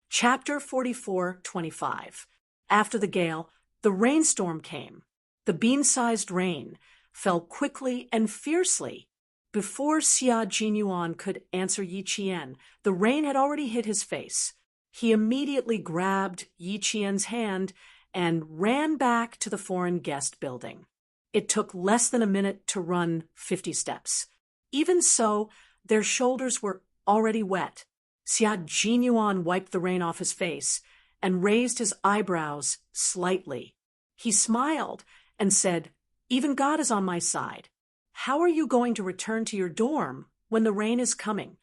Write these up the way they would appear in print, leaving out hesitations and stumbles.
Chapter 44:25. After the gale, the rainstorm came. The bean-sized rain fell quickly and fiercely. Before Xia Jinyuan could answer Yi Qian, the rain had already hit his face. He immediately grabbed Yi Qian's hand and ran back to the foreign guest building. It took less than a minute to run 50 steps. Even so, their shoulders were already wet. Xia Jinyuan wiped the rain off his face and raised his eyebrows slightly. He smiled and said, "Even God is on my side. How are you going to return to your dorm when the rain is coming?"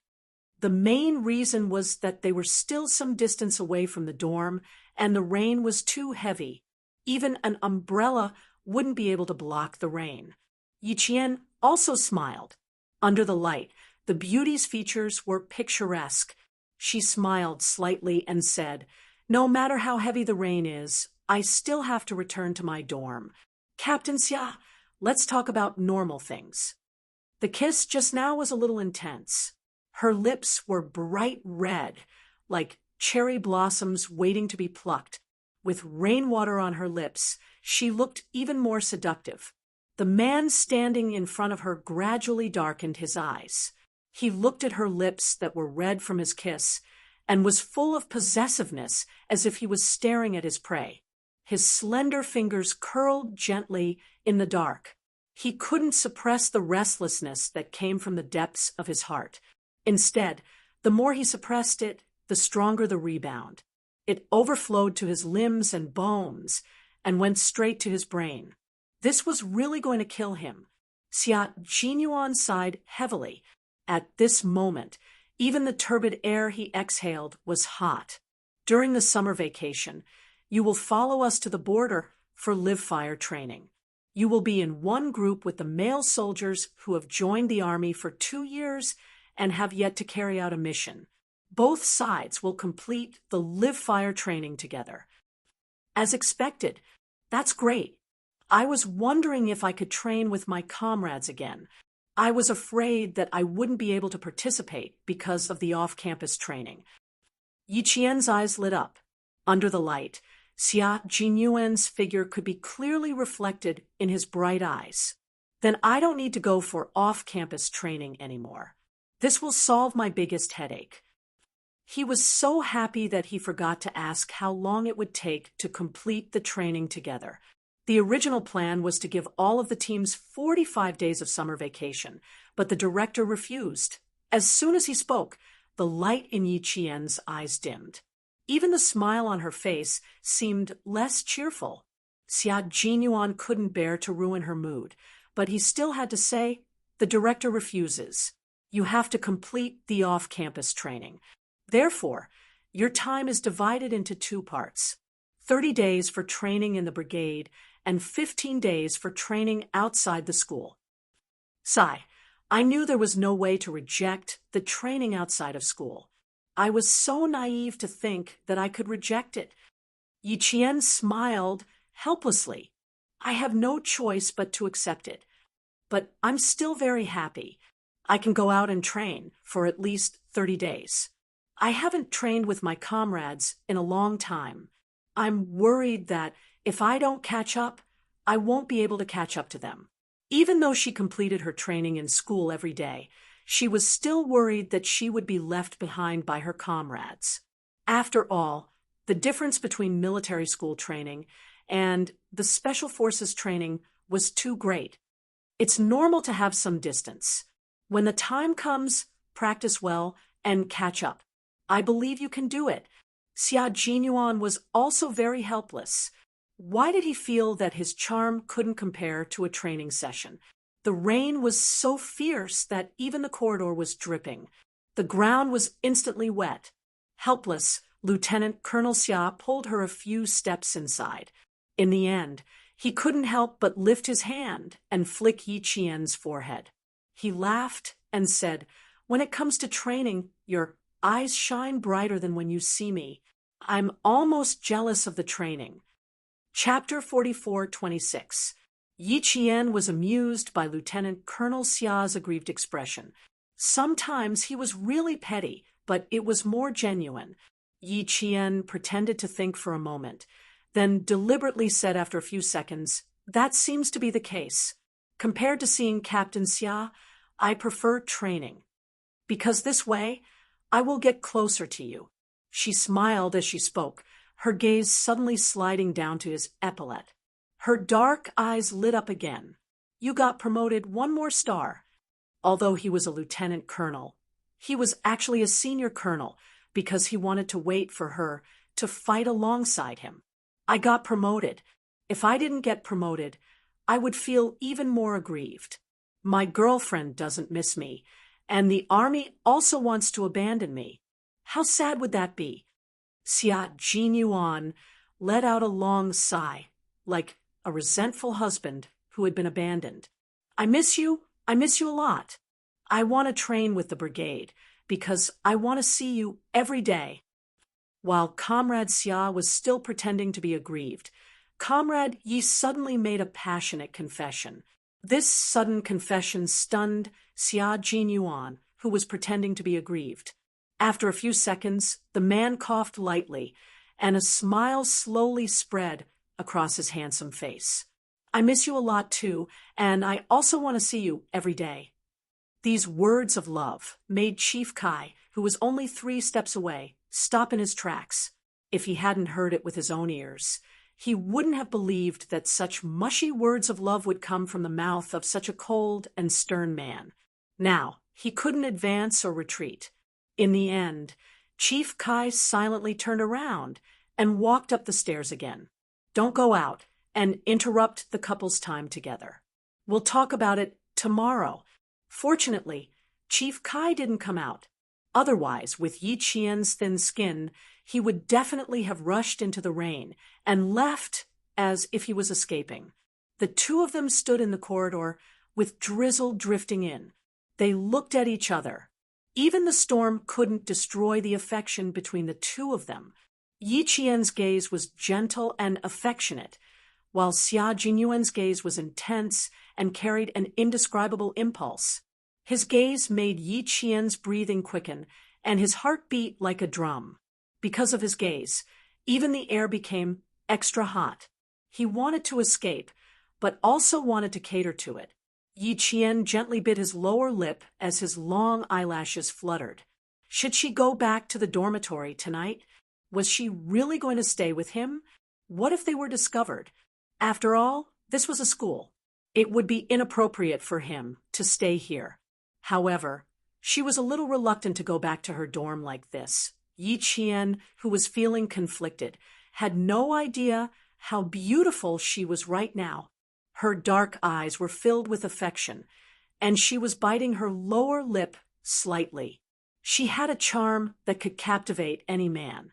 The main reason was that they were still some distance away from the dorm, and the rain was too heavy. Even an umbrella wouldn't be able to block the rain. Yi Qian also smiled. Under the light, the beauty's features were picturesque. She smiled slightly and said, "No matter how heavy the rain is, I still have to return to my dorm. Captain Xia, let's talk about normal things." The kiss just now was a little intense. Her lips were bright red, like cherry blossoms waiting to be plucked. With rainwater on her lips, she looked even more seductive. The man standing in front of her gradually darkened his eyes. He looked at her lips that were red from his kiss and was full of possessiveness, as if he was staring at his prey. His slender fingers curled gently in the dark. He couldn't suppress the restlessness that came from the depths of his heart. Instead, the more he suppressed it, the stronger the rebound. It overflowed to his limbs and bones and went straight to his brain. This was really going to kill him. Xia Jinyuan sighed heavily. At this moment, even the turbid air he exhaled was hot. During the summer vacation, you will follow us to the border for live fire training. You will be in one group with the male soldiers who have joined the army for 2 years and have yet to carry out a mission. Both sides will complete the live fire training together. As expected, that's great. I was wondering if I could train with my comrades again. I was afraid that I wouldn't be able to participate because of the off-campus training. Yi Qian's eyes lit up. Under the light, Xia Jinyuan's figure could be clearly reflected in his bright eyes. Then I don't need to go for off-campus training anymore. This will solve my biggest headache. He was so happy that he forgot to ask how long it would take to complete the training together. The original plan was to give all of the teams 45 days of summer vacation, but the director refused. As soon as he spoke, the light in Yi Qian's eyes dimmed. Even the smile on her face seemed less cheerful. Xia Jinyuan couldn't bear to ruin her mood, but he still had to say, "The director refuses. You have to complete the off-campus training. Therefore, your time is divided into 2 parts. 30 days for training in the brigade and 15 days for training outside the school." Sigh. I knew there was no way to reject the training outside of school. I was so naive to think that I could reject it. Yi Qian smiled helplessly. I have no choice but to accept it. But I'm still very happy. I can go out and train for at least 30 days. I haven't trained with my comrades in a long time. I'm worried that if I don't catch up, I won't be able to catch up to them. Even though she completed her training in school every day, she was still worried that she would be left behind by her comrades. After all, the difference between military school training and the special forces training was too great. It's normal to have some distance. When the time comes, practice well and catch up. I believe you can do it. Xia Jinyuan was also very helpless. Why did he feel that his charm couldn't compare to a training session? The rain was so fierce that even the corridor was dripping. The ground was instantly wet. Helpless, Lieutenant Colonel Xia pulled her a few steps inside. In the end, he couldn't help but lift his hand and flick Yi Qian's forehead. He laughed and said, "When it comes to training, your eyes shine brighter than when you see me. I'm almost jealous of the training." Chapter 44:26. Yi Qian was amused by Lieutenant Colonel Xia's aggrieved expression. Sometimes he was really petty, but it was more genuine. Yi Qian pretended to think for a moment, then deliberately said after a few seconds, "That seems to be the case. Compared to seeing Captain Xia, I prefer training. Because this way, I will get closer to you." She smiled as she spoke, her gaze suddenly sliding down to his epaulette. Her dark eyes lit up again. "You got promoted one more star." Although he was a lieutenant colonel, he was actually a senior colonel because he wanted to wait for her to fight alongside him. "I got promoted. If I didn't get promoted, I would feel even more aggrieved. My girlfriend doesn't miss me, and the army also wants to abandon me. How sad would that be?" Xia Jinyuan let out a long sigh, like a resentful husband who had been abandoned. "I miss you. I miss you a lot. I want to train with the brigade because I want to see you every day." While Comrade Xia was still pretending to be aggrieved, Comrade Yi suddenly made a passionate confession. This sudden confession stunned Xia Jinyuan, who was pretending to be aggrieved. After a few seconds, the man coughed lightly, and a smile slowly spread across his handsome face. "I miss you a lot too, and I also want to see you every day." These words of love made Chief Kai, who was only 3 steps away, stop in his tracks. If he hadn't heard it with his own ears, he wouldn't have believed that such mushy words of love would come from the mouth of such a cold and stern man. Now, he couldn't advance or retreat. In the end, Chief Kai silently turned around and walked up the stairs again. "Don't go out and interrupt the couple's time together. We'll talk about it tomorrow." Fortunately, Chief Kai didn't come out. Otherwise, with Yi Qian's thin skin, he would definitely have rushed into the rain and left as if he was escaping. The two of them stood in the corridor with drizzle drifting in. They looked at each other. Even the storm couldn't destroy the affection between the two of them. Yi Qian's gaze was gentle and affectionate, while Xia Jinyuan's gaze was intense and carried an indescribable impulse. His gaze made Yi Qian's breathing quicken, and his heart beat like a drum. Because of his gaze, even the air became extra hot. He wanted to escape, but also wanted to cater to it. Yi Qian gently bit his lower lip as his long eyelashes fluttered. Should she go back to the dormitory tonight? Was she really going to stay with him? What if they were discovered? After all, this was a school. It would be inappropriate for him to stay here. However, she was a little reluctant to go back to her dorm like this. Yi Qian, who was feeling conflicted, had no idea how beautiful she was right now. Her dark eyes were filled with affection, and she was biting her lower lip slightly. She had a charm that could captivate any man.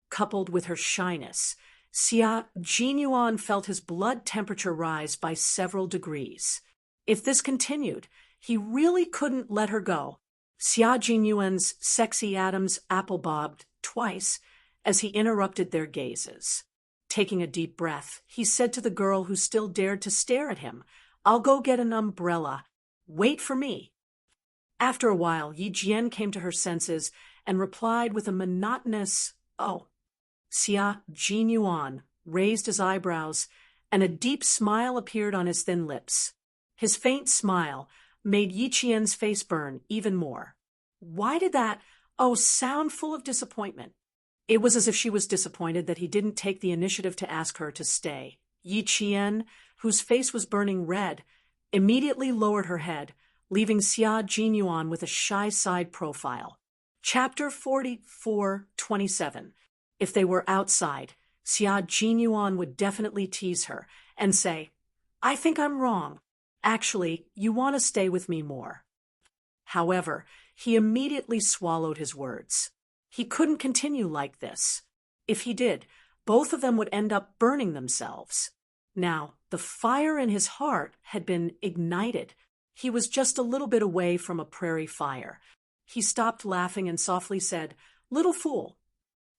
Coupled with her shyness, Xia Jinyuan felt his blood temperature rise by several degrees. If this continued, he really couldn't let her go. Xia Jinyuan's sexy Adam's apple bobbed twice as he interrupted their gazes. Taking a deep breath, he said to the girl who still dared to stare at him, "I'll go get an umbrella. Wait for me." After a while, Yi Jian came to her senses and replied with a monotonous, "Oh." Xia Jinyuan raised his eyebrows, and a deep smile appeared on his thin lips. His faint smile made Yi Qian's face burn even more. Why did that sound full of disappointment? It was as if she was disappointed that he didn't take the initiative to ask her to stay. Yi Qian, whose face was burning red, immediately lowered her head, leaving Xia Jinyuan with a shy side profile. Chapter 44:27. If they were outside, Xia Jinyuan would definitely tease her and say, "I think I'm wrong. Actually, you want to stay with me more." However, he immediately swallowed his words. He couldn't continue like this. If he did, both of them would end up burning themselves. Now, the fire in his heart had been ignited. He was just a little bit away from a prairie fire. He stopped laughing and softly said, "Little fool."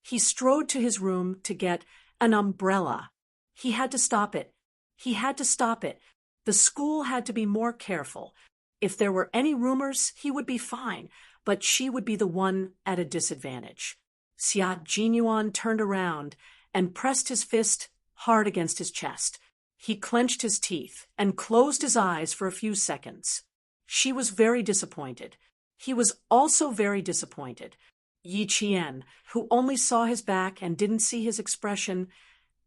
He strode to his room to get an umbrella. He had to stop it. He had to stop it. The school had to be more careful. If there were any rumors, he would be fine, but she would be the one at a disadvantage. Xia Jinyuan turned around and pressed his fist hard against his chest. He clenched his teeth and closed his eyes for a few seconds. She was very disappointed. He was also very disappointed. Yi Qian, who only saw his back and didn't see his expression,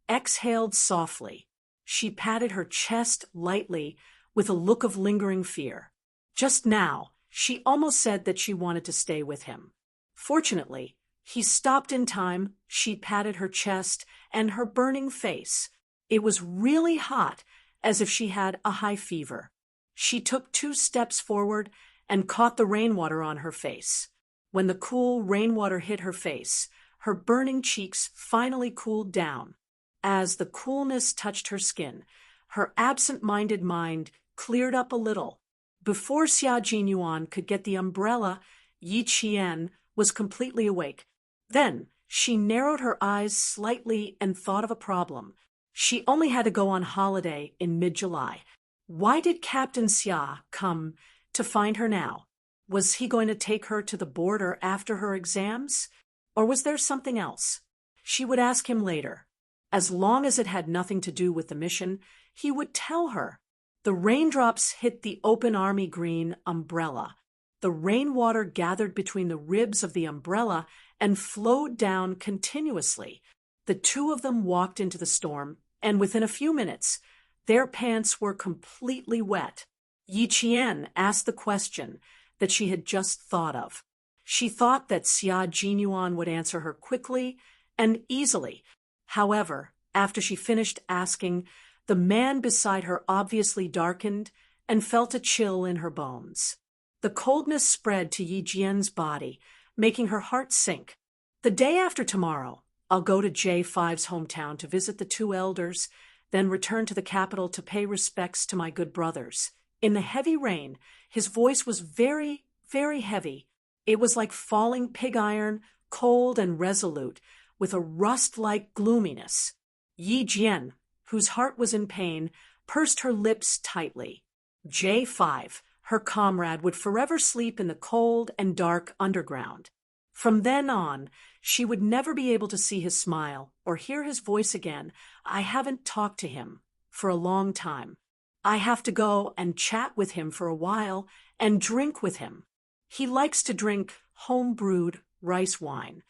exhaled softly. She patted her chest lightly with a look of lingering fear. Just now, she almost said that she wanted to stay with him. Fortunately, he stopped in time. She patted her chest and her burning face. It was really hot, as if she had a high fever. She took 2 steps forward and caught the rainwater on her face. When the cool rainwater hit her face, her burning cheeks finally cooled down. As the coolness touched her skin, her absent-minded mind cleared up a little. Before Xia Jinyuan could get the umbrella, Yi Qian was completely awake. Then she narrowed her eyes slightly and thought of a problem. She only had to go on holiday in mid-July. Why did Captain Xia come to find her now? Was he going to take her to the border after her exams? Or was there something else? She would ask him later. As long as it had nothing to do with the mission, he would tell her. The raindrops hit the open army green umbrella. The rainwater gathered between the ribs of the umbrella and flowed down continuously. The 2 of them walked into the storm, and within a few minutes, their pants were completely wet. Yi Qian asked the question that she had just thought of. She thought that Xia Jinyuan would answer her quickly and easily. However, after she finished asking, the man beside her obviously darkened and felt a chill in her bones. The coldness spread to Yi Jian's body, making her heart sink. The day after tomorrow, I'll go to J5's hometown to visit the 2 elders, then return to the capital to pay respects to my good brothers. In the heavy rain, his voice was very, very heavy. It was like falling pig iron, cold and resolute, with a rust-like gloominess. Yi Jian, whose heart was in pain, pursed her lips tightly. J5, her comrade, would forever sleep in the cold and dark underground. From then on, she would never be able to see his smile or hear his voice again. I haven't talked to him for a long time. I have to go and chat with him for a while and drink with him. He likes to drink home-brewed rice wine.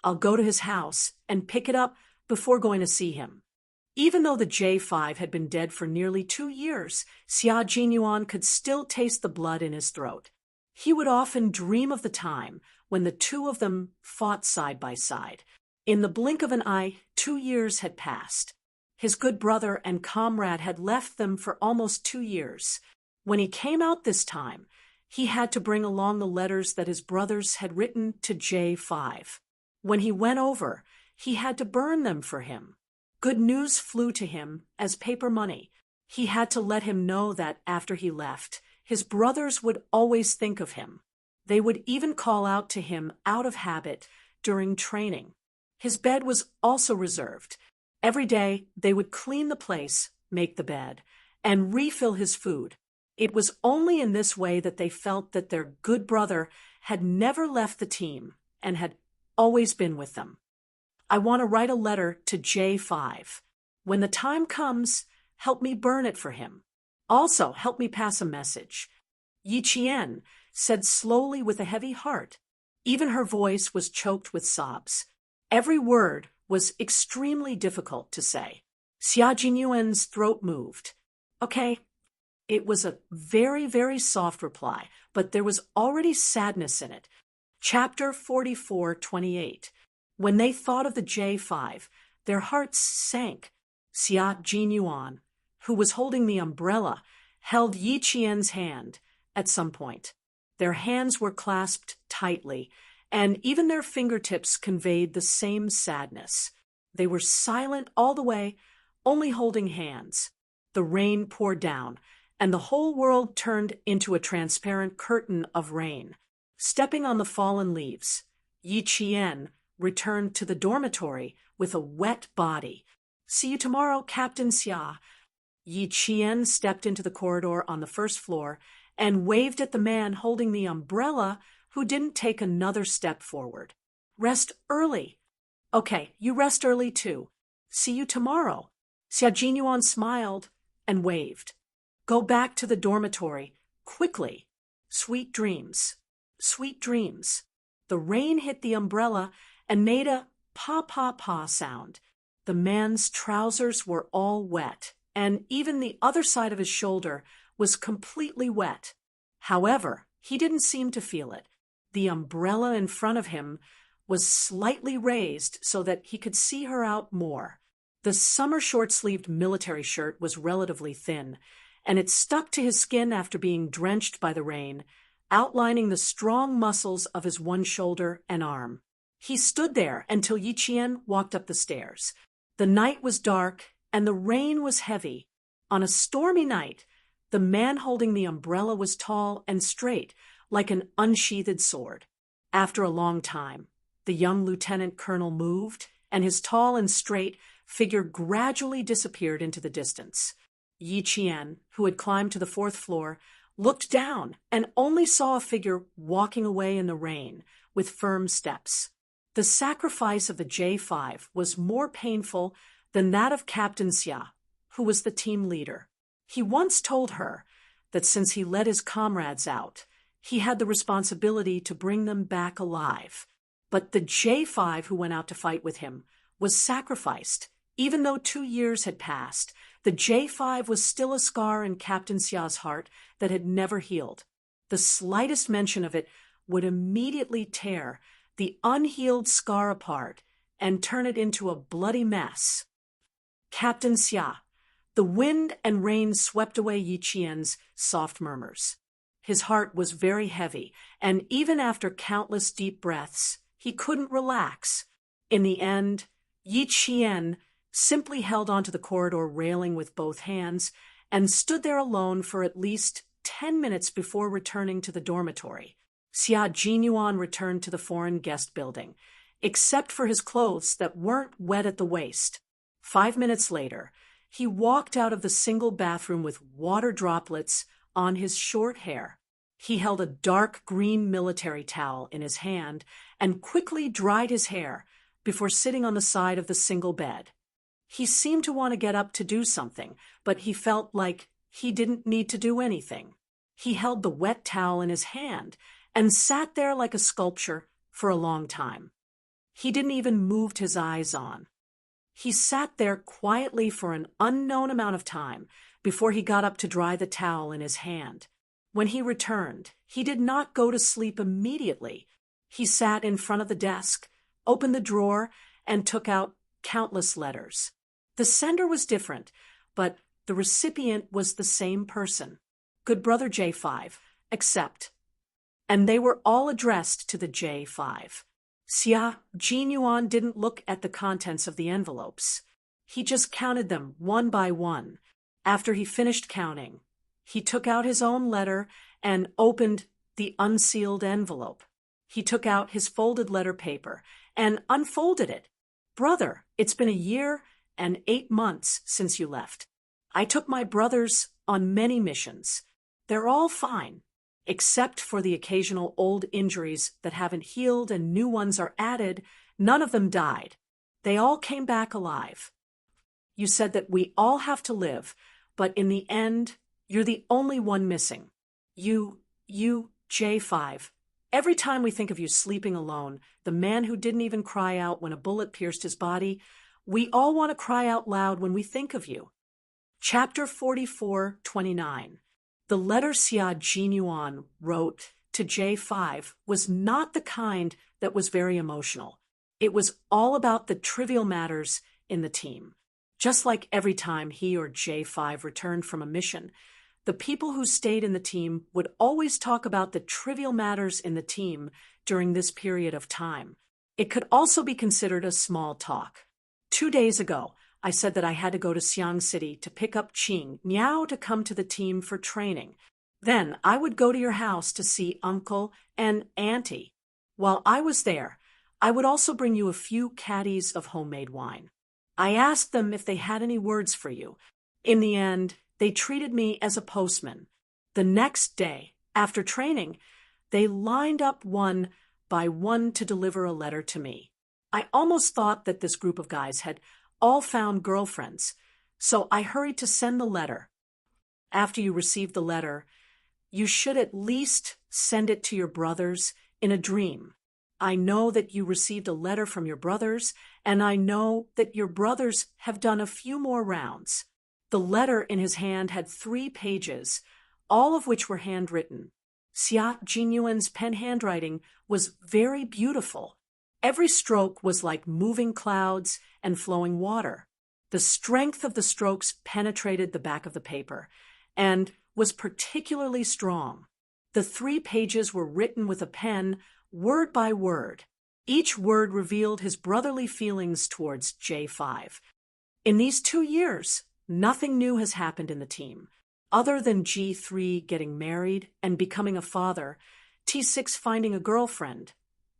I'll go to his house and pick it up before going to see him. Even though the J5 had been dead for nearly 2 years, Xia Jinyuan could still taste the blood in his throat. He would often dream of the time when the 2 of them fought side by side. In the blink of an eye, 2 years had passed. His good brother and comrade had left them for almost 2 years. When he came out this time, he had to bring along the letters that his brothers had written to J5. When he went over, he had to burn them for him. Good news flew to him as paper money. He had to let him know that after he left, his brothers would always think of him. They would even call out to him out of habit during training. His bed was also reserved. Every day, they would clean the place, make the bed, and refill his food. It was only in this way that they felt that their good brother had never left the team and had always been with them. I want to write a letter to J5. When the time comes, help me burn it for him. Also, help me pass a message. Yi Qian said slowly with a heavy heart. Even her voice was choked with sobs. Every word was extremely difficult to say. Xia Jinyuan's throat moved. Okay. It was a very, very soft reply, but there was already sadness in it. Chapter 44:28. When they thought of the J5, their hearts sank. Xia Jinyuan, who was holding the umbrella, held Yi Qian's hand at some point. Their hands were clasped tightly, and even their fingertips conveyed the same sadness. They were silent all the way, only holding hands. The rain poured down, and the whole world turned into a transparent curtain of rain. Stepping on the fallen leaves, Yi Qian returned to the dormitory with a wet body. See you tomorrow, Captain Xia. Yi Qian stepped into the corridor on the first floor and waved at the man holding the umbrella who didn't take another step forward. Rest early. Okay, you rest early too. See you tomorrow. Xia Jinyuan smiled and waved. Go back to the dormitory, quickly. Sweet dreams. Sweet dreams. The rain hit the umbrella and made a pa-pa-pa sound. The man's trousers were all wet, and even the other side of his shoulder was completely wet. However, he didn't seem to feel it. The umbrella in front of him was slightly raised so that he could see her out more. The summer short-sleeved military shirt was relatively thin, and it stuck to his skin after being drenched by the rain, outlining the strong muscles of his one shoulder and arm. He stood there until Yi Qian walked up the stairs. The night was dark, and the rain was heavy. On a stormy night, the man holding the umbrella was tall and straight, like an unsheathed sword. After a long time, the young lieutenant colonel moved, and his tall and straight figure gradually disappeared into the distance. Yi Qian, who had climbed to the 4th floor, looked down and only saw a figure walking away in the rain with firm steps. The sacrifice of the J5 was more painful than that of Captain Xia, who was the team leader. He once told her that since he let his comrades out, he had the responsibility to bring them back alive. But the J5 who went out to fight with him was sacrificed. Even though 2 years had passed, the J5 was still a scar in Captain Xia's heart that had never healed. The slightest mention of it would immediately tear the unhealed scar apart and turn it into a bloody mess. Captain Xia. The wind and rain swept away Yi Qian's soft murmurs. His heart was very heavy, and even after countless deep breaths, he couldn't relax. In the end, Yi Qian simply held onto the corridor railing with both hands and stood there alone for at least 10 minutes before returning to the dormitory. Xia Jinyuan returned to the foreign guest building, except for his clothes that weren't wet at the waist. 5 minutes later, he walked out of the single bathroom with water droplets on his short hair. He held a dark green military towel in his hand and quickly dried his hair before sitting on the side of the single bed. He seemed to want to get up to do something, but he felt like he didn't need to do anything. He held the wet towel in his hand and sat there like a sculpture for a long time. He didn't even move his eyes on. He sat there quietly for an unknown amount of time before he got up to dry the towel in his hand. When he returned, he did not go to sleep immediately. He sat in front of the desk, opened the drawer, and took out countless letters. The sender was different, but the recipient was the same person. Good brother J5, accept. And they were all addressed to the J5. Xia Jinyuan didn't look at the contents of the envelopes. He just counted them one by one. After he finished counting, he took out his own letter and opened the unsealed envelope. He took out his folded letter paper and unfolded it. Brother, it's been 1 year and 8 months since you left. I took my brothers on many missions. They're all fine, except for the occasional old injuries that haven't healed and new ones are added. None of them died. They all came back alive. You said that we all have to live, but in the end, you're the only one missing. You, J5. Every time we think of you sleeping alone, the man who didn't even cry out when a bullet pierced his body, we all want to cry out loud when we think of you. Chapter 44:29. The letter Xia Jinyuan wrote to J5 was not the kind that was very emotional. It was all about the trivial matters in the team. Just like every time he or J5 returned from a mission, the people who stayed in the team would always talk about the trivial matters in the team during this period of time. It could also be considered a small talk. 2 days ago, I said that I had to go to Xiang City to pick up Qing Miao to come to the team for training. Then I would go to your house to see Uncle and Auntie. While I was there, I would also bring you a few caddies of homemade wine. I asked them if they had any words for you. In the end, they treated me as a postman. The next day, after training, they lined up one by one to deliver a letter to me. I almost thought that this group of guys had all found girlfriends, so I hurried to send the letter. After you receive the letter, you should at least send it to your brothers in a dream. I know that you received a letter from your brothers, and I know that your brothers have done a few more rounds. The letter in his hand had 3 pages, all of which were handwritten. Xia Jinyuan's pen handwriting was very beautiful. Every stroke was like moving clouds and flowing water. The strength of the strokes penetrated the back of the paper and was particularly strong. The 3 pages were written with a pen, word by word. Each word revealed his brotherly feelings towards J5. In these 2 years, nothing new has happened in the team. Other than G3 getting married and becoming a father, T6 finding a girlfriend,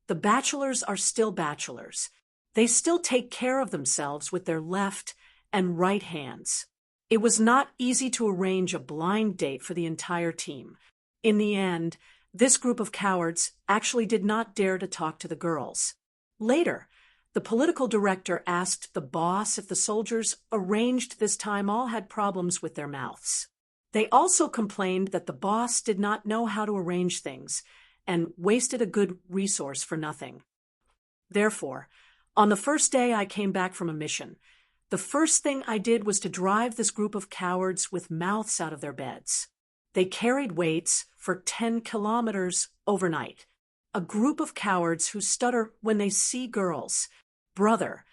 the bachelors are still bachelors. They still take care of themselves with their left and right hands. It was not easy to arrange a blind date for the entire team. In the end, this group of cowards actually did not dare to talk to the girls. Later, the political director asked the boss if the soldiers arranged this time all had problems with their mouths. They also complained that the boss did not know how to arrange things and wasted a good resource for nothing. Therefore, on the first day I came back from a mission, the first thing I did was to drive this group of cowards with mouths out of their beds. They carried weights for 10 kilometers overnight. A group of cowards who stutter when they see girls. Brother,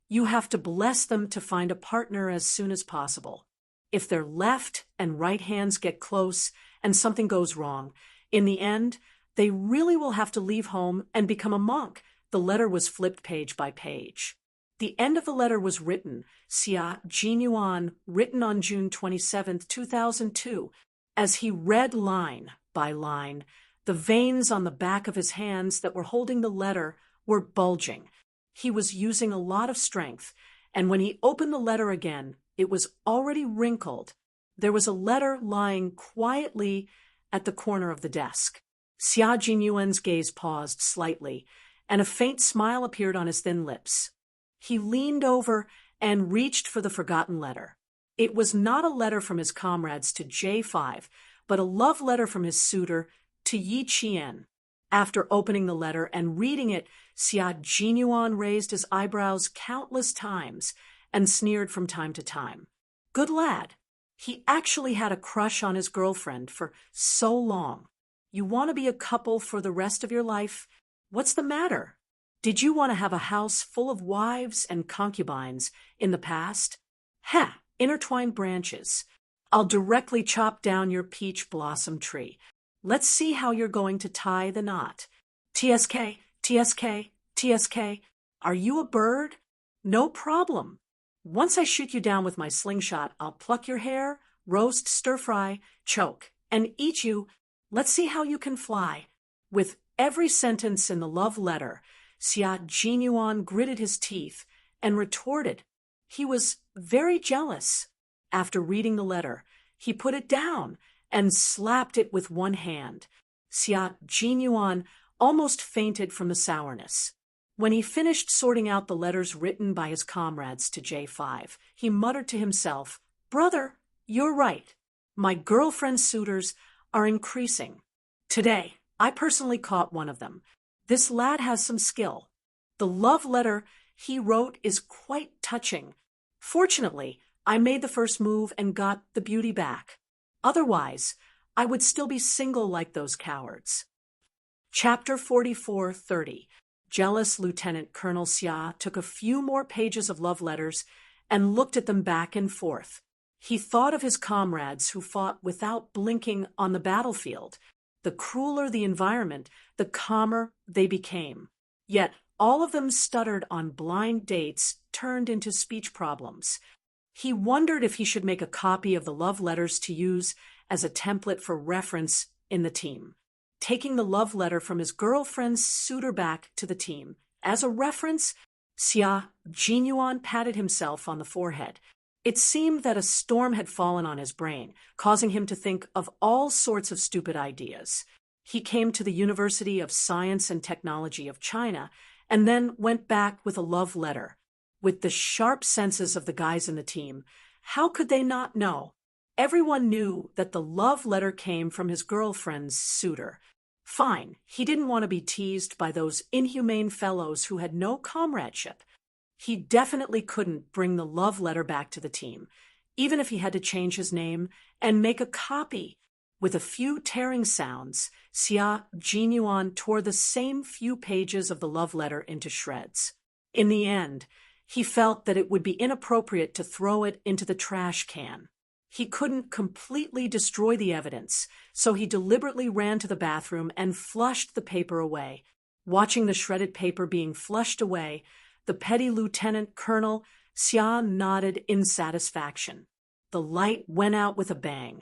you have to bless them to find a partner as soon as possible. If their left and right hands get close and something goes wrong, in the end, they really will have to leave home and become a monk. The letter was flipped page by page. The end of the letter was written, Xia Jinyuan, written on June 27, 2002. As he read line by line, the veins on the back of his hands that were holding the letter were bulging. He was using a lot of strength, and when he opened the letter again, it was already wrinkled. There was a letter lying quietly at the corner of the desk. Xia Jinyuan's gaze paused slightly, and a faint smile appeared on his thin lips. He leaned over and reached for the forgotten letter. It was not a letter from his comrades to J5, but a love letter from his suitor to Yi Qian. After opening the letter and reading it, Xia Jinyuan raised his eyebrows countless times and sneered from time to time. Good lad. He actually had a crush on his girlfriend for so long. You want to be a couple for the rest of your life? What's the matter? Did you want to have a house full of wives and concubines in the past? Ha! Intertwined branches. I'll directly chop down your peach blossom tree. Let's see how you're going to tie the knot. TSK, TSK, TSK. Are you a bird? No problem. Once I shoot you down with my slingshot, I'll pluck your hair, roast, stir-fry, choke, and eat you. Let's see how you can fly. With every sentence in the love letter, Xia Jinyuan gritted his teeth and retorted. He was very jealous. After reading the letter, he put it down and slapped it with one hand. Xia Jinyuan almost fainted from the sourness. When he finished sorting out the letters written by his comrades to J5, he muttered to himself, "Brother, you're right. My girlfriend's suitors are increasing. Today, I personally caught one of them. This lad has some skill. The love letter he wrote is quite touching. Fortunately, I made the first move and got the beauty back. Otherwise, I would still be single like those cowards." Chapter 44:30. Jealous Lieutenant Colonel Xia took a few more pages of love letters and looked at them back and forth. He thought of his comrades who fought without blinking on the battlefield. The crueler the environment, the calmer they became. Yet all of them stuttered on blind dates turned into speech problems. He wondered if he should make a copy of the love letters to use as a template for reference in the team. Taking the love letter from his girlfriend's suitor back to the team. As a reference, Xia Jinyuan patted himself on the forehead. It seemed that a storm had fallen on his brain, causing him to think of all sorts of stupid ideas. He came to the University of Science and Technology of China and then went back with a love letter. With the sharp senses of the guys in the team, how could they not know? Everyone knew that the love letter came from his girlfriend's suitor. Fine, he didn't want to be teased by those inhumane fellows who had no comradeship. He definitely couldn't bring the love letter back to the team, even if he had to change his name and make a copy. With a few tearing sounds, Xia Jinyuan tore the same few pages of the love letter into shreds. In the end, he felt that it would be inappropriate to throw it into the trash can. He couldn't completely destroy the evidence, so he deliberately ran to the bathroom and flushed the paper away. Watching the shredded paper being flushed away, the petty lieutenant colonel Xia nodded in satisfaction. The light went out with a bang,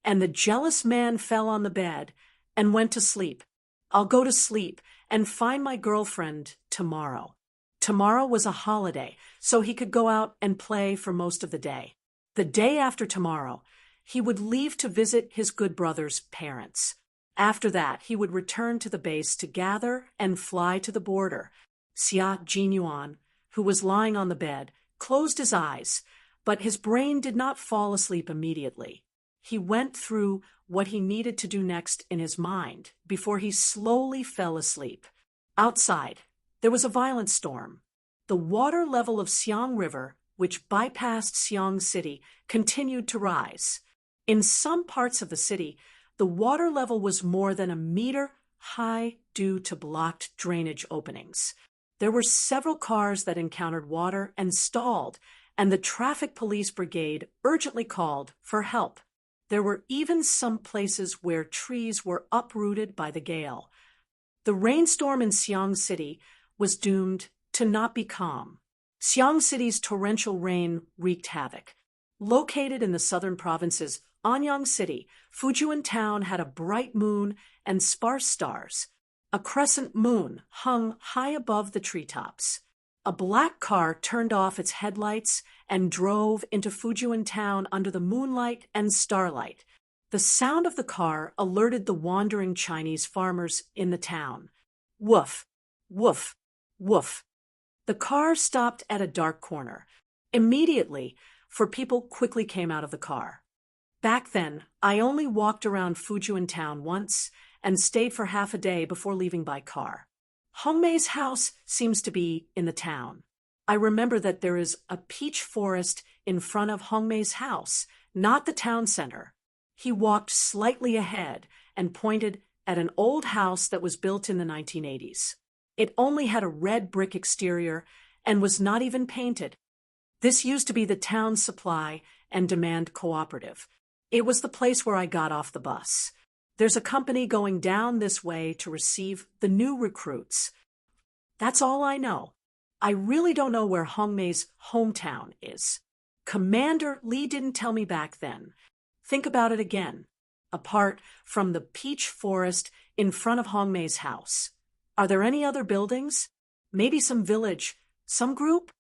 and the jealous man fell on the bed and went to sleep. I'll go to sleep and find my girlfriend tomorrow. Tomorrow was a holiday, so he could go out and play for most of the day. The day after tomorrow, he would leave to visit his good brother's parents. After that, he would return to the base to gather and fly to the border. Xia Jinyuan, who was lying on the bed, closed his eyes, but his brain did not fall asleep immediately. He went through what he needed to do next in his mind before he slowly fell asleep. Outside, there was a violent storm. The water level of Xiang River, which bypassed Xiang City, continued to rise. In some parts of the city, the water level was more than a meter high due to blocked drainage openings. There were several cars that encountered water and stalled, and the traffic police brigade urgently called for help. There were even some places where trees were uprooted by the gale. The rainstorm in Xiang City was doomed to not be calm. Xiang City's torrential rain wreaked havoc. Located in the southern province's Anyang City, Fujian Town had a bright moon and sparse stars. A crescent moon hung high above the treetops. A black car turned off its headlights and drove into Fujian Town under the moonlight and starlight. The sound of the car alerted the wandering Chinese farmers in the town. Woof, woof, woof. The car stopped at a dark corner. Immediately, four people quickly came out of the car. Back then, I only walked around Fujian Town once and stayed for half a day before leaving by car. Hongmei's house seems to be in the town. I remember that there is a peach forest in front of Hongmei's house, not the town center. He walked slightly ahead and pointed at an old house that was built in the 1980s. It only had a red brick exterior and was not even painted. This used to be the town's supply and demand cooperative. It was the place where I got off the bus. There's a company going down this way to receive the new recruits. That's all I know. I really don't know where Hongmei's hometown is. Commander Li didn't tell me back then. Think about it again. Apart from the peach forest in front of Hongmei's house, are there any other buildings? Maybe some village, some group?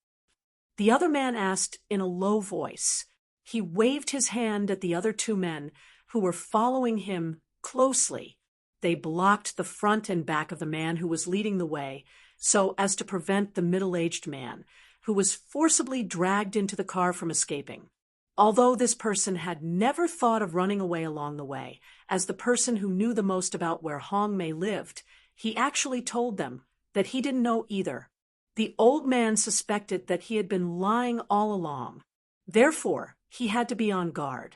The other man asked in a low voice. He waved his hand at the other two men who were following him closely. They blocked the front and back of the man who was leading the way so as to prevent the middle-aged man, who was forcibly dragged into the car, from escaping. Although this person had never thought of running away along the way, as the person who knew the most about where Hongmei lived, he actually told them that he didn't know either. The old man suspected that he had been lying all along. Therefore, he had to be on guard.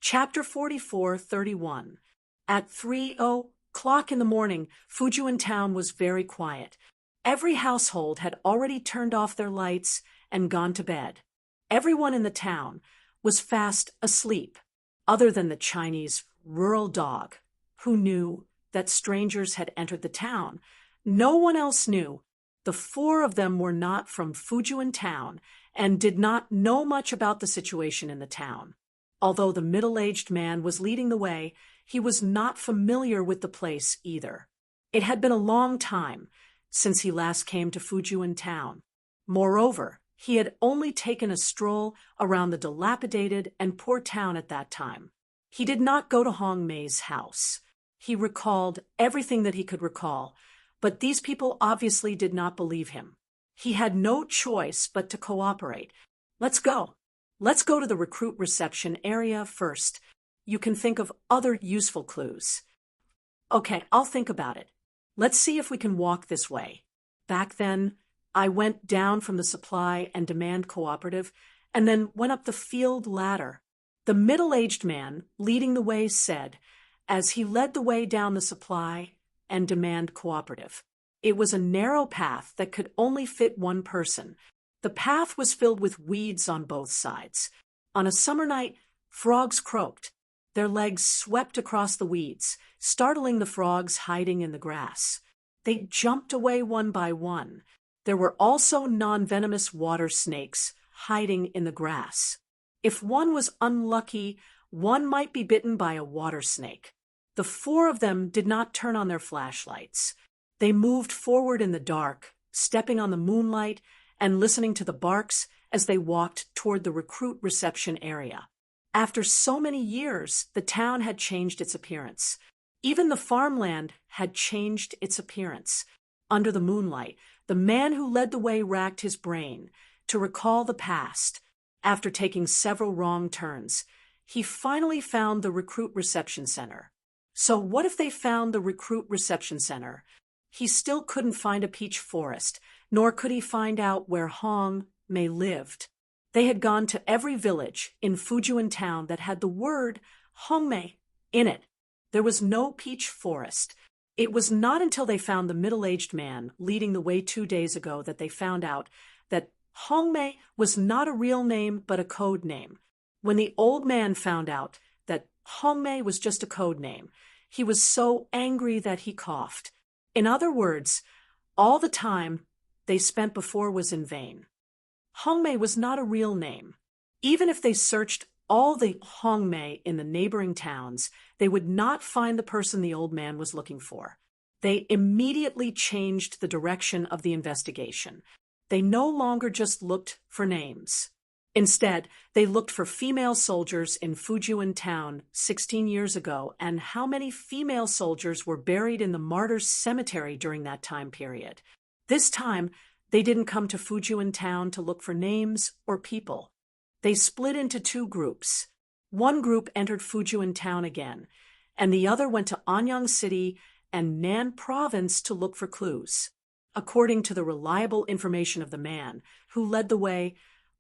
Chapter 44:31. At 3:00 in the morning, Fujian Town was very quiet. Every household had already turned off their lights and gone to bed. Everyone in the town was fast asleep, other than the Chinese rural dog, who knew that strangers had entered the town. No one else knew. The four of them were not from Fujian Town and did not know much about the situation in the town. Although the middle-aged man was leading the way, he was not familiar with the place either. It had been a long time since he last came to Fujian Town. Moreover, he had only taken a stroll around the dilapidated and poor town at that time. He did not go to Hongmei's house. He recalled everything that he could recall, but these people obviously did not believe him. He had no choice but to cooperate. Let's go. Let's go to the recruit reception area first. You can think of other useful clues. Okay, I'll think about it. Let's see if we can walk this way. Back then, I went down from the supply and demand cooperative and then went up the field ladder. The middle-aged man leading the way said, as he led the way down the supply and demand cooperative. It was a narrow path that could only fit one person. The path was filled with weeds on both sides. On a summer night, frogs croaked. Their legs swept across the weeds, startling the frogs hiding in the grass. They jumped away one by one. There were also non-venomous water snakes hiding in the grass. If one was unlucky, one might be bitten by a water snake. The four of them did not turn on their flashlights. They moved forward in the dark, stepping on the moonlight and listening to the barks as they walked toward the recruit reception area. After so many years, the town had changed its appearance. Even the farmland had changed its appearance. Under the moonlight, the man who led the way racked his brain to recall the past. After taking several wrong turns, he finally found the recruit reception center. So what if they found the recruit reception center? He still couldn't find a peach forest, nor could he find out where Hong Mei lived. They had gone to every village in Fujian town that had the word Hong Mei in it. There was no peach forest. It was not until they found the middle-aged man leading the way 2 days ago that they found out that Hong Mei was not a real name but a code name. When the old man found out that Hong Mei was just a code name, he was so angry that he coughed. In other words, all the time they spent before was in vain. Hong Mei was not a real name. Even if they searched all the Hong Mei in the neighboring towns, they would not find the person the old man was looking for. They immediately changed the direction of the investigation. They no longer just looked for names. Instead, they looked for female soldiers in Fujian town 16 years ago and how many female soldiers were buried in the martyrs' cemetery during that time period. This time, they didn't come to Fujian town to look for names or people. They split into 2 groups. One group entered Fujian town again, and the other went to Anyang City and Nan province to look for clues. According to the reliable information of the man who led the way,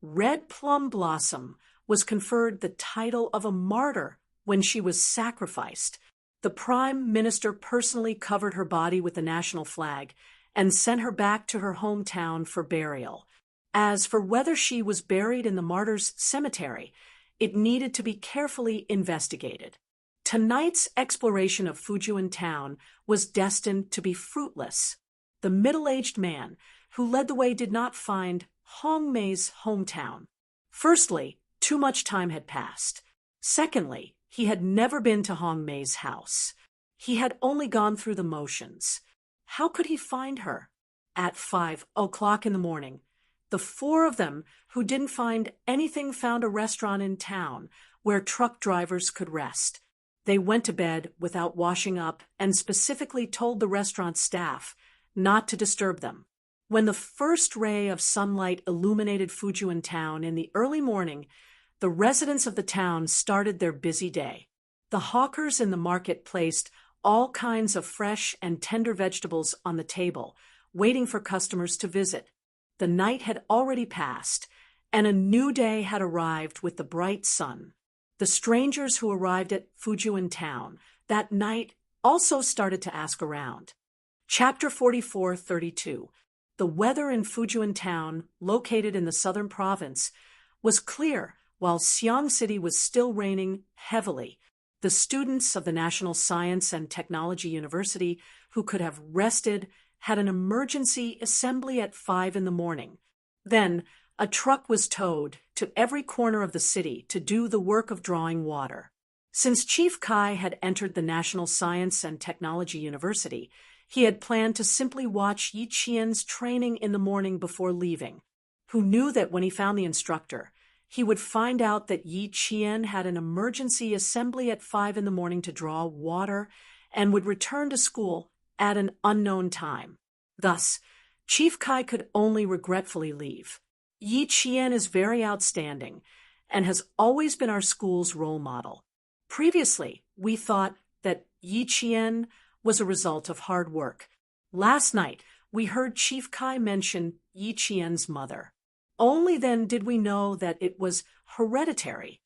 Red Plum Blossom was conferred the title of a martyr when she was sacrificed. The Prime Minister personally covered her body with the national flag and sent her back to her hometown for burial. As for whether she was buried in the martyrs' cemetery, it needed to be carefully investigated. Tonight's exploration of Fujian town was destined to be fruitless. The middle-aged man who led the way did not find Hong Mei's hometown. Firstly, too much time had passed. Secondly, he had never been to Hong Mei's house. He had only gone through the motions. How could he find her? At 5 o'clock in the morning, the 4 of them who didn't find anything found a restaurant in town where truck drivers could rest. They went to bed without washing up and specifically told the restaurant staff not to disturb them. When the first ray of sunlight illuminated Fujian town in the early morning, the residents of the town started their busy day. The hawkers in the market placed all kinds of fresh and tender vegetables on the table, waiting for customers to visit. The night had already passed, and a new day had arrived with the bright sun. The strangers who arrived at Fujian town that night also started to ask around. Chapter 44:32. The weather in Fujian town, located in the southern province, was clear while Xi'an City was still raining heavily. The students of the National Science and Technology University who could have rested had an emergency assembly at 5 in the morning. Then, a truck was towed to every corner of the city to do the work of drawing water. Since Chief Kai had entered the National Science and Technology University, he had planned to simply watch Yi Qian's training in the morning before leaving. Who knew that when he found the instructor, he would find out that Yi Qian had an emergency assembly at 5 in the morning to draw water, and would return to school at an unknown time. Thus, Chief Kai could only regretfully leave. Yi Qian is very outstanding and has always been our school's role model. Previously, we thought that Yi Qian was a result of hard work. Last night, we heard Chief Kai mention Yi Qian's mother. Only then did we know that it was hereditary.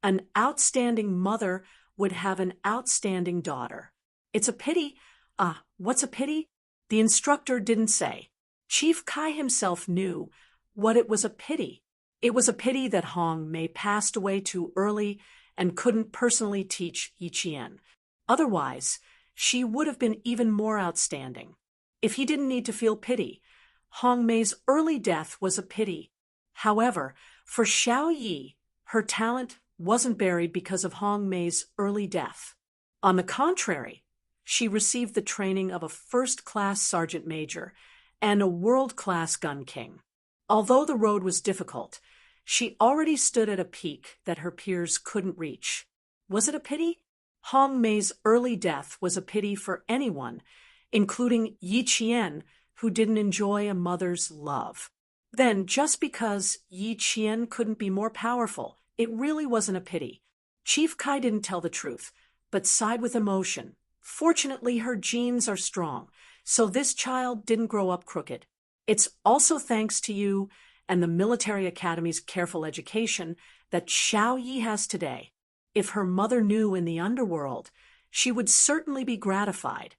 An outstanding mother would have an outstanding daughter. It's a pity. What's a pity? The instructor didn't say. Chief Kai himself knew what it was a pity. It was a pity that Hong Mei passed away too early and couldn't personally teach Yi Qian. Otherwise, she would have been even more outstanding. If he didn't need to feel pity, Hong Mei's early death was a pity. However, for Xiao Yi, her talent wasn't buried because of Hong Mei's early death. On the contrary, she received the training of a first-class sergeant major and a world-class gun king. Although the road was difficult, she already stood at a peak that her peers couldn't reach. Was it a pity? Hong Mei's early death was a pity for anyone, including Yi Qian, who didn't enjoy a mother's love. Then, just because Yi Qian couldn't be more powerful, it really wasn't a pity. Chief Kai didn't tell the truth, but sighed with emotion. Fortunately, her genes are strong, so this child didn't grow up crooked. It's also thanks to you and the military academy's careful education that Xiao Yi has today. If her mother knew in the underworld, she would certainly be gratified.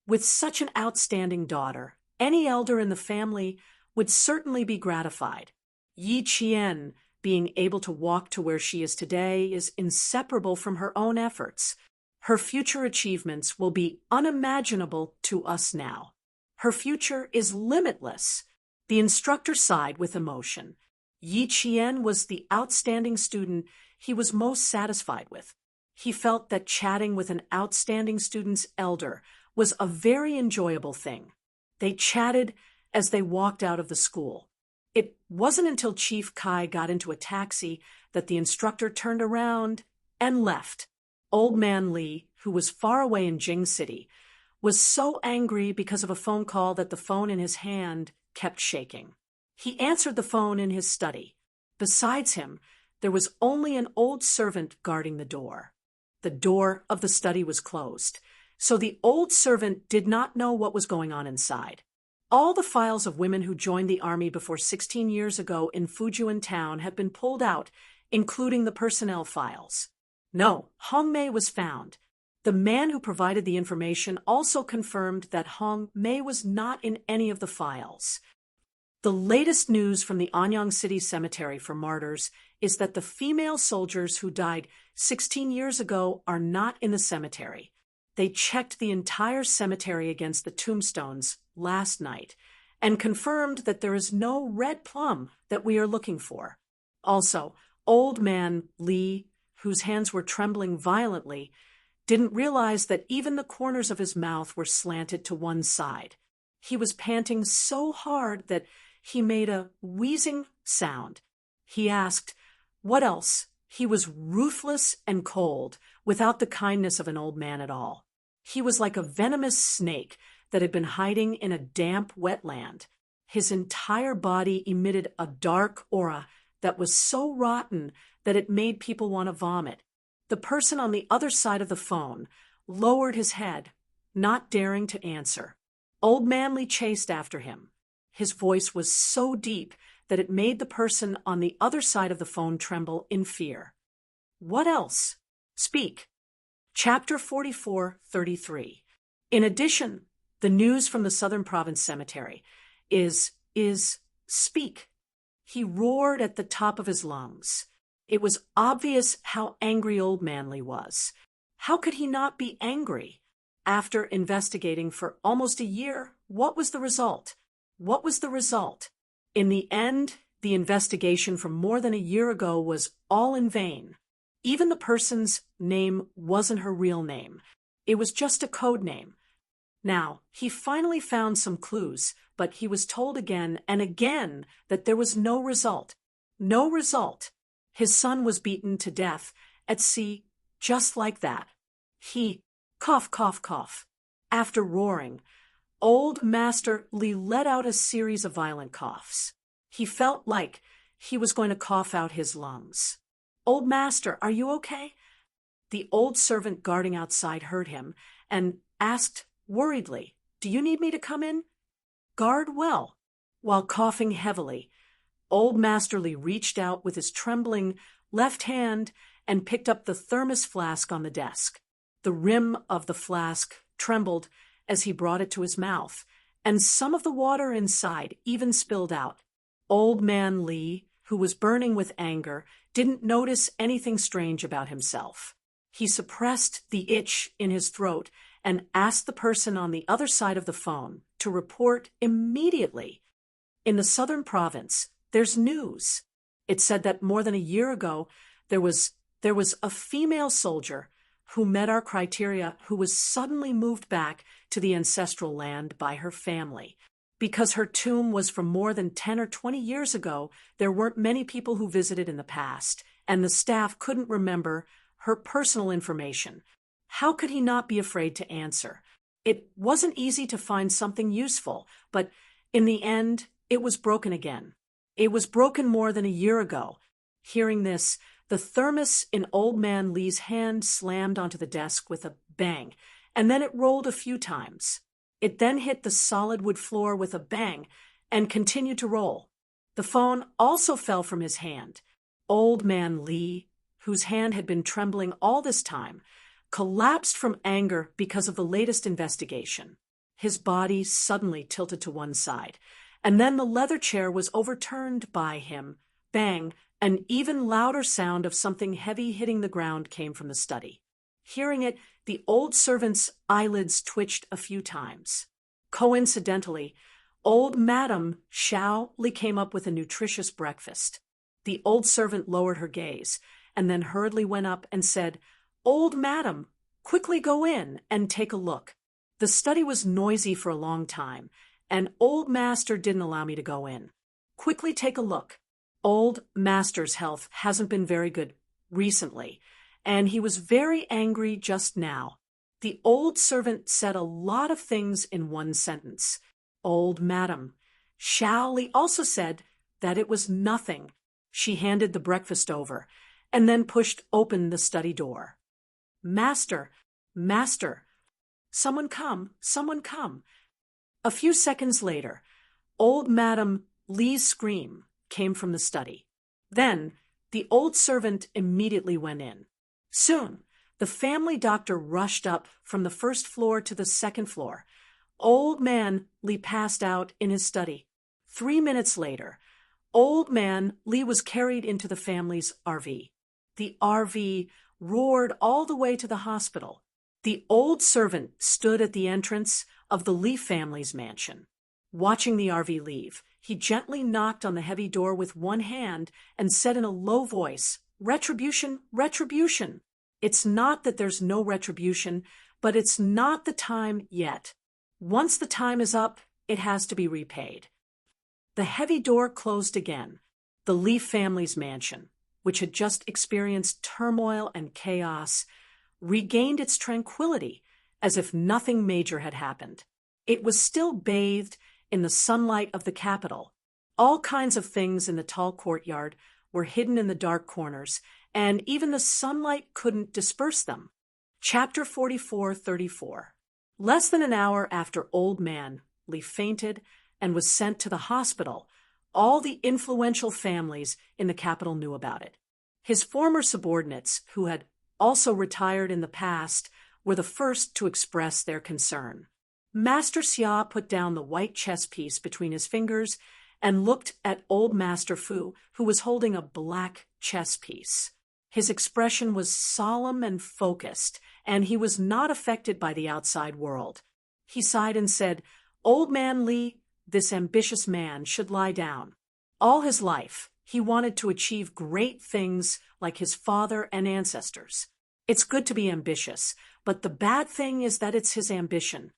With such an outstanding daughter, any elder in the family would certainly be gratified. Yi Qian, being able to walk to where she is today, is inseparable from her own efforts. Her future achievements will be unimaginable to us now. Her future is limitless. The instructor sighed with emotion. Yi Qian was the outstanding student he was most satisfied with. He felt that chatting with an outstanding student's elder was a very enjoyable thing. They chatted as they walked out of the school. It wasn't until Chief Kai got into a taxi that the instructor turned around and left. Old man Li, who was far away in Jing City, was so angry because of a phone call that the phone in his hand kept shaking. He answered the phone in his study. Besides him, there was only an old servant guarding the door. The door of the study was closed, so the old servant did not know what was going on inside. All the files of women who joined the army before 16 years ago in Fujian town had been pulled out, including the personnel files. No, Hong Mei was found. The man who provided the information also confirmed that Hong Mei was not in any of the files. The latest news from the Anyang City Cemetery for Martyrs is that the female soldiers who died 16 years ago are not in the cemetery. They checked the entire cemetery against the tombstones last night and confirmed that there is no red plum that we are looking for. Also, old man Li, whose hands were trembling violently, didn't realize that even the corners of his mouth were slanted to one side. He was panting so hard that he made a wheezing sound. He asked, "What else?" He was ruthless and cold, without the kindness of an old man at all. He was like a venomous snake that had been hiding in a damp wetland. His entire body emitted a dark aura that was so rotten that it made people want to vomit. The person on the other side of the phone lowered his head, not daring to answer. Old Manly chased after him. His voice was so deep that it made the person on the other side of the phone tremble in fear. What else? Speak. Chapter 44:33. In addition, the news from the Southern Province Cemetery is speak. He roared at the top of his lungs. It was obvious how angry old Manly was. How could he not be angry? After investigating for almost a year, what was the result? What was the result? In the end, the investigation from more than a year ago was all in vain. Even the person's name wasn't her real name. It was just a code name. Now, he finally found some clues, but he was told again and again that there was no result. No result. His son was beaten to death at sea just like that. He Cough, cough, cough. After roaring, old Master Li let out a series of violent coughs. He felt like he was going to cough out his lungs. Old Master, are you okay? The old servant guarding outside heard him and asked worriedly, Do you need me to come in? Guard well. While coughing heavily, old Master Li reached out with his trembling left hand and picked up the thermos flask on the desk. The rim of the flask trembled as he brought it to his mouth, and some of the water inside even spilled out. Old man Li, who was burning with anger, didn't notice anything strange about himself. He suppressed the itch in his throat and asked the person on the other side of the phone to report immediately. In the southern province, there's news. It said that more than a year ago, there was a female soldier who met our criteria who was suddenly moved back to the ancestral land by her family. Because her tomb was from more than 10 or 20 years ago, there weren't many people who visited in the past, and the staff couldn't remember her personal information. How could he not be afraid to answer? It wasn't easy to find something useful, but in the end, it was broken again. It was broken more than a year ago. Hearing this, the thermos in old man Li's hand slammed onto the desk with a bang, and then it rolled a few times. It then hit the solid wood floor with a bang and continued to roll. The phone also fell from his hand. Old man Li, whose hand had been trembling all this time, collapsed from anger because of the latest investigation. His body suddenly tilted to one side, and then the leather chair was overturned by him. Bang! An even louder sound of something heavy hitting the ground came from the study. Hearing it, the old servant's eyelids twitched a few times. Coincidentally, old Madame Xiao Li came up with a nutritious breakfast. The old servant lowered her gaze, and then hurriedly went up and said, Old Madam, quickly go in and take a look. The study was noisy for a long time, and old Master didn't allow me to go in. Quickly take a look. Old Master's health hasn't been very good recently, and he was very angry just now. The old servant said a lot of things in one sentence. Old Madam Xiao Li also said that it was nothing. She handed the breakfast over, and then pushed open the study door. Master, Master, someone come, someone come. A few seconds later, old Madam Li's scream came from the study. Then, the old servant immediately went in. Soon, the family doctor rushed up from the first floor to the second floor. Old man Li passed out in his study. 3 minutes later, old man Li was carried into the family's RV. The RV roared all the way to the hospital. The old servant stood at the entrance of the Li family's mansion. Watching the RV leave, he gently knocked on the heavy door with one hand and said in a low voice, Retribution, retribution. It's not that there's no retribution, but it's not the time yet. Once the time is up, it has to be repaid. The heavy door closed again. The Li family's mansion, which had just experienced turmoil and chaos, regained its tranquility as if nothing major had happened. It was still bathed in the sunlight of the capital. All kinds of things in the tall courtyard were hidden in the dark corners, and even the sunlight couldn't disperse them. Chapter 44:34. Less than an hour after old man Li fainted and was sent to the hospital, all the influential families in the capital knew about it. His former subordinates, who had also retired in the past, were the first to express their concern. Master Xia put down the white chess piece between his fingers and looked at old Master Fu, who was holding a black chess piece. His expression was solemn and focused, and he was not affected by the outside world. He sighed and said, Old man Li, this ambitious man, should lie down. All his life, he wanted to achieve great things like his father and ancestors. It's good to be ambitious, but the bad thing is that it's his ambition.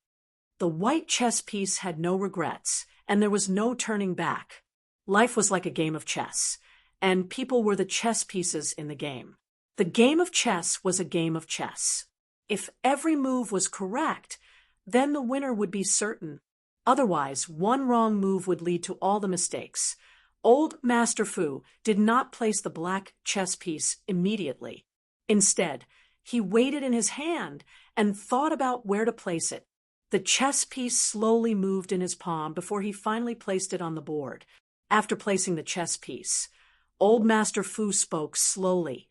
The white chess piece had no regrets, and there was no turning back. Life was like a game of chess, and people were the chess pieces in the game. The game of chess was a game of chess. If every move was correct, then the winner would be certain. Otherwise, one wrong move would lead to all the mistakes. Old Master Fu did not place the black chess piece immediately. Instead, he weighed it in his hand and thought about where to place it. The chess piece slowly moved in his palm before he finally placed it on the board. After placing the chess piece, Old Master Fu spoke slowly.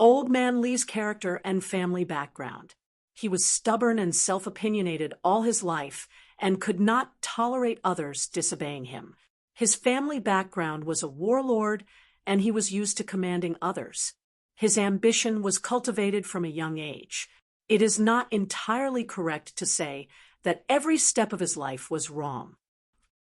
Old Man Li's character and family background. He was stubborn and self-opinionated all his life and could not tolerate others disobeying him. His family background was a warlord, and he was used to commanding others. His ambition was cultivated from a young age. It is not entirely correct to say that every step of his life was wrong.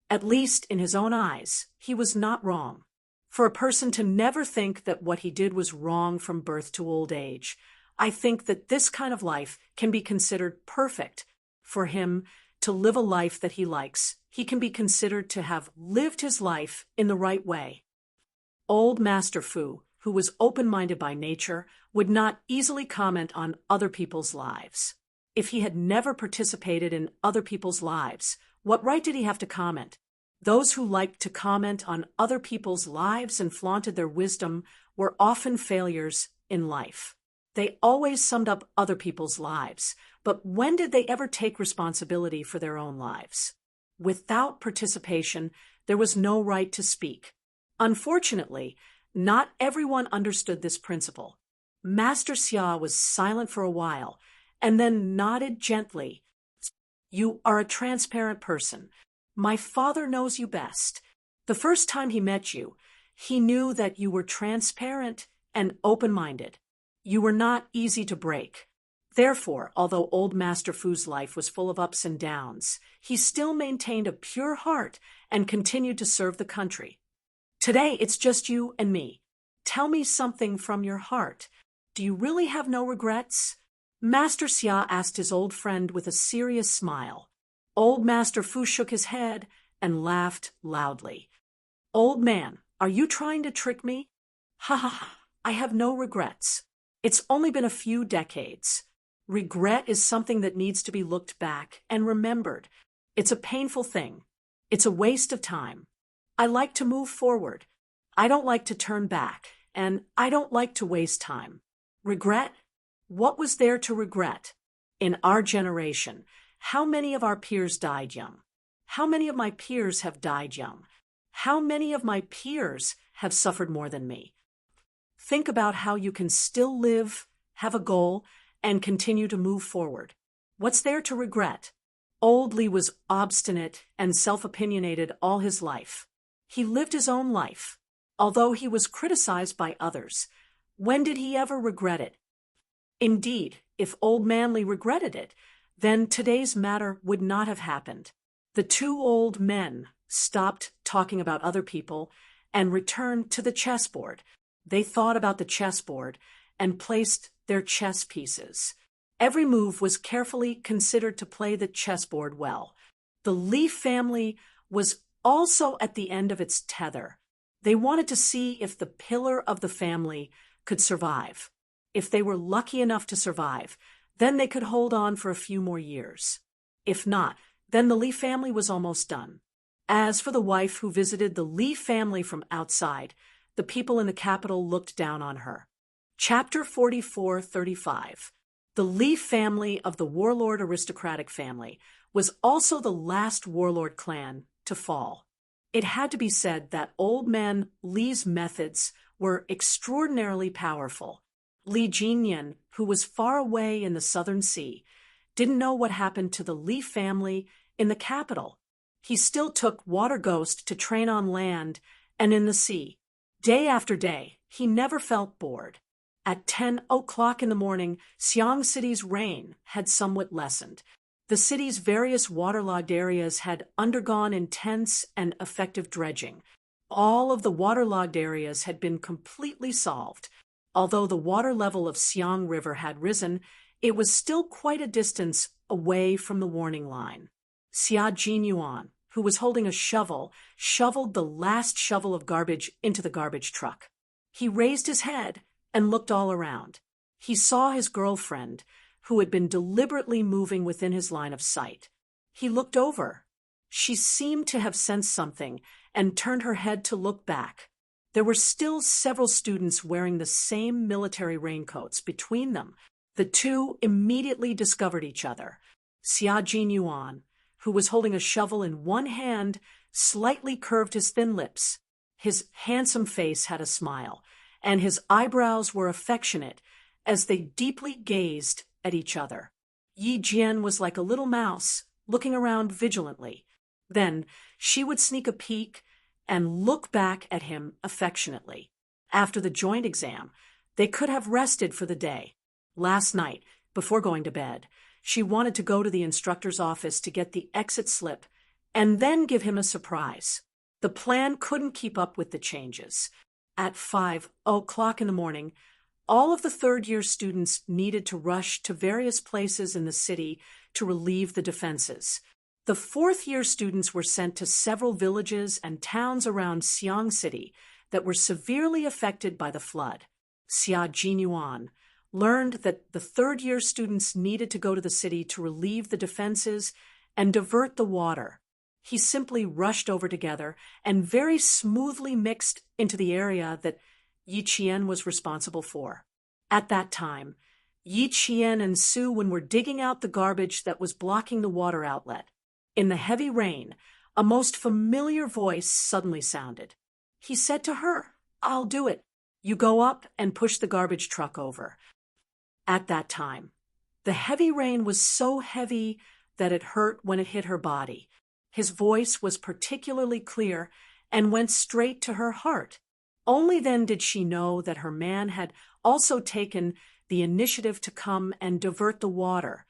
At least in his own eyes, he was not wrong. For a person to never think that what he did was wrong from birth to old age, I think that this kind of life can be considered perfect. For him to live a life that he likes, he can be considered to have lived his life in the right way. Old Master Fu, who was open-minded by nature, would not easily comment on other people's lives. If he had never participated in other people's lives, what right did he have to comment? Those who liked to comment on other people's lives and flaunted their wisdom were often failures in life. They always summed up other people's lives, but when did they ever take responsibility for their own lives? Without participation, there was no right to speak. Unfortunately, not everyone understood this principle. Master Xia was silent for a while, and then nodded gently. "You are a transparent person. My father knows you best. The first time he met you, he knew that you were transparent and open-minded. You were not easy to break. Therefore, although old Master Fu's life was full of ups and downs, he still maintained a pure heart and continued to serve the country. Today, it's just you and me. Tell me something from your heart. Do you really have no regrets?" Master Xia asked his old friend with a serious smile. Old Master Fu shook his head and laughed loudly. "Old man, are you trying to trick me? Ha ha ha, I have no regrets. It's only been a few decades. Regret is something that needs to be looked back and remembered. It's a painful thing. It's a waste of time. I like to move forward. I don't like to turn back, and I don't like to waste time. Regret? What was there to regret? In our generation, how many of our peers died young? How many of my peers have died young? How many of my peers have suffered more than me? Think about how you can still live, have a goal, and continue to move forward. What's there to regret? Old Li was obstinate and self-opinionated all his life. He lived his own life, although he was criticized by others. When did he ever regret it? Indeed, if Old Man Li regretted it, then today's matter would not have happened. The two old men stopped talking about other people and returned to the chessboard. They thought about the chessboard and placed their chess pieces. Every move was carefully considered to play the chessboard well. The Li family was also at the end of its tether. They wanted to see if the pillar of the family could survive. If they were lucky enough to survive, then they could hold on for a few more years. If not, then the Li family was almost done. As for the wife who visited the Li family from outside, the people in the capital looked down on her. Chapter 44:35. The Li family of the warlord aristocratic family was also the last warlord clan to fall. It had to be said that old man Li's methods were extraordinarily powerful. Li Jinyan, who was far away in the southern sea, didn't know what happened to the Li family in the capital. He still took Water Ghost to train on land and in the sea. Day after day, he never felt bored. At 10 o'clock in the morning, Xiang City's rain had somewhat lessened. The city's various waterlogged areas had undergone intense and effective dredging. All of the waterlogged areas had been completely solved. Although the water level of Xiang River had risen, it was still quite a distance away from the warning line. Xia Jinyuan, who was holding a shovel, shoveled the last shovel of garbage into the garbage truck. He raised his head and looked all around. He saw his girlfriend, who had been deliberately moving within his line of sight. He looked over. She seemed to have sensed something and turned her head to look back. There were still several students wearing the same military raincoats between them. The two immediately discovered each other. Xia Jinyuan, who was holding a shovel in one hand, slightly curved his thin lips. His handsome face had a smile, and his eyebrows were affectionate as they deeply gazed at each other. Yi Jian was like a little mouse, looking around vigilantly. Then she would sneak a peek and look back at him affectionately. After the joint exam, they could have rested for the day. Last night, before going to bed, she wanted to go to the instructor's office to get the exit slip and then give him a surprise. The plan couldn't keep up with the changes. At 5:00 in the morning, all of the third-year students needed to rush to various places in the city to relieve the defenses. The fourth-year students were sent to several villages and towns around Xiang City that were severely affected by the flood. Xia Jinyuan learned that the third-year students needed to go to the city to relieve the defenses and divert the water. He simply rushed over together and very smoothly mixed into the area that Yi Qian was responsible for. At that time, Yi Qian and Su Wen were digging out the garbage that was blocking the water outlet. In the heavy rain, a most familiar voice suddenly sounded. He said to her, "I'll do it. You go up and push the garbage truck over." At that time, the heavy rain was so heavy that it hurt when it hit her body. His voice was particularly clear and went straight to her heart. Only then did she know that her man had also taken the initiative to come and divert the water.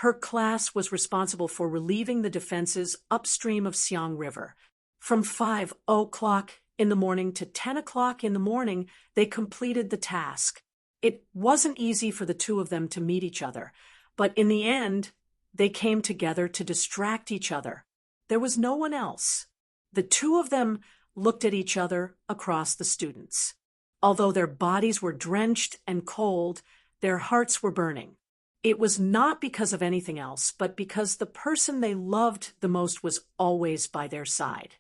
Her class was responsible for relieving the defenses upstream of Xiang River. From 5:00 in the morning to 10:00 in the morning, they completed the task. It wasn't easy for the two of them to meet each other, but in the end, they came together to distract each other. There was no one else. The two of them looked at each other across the students. Although their bodies were drenched and cold, their hearts were burning. It was not because of anything else, but because the person they loved the most was always by their side.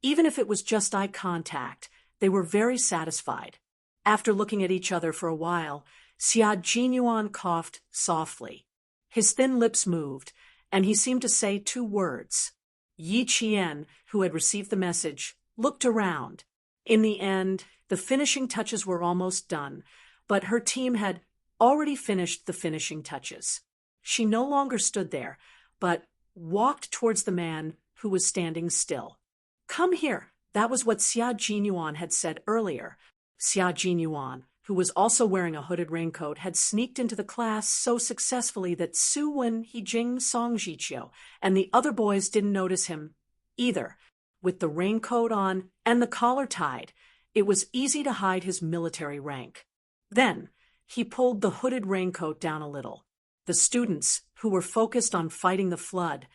Even if it was just eye contact, they were very satisfied. After looking at each other for a while, Xia Jinyuan coughed softly. His thin lips moved, and he seemed to say two words. Yi Qian, who had received the message, looked around. In the end, the finishing touches were almost done, but her team had already finished the finishing touches. She no longer stood there, but walked towards the man who was standing still. "Come here." That was what Xia Jinyuan had said earlier. Xia Jinyuan, who was also wearing a hooded raincoat, had sneaked into the class so successfully that Su Wen, Hijing, Song Jiqiu, and the other boys didn't notice him either. With the raincoat on and the collar tied, it was easy to hide his military rank. Then, he pulled the hooded raincoat down a little. The students, who were focused on fighting the flood,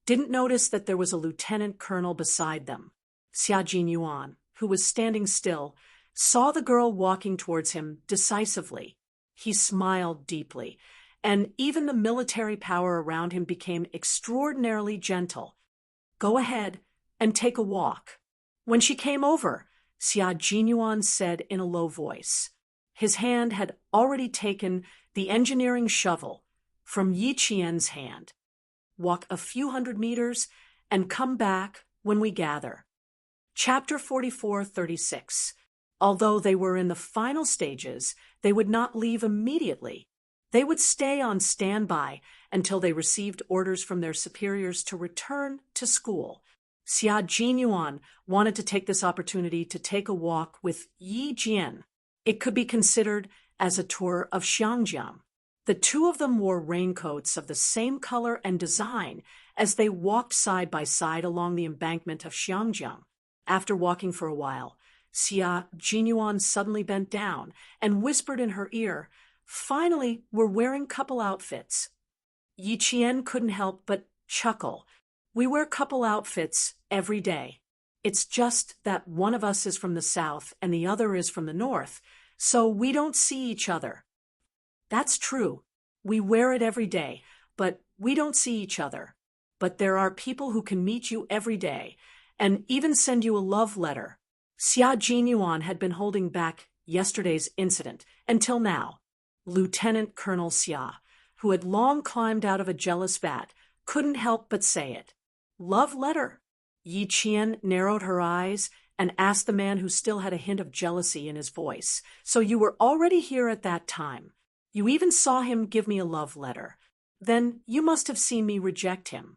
didn't notice that there was a lieutenant colonel beside them. Xia Jinyuan, who was standing still, saw the girl walking towards him decisively. He smiled deeply, and even the military power around him became extraordinarily gentle. "Go ahead and take a walk." When she came over, Xia Jinyuan said in a low voice. His hand had already taken the engineering shovel from Yi Qian's hand. "Walk a few hundred meters and come back when we gather." Chapter 44:36. Although they were in the final stages, they would not leave immediately. They would stay on standby until they received orders from their superiors to return to school. Xia Jinyuan wanted to take this opportunity to take a walk with Yi Jian. It could be considered as a tour of Xiangjiang. The two of them wore raincoats of the same color and design as they walked side by side along the embankment of Xiangjiang. After walking for a while, Xia Jinyuan suddenly bent down and whispered in her ear, "Finally, we're wearing couple outfits." Yi Qian couldn't help but chuckle. "We wear couple outfits every day. It's just that one of us is from the south and the other is from the north, so we don't see each other." "That's true. We wear it every day, but we don't see each other. But there are people who can meet you every day, and even send you a love letter. Xia Jinyuan had been holding back yesterday's incident until now. Lieutenant Colonel Xia, who had long climbed out of a jealous vat, couldn't help but say it. Love letter. Yi Qian narrowed her eyes and asked the man who still had a hint of jealousy in his voice. So you were already here at that time. You even saw him give me a love letter. Then you must have seen me reject him.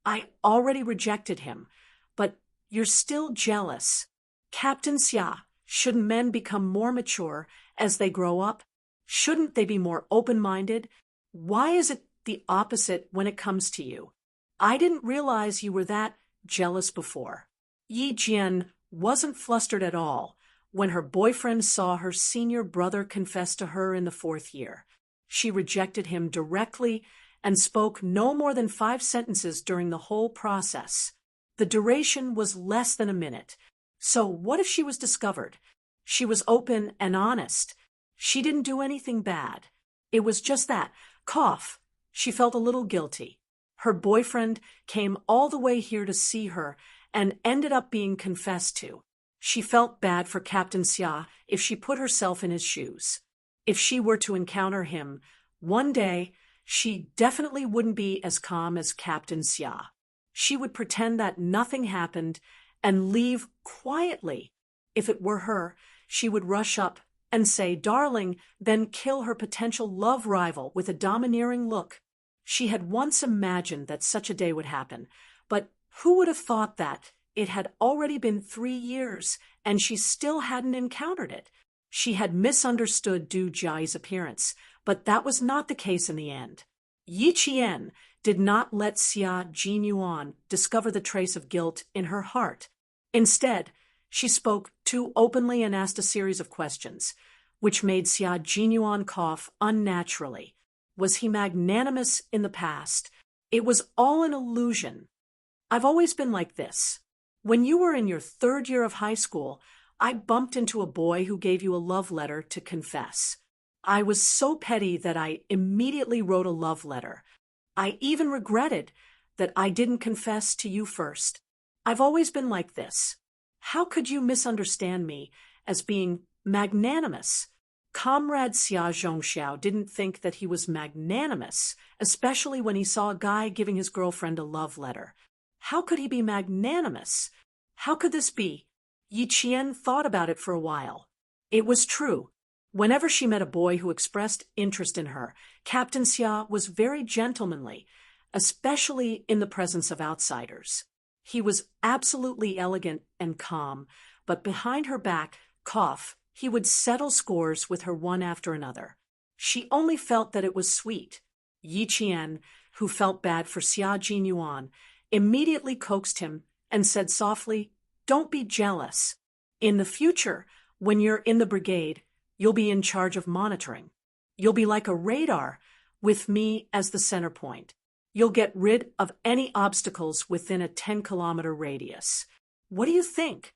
I already rejected him, but you're still jealous. Captain Xia, shouldn't men become more mature as they grow up? Shouldn't they be more open-minded? Why is it the opposite when it comes to you? I didn't realize you were that jealous before. Yi Jian wasn't flustered at all when her boyfriend saw her senior brother confess to her in the 4th year. She rejected him directly and spoke no more than 5 sentences during the whole process. The duration was less than a minute. So what if she was discovered? She was open and honest. She didn't do anything bad. It was just that, cough. She felt a little guilty. Her boyfriend came all the way here to see her and ended up being confessed to. She felt bad for Captain Xia if she put herself in his shoes. If she were to encounter him one day, she definitely wouldn't be as calm as Captain Xia. She would pretend that nothing happened and leave quietly. If it were her, she would rush up and say, "Darling," then kill her potential love rival with a domineering look. She had once imagined that such a day would happen, but who would have thought that it had already been 3 years and she still hadn't encountered it? She had misunderstood Du Jiai's appearance, but that was not the case in the end. Yi Qian did not let Xia Jinyuan discover the trace of guilt in her heart. Instead, she spoke too openly and asked a series of questions, which made Xia Jinyuan cough unnaturally. Was he magnanimous in the past? It was all an illusion. I've always been like this. When you were in your 3rd year of high school, I bumped into a boy who gave you a love letter to confess. I was so petty that I immediately wrote a love letter. I even regretted that I didn't confess to you first. I've always been like this. How could you misunderstand me as being magnanimous? Comrade Xia Zhongxiao didn't think that he was magnanimous, especially when he saw a guy giving his girlfriend a love letter. How could he be magnanimous? How could this be? Yi Qian thought about it for a while. It was true. Whenever she met a boy who expressed interest in her, Captain Xia was very gentlemanly, especially in the presence of outsiders. He was absolutely elegant and calm, but behind her back, cough, he would settle scores with her one after another. She only felt that it was sweet. Yi Qian, who felt bad for Xia Jinyuan, immediately coaxed him and said softly, "Don't be jealous. In the future, when you're in the brigade, you'll be in charge of monitoring. You'll be like a radar with me as the center point. You'll get rid of any obstacles within a 10-kilometer radius. What do you think?"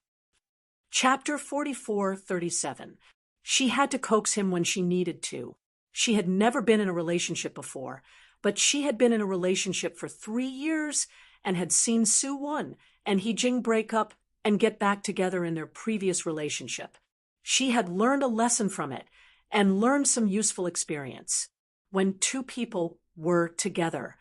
Chapter 44:37. She had to coax him when she needed to. She had never been in a relationship before, but she had been in a relationship for 3 years and had seen Su Wen and He Jing break up and get back together in their previous relationship. She had learned a lesson from it and learned some useful experience. When 2 people were together,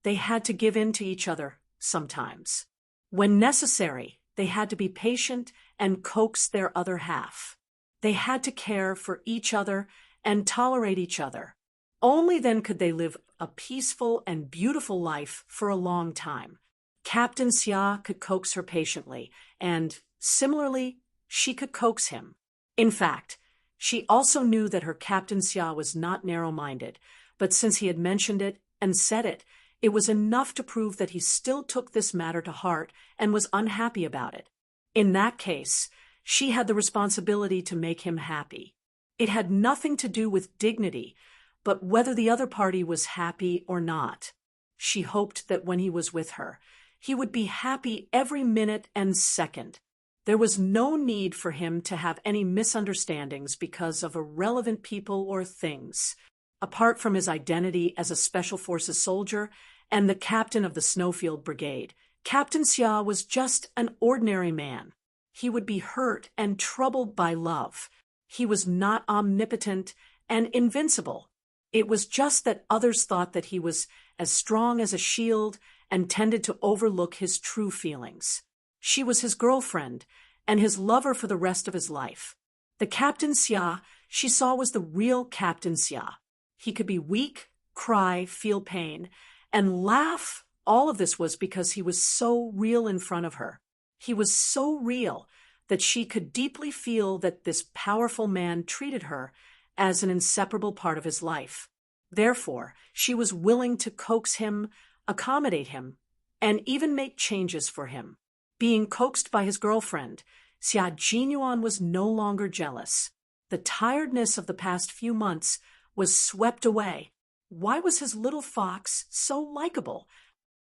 they had to give in to each other sometimes. When necessary, they had to be patient and coax their other half. They had to care for each other and tolerate each other. Only then could they live a peaceful and beautiful life for a long time. Captain Xia could coax her patiently, and, similarly, she could coax him. In fact, she also knew that her Captain Xia was not narrow-minded, but since he had mentioned it and said it, it was enough to prove that he still took this matter to heart and was unhappy about it. In that case, she had the responsibility to make him happy. It had nothing to do with dignity, but whether the other party was happy or not. She hoped that when he was with her, he would be happy every minute and second. There was no need for him to have any misunderstandings because of irrelevant people or things. Apart from his identity as a Special Forces soldier and the captain of the Snowfield Brigade, Captain Xia was just an ordinary man. He would be hurt and troubled by love. He was not omnipotent and invincible. It was just that others thought that he was as strong as a shield and tended to overlook his true feelings. She was his girlfriend and his lover for the rest of his life. The Captain Xia she saw was the real Captain Xia. He could be weak, cry, feel pain, and laugh. All of this was because he was so real in front of her. He was so real that she could deeply feel that this powerful man treated her as an inseparable part of his life. Therefore, she was willing to coax him, accommodate him, and even make changes for him. Being coaxed by his girlfriend, Xia Jinyuan was no longer jealous. The tiredness of the past few months was swept away. Why was his little fox so likable?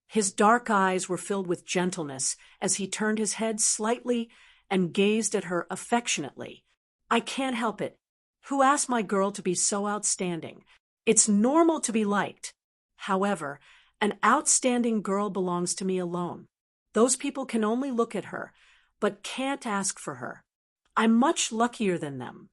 His dark eyes were filled with gentleness as he turned his head slightly and gazed at her affectionately. I can't help it. Who asked my girl to be so outstanding? It's normal to be liked. However, an outstanding girl belongs to me alone. Those people can only look at her, but can't ask for her. I'm much luckier than them.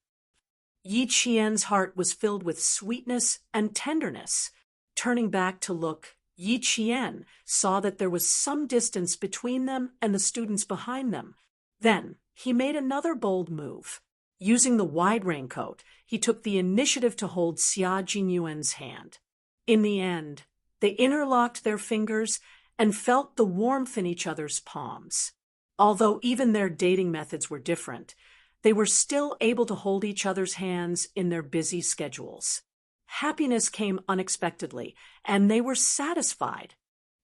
Yi Qian's heart was filled with sweetness and tenderness. Turning back to look, Yi Qian saw that there was some distance between them and the students behind them. Then he made another bold move. Using the wide raincoat, he took the initiative to hold Xia Jinyuan's hand. In the end, they interlocked their fingers and felt the warmth in each other's palms. Although even their dating methods were different, they were still able to hold each other's hands in their busy schedules. Happiness came unexpectedly, and they were satisfied.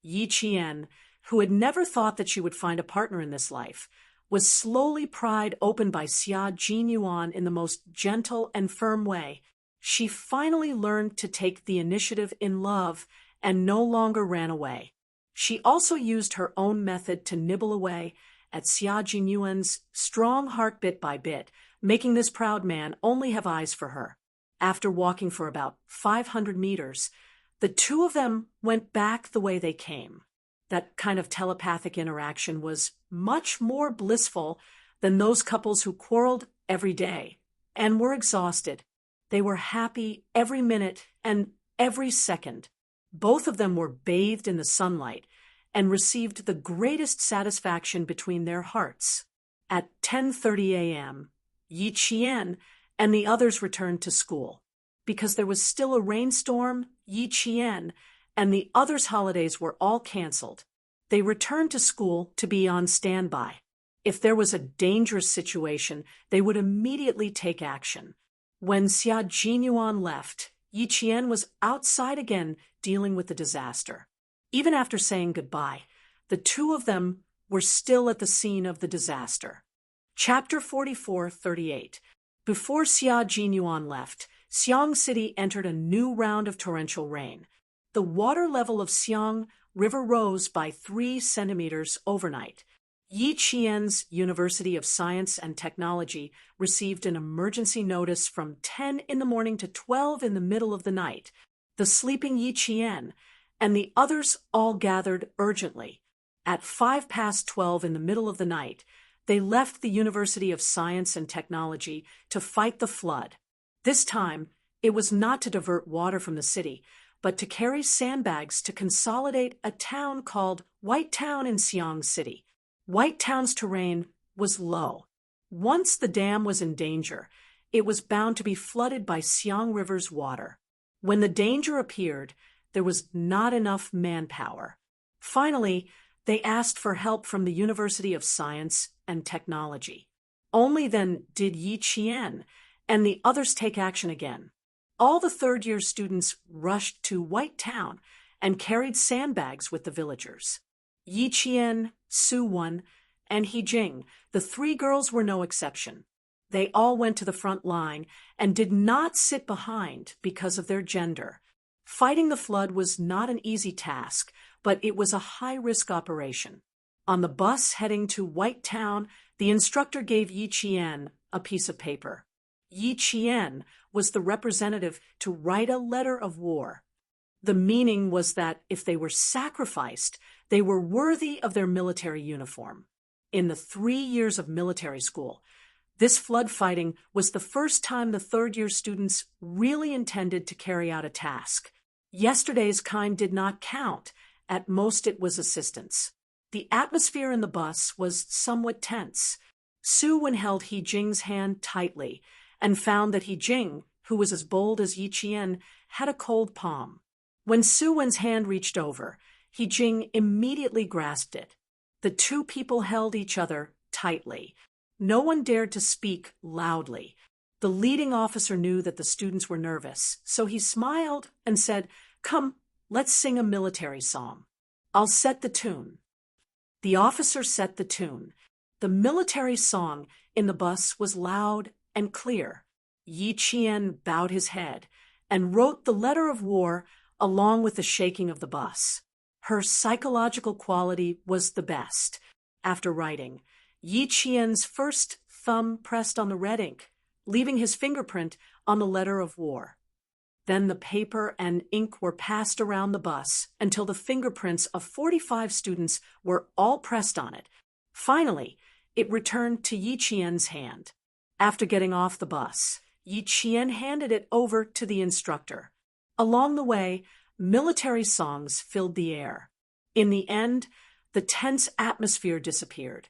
Yi Qian, who had never thought that she would find a partner in this life, was slowly pried open by Xia Jinyuan in the most gentle and firm way. She finally learned to take the initiative in love and no longer ran away. She also used her own method to nibble away at Xia Jinyuan's strong heart bit by bit, making this proud man only have eyes for her. After walking for about 500 meters, the two of them went back the way they came. That kind of telepathic interaction was much more blissful than those couples who quarreled every day and were exhausted. They were happy every minute and every second. Both of them were bathed in the sunlight and received the greatest satisfaction between their hearts. At 10:30 a.m., Yi Qian and the others returned to school. Because there was still a rainstorm, Yi Qian and the others' holidays were all canceled. They returned to school to be on standby. If there was a dangerous situation, they would immediately take action. When Xia Jinyuan left, Yi Qian was outside again dealing with the disaster. Even after saying goodbye, the two of them were still at the scene of the disaster. Chapter 44:38. Before Xia Jinyuan left, Xiang City entered a new round of torrential rain. The water level of Xiang River rose by 3 centimeters overnight. Yi Qian's University of Science and Technology received an emergency notice from 10 in the morning to 12 in the middle of the night. The sleeping Yi Qian and the others all gathered urgently. At 12:05 in the middle of the night, they left the University of Science and Technology to fight the flood. This time, it was not to divert water from the city, but to carry sandbags to consolidate a town called White Town in Xiang City. White Town's terrain was low. Once the dam was in danger, it was bound to be flooded by Xiang River's water. When the danger appeared, there was not enough manpower. Finally, they asked for help from the University of Science and Technology. Only then did Yi Qian and the others take action again. All the third-year students rushed to White Town and carried sandbags with the villagers. Yi Qian, Su Wen, and He Jing, the 3 girls were no exception. They all went to the front line and did not sit behind because of their gender. Fighting the flood was not an easy task, but it was a high-risk operation. On the bus heading to White Town, the instructor gave Yi Qian a piece of paper. Yi Qian was the representative to write a letter of war. The meaning was that if they were sacrificed, they were worthy of their military uniform. In the 3 years of military school, this flood fighting was the first time the third-year students really intended to carry out a task. Yesterday's kind did not count. At most, it was assistance. The atmosphere in the bus was somewhat tense. Su Wen held He Jing's hand tightly and found that He Jing, who was as bold as Yi Qian, had a cold palm. When Su Wen's hand reached over, He Jing immediately grasped it. The two people held each other tightly. No one dared to speak loudly. The leading officer knew that the students were nervous, so he smiled and said, "Come, let's sing a military song. I'll set the tune." The officer set the tune. The military song in the bus was loud and clear. Yi Qian bowed his head and wrote the letter of war along with the shaking of the bus. Her psychological quality was the best. After writing, Yi Qian's first thumb pressed on the red ink, leaving his fingerprint on the letter of war. Then the paper and ink were passed around the bus until the fingerprints of 45 students were all pressed on it. Finally, it returned to Yi Qian's hand. After getting off the bus, Yi Qian handed it over to the instructor. Along the way, military songs filled the air. In the end, the tense atmosphere disappeared,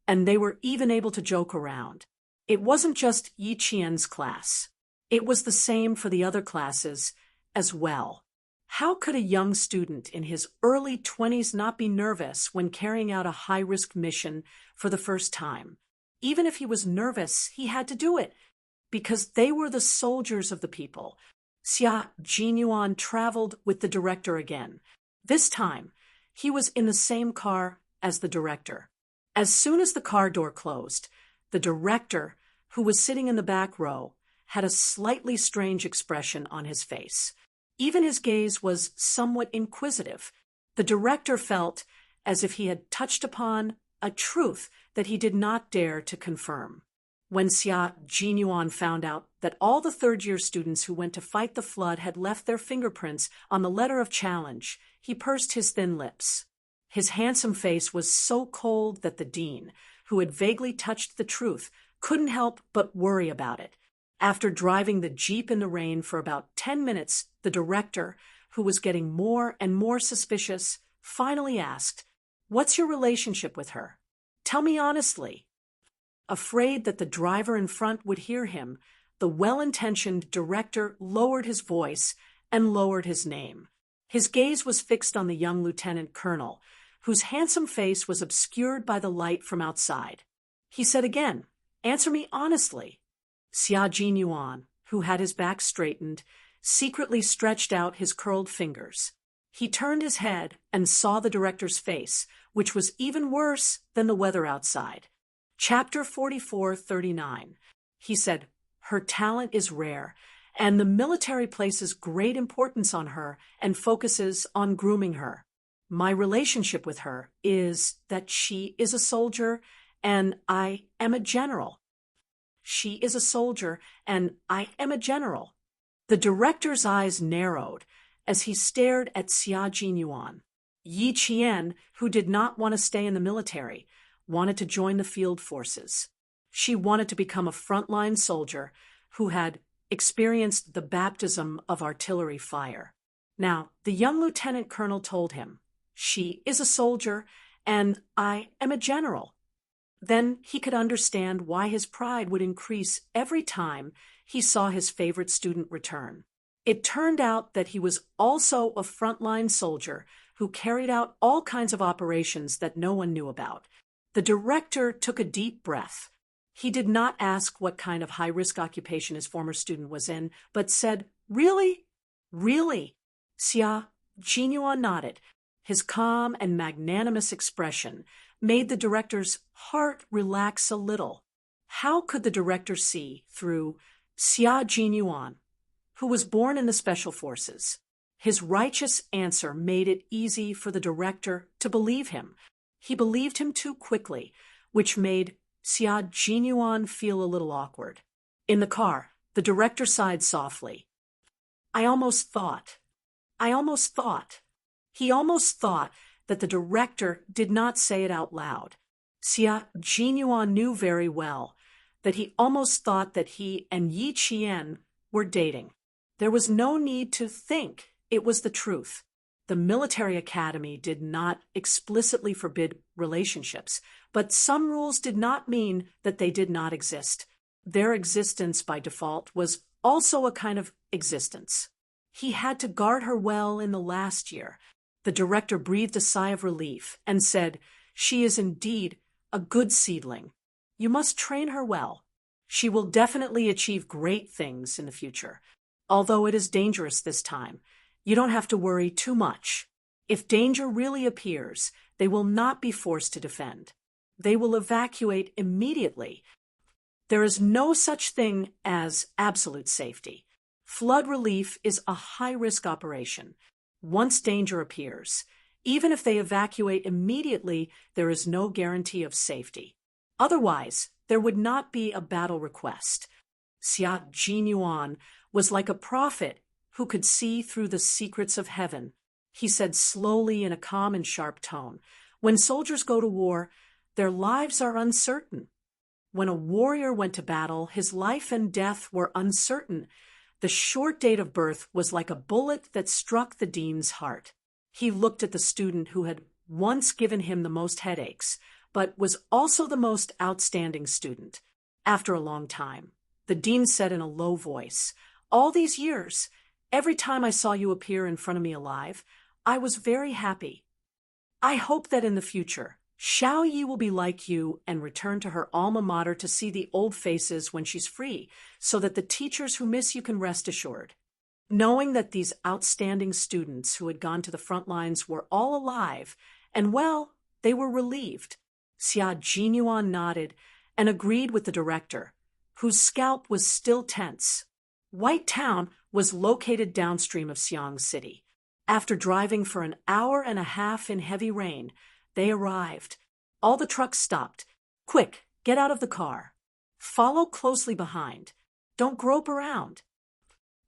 and they were even able to joke around. It wasn't just Yi Qian's class. It was the same for the other classes as well. How could a young student in his early 20s not be nervous when carrying out a high-risk mission for the first time? Even if he was nervous, he had to do it, because they were the soldiers of the people. Xia Jinyuan traveled with the director again. This time, he was in the same car as the director. As soon as the car door closed, the director, who was sitting in the back row, had a slightly strange expression on his face. Even his gaze was somewhat inquisitive. The director felt as if he had touched upon a truth that he did not dare to confirm. When Xia Jinyuan found out that all the third-year students who went to fight the flood had left their fingerprints on the letter of challenge, he pursed his thin lips. His handsome face was so cold that the dean, who had vaguely touched the truth, couldn't help but worry about it. After driving the jeep in the rain for about 10 minutes, the director, who was getting more and more suspicious, finally asked, "What's your relationship with her? Tell me honestly." Afraid that the driver in front would hear him, the well-intentioned director lowered his voice and lowered his name. His gaze was fixed on the young lieutenant colonel, whose handsome face was obscured by the light from outside. He said again, "Answer me honestly." Xia Jinyuan, who had his back straightened, secretly stretched out his curled fingers. He turned his head and saw the director's face, which was even worse than the weather outside. Chapter 44:39. He said, "Her talent is rare, and the military places great importance on her and focuses on grooming her. My relationship with her is that she is a soldier and I am a general. She is a soldier and I am a general." The director's eyes narrowed as he stared at Xia Jinyuan. Yi Qian, who did not want to stay in the military, wanted to join the field forces. She wanted to become a frontline soldier who had experienced the baptism of artillery fire. Now, the young lieutenant colonel told him, "She is a soldier and I am a general." Then he could understand why his pride would increase every time he saw his favorite student return. It turned out that he was also a frontline soldier who carried out all kinds of operations that no one knew about. The director took a deep breath. He did not ask what kind of high-risk occupation his former student was in, but said, "Really? Really?" Xia Jinyuan nodded. His calm and magnanimous expression made the director's heart relax a little. How could the director see through Xia Jinyuan, who was born in the special forces? His righteous answer made it easy for the director to believe him. He believed him too quickly, which made Xia Jinyuan feel a little awkward. In the car, The director sighed softly. I almost thought. He almost thought that the director did not say it out loud. Xia Jinyuan knew very well that he almost thought that he and Yi Qian were dating. There was no need to think. It was the truth. The military academy did not explicitly forbid relationships, but some rules did not mean that they did not exist. Their existence by default was also a kind of existence. He had to guard her well in the last year. The director breathed a sigh of relief and said, "She is indeed a good seedling. You must train her well. She will definitely achieve great things in the future. Although it is dangerous this time, you don't have to worry too much. If danger really appears, they will not be forced to defend. They will evacuate immediately. There is no such thing as absolute safety. Flood relief is a high-risk operation. Once danger appears, even if they evacuate immediately, there is no guarantee of safety. Otherwise, there would not be a battle request." Xia Jinyuan was like a prophet who could see through the secrets of heaven. He said slowly in a calm and sharp tone, "When soldiers go to war, their lives are uncertain. When a warrior went to battle, his life and death were uncertain. The short date of birth was like a bullet that struck the dean's heart." He looked at the student who had once given him the most headaches, but was also the most outstanding student. After a long time, the dean said in a low voice, "All these years, every time I saw you appear in front of me alive, I was very happy. I hope that in the future, Xiao Yi will be like you and return to her alma mater to see the old faces when she's free, so that the teachers who miss you can rest assured." Knowing that these outstanding students who had gone to the front lines were all alive, and well, they were relieved. Xia Jinyuan nodded and agreed with the director, whose scalp was still tense. White Town was located downstream of Xiang City. After driving for an hour and a half in heavy rain, they arrived. All the trucks stopped. "Quick, get out of the car. Follow closely behind. Don't grope around.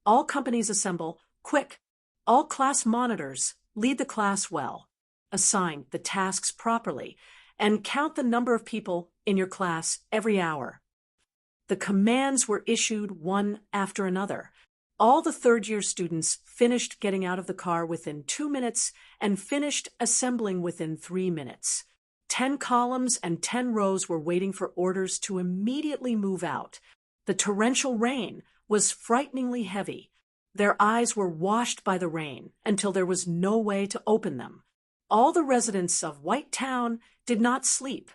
All companies assemble. Quick. All class monitors, lead the class well. Assign the tasks properly, and count the number of people in your class every hour." The commands were issued one after another. All the third-year students finished getting out of the car within 2 minutes and finished assembling within 3 minutes. 10 columns and 10 rows were waiting for orders to immediately move out. The torrential rain was frighteningly heavy. Their eyes were washed by the rain until there was no way to open them. All the residents of White Town did not sleep.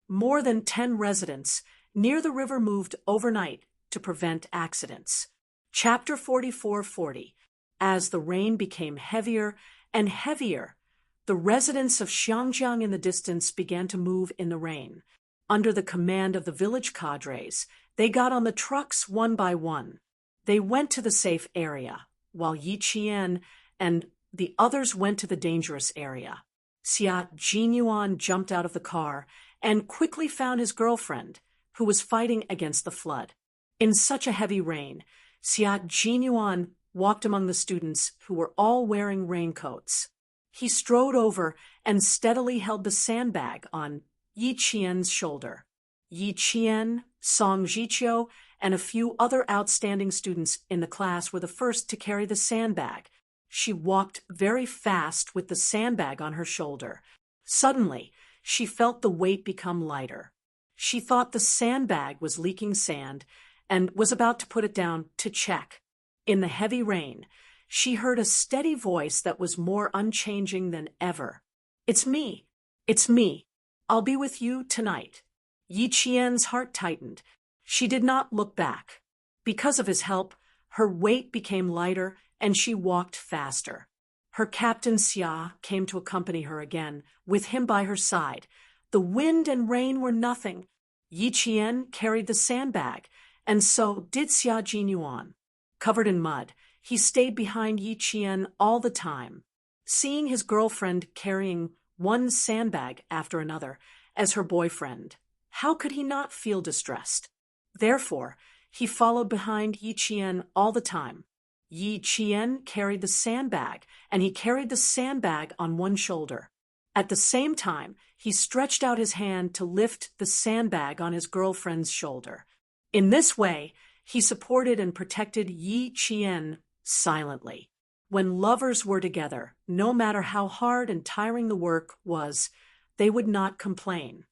More than 10 residents near the river moved overnight to prevent accidents. Chapter 4440. As the rain became heavier and heavier, the residents of Xiangjiang in the distance began to move in the rain. Under the command of the village cadres, they got on the trucks one by one. They went to the safe area, while Yi Qian and the others went to the dangerous area. Xia Jinyuan jumped out of the car and quickly found his girlfriend, who was fighting against the flood. In such a heavy rain, Xia Jinyuan walked among the students who were all wearing raincoats. He strode over and steadily held the sandbag on Yi Qian's shoulder. Yi Qian, Song Jiqiu, and a few other outstanding students in the class were the first to carry the sandbag. She walked very fast with the sandbag on her shoulder. Suddenly, she felt the weight become lighter. She thought the sandbag was leaking sand and was about to put it down to check. In the heavy rain, she heard a steady voice that was more unchanging than ever. "It's me. It's me. I'll be with you tonight." Yi Qian's heart tightened. She did not look back. Because of his help, her weight became lighter and she walked faster. Her captain Xia came to accompany her again, with him by her side. The wind and rain were nothing. Yi Qian carried the sandbag, and so did Xia Jinyuan. Covered in mud, he stayed behind Yi Qian all the time. Seeing his girlfriend carrying one sandbag after another as her boyfriend, how could he not feel distressed? Therefore, he followed behind Yi Qian all the time. Yi Qian carried the sandbag, and he carried the sandbag on one shoulder. At the same time, he stretched out his hand to lift the sandbag on his girlfriend's shoulder. In this way, he supported and protected Yi Qian silently. When lovers were together, no matter how hard and tiring the work was, they would not complain.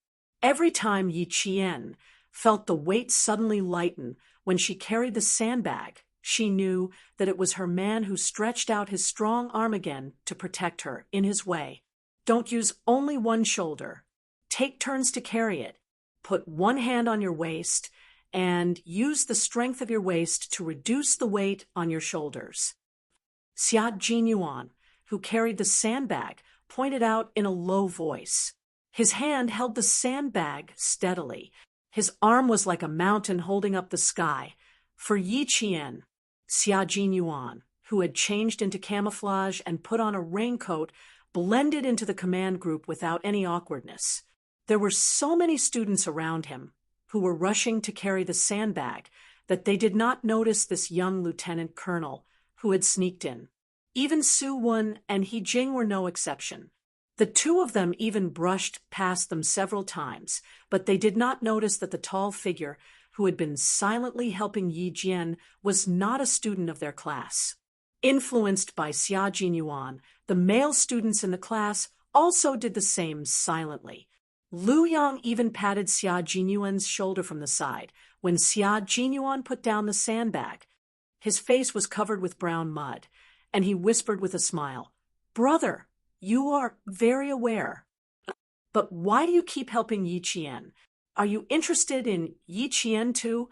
Every time Yi Qian felt the weight suddenly lighten when she carried the sandbag, she knew that it was her man who stretched out his strong arm again to protect her in his way. Don't use only one shoulder. Take turns to carry it. Put one hand on your waist and use the strength of your waist to reduce the weight on your shoulders. Xia Jinyuan, who carried the sandbag, pointed out in a low voice. His hand held the sandbag steadily. His arm was like a mountain holding up the sky. For Yi Qian, Xia Jinyuan, who had changed into camouflage and put on a raincoat, blended into the command group without any awkwardness. There were so many students around him who were rushing to carry the sandbag that they did not notice this young lieutenant colonel who had sneaked in. Even Su Wen and He Jing were no exception. The two of them even brushed past them several times, but they did not notice that the tall figure who had been silently helping Yi Jian was not a student of their class. Influenced by Xia Jinyuan, the male students in the class also did the same silently. Lu Yang even patted Xia Jinyuan's shoulder from the side when Xia Jinyuan put down the sandbag. His face was covered with brown mud, and he whispered with a smile, "Brother, you are very aware. But why do you keep helping Yi Qian? Are you interested in Yi Qian too?"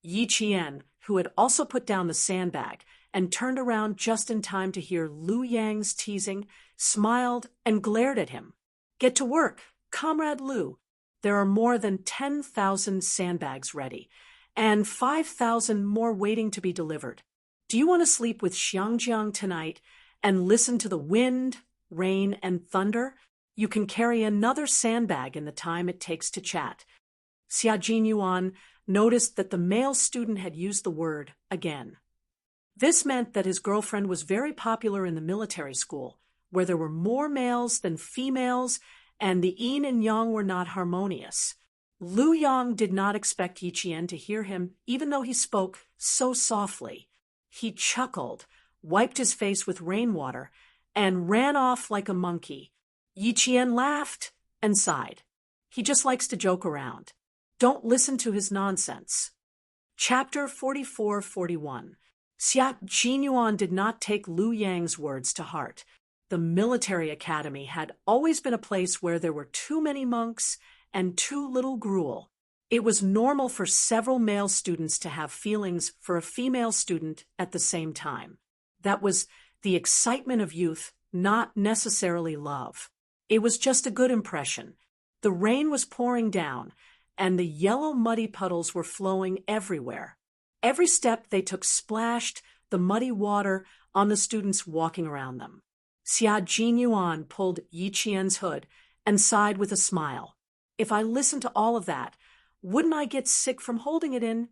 Yi Qian, who had also put down the sandbag and turned around just in time to hear Lu Yang's teasing, smiled and glared at him. "Get to work, Comrade Lu. There are more than 10,000 sandbags ready, and 5,000 more waiting to be delivered. Do you want to sleep with Xiangjiang tonight and listen to the wind, rain, and thunder? You can carry another sandbag in the time it takes to chat." Xia Jinyuan noticed that the male student had used the word again. This meant that his girlfriend was very popular in the military school, where there were more males than females, and the yin and yang were not harmonious. Lu Yang did not expect Yi Qian to hear him, even though he spoke so softly. He chuckled, wiped his face with rainwater, and ran off like a monkey. Yi Qian laughed and sighed. He just likes to joke around. Don't listen to his nonsense. Chapter 44-41. Xia Jinyuan did not take Lu Yang's words to heart. The military academy had always been a place where there were too many monks and too little gruel. It was normal for several male students to have feelings for a female student at the same time. That was the excitement of youth, not necessarily love. It was just a good impression. The rain was pouring down, and the yellow muddy puddles were flowing everywhere. Every step they took splashed the muddy water on the students walking around them. Xia Jinyuan pulled Yi Qian's hood and sighed with a smile. If I listened to all of that, wouldn't I get sick from holding it in?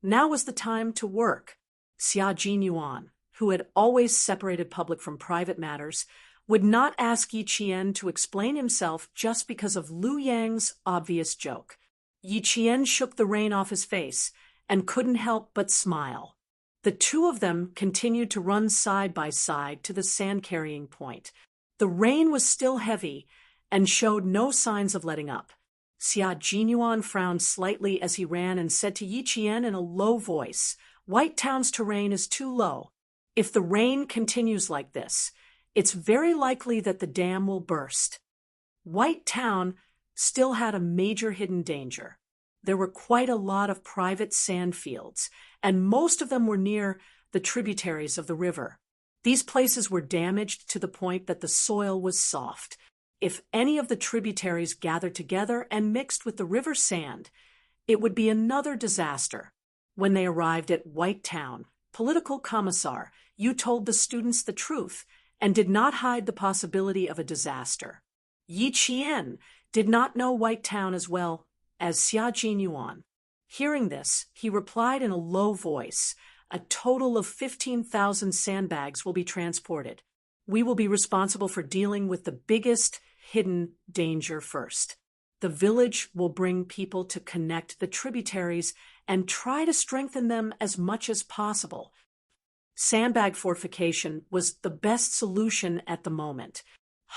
Now was the time to work. Xia Jinyuan, who had always separated public from private matters, would not ask Yi Qian to explain himself just because of Lu Yang's obvious joke. Yi Qian shook the rain off his face and couldn't help but smile. The two of them continued to run side by side to the sand-carrying point. The rain was still heavy and showed no signs of letting up. Xia Jinyuan frowned slightly as he ran and said to Yi Qian in a low voice, "White Town's terrain is too low. If the rain continues like this, it's very likely that the dam will burst." White Town still had a major hidden danger. There were quite a lot of private sand fields, and most of them were near the tributaries of the river. These places were damaged to the point that the soil was soft. If any of the tributaries gathered together and mixed with the river sand, it would be another disaster. When they arrived at White Town, Political Commissar, Yu told the students the truth and did not hide the possibility of a disaster. Yi Qian did not know White Town as well as Xia Jinyuan. Hearing this, he replied in a low voice, "A total of 15,000 sandbags will be transported. We will be responsible for dealing with the biggest hidden danger first. The village will bring people to connect the tributaries and try to strengthen them as much as possible." Sandbag fortification was the best solution at the moment.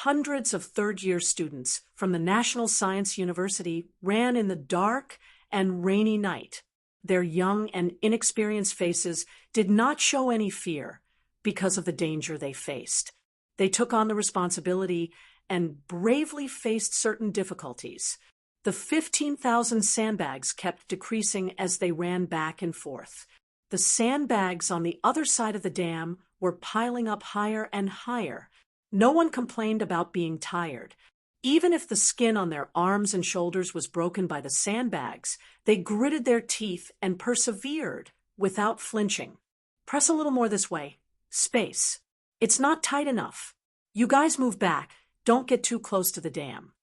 Hundreds of third-year students from the National Science University ran in the dark and rainy night. Their young and inexperienced faces did not show any fear because of the danger they faced. They took on the responsibility and bravely faced certain difficulties. The 15,000 sandbags kept decreasing as they ran back and forth. The sandbags on the other side of the dam were piling up higher and higher. No one complained about being tired. Even if the skin on their arms and shoulders was broken by the sandbags, they gritted their teeth and persevered without flinching. "Press a little more this way. Space. It's not tight enough. You guys move back. Don't get too close to the dam."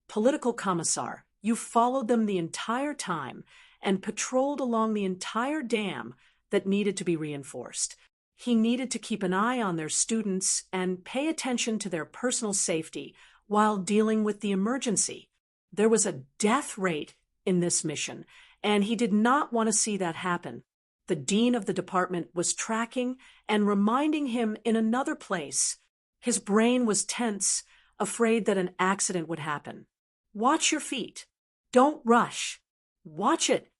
Political commissar, you followed them the entire time and patrolled along the entire dam that needed to be reinforced. He needed to keep an eye on their students and pay attention to their personal safety while dealing with the emergency. There was a death rate in this mission, and he did not want to see that happen. The dean of the department was tracking and reminding him in another place. His brain was tense, afraid that an accident would happen. "Watch your feet. Don't rush. Watch it.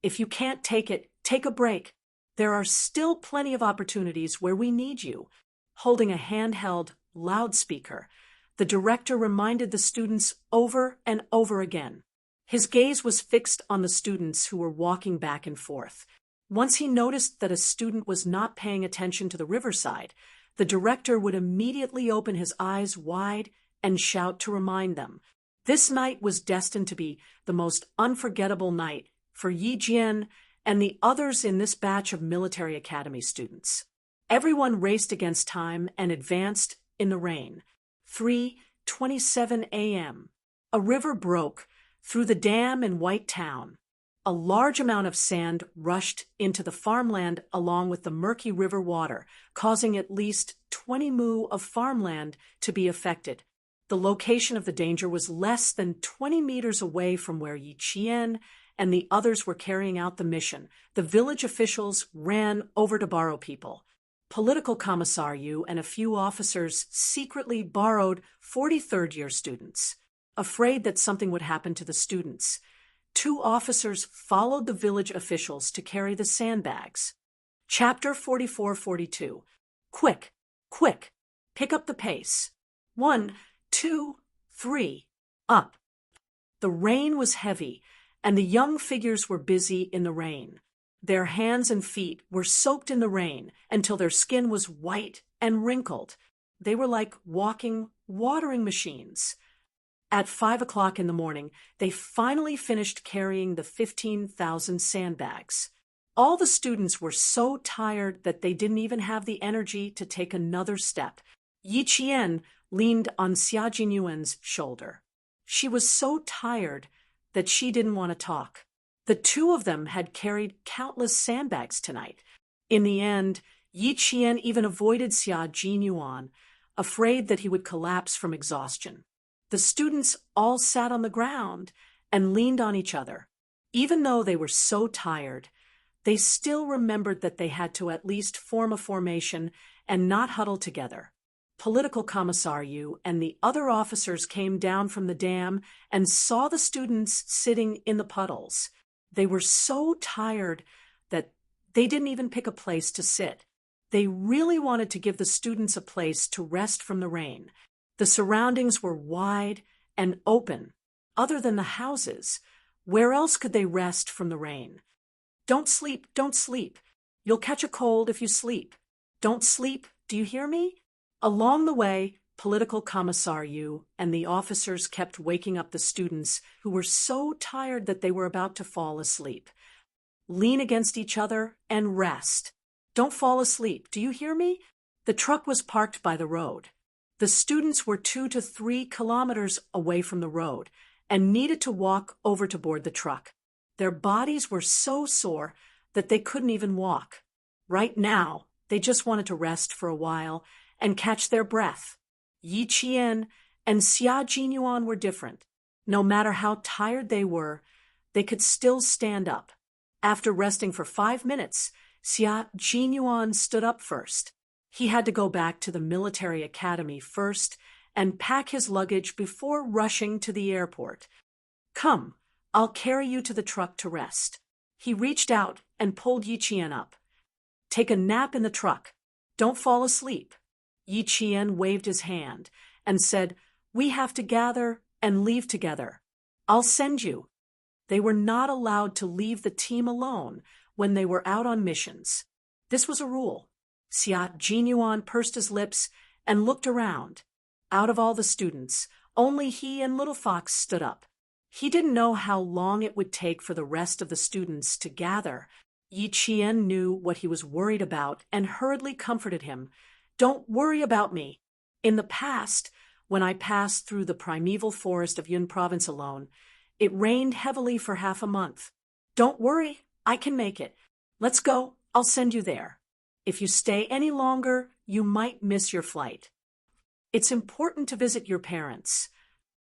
If you can't take it, take a break. There are still plenty of opportunities where we need you." Holding a handheld loudspeaker, the director reminded the students over and over again. His gaze was fixed on the students who were walking back and forth. Once he noticed that a student was not paying attention to the riverside, the director would immediately open his eyes wide and shout to remind them. This night was destined to be the most unforgettable night for Yi Jian and the others in this batch of military academy students. Everyone raced against time and advanced in the rain. 3:27 a.m. A river broke through the dam in White Town. A large amount of sand rushed into the farmland along with the murky river water, causing at least 20 mu of farmland to be affected. The location of the danger was less than 20 meters away from where Yi Qian and the others were carrying out the mission. The village officials ran over to borrow people. Political Commissar Yu and a few officers secretly borrowed 43rd-year students, afraid that something would happen to the students. 2 officers followed the village officials to carry the sandbags. Chapter 44-42. Quick, quick, pick up the pace. 1, 2, 3, up. The rain was heavy, and the young figures were busy in the rain. Their hands and feet were soaked in the rain until their skin was white and wrinkled. They were like walking watering machines. At 5 o'clock in the morning, they finally finished carrying the 15,000 sandbags. All the students were so tired that they didn't even have the energy to take another step. Yi Qian leaned on Xia Jinyuan's shoulder. She was so tired that she didn't want to talk. The 2 of them had carried countless sandbags tonight. In the end, Yi Qian even avoided Xia Jinyuan, afraid that he would collapse from exhaustion. The students all sat on the ground and leaned on each other. Even though they were so tired, they still remembered that they had to at least form a formation and not huddle together. Political Commissar Yu and the other officers came down from the dam and saw the students sitting in the puddles. They were so tired that they didn't even pick a place to sit. They really wanted to give the students a place to rest from the rain. The surroundings were wide and open. Other than the houses, where else could they rest from the rain? "Don't sleep, don't sleep. You'll catch a cold if you sleep. Don't sleep, do you hear me?" Along the way, Political Commissar Yu and the officers kept waking up the students who were so tired that they were about to fall asleep. "Lean against each other and rest. Don't fall asleep, do you hear me?" The truck was parked by the road. The students were 2 to 3 kilometers away from the road and needed to walk over to board the truck. Their bodies were so sore that they couldn't even walk. Right now, they just wanted to rest for a while and catch their breath. Yi Qian and Xia Jinyuan were different. No matter how tired they could still stand up. After resting for 5 minutes, Xia Jinyuan stood up first. He had to go back to the military academy first and pack his luggage before rushing to the airport. Come, I'll carry you to the truck to rest. He reached out and pulled Yi Qian up. Take a nap in the truck. Don't fall asleep. Yi Qian waved his hand and said, We have to gather and leave together. I'll send you. They were not allowed to leave the team alone when they were out on missions. This was a rule. Xia Jinyuan pursed his lips and looked around. Out of all the students, only he and Little Fox stood up. He didn't know how long it would take for the rest of the students to gather. Yi Qian knew what he was worried about and hurriedly comforted him. Don't worry about me. In the past, when I passed through the primeval forest of Yun province alone, it rained heavily for half a month. Don't worry, I can make it. Let's go, I'll send you there. If you stay any longer, you might miss your flight. It's important to visit your parents.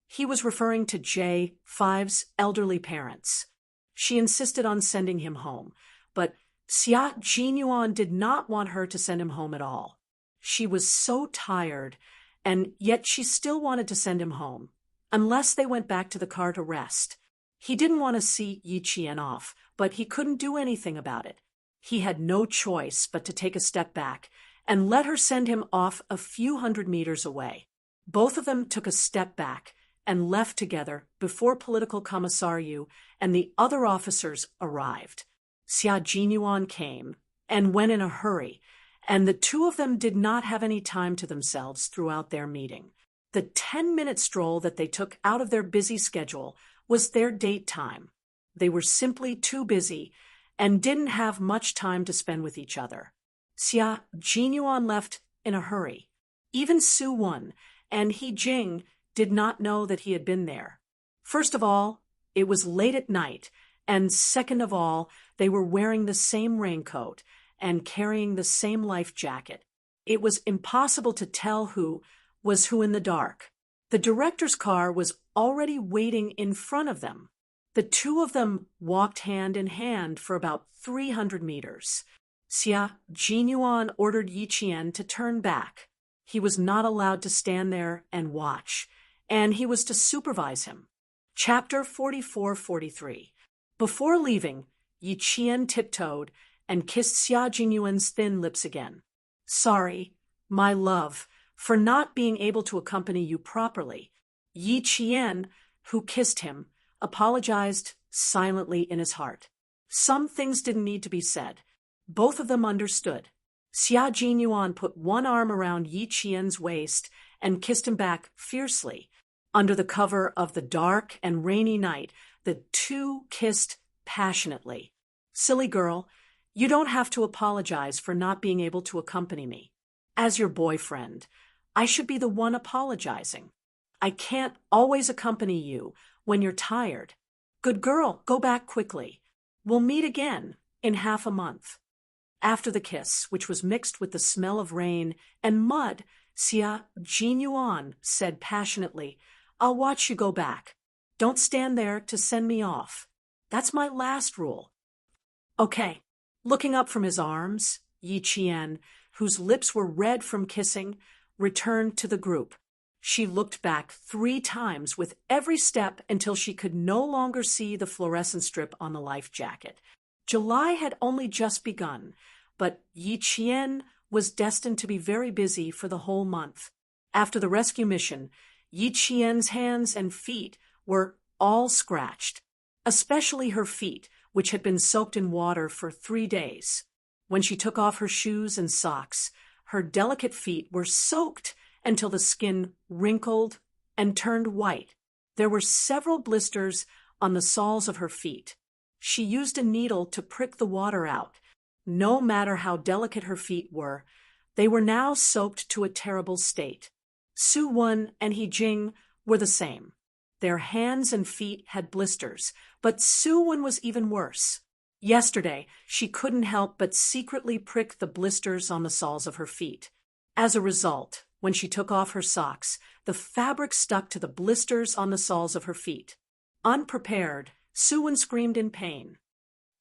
He was referring to J5's elderly parents. She insisted on sending him home, but Xia Jinyuan did not want her to send him home at all. She was so tired, and yet she still wanted to send him home, unless they went back to the car to rest. He didn't want to see Yi Qian off, but he couldn't do anything about it. He had no choice but to take a step back and let her send him off a few hundred meters away. Both of them took a step back and left together before Political Commissar Yu and the other officers arrived. Xia Jinyuan came and went in a hurry, and the two of them did not have any time to themselves throughout their meeting. The 10-minute stroll that they took out of their busy schedule was their date time. They were simply too busy and didn't have much time to spend with each other. Xia Jinyuan left in a hurry. Even Su Wen and He Jing did not know that he had been there. First of all, it was late at night, and second of all, they were wearing the same raincoat and carrying the same life jacket. It was impossible to tell who was who in the dark. The director's car was already waiting in front of them. The two of them walked hand in hand for about 300 meters. Xia Jinyuan ordered Yi Qian to turn back. He was not allowed to stand there and watch, and he was to supervise him. Chapter 44-43. Before leaving, Yi Qian tiptoed and kissed Xia Jinyuan's thin lips again. Sorry, my love, for not being able to accompany you properly. Yi Qian, who kissed him, apologized silently in his heart. Some things didn't need to be said. Both of them understood. Xia Jinyuan put one arm around Yi Qian's waist and kissed him back fiercely. Under the cover of the dark and rainy night, the two kissed passionately. Silly girl, you don't have to apologize for not being able to accompany me. As your boyfriend, I should be the one apologizing. I can't always accompany you when you're tired. Good girl, go back quickly. We'll meet again in half a month. After the kiss, which was mixed with the smell of rain and mud, Xia Jinyuan said passionately, I'll watch you go back. Don't stand there to send me off. That's my last rule. Okay. Looking up from his arms, Yi Qian, whose lips were red from kissing, returned to the group. She looked back 3 times with every step until she could no longer see the fluorescent strip on the life jacket. July had only just begun, but Yi Qian was destined to be very busy for the whole month. After the rescue mission, Yi Qian's hands and feet were all scratched, especially her feet, which had been soaked in water for 3 days. When she took off her shoes and socks, her delicate feet were soaked until the skin wrinkled and turned white. There were several blisters on the soles of her feet. She used a needle to prick the water out. No matter how delicate her feet were, they were now soaked to a terrible state. Su Wen and He Jing were the same. Their hands and feet had blisters, but Suwon was even worse. Yesterday, she couldn't help but secretly prick the blisters on the soles of her feet. As a result, when she took off her socks, the fabric stuck to the blisters on the soles of her feet. Unprepared, Suwon screamed in pain.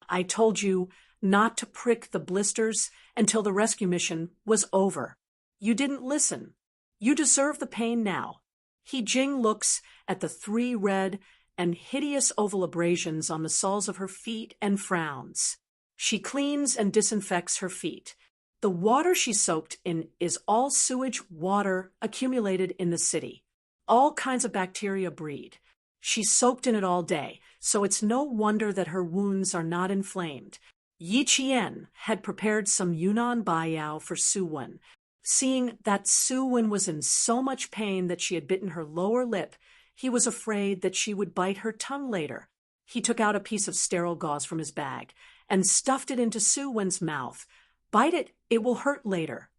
"I told you not to prick the blisters until the rescue mission was over. You didn't listen. You deserve the pain now." Hee-jing looks at the 3 red and hideous oval abrasions on the soles of her feet and frowns. She cleans and disinfects her feet. The water she soaked in is all sewage water accumulated in the city. All kinds of bacteria breed. She soaked in it all day, so it's no wonder that her wounds are not inflamed. Yi Qian had prepared some Yunnan baiyao for Suwon. Seeing that Suwon was in so much pain that she had bitten her lower lip, he was afraid that she would bite her tongue later. He took out a piece of sterile gauze from his bag and stuffed it into Suwon's mouth. "Bite it, it will hurt later."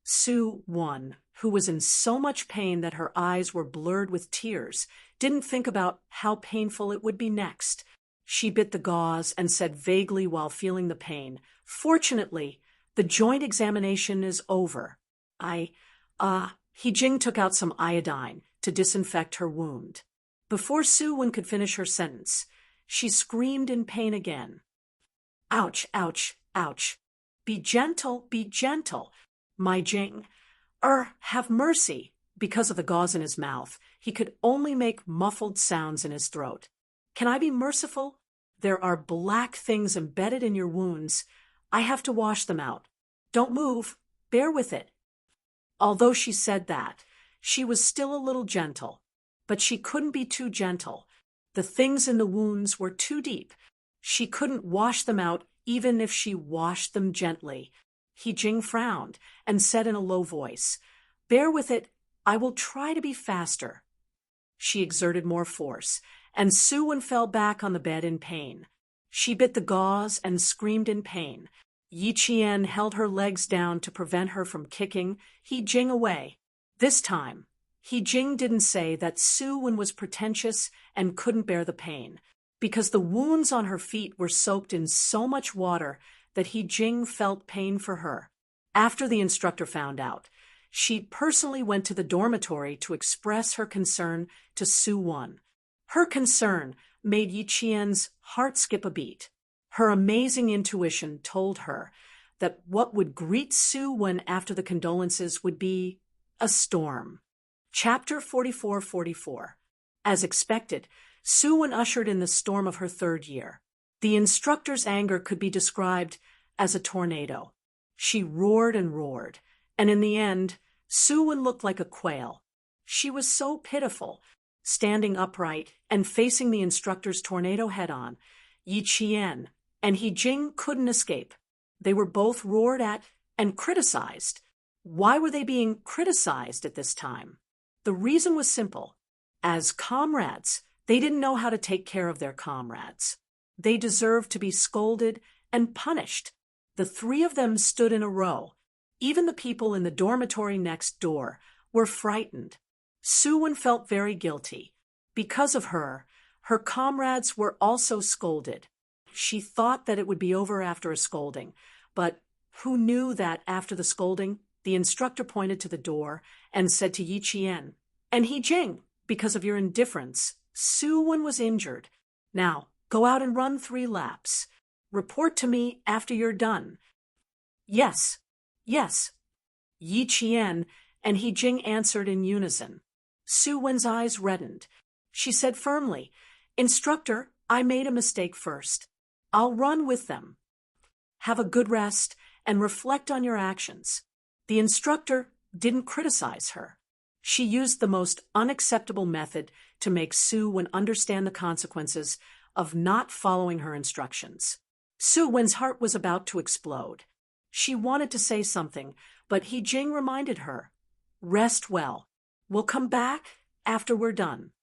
Suwon, who was in so much pain that her eyes were blurred with tears, didn't think about how painful it would be next. She bit the gauze and said vaguely while feeling the pain, "Fortunately, the joint examination is over. Hee-jing took out some iodine to disinfect her wound. Before Suwon could finish her sentence, she screamed in pain again. "Ouch, ouch, ouch. Be gentle, my Jing. Have mercy." Because of the gauze in his mouth, he could only make muffled sounds in his throat. "Can I be merciful? There are black things embedded in your wounds. I have to wash them out. Don't move. Bear with it." Although she said that, she was still a little gentle. But she couldn't be too gentle. The things in the wounds were too deep. She couldn't wash them out even if she washed them gently. Hee-jing frowned and said in a low voice, "Bear with it. I will try to be faster." She exerted more force, and Suwon fell back on the bed in pain. She bit the gauze and screamed in pain. Yi Qian held her legs down to prevent her from kicking Hee-jing away. This time, Hee-jing didn't say that Suwon was pretentious and couldn't bear the pain, because the wounds on her feet were soaked in so much water that Hee-jing felt pain for her. After the instructor found out, she personally went to the dormitory to express her concern to Suwon. Her concern made Yi Qian's heart skip a beat. Her amazing intuition told her that what would greet Suwon after the condolences would be a storm. Chapter 44:44. As expected, Suwon ushered in the storm of her 3rd year. The instructor's anger could be described as a tornado. She roared and roared, and in the end, Suwon looked like a quail. She was so pitiful. Standing upright and facing the instructor's tornado head-on, Yi Qian and Hee-jing couldn't escape. They were both roared at and criticized. Why were they being criticized at this time? The reason was simple. As comrades, they didn't know how to take care of their comrades. They deserved to be scolded and punished. The 3 of them stood in a row. Even the people in the dormitory next door were frightened. Suwon felt very guilty. Because of her, her comrades were also scolded. She thought that it would be over after a scolding, but who knew that after the scolding, the instructor pointed to the door and said to Yi Qian, "And Hee-jing, because of your indifference, Suwon was injured. Now, go out and run 3 laps. Report to me after you're done." "Yes, yes." Yi Qian and Hee-jing answered in unison. Suwon's eyes reddened. She said firmly, "Instructor, I made a mistake first. I'll run with them. Have a good rest and reflect on your actions." The instructor didn't criticize her. She used the most unacceptable method to make Suwon understand the consequences of not following her instructions. Suwon's heart was about to explode. She wanted to say something, but Hee-jing reminded her, "Rest well. We'll come back after we're done."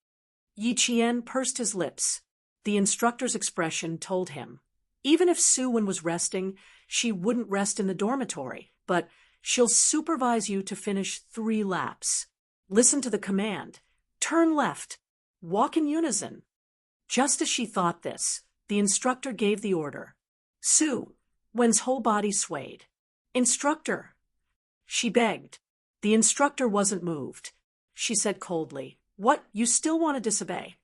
Yi Qian pursed his lips. The instructor's expression told him, even if Suwon was resting, she wouldn't rest in the dormitory, but she'll supervise you to finish 3 laps. Listen to the command. Turn left. walk in unison. Just as she thought this, the instructor gave the order. Su Wen's whole body swayed. Instructor! She begged. The instructor wasn't moved. She said coldly, What, you still want to disobey?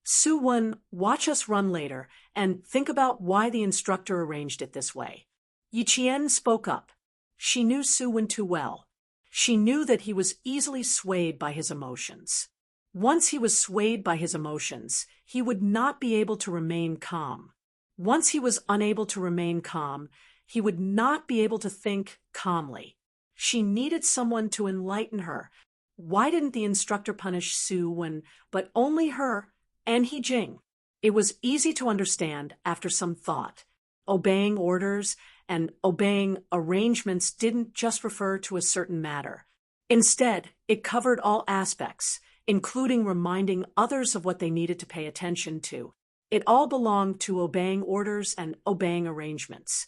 Su Wen, watch us run later, and think about why the instructor arranged it this way. Yi Qian spoke up. She knew Su Wen too well. She knew that he was easily swayed by his emotions. Once he was swayed by his emotions, he would not be able to remain calm. Once he was unable to remain calm, he would not be able to think calmly. She needed someone to enlighten her. Why didn't the instructor punish Su Wen, but only her and He Jing? It was easy to understand after some thought. Obeying orders and obeying arrangements didn't just refer to a certain matter. Instead, it covered all aspects, including reminding others of what they needed to pay attention to. It all belonged to obeying orders and obeying arrangements.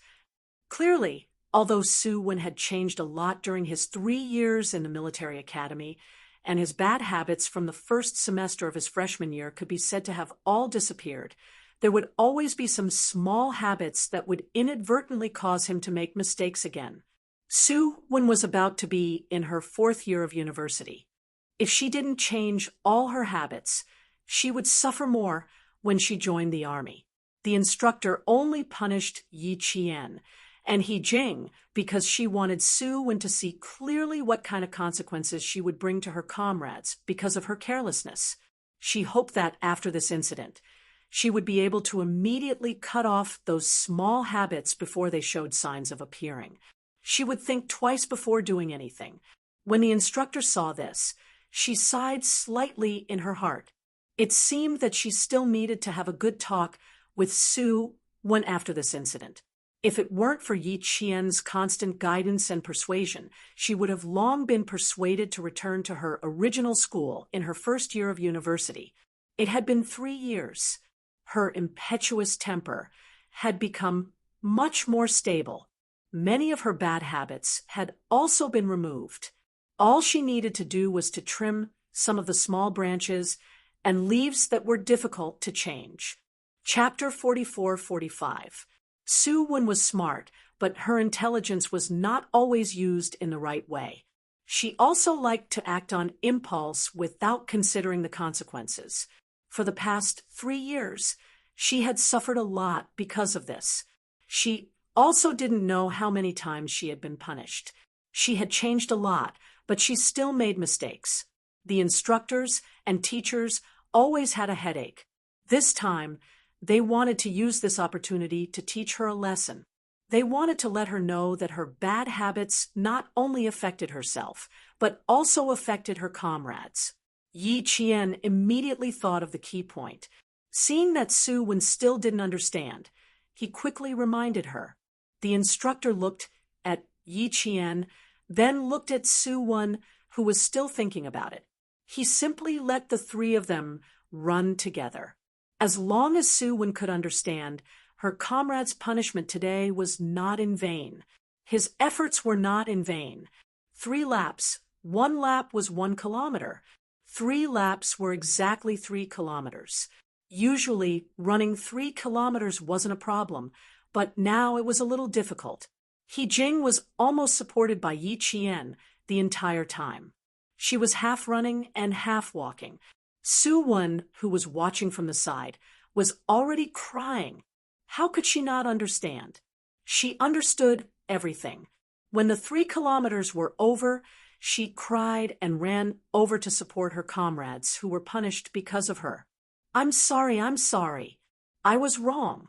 Clearly, although Su Wen had changed a lot during his 3 years in the military academy, and his bad habits from the first semester of his freshman year could be said to have all disappeared, there would always be some small habits that would inadvertently cause him to make mistakes again. Su Wen was about to be in her 4th year of university. If she didn't change all her habits, she would suffer more when she joined the army. The instructor only punished Yi Qian and He Jing because she wanted Su Wen to see clearly what kind of consequences she would bring to her comrades because of her carelessness. She hoped that after this incident, she would be able to immediately cut off those small habits before they showed signs of appearing. She would think twice before doing anything. When the instructor saw this, she sighed slightly in her heart. It seemed that she still needed to have a good talk with Su Wen after this incident. If it weren't for Yi Qian's constant guidance and persuasion, she would have long been persuaded to return to her original school in her 1st year of university. It had been 3 years. Her impetuous temper had become much more stable. Many of her bad habits had also been removed. All she needed to do was to trim some of the small branches and leaves that were difficult to change. Chapter 44-45. Su Wen was smart, but her intelligence was not always used in the right way. She also liked to act on impulse without considering the consequences. For the past 3 years, she had suffered a lot because of this. She also didn't know how many times she had been punished. She had changed a lot, but she still made mistakes. The instructors and teachers always had a headache. This time, they wanted to use this opportunity to teach her a lesson. They wanted to let her know that her bad habits not only affected herself, but also affected her comrades. Yi Qian immediately thought of the key point. Seeing that Su Wen still didn't understand, he quickly reminded her. The instructor looked at Yi Qian, then looked at Su Wen, who was still thinking about it. He simply let the 3 of them run together. As long as Su Wen could understand, her comrade's punishment today was not in vain. His efforts were not in vain. 3 laps. 1 lap was 1 kilometer. 3 laps were exactly 3 kilometers. Usually, running 3 kilometers wasn't a problem, but now it was a little difficult. He Jing was almost supported by Yi Qian the entire time. She was half running and half walking. Su Wen, who was watching from the side, was already crying. How could she not understand? She understood everything. When the 3 kilometers were over, she cried and ran over to support her comrades who were punished because of her. I'm sorry. I was wrong.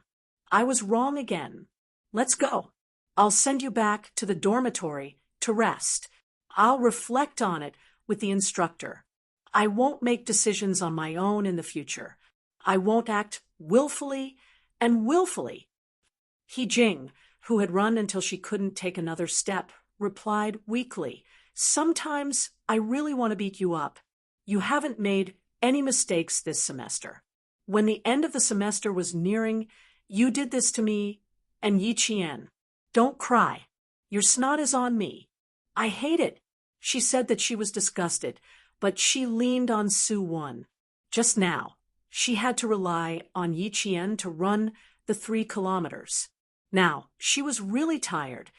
I was wrong again. Let's go. I'll send you back to the dormitory to rest. I'll reflect on it with the instructor. I won't make decisions on my own in the future. I won't act willfully and willfully. He Jing, who had run until she couldn't take another step, replied weakly, Sometimes I really want to beat you up. You haven't made any mistakes this semester. When the end of the semester was nearing, you did this to me and Yi Qian. Don't cry. Your snot is on me. I hate it. She said that she was disgusted, but she leaned on Su Wen. Just now, she had to rely on Yi Qian to run the 3 kilometers. Now, she was really tired.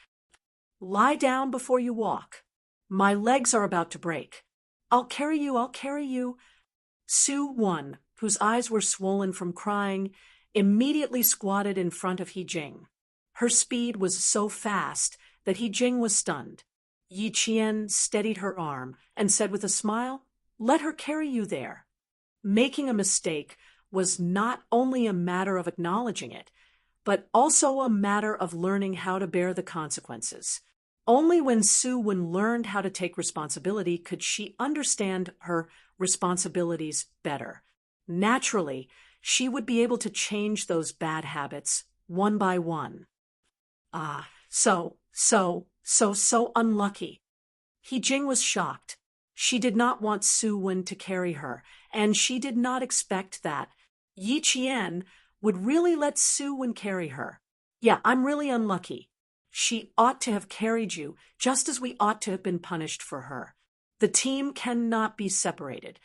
Lie down before you walk. My legs are about to break. I'll carry you, I'll carry you. Su Wen, whose eyes were swollen from crying, immediately squatted in front of He Jing. Her speed was so fast that He Jing was stunned. Yi Qian steadied her arm and said with a smile, "Let her carry you there." Making a mistake was not only a matter of acknowledging it, but also a matter of learning how to bear the consequences. Only when Su Wen learned how to take responsibility could she understand her responsibilities better. Naturally, she would be able to change those bad habits one by one. So unlucky. He Jing was shocked. She did not want Su Wen to carry her, and she did not expect that Yi Qian would really let Su Wen carry her. Yeah, I'm really unlucky. She ought to have carried you, just as we ought to have been punished for her. The team cannot be separated.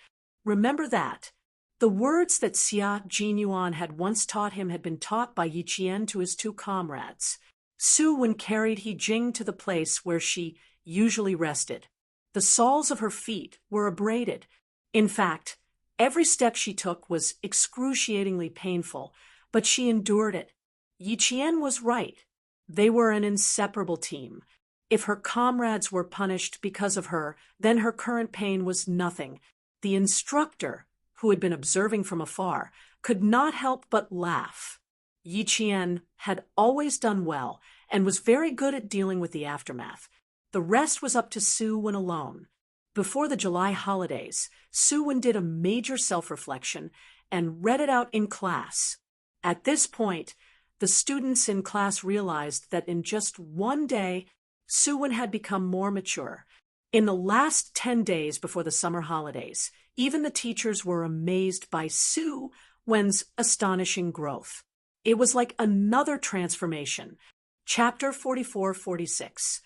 Remember that. The words that Xia Jinyuan had once taught him had been taught by Yi Qian to his 2 comrades. Su Wen carried He Jing to the place where she usually rested. The soles of her feet were abraded. In fact, every step she took was excruciatingly painful, but she endured it. Yi Qian was right. They were an inseparable team. If her comrades were punished because of her, then her current pain was nothing. The instructor, who had been observing from afar, could not help but laugh. Yi Qian had always done well and was very good at dealing with the aftermath. The rest was up to Su Wen alone. Before the July holidays, Su Wen did a major self-reflection and read it out in class. At this point, the students in class realized that in just one day, Su Wen had become more mature. In the last 10 days before the summer holidays, even the teachers were amazed by Su Wen's astonishing growth. It was like another transformation. Chapter 44-46.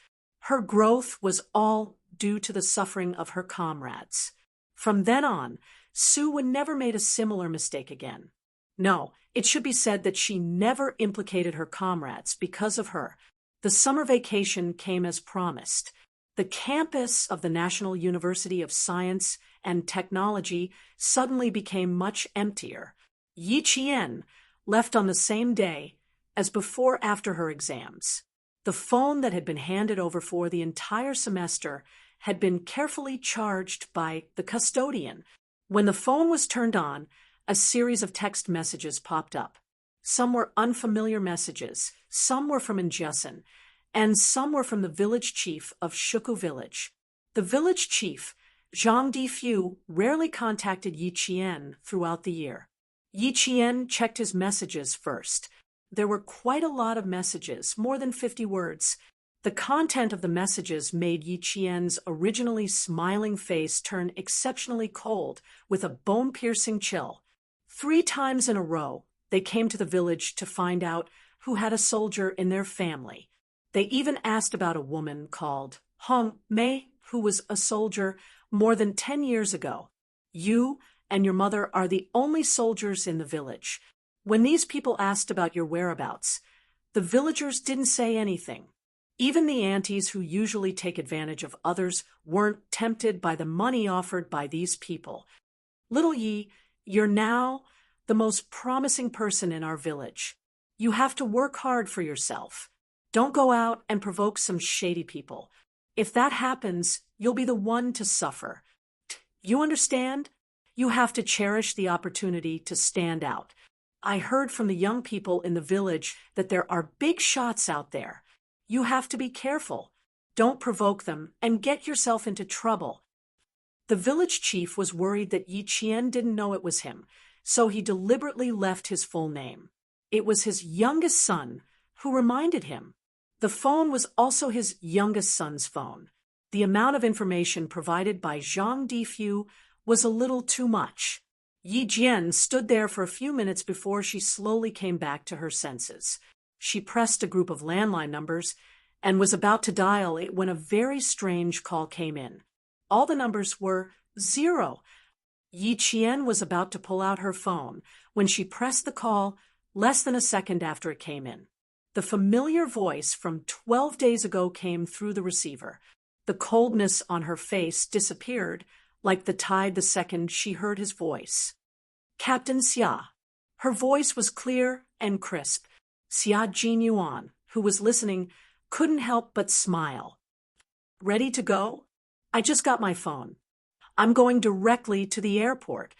Her growth was all due to the suffering of her comrades. From then on, Su Wen never made a similar mistake again. No, it should be said that she never implicated her comrades because of her. The summer vacation came as promised. The campus of the National University of Science and Technology suddenly became much emptier. Yi Qian left on the same day as before after her exams. The phone that had been handed over for the entire semester had been carefully charged by the custodian. When the phone was turned on, a series of text messages popped up. Some were unfamiliar messages, some were from Injesan, and some were from the village chief of Shuku village. The village chief, Zhang Difu, rarely contacted Yi Qian throughout the year. Yi Qian checked his messages first. There were quite a lot of messages, more than 50 words. The content of the messages made Yi Qian's originally smiling face turn exceptionally cold with a bone-piercing chill. 3 times in a row, they came to the village to find out who had a soldier in their family. They even asked about a woman called Hong Mei, who was a soldier more than 10 years ago. You and your mother are the only soldiers in the village. When these people asked about your whereabouts, the villagers didn't say anything. Even the aunties who usually take advantage of others weren't tempted by the money offered by these people. Little Yi, you're now the most promising person in our village. You have to work hard for yourself. Don't go out and provoke some shady people. If that happens, you'll be the one to suffer. You understand? You have to cherish the opportunity to stand out. I heard from the young people in the village that there are big shots out there. You have to be careful. Don't provoke them and get yourself into trouble. The village chief was worried that Yi Qian didn't know it was him, so he deliberately left his full name. It was his youngest son who reminded him. The phone was also his youngest son's phone. The amount of information provided by Zhang Difu was a little too much. Yi Jian stood there for a few minutes before she slowly came back to her senses. She pressed a group of landline numbers and was about to dial it when a very strange call came in. All the numbers were 0. Yi Qian was about to pull out her phone when she pressed the call less than a second after it came in. The familiar voice from 12 days ago came through the receiver. The coldness on her face disappeared like the tide the second she heard his voice. Captain Xia. Her voice was clear and crisp. Xia Jinyuan, who was listening, couldn't help but smile. Ready to go? I just got my phone. I'm going directly to the airport.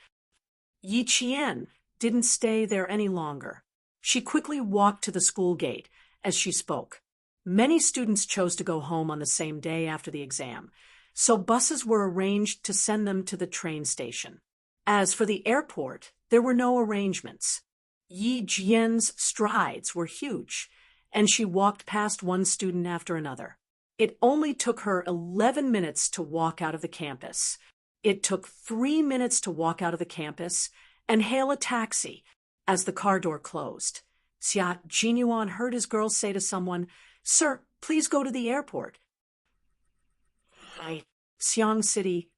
Yi Qian didn't stay there any longer. She quickly walked to the school gate as she spoke. Many students chose to go home on the same day after the exam, so buses were arranged to send them to the train station. As for the airport, there were no arrangements. Yi Jian's strides were huge, and she walked past one student after another. It only took her 11 minutes to walk out of the campus. It took 3 minutes to walk out of the campus and hail a taxi as the car door closed. Xia Jinyuan heard his girl say to someone, "Sir, please go to the airport." Xiang City.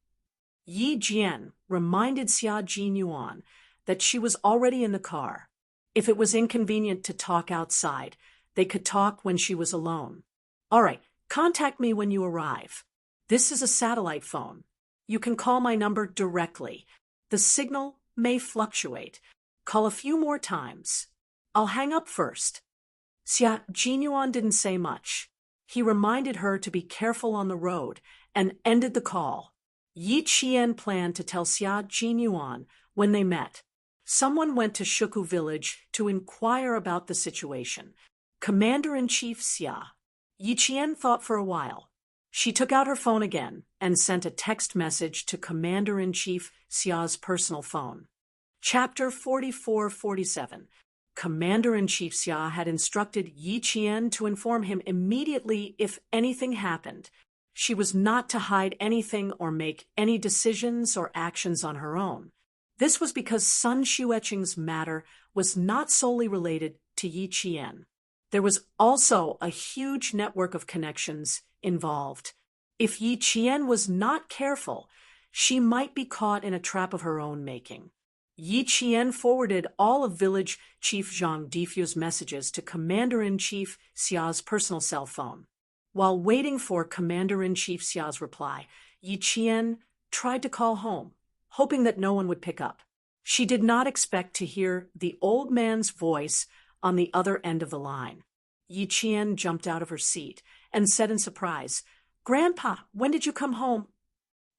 Yi Jian reminded Xia Jinyuan that she was already in the car. If it was inconvenient to talk outside, they could talk when she was alone. "All right, contact me when you arrive. This is a satellite phone. You can call my number directly. The signal may fluctuate. Call a few more times. I'll hang up first." Xia Jinyuan didn't say much. He reminded her to be careful on the road and ended the call. Yi Qian planned to tell Xia Jinyuan when they met. Someone went to Shuku village to inquire about the situation. Commander-in-Chief Xia. Yi Qian thought for a while. She took out her phone again and sent a text message to Commander-in-Chief Xia's personal phone. Chapter 44-47. Commander-in-Chief Xia had instructed Yi Qian to inform him immediately if anything happened. She was not to hide anything or make any decisions or actions on her own. This was because Sun Xueqing's matter was not solely related to Yi Qian. There was also a huge network of connections involved. If Yi Qian was not careful, she might be caught in a trap of her own making. Yi Qian forwarded all of Village Chief Zhang Difu's messages to Commander-in-Chief Xia's personal cell phone. While waiting for Commander-in-Chief Xia's reply, Yi Qian tried to call home, hoping that no one would pick up. She did not expect to hear the old man's voice on the other end of the line. Yi Qian jumped out of her seat and said in surprise, "Grandpa, when did you come home?"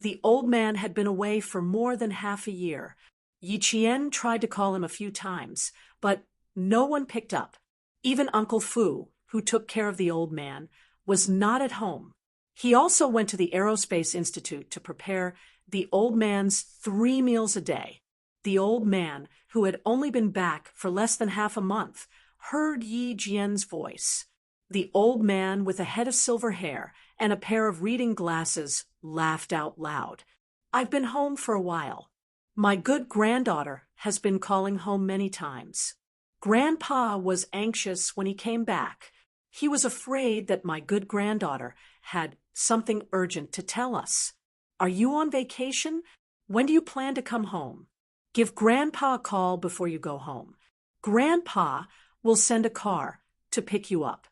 The old man had been away for more than half a year. Yi Qian tried to call him a few times, but no one picked up. Even Uncle Fu, who took care of the old man, was not at home. He also went to the Aerospace Institute to prepare the old man's 3 meals a day. The old man, who had only been back for less than half a month, heard Yi Jian's voice. The old man, with a head of silver hair and a pair of reading glasses, laughed out loud. "I've been home for a while. My good granddaughter has been calling home many times. Grandpa was anxious when he came back. He was afraid that my good granddaughter had something urgent to tell us. Are you on vacation? When do you plan to come home? Give Grandpa a call before you go home. Grandpa will send a car to pick you up."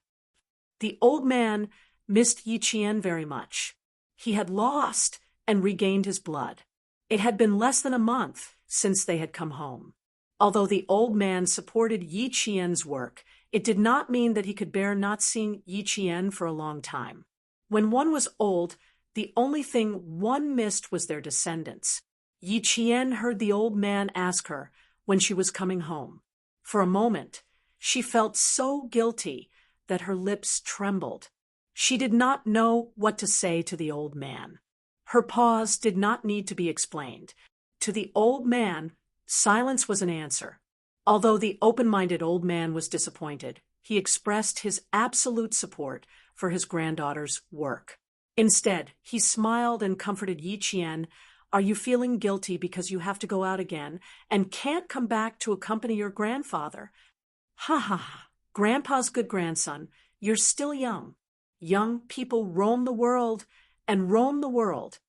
The old man missed Yi Qian very much. He had lost and regained his blood. It had been less than a month since they had come home. Although the old man supported Yi Qian's work, it did not mean that he could bear not seeing Yi Qian for a long time. When one was old, the only thing one missed was their descendants. Yi Qian heard the old man ask her when she was coming home. For a moment, she felt so guilty that her lips trembled. She did not know what to say to the old man. Her pause did not need to be explained. To the old man, silence was an answer. Although the open-minded old man was disappointed, he expressed his absolute support for his granddaughter's work. Instead, he smiled and comforted Yi Qian. "Are you feeling guilty because you have to go out again and can't come back to accompany your grandfather? Ha ha ha, Grandpa's good grandson, you're still young. Young people roam the world and roam the world.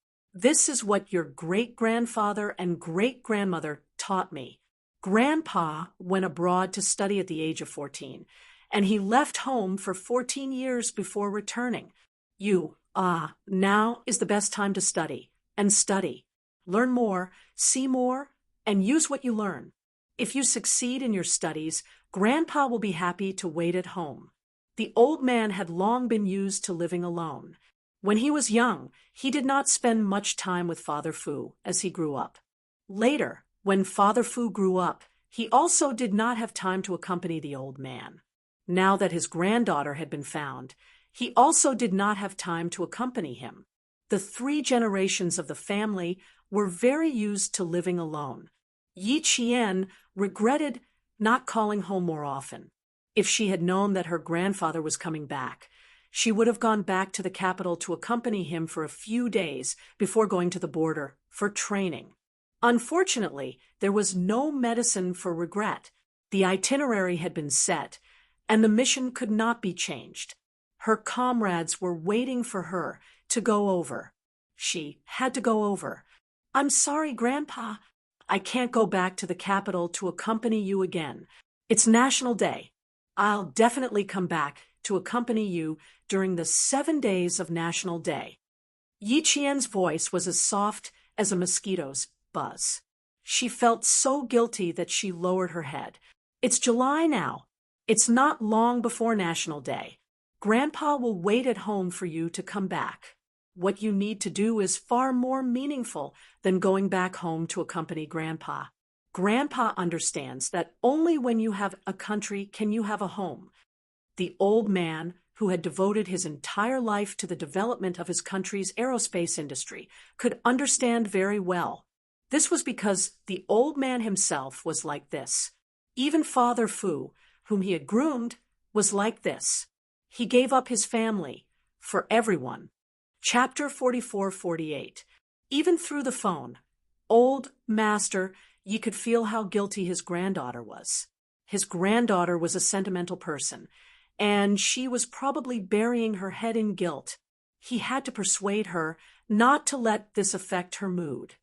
This is what your great-grandfather and great-grandmother taught me. Grandpa went abroad to study at the age of 14, and he left home for 14 years before returning. Now is the best time to study, and study. Learn more, see more, and use what you learn. If you succeed in your studies, Grandpa will be happy to wait at home. The old man had long been used to living alone. When he was young, he did not spend much time with Father Fu as he grew up. Later, when Father Fu grew up, he also did not have time to accompany the old man. Now that his granddaughter had been found, he also did not have time to accompany him. The 3 generations of the family were very used to living alone. Yi Qian regretted not calling home more often. If she had known that her grandfather was coming back, she would have gone back to the capital to accompany him for a few days before going to the border for training. Unfortunately, there was no medicine for regret. The itinerary had been set, and the mission could not be changed. Her comrades were waiting for her to go over. She had to go over. "I'm sorry, Grandpa. I can't go back to the capital to accompany you again. It's National Day. I'll definitely come back to accompany you during the 7 days of National Day." Yi Qian's voice was as soft as a mosquito's buzz. She felt so guilty that she lowered her head. "It's July now. It's not long before National Day. Grandpa will wait at home for you to come back. What you need to do is far more meaningful than going back home to accompany Grandpa. Grandpa understands that only when you have a country can you have a home." The old man, who had devoted his entire life to the development of his country's aerospace industry, could understand very well. This was because the old man himself was like this. Even Father Fu, whom he had groomed, was like this. He gave up his family for everyone. Chapter 44-48. Even through the phone, old master, Yi could feel how guilty his granddaughter was. His granddaughter was a sentimental person, and she was probably burying her head in guilt. He had to persuade her not to let this affect her mood.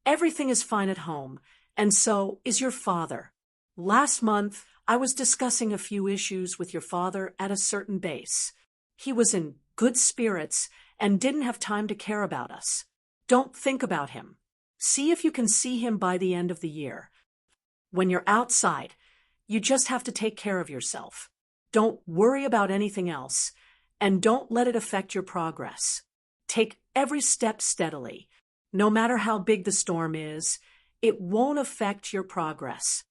"Everything is fine at home, and so is your father. Last month, I was discussing a few issues with your father at a certain base. He was in good spirits and didn't have time to care about us. Don't think about him. See if you can see him by the end of the year. When you're outside, you just have to take care of yourself. Don't worry about anything else, and don't let it affect your progress. Take every step steadily. No matter how big the storm is, it won't affect your progress.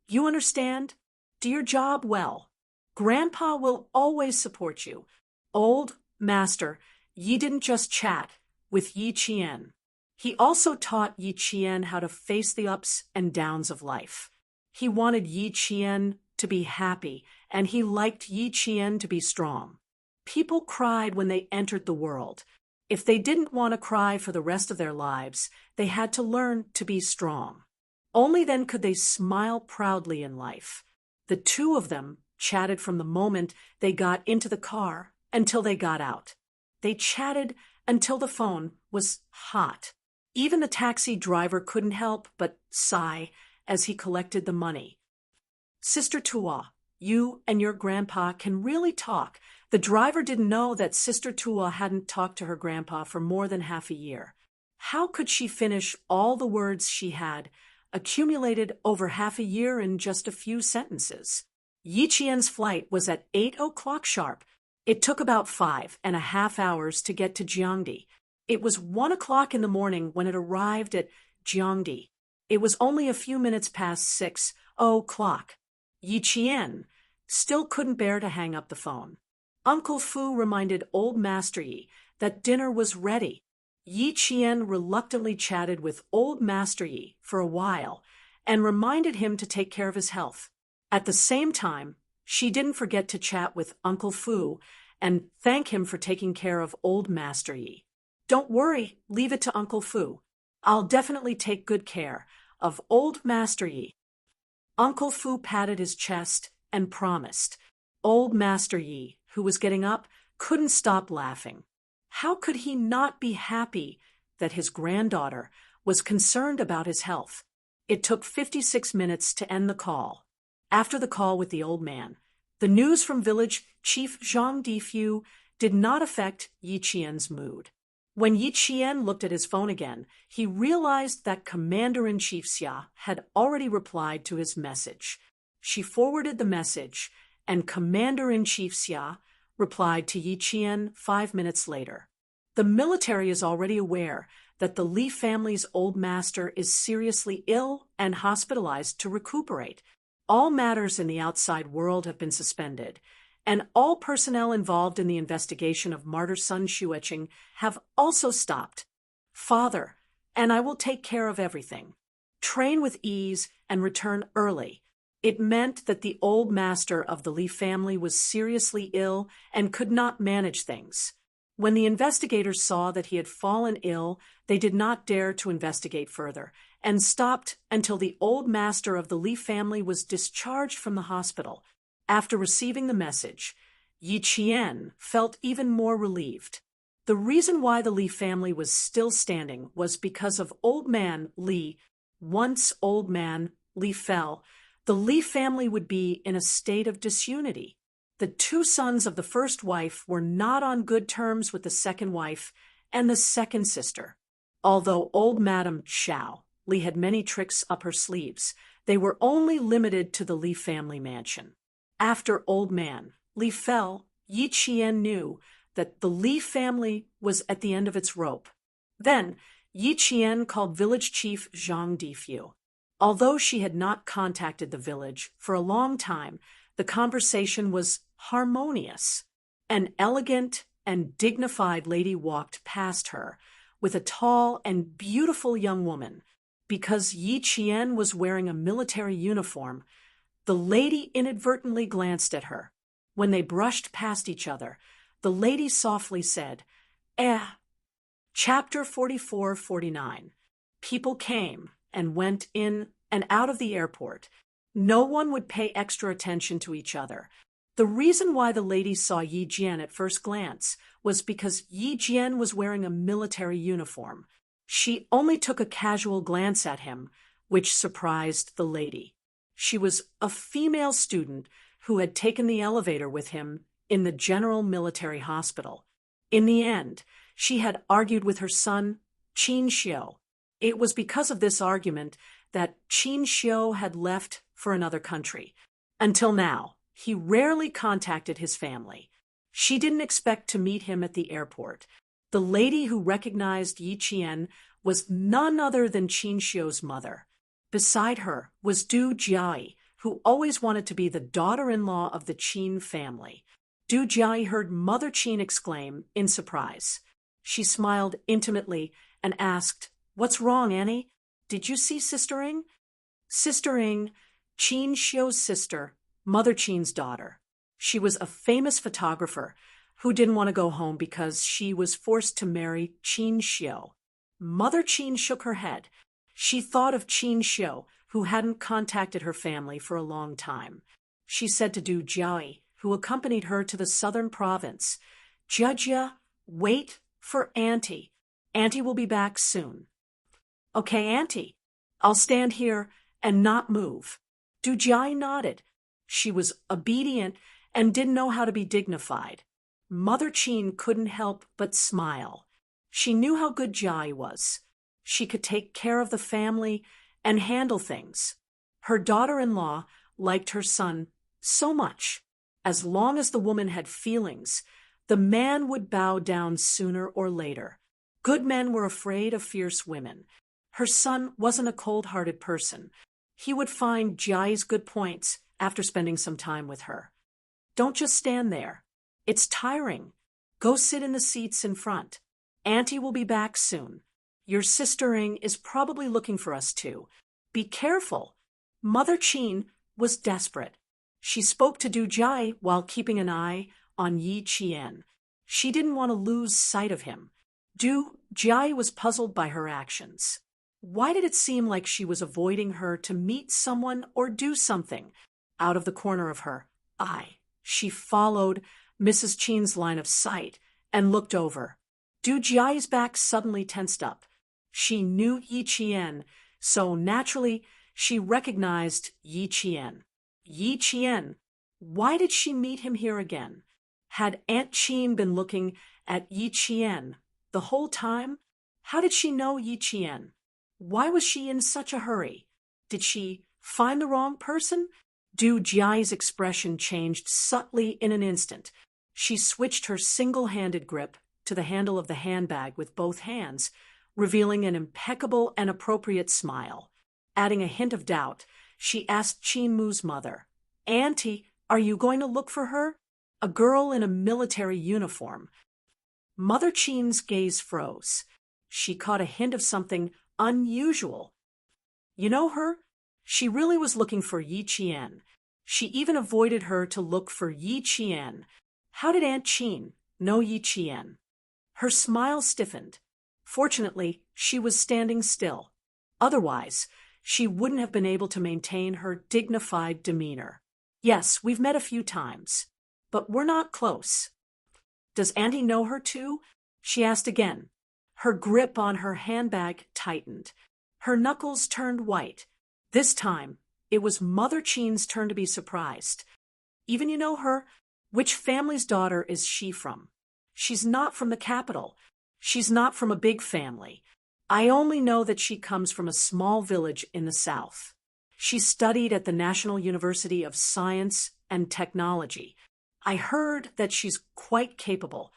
You understand? Do your job well. Grandpa will always support you. Old master, Yi didn't just chat with Yi Qian. He also taught Yi Qian how to face the ups and downs of life. He wanted Yi Qian to be happy, and he liked Yi Qian to be strong. People cried when they entered the world. If they didn't want to cry for the rest of their lives, they had to learn to be strong. Only then could they smile proudly in life. The 2 of them chatted from the moment they got into the car until they got out. They chatted until the phone was hot. Even the taxi driver couldn't help but sigh as he collected the money. "Sister Tua, you and your grandpa can really talk." The driver didn't know that Sister Tua hadn't talked to her grandpa for more than half a year. How could she finish all the words she had accumulated over half a year in just a few sentences? Yi Qian's flight was at 8 o'clock sharp. It took about 5.5 hours to get to Jiangdi. It was 1 o'clock in the morning when it arrived at Jiangdi. It was only a few minutes past 6 o'clock. Yi Qian still couldn't bear to hang up the phone. Uncle Fu reminded old Master Yi that dinner was ready. Yi Qian reluctantly chatted with old Master Yi for a while and reminded him to take care of his health. At the same time, she didn't forget to chat with Uncle Fu and thank him for taking care of old Master Yi. "Don't worry, leave it to Uncle Fu. I'll definitely take good care of old Master Yi." Uncle Fu patted his chest and promised. Old Master Yi, who was getting up, couldn't stop laughing. How could he not be happy that his granddaughter was concerned about his health. It took 56 minutes to end the call. After the call with the old man, the news from village chief Zhang Difu did not affect Yi Qian's mood. When Yi Qian looked at his phone again, he realized that Commander-in-Chief Xia had already replied to his message. She forwarded the message, and Commander-in-Chief Xia replied to Yi Qian 5 minutes later. The military is already aware that the Li family's old master is seriously ill and hospitalized to recuperate. All matters in the outside world have been suspended, and all personnel involved in the investigation of martyr son Xueqing have also stopped. Father, and I will take care of everything. Train with ease and return early. It meant that the old master of the Li family was seriously ill and could not manage things. When the investigators saw that he had fallen ill, they did not dare to investigate further and stopped until the old master of the Li family was discharged from the hospital. After receiving the message, Yi Qian felt even more relieved. The reason why the Li family was still standing was because of old man Li. Once old man Li fell, the Li family would be in a state of disunity. The two sons of the first wife were not on good terms with the second wife and the second sister. Although old Madame Xiao Li had many tricks up her sleeves, they were only limited to the Li family mansion. After old man Li fell, Yi Qian knew that the Li family was at the end of its rope. Then Yi Qian called village chief Zhang Difu. Although she had not contacted the village for a long time, the conversation was harmonious. An elegant and dignified lady walked past her with a tall and beautiful young woman. Because Yi Qian was wearing a military uniform, the lady inadvertently glanced at her. When they brushed past each other, the lady softly said, Chapter 44-49. People came and went in and out of the airport. No one would pay extra attention to each other. The reason why the lady saw Yi Jian at first glance was because Yi Jian was wearing a military uniform. She only took a casual glance at him, which surprised the lady. She was a female student who had taken the elevator with him in the General Military Hospital. In the end, she had argued with her son, Qin Xiu. It was because of this argument that Qin Xiu had left for another country. Until now, he rarely contacted his family. She didn't expect to meet him at the airport. The lady who recognized Yi Qian was none other than Qin Xiu's mother. Beside her was Du Jiai, who always wanted to be the daughter-in-law of the Qin family. Du Jiai heard Mother Qin exclaim in surprise. She smiled intimately and asked, "What's wrong, Annie? Did you see Sister Ing?" Sister Ing, Qin Xiu's sister, Mother Qin's daughter. She was a famous photographer who didn't want to go home because she was forced to marry Qin Xiu. Mother Qin shook her head. She thought of Qin Xiu, who hadn't contacted her family for a long time. She said to Du Jiai, who accompanied her to the southern province, "Jia, wait for Auntie. Auntie will be back soon." "Okay, Auntie. I'll stand here and not move." Du Jiai nodded. She was obedient and didn't know how to be dignified. Mother Qin couldn't help but smile. She knew how good Jiai was. She could take care of the family and handle things. Her daughter-in-law liked her son so much. As long as the woman had feelings, the man would bow down sooner or later. Good men were afraid of fierce women. Her son wasn't a cold-hearted person. He would find Jiai's good points after spending some time with her. "Don't just stand there. It's tiring. Go sit in the seats in front. Auntie will be back soon. Your sister Ing is probably looking for us too. Be careful." Mother Qin was desperate. She spoke to Du Jiai while keeping an eye on Yi Qian. She didn't want to lose sight of him. Du Jiai was puzzled by her actions. Why did it seem like she was avoiding her to meet someone or do something? Out of the corner of her eye, she followed Mrs. Qin's line of sight and looked over. Du Jiai's back suddenly tensed up. She knew Yi Qian, so naturally she recognized Yi Qian. Yi Qian. Why did she meet him here again? Had Aunt Qin been looking at Yi Qian the whole time? How did she know Yi Qian? Why was she in such a hurry? Did she find the wrong person? Du Jiai's expression changed subtly in an instant. She switched her single-handed grip to the handle of the handbag with both hands, revealing an impeccable and appropriate smile. Adding a hint of doubt, she asked Qin Mu's mother, "Auntie, are you going to look for her?" A girl in a military uniform. Mother Qin's gaze froze. She caught a hint of something unusual. You know her? She really was looking for Yi Qian. She even avoided her to look for Yi Qian. How did Aunt Qin know Yi Qian? Her smile stiffened. Fortunately, she was standing still. Otherwise, she wouldn't have been able to maintain her dignified demeanor. Yes, we've met a few times, but we're not close. Does Auntie know her too? She asked again. Her grip on her handbag tightened. Her knuckles turned white. This time, it was Mother Qin's turn to be surprised. Even you know her? Which family's daughter is she from? She's not from the capital. She's not from a big family. I only know that she comes from a small village in the south. She studied at the National University of Science and Technology. I heard that she's quite capable.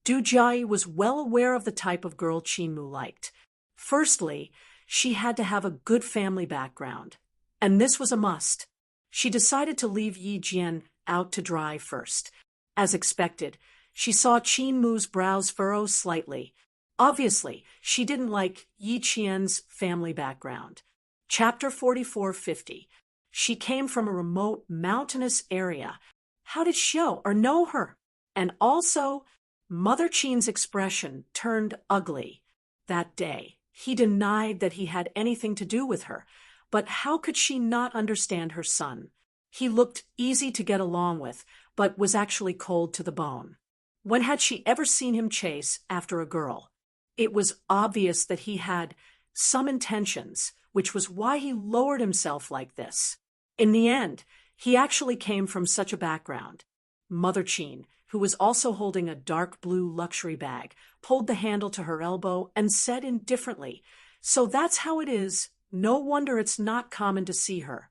Du Jiai was well aware of the type of girl Qin Mu liked. Firstly, she had to have a good family background, and this was a must. She decided to leave Yi Jian out to dry first. As expected, she saw Qin Mu's brows furrow slightly. Obviously, she didn't like Yi Qian's family background. Chapter 4450. She came from a remote mountainous area. How did she know her? And also, Mother Qin's expression turned ugly. That day, he denied that he had anything to do with her. But how could she not understand her son? He looked easy to get along with, but was actually cold to the bone. When had she ever seen him chase after a girl? It was obvious that he had some intentions, which was why he lowered himself like this. In the end, he actually came from such a background. Mother Qin, who was also holding a dark blue luxury bag, pulled the handle to her elbow and said indifferently, "So that's how it is. No wonder it's not common to see her.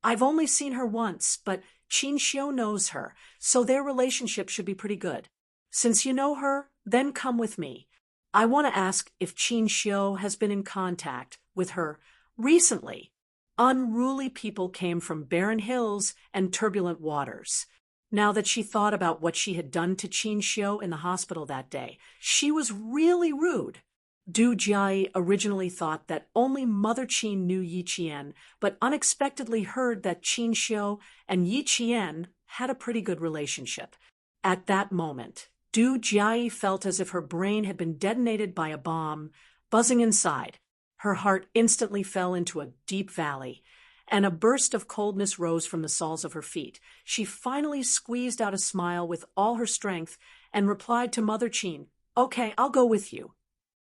I've only seen her once, but Qin Xiu knows her, so their relationship should be pretty good. Since you know her, then come with me. I want to ask if Qin Xiu has been in contact with her recently." Unruly people came from barren hills and turbulent waters. Now that she thought about what she had done to Qin Xiu in the hospital that day, she was really rude. Du Jiai originally thought that only Mother Qin knew Yi Qian, but unexpectedly heard that Qin Xiu and Yi Qian had a pretty good relationship. At that moment, Du Jiai felt as if her brain had been detonated by a bomb, buzzing inside. Her heart instantly fell into a deep valley, and a burst of coldness rose from the soles of her feet. She finally squeezed out a smile with all her strength and replied to Mother Qin, "Okay, I'll go with you."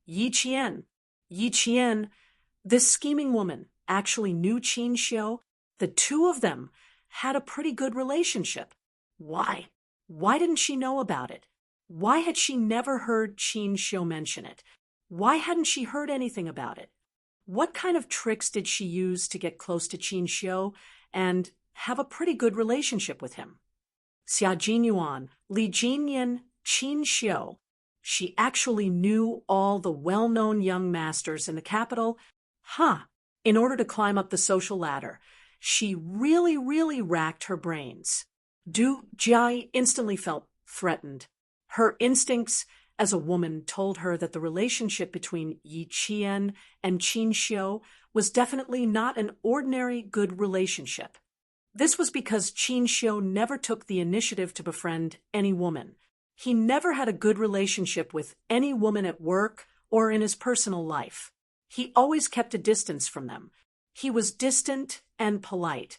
Yi Qian, this scheming woman, actually knew Qin Xiu. The two of them had a pretty good relationship. Why? Why didn't she know about it? Why had she never heard Qin Xiu mention it? Why hadn't she heard anything about it? What kind of tricks did she use to get close to Qin Xiu and have a pretty good relationship with him? Xia Jinyuan, Li Jinyan, Qin Xiu. She actually knew all the well-known young masters in the capital. In order to climb up the social ladder, she really racked her brains. Du Jiai instantly felt threatened. Her instincts as a woman told her that the relationship between Yi Qian and Qin Xiu was definitely not an ordinary good relationship. This was because Qin Xiu never took the initiative to befriend any woman. He never had a good relationship with any woman at work or in his personal life. He always kept a distance from them. He was distant and polite,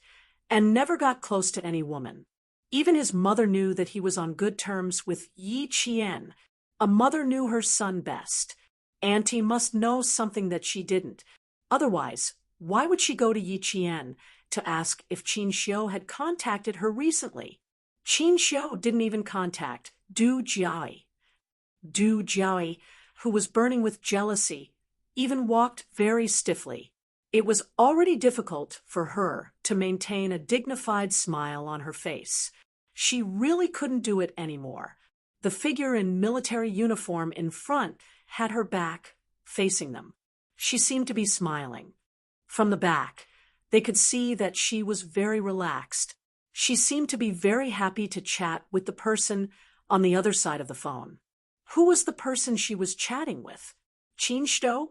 and never got close to any woman. Even his mother knew that he was on good terms with Yi Qian. A mother knew her son best. Auntie must know something that she didn't. Otherwise, why would she go to Yi Qian to ask if Qin Xiu had contacted her recently? Qin Xiu didn't even contact Du Jiai. Du Jiai, who was burning with jealousy, even walked very stiffly. It was already difficult for her to maintain a dignified smile on her face. She really couldn't do it anymore. The figure in military uniform in front had her back facing them. She seemed to be smiling. From the back, they could see that she was very relaxed. She seemed to be very happy to chat with the person on the other side of the phone. Who was the person she was chatting with? Qin Xiu?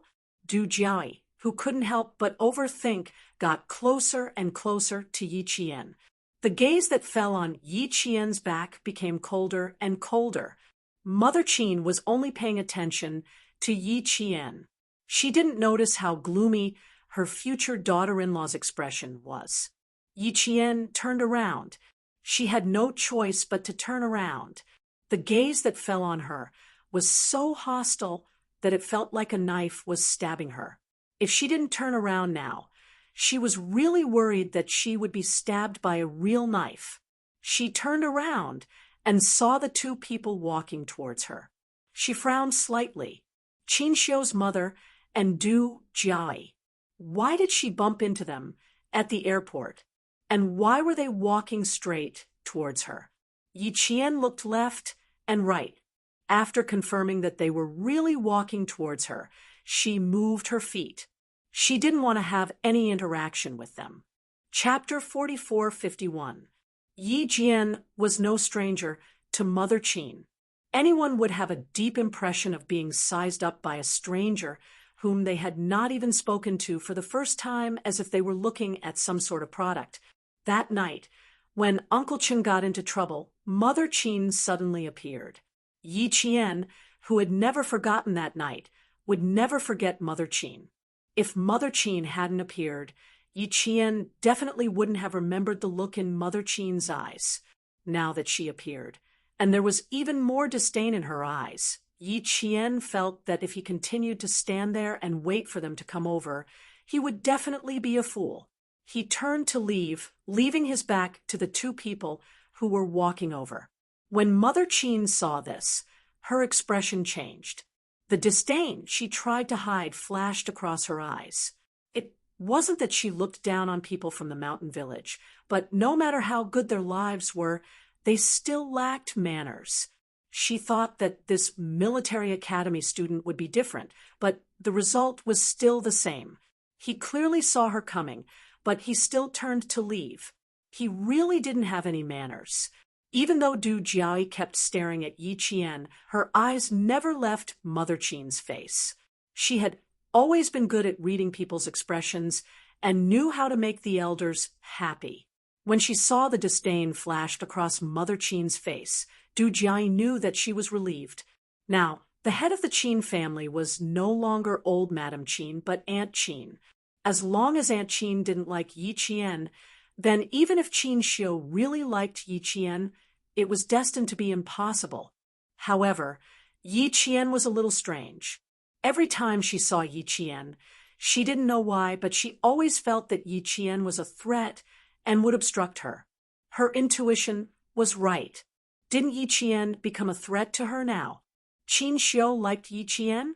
Du Jiai, who couldn't help but overthink, got closer and closer to Yi Qian. The gaze that fell on Yi Qian's back became colder and colder. Mother Qin was only paying attention to Yi Qian. She didn't notice how gloomy her future daughter-in-law's expression was. Yi Qian turned around. She had no choice but to turn around. The gaze that fell on her was so hostile that it felt like a knife was stabbing her. If she didn't turn around now, she was really worried that she would be stabbed by a real knife. She turned around and saw the two people walking towards her. She frowned slightly. Qin Xiu's mother and Du Jiai. Why did she bump into them at the airport? And why were they walking straight towards her? Yi Qian looked left and right. After confirming that they were really walking towards her, she moved her feet. She didn't want to have any interaction with them. Chapter 44:51. Yi Jian was no stranger to Mother Qin. Anyone would have a deep impression of being sized up by a stranger whom they had not even spoken to for the first time, as if they were looking at some sort of product. That night, when Uncle Chen got into trouble, Mother Qin suddenly appeared. Yi Qian, who had never forgotten that night, would never forget Mother Qin. If Mother Qin hadn't appeared, Yi Qian definitely wouldn't have remembered the look in Mother Qin's eyes, now that she appeared. And there was even more disdain in her eyes. Yi Qian felt that if he continued to stand there and wait for them to come over, he would definitely be a fool. He turned to leave, leaving his back to the two people who were walking over. When Mother Qin saw this, her expression changed. The disdain she tried to hide flashed across her eyes. It wasn't that she looked down on people from the mountain village, but no matter how good their lives were, they still lacked manners. She thought that this military academy student would be different, but the result was still the same. He clearly saw her coming, but he still turned to leave. He really didn't have any manners. Even though Du Jiai kept staring at Yi Qian, her eyes never left Mother Qin's face. She had always been good at reading people's expressions and knew how to make the elders happy. When she saw the disdain flashed across Mother Qin's face, Du Jiai knew that she was relieved. Now, the head of the Qin family was no longer old Madame Qin, but Aunt Qin. As long as Aunt Qin didn't like Yi Qian, then even if Qin Xiu really liked Yi Qian, it was destined to be impossible. However, Yi Qian was a little strange. Every time she saw Yi Qian, she didn't know why, but she always felt that Yi Qian was a threat and would obstruct her. Her intuition was right. Didn't Yi Qian become a threat to her now? Qin Xiu liked Yi Qian?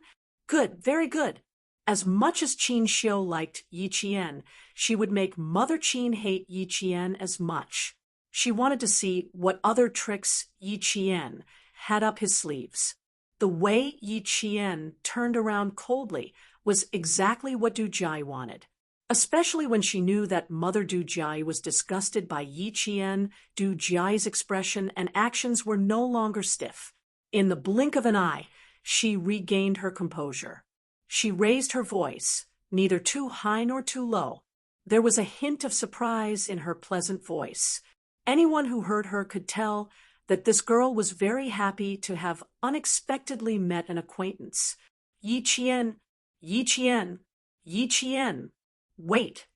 Good, very good. As much as Qin Xiu liked Yi Qian, she would make Mother Qin hate Yi Qian as much. She wanted to see what other tricks Yi Qian had up his sleeves. The way Yi Qian turned around coldly was exactly what Du Jiai wanted. Especially when she knew that Mother Du Jiai was disgusted by Yi Qian, Du Jiai's expression and actions were no longer stiff. In the blink of an eye, she regained her composure. She raised her voice, neither too high nor too low. There was a hint of surprise in her pleasant voice. Anyone who heard her could tell that this girl was very happy to have unexpectedly met an acquaintance. Yi Qian, Yi Qian, Yi Qian. Wait!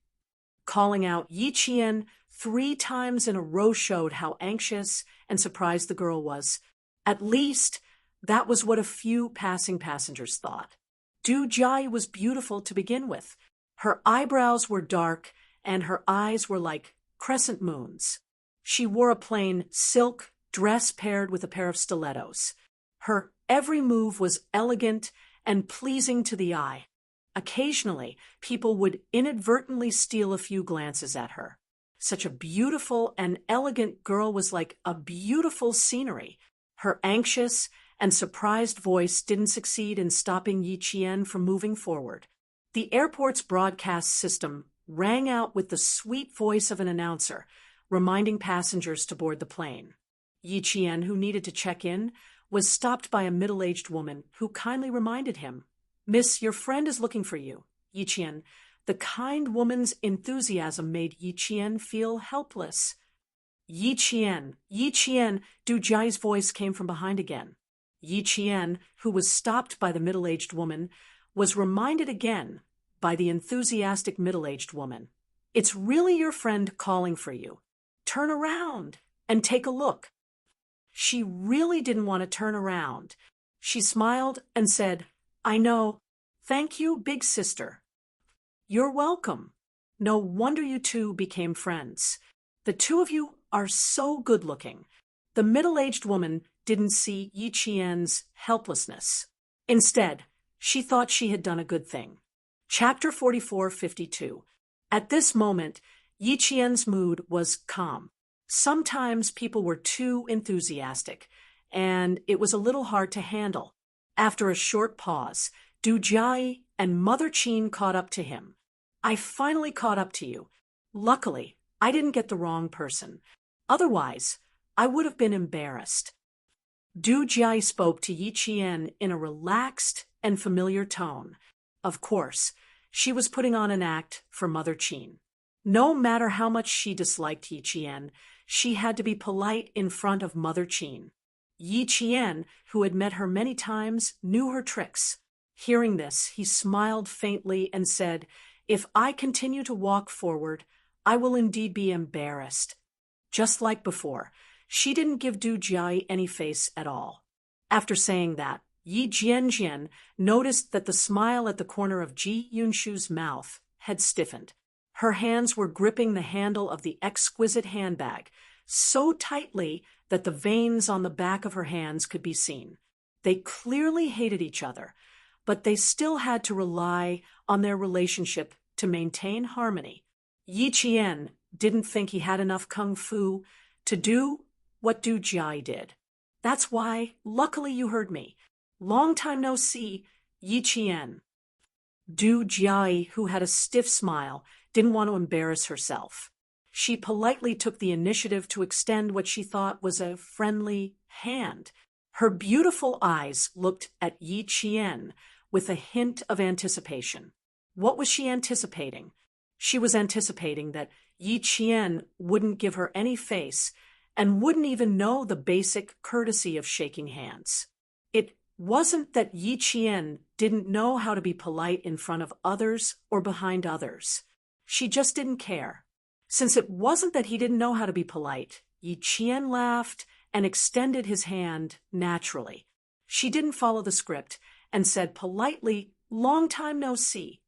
Calling out Yi Qian 3 times in a row showed how anxious and surprised the girl was. At least That was what a few passing passengers thought. Du Jai was beautiful to begin with. Her eyebrows were dark, and her eyes were like crescent moons. She wore a plain silk dress paired with a pair of stilettos. Her every move was elegant and pleasing to the eye. Occasionally, people would inadvertently steal a few glances at her. Such a beautiful and elegant girl was like a beautiful scenery. Her anxious and surprised voice didn't succeed in stopping Yi Qian from moving forward. The airport's broadcast system rang out with the sweet voice of an announcer, reminding passengers to board the plane. Yi Qian, who needed to check in, was stopped by a middle-aged woman who kindly reminded him, "Miss, your friend is looking for you." Yi Qian. The kind woman's enthusiasm made Yi Qian feel helpless. Yi Qian, Du Jai's voice came from behind again. Yi Qian, who was stopped by the middle-aged woman, was reminded again by the enthusiastic middle-aged woman. "It's really your friend calling for you. Turn around and take a look." She really didn't want to turn around. She smiled and said, "I know. Thank you, big sister." "You're welcome. No wonder you two became friends. The two of you are so good-looking." The middle-aged woman didn't see Yi Qian's helplessness. Instead, she thought she had done a good thing. Chapter 44:52. At this moment, Yi Qian's mood was calm. Sometimes people were too enthusiastic, and it was a little hard to handle. After a short pause, Du Jai and Mother Qin caught up to him. "I finally caught up to you. Luckily, I didn't get the wrong person. Otherwise, I would have been embarrassed." Du Jai spoke to Yi Qian in a relaxed and familiar tone. Of course, she was putting on an act for Mother Qin. No matter how much she disliked Yi Qian, she had to be polite in front of Mother Qin. Yi Qian, who had met her many times, knew her tricks. Hearing this, he smiled faintly and said, "If I continue to walk forward, I will indeed be embarrassed." Just like before, she didn't give Du Jai any face at all. After saying that, Yi Jianjian noticed that the smile at the corner of Ji Yunshu's mouth had stiffened. Her hands were gripping the handle of the exquisite handbag so tightly that the veins on the back of her hands could be seen. They clearly hated each other, but they still had to rely on their relationship to maintain harmony. Yi Qian didn't think he had enough kung fu to do what Du Jai did. "That's why, luckily you heard me. Long time no see, Yi Qian." Du Jai, who had a stiff smile, didn't want to embarrass herself. She politely took the initiative to extend what she thought was a friendly hand. Her beautiful eyes looked at Yi Qian with a hint of anticipation. What was she anticipating? She was anticipating that Yi Qian wouldn't give her any face and wouldn't even know the basic courtesy of shaking hands. It wasn't that Yi Qian didn't know how to be polite in front of others or behind others. She just didn't care. Since it wasn't that he didn't know how to be polite, Yi Qian laughed and extended his hand naturally. She didn't follow the script and said politely, "Long time no see."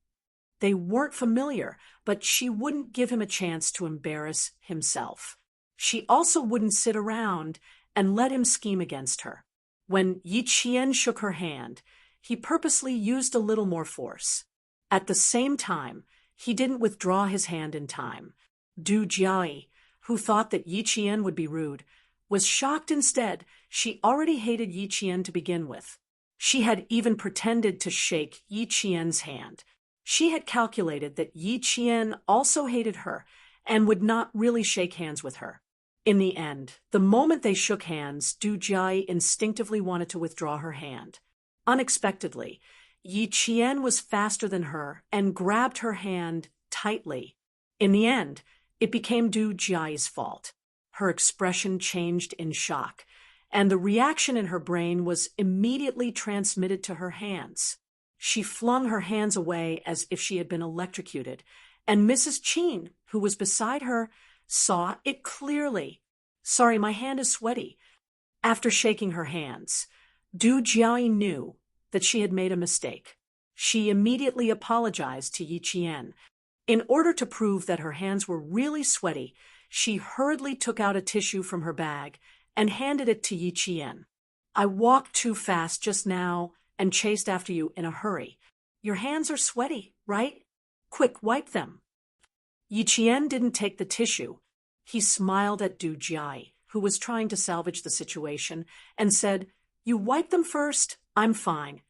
They weren't familiar, but she wouldn't give him a chance to embarrass himself. She also wouldn't sit around and let him scheme against her. When Yi Qian shook her hand, he purposely used a little more force. At the same time, he didn't withdraw his hand in time. Du Jai, who thought that Yi Qian would be rude, was shocked instead. She already hated Yi Qian to begin with. She had even pretended to shake Yi Qian's hand. She had calculated that Yi Qian also hated her and would not really shake hands with her. In the end, the moment they shook hands, Du Jai instinctively wanted to withdraw her hand. Unexpectedly, Yi Qian was faster than her and grabbed her hand tightly. In the end, it became Du Jai's fault. Her expression changed in shock, and the reaction in her brain was immediately transmitted to her hands. She flung her hands away as if she had been electrocuted, and Mrs. Qin, who was beside her, saw it clearly. "Sorry, my hand is sweaty." After shaking her hands, Du Jiayi knew that she had made a mistake. She immediately apologized to Yi Qian. In order to prove that her hands were really sweaty, she hurriedly took out a tissue from her bag and handed it to Yi Qian. I walked too fast just now and chased after you in a hurry. Your hands are sweaty, right? Quick, wipe them. Yi Qian didn't take the tissue. He smiled at Du Jiayi, who was trying to salvage the situation, and said, "You wipe them first, I'm fine."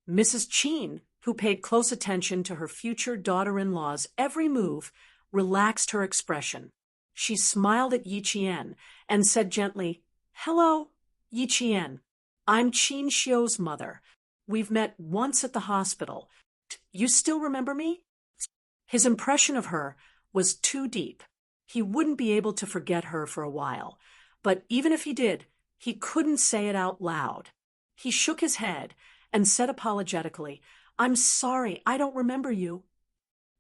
Mrs. Qin, who paid close attention to her future daughter-in-law's every move, relaxed her expression. She smiled at Yi Qian and said gently, "Hello, Yi Qian. I'm Qin Xiu's mother. We've met once at the hospital. You still remember me?" His impression of her was too deep. He wouldn't be able to forget her for a while, but even if he did, he couldn't say it out loud. He shook his head and said apologetically, "I'm sorry, I don't remember you."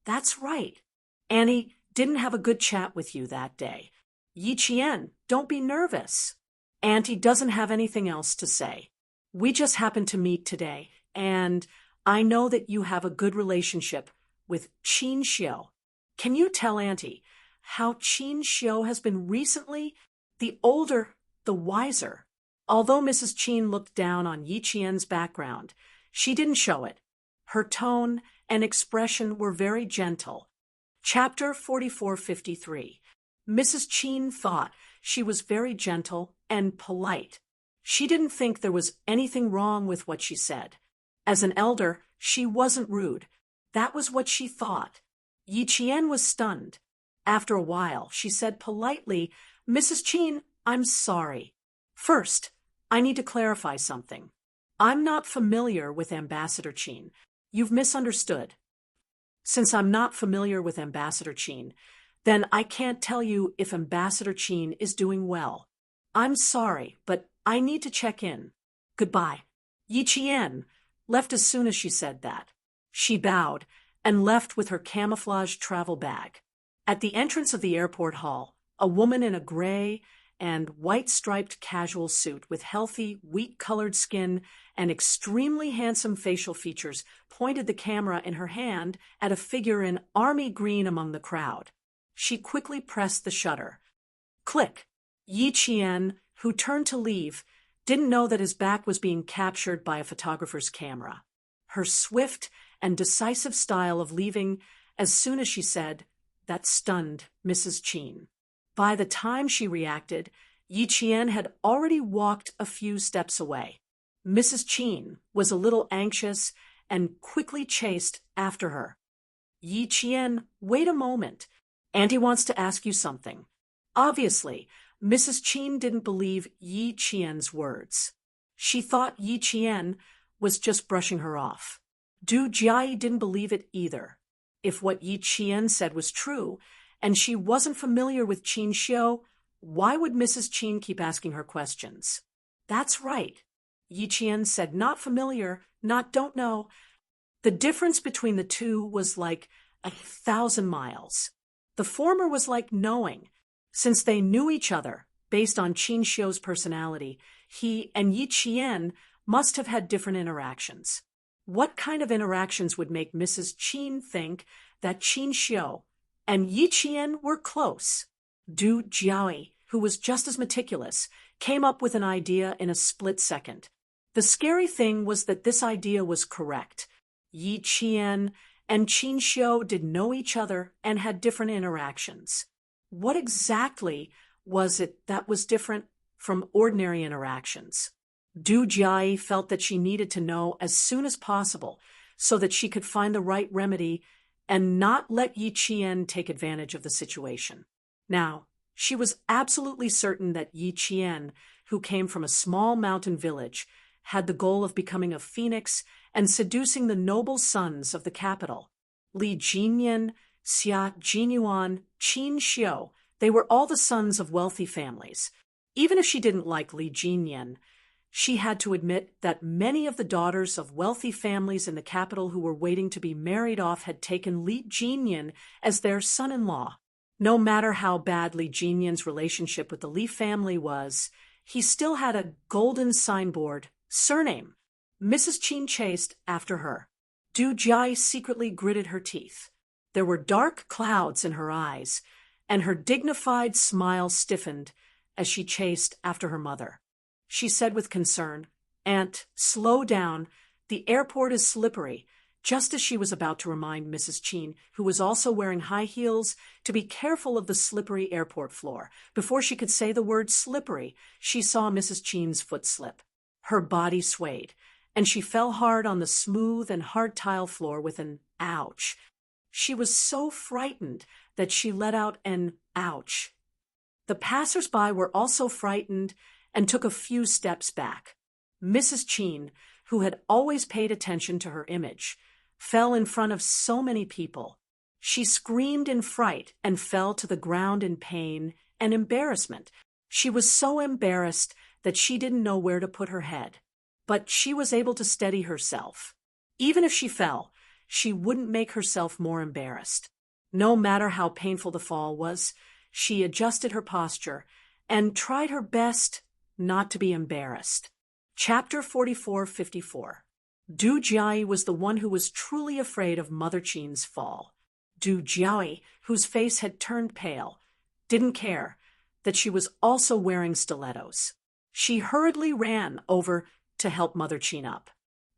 "That's right. Annie didn't have a good chat with you that day. Yi Qian, don't be nervous. Auntie doesn't have anything else to say. We just happened to meet today, and I know that you have a good relationship with Qin Xiu. Can you tell Auntie how Qin Xiu has been recently? The older, the wiser." Although Mrs. Qin looked down on Yi Qian's background, she didn't show it. Her tone and expression were very gentle. Chapter 4453. Mrs. Qin thought she was very gentle and polite. She didn't think there was anything wrong with what she said. As an elder, she wasn't rude. That was what she thought. Yi Qian was stunned. After a while, she said politely, "Mrs. Qin, I'm sorry. First, I need to clarify something. I'm not familiar with Ambassador Qin. You've misunderstood. Since I'm not familiar with Ambassador Qin, then I can't tell you if Ambassador Qin is doing well. I'm sorry, but I need to check in. Goodbye." Yi Qian left as soon as she said that. She bowed and left with her camouflage travel bag. At the entrance of the airport hall, a woman in a gray and white-striped casual suit with healthy, wheat-colored skin and extremely handsome facial features pointed the camera in her hand at a figure in army green among the crowd. She quickly pressed the shutter. Click. Yi Qian, who turned to leave, didn't know that his back was being captured by a photographer's camera. Her swift and decisive style of leaving as soon as she said, that stunned Mrs. Qin. By the time she reacted, Yi Qian had already walked a few steps away. Mrs. Qin was a little anxious and quickly chased after her. "Yi Qian, wait a moment. Auntie wants to ask you something." Obviously, Mrs. Qin didn't believe Yi Qian's words. She thought Yi Qian was just brushing her off. Du Jiayi didn't believe it either. If what Yi Qian said was true, and she wasn't familiar with Qin Xiu, why would Mrs. Qin keep asking her questions? "That's right." Yi Qian said, "Not familiar, not don't know." The difference between the two was like 1,000 miles. The former was like knowing. Since they knew each other, based on Qin Xiu's personality, he and Yi Qian must have had different interactions. What kind of interactions would make Mrs. Qin think that Qin Xiu and Yi Qian were close? Du Jiayi, who was just as meticulous, came up with an idea in a split second. The scary thing was that this idea was correct. Yi Qian and Qin Xiu did know each other and had different interactions. What exactly was it that was different from ordinary interactions? Du Jiayi felt that she needed to know as soon as possible so that she could find the right remedy and not let Yi Qian take advantage of the situation. Now, she was absolutely certain that Yi Qian, who came from a small mountain village, had the goal of becoming a phoenix and seducing the noble sons of the capital. Li Jinyan, Xia Jinyuan, Qin Xiu, they were all the sons of wealthy families. Even if she didn't like Li Jinyan, she had to admit that many of the daughters of wealthy families in the capital who were waiting to be married off had taken Li Jinyan as their son-in-law. No matter how bad Li Jinyan's relationship with the Li family was, he still had a golden signboard Surname. Mrs. Qin chased after her. Du Jiai secretly gritted her teeth. There were dark clouds in her eyes, and her dignified smile stiffened as she chased after her mother. She said with concern, "Aunt, slow down. The airport is slippery," just as she was about to remind Mrs. Qin, who was also wearing high heels, to be careful of the slippery airport floor. Before she could say the word slippery, she saw Mrs. Qin's foot slip. Her body swayed, and she fell hard on the smooth and hard tile floor with an ouch. She was so frightened that she let out an ouch. The passers-by were also frightened and took a few steps back. Mrs. Qin, who had always paid attention to her image, fell in front of so many people. She screamed in fright and fell to the ground in pain and embarrassment. She was so embarrassed that she didn't know where to put her head. But she was able to steady herself. Even if she fell, she wouldn't make herself more embarrassed. No matter how painful the fall was, she adjusted her posture and tried her best not to be embarrassed. Chapter 44-54. Du Jiai was the one who was truly afraid of Mother Qin's fall. Du Jiai, whose face had turned pale, didn't care that she was also wearing stilettos. She hurriedly ran over to help Mother Qin up.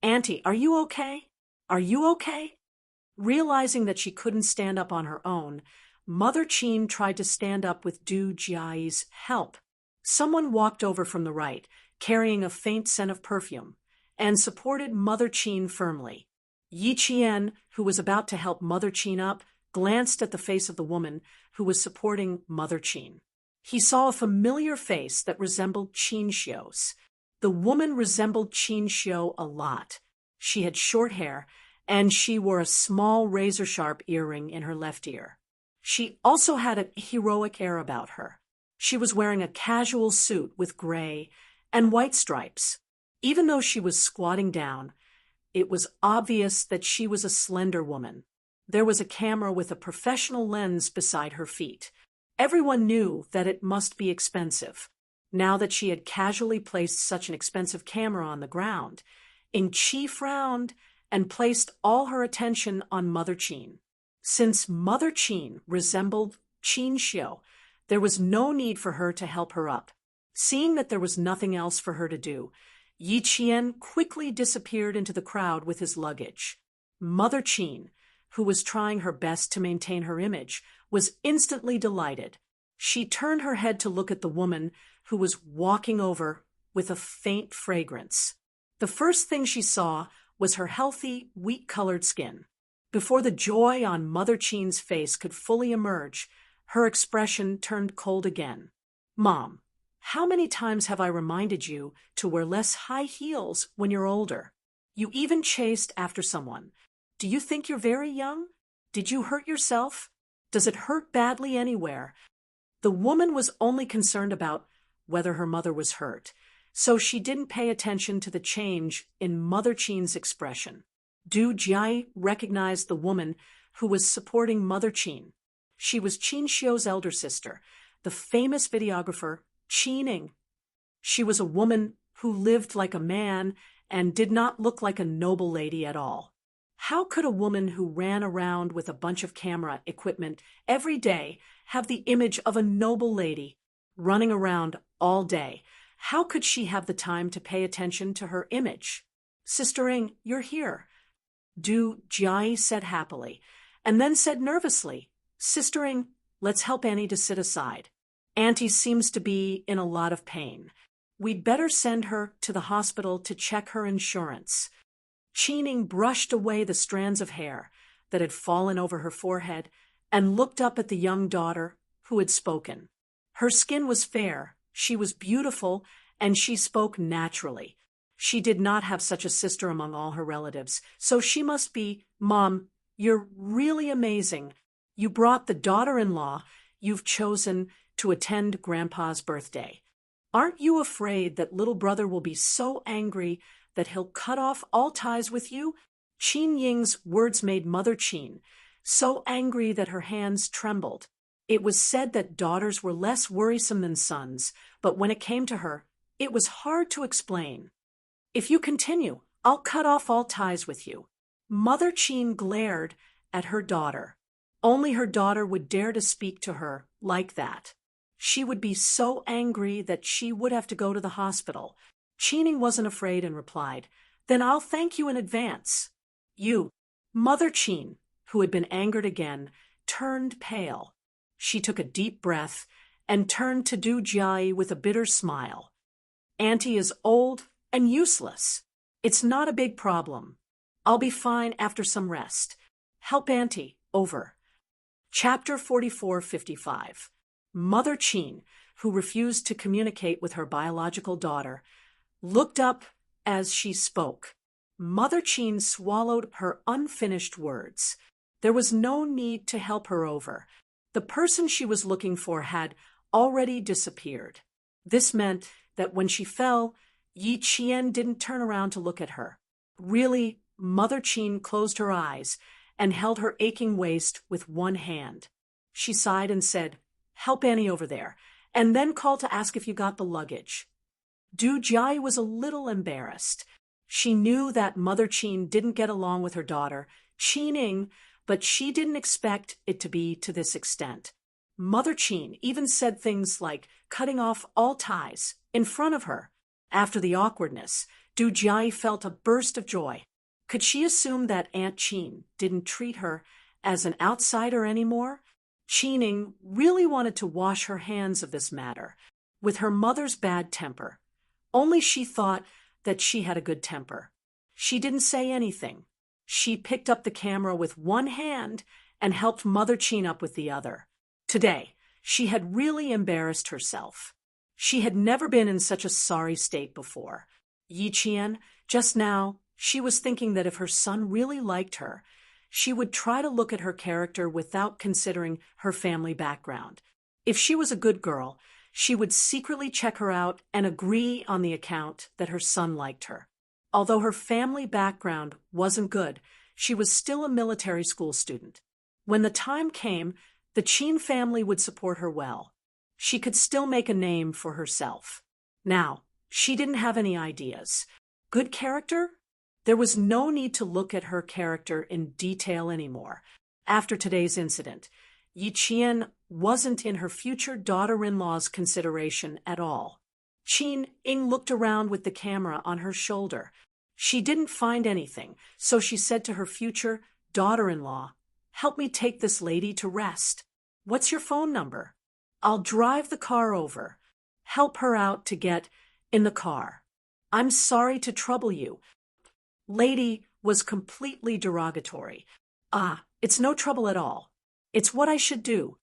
"Auntie, are you okay? Are you okay?" Realizing that she couldn't stand up on her own, Mother Qin tried to stand up with Du Jiai's help. Someone walked over from the right, carrying a faint scent of perfume, and supported Mother Qin firmly. Yi Qian, who was about to help Mother Qin up, glanced at the face of the woman who was supporting Mother Qin. He saw a familiar face that resembled Qin Xiu's. The woman resembled Qin Xiu a lot. She had short hair, and she wore a small razor-sharp earring in her left ear. She also had a heroic air about her. She was wearing a casual suit with gray and white stripes. Even though she was squatting down, it was obvious that she was a slender woman. There was a camera with a professional lens beside her feet. Everyone knew that it must be expensive. Now that she had casually placed such an expensive camera on the ground, Qi frowned and placed all her attention on Mother Qin. Since Mother Qin resembled Qin Xiu, there was no need for her to help her up. Seeing that there was nothing else for her to do, Yi Qian quickly disappeared into the crowd with his luggage. Mother Qin, who was trying her best to maintain her image, was instantly delighted. She turned her head to look at the woman who was walking over with a faint fragrance. The first thing she saw was her healthy, wheat-colored skin. Before the joy on Mother Qin's face could fully emerge, her expression turned cold again. "Mom, how many times have I reminded you to wear less high heels when you're older? You even chased after someone. Do you think you're very young? Did you hurt yourself? Does it hurt badly anywhere?" The woman was only concerned about whether her mother was hurt, so she didn't pay attention to the change in Mother Qin's expression. Du Jiai recognized the woman who was supporting Mother Qin. She was Qin Xiu's elder sister, the famous videographer Qin Ning. She was a woman who lived like a man and did not look like a noble lady at all. How could a woman who ran around with a bunch of camera equipment every day have the image of a noble lady running around all day? How could she have the time to pay attention to her image? "Sister Ing, you're here," Du Jiai said happily, and then said nervously, "Sister Ing, let's help Annie to sit aside. Auntie seems to be in a lot of pain. We'd better send her to the hospital to check her insurance." Qin Ning brushed away the strands of hair that had fallen over her forehead and looked up at the young daughter who had spoken. Her skin was fair, she was beautiful, and she spoke naturally. She did not have such a sister among all her relatives, so she must be, "Mom, you're really amazing. You brought the daughter-in-law you've chosen to attend Grandpa's birthday. Aren't you afraid that little brother will be so angry that he'll cut off all ties with you?" Qin Ying's words made Mother Qin so angry that her hands trembled. It was said that daughters were less worrisome than sons, but when it came to her, it was hard to explain. If you continue, I'll cut off all ties with you. Mother Qin glared at her daughter. Only her daughter would dare to speak to her like that. She would be so angry that she would have to go to the hospital. Qining wasn't afraid and replied, "Then I'll thank you in advance." You, Mother Qin, who had been angered again, turned pale. She took a deep breath and turned to Du Jiayi with a bitter smile. "Auntie is old and useless. It's not a big problem. I'll be fine after some rest. Help Auntie, over." Chapter 44-55. Mother Qin, who refused to communicate with her biological daughter, looked up as she spoke. Mother Qin swallowed her unfinished words. There was no need to help her over. The person she was looking for had already disappeared. This meant that when she fell, Yi Qian didn't turn around to look at her. Really, Mother Qin closed her eyes and held her aching waist with one hand. She sighed and said, "Help Annie over there," and then called to ask if you got the luggage. Du Jiayi was a little embarrassed. She knew that Mother Qin didn't get along with her daughter, Qining, but she didn't expect it to be to this extent. Mother Qin even said things like cutting off all ties in front of her. After the awkwardness, Du Jiayi felt a burst of joy. Could she assume that Aunt Qin didn't treat her as an outsider anymore? Qining really wanted to wash her hands of this matter. With her mother's bad temper, only she thought that she had a good temper. She didn't say anything. She picked up the camera with one hand and helped Mother Qin up with the other. Today, she had really embarrassed herself. She had never been in such a sorry state before. Yi Qian, just now, she was thinking that if her son really liked her, she would try to look at her character without considering her family background. If she was a good girl, she would secretly check her out and agree on the account that her son liked her. Although her family background wasn't good, she was still a military school student. When the time came, the Qin family would support her well. She could still make a name for herself. Now, she didn't have any ideas. Good character? There was no need to look at her character in detail anymore. After today's incident, Yi Qian wasn't in her future daughter-in-law's consideration at all. Qining looked around with the camera on her shoulder. She didn't find anything, so she said to her future daughter-in-law, "Help me take this lady to rest. What's your phone number? I'll drive the car over. Help her out to get in the car. I'm sorry to trouble you." Lady was completely derogatory. "Ah, it's no trouble at all. It's what I should do."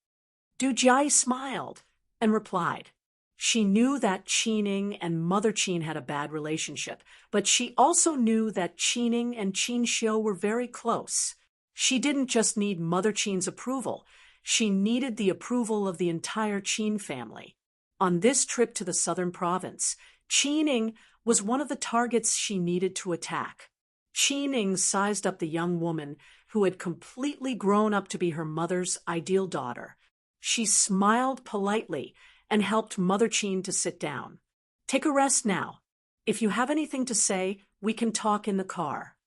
Du Jiayi smiled and replied. She knew that Qining and Mother Qin had a bad relationship, but she also knew that Qining and Qin Xiu were very close. She didn't just need Mother Qin's approval. She needed the approval of the entire Qin family. On this trip to the southern province, Qining was one of the targets she needed to attack. Qining sized up the young woman who had completely grown up to be her mother's ideal daughter. She smiled politely and helped Mother Qin to sit down. "Take a rest now. If you have anything to say, we can talk in the car."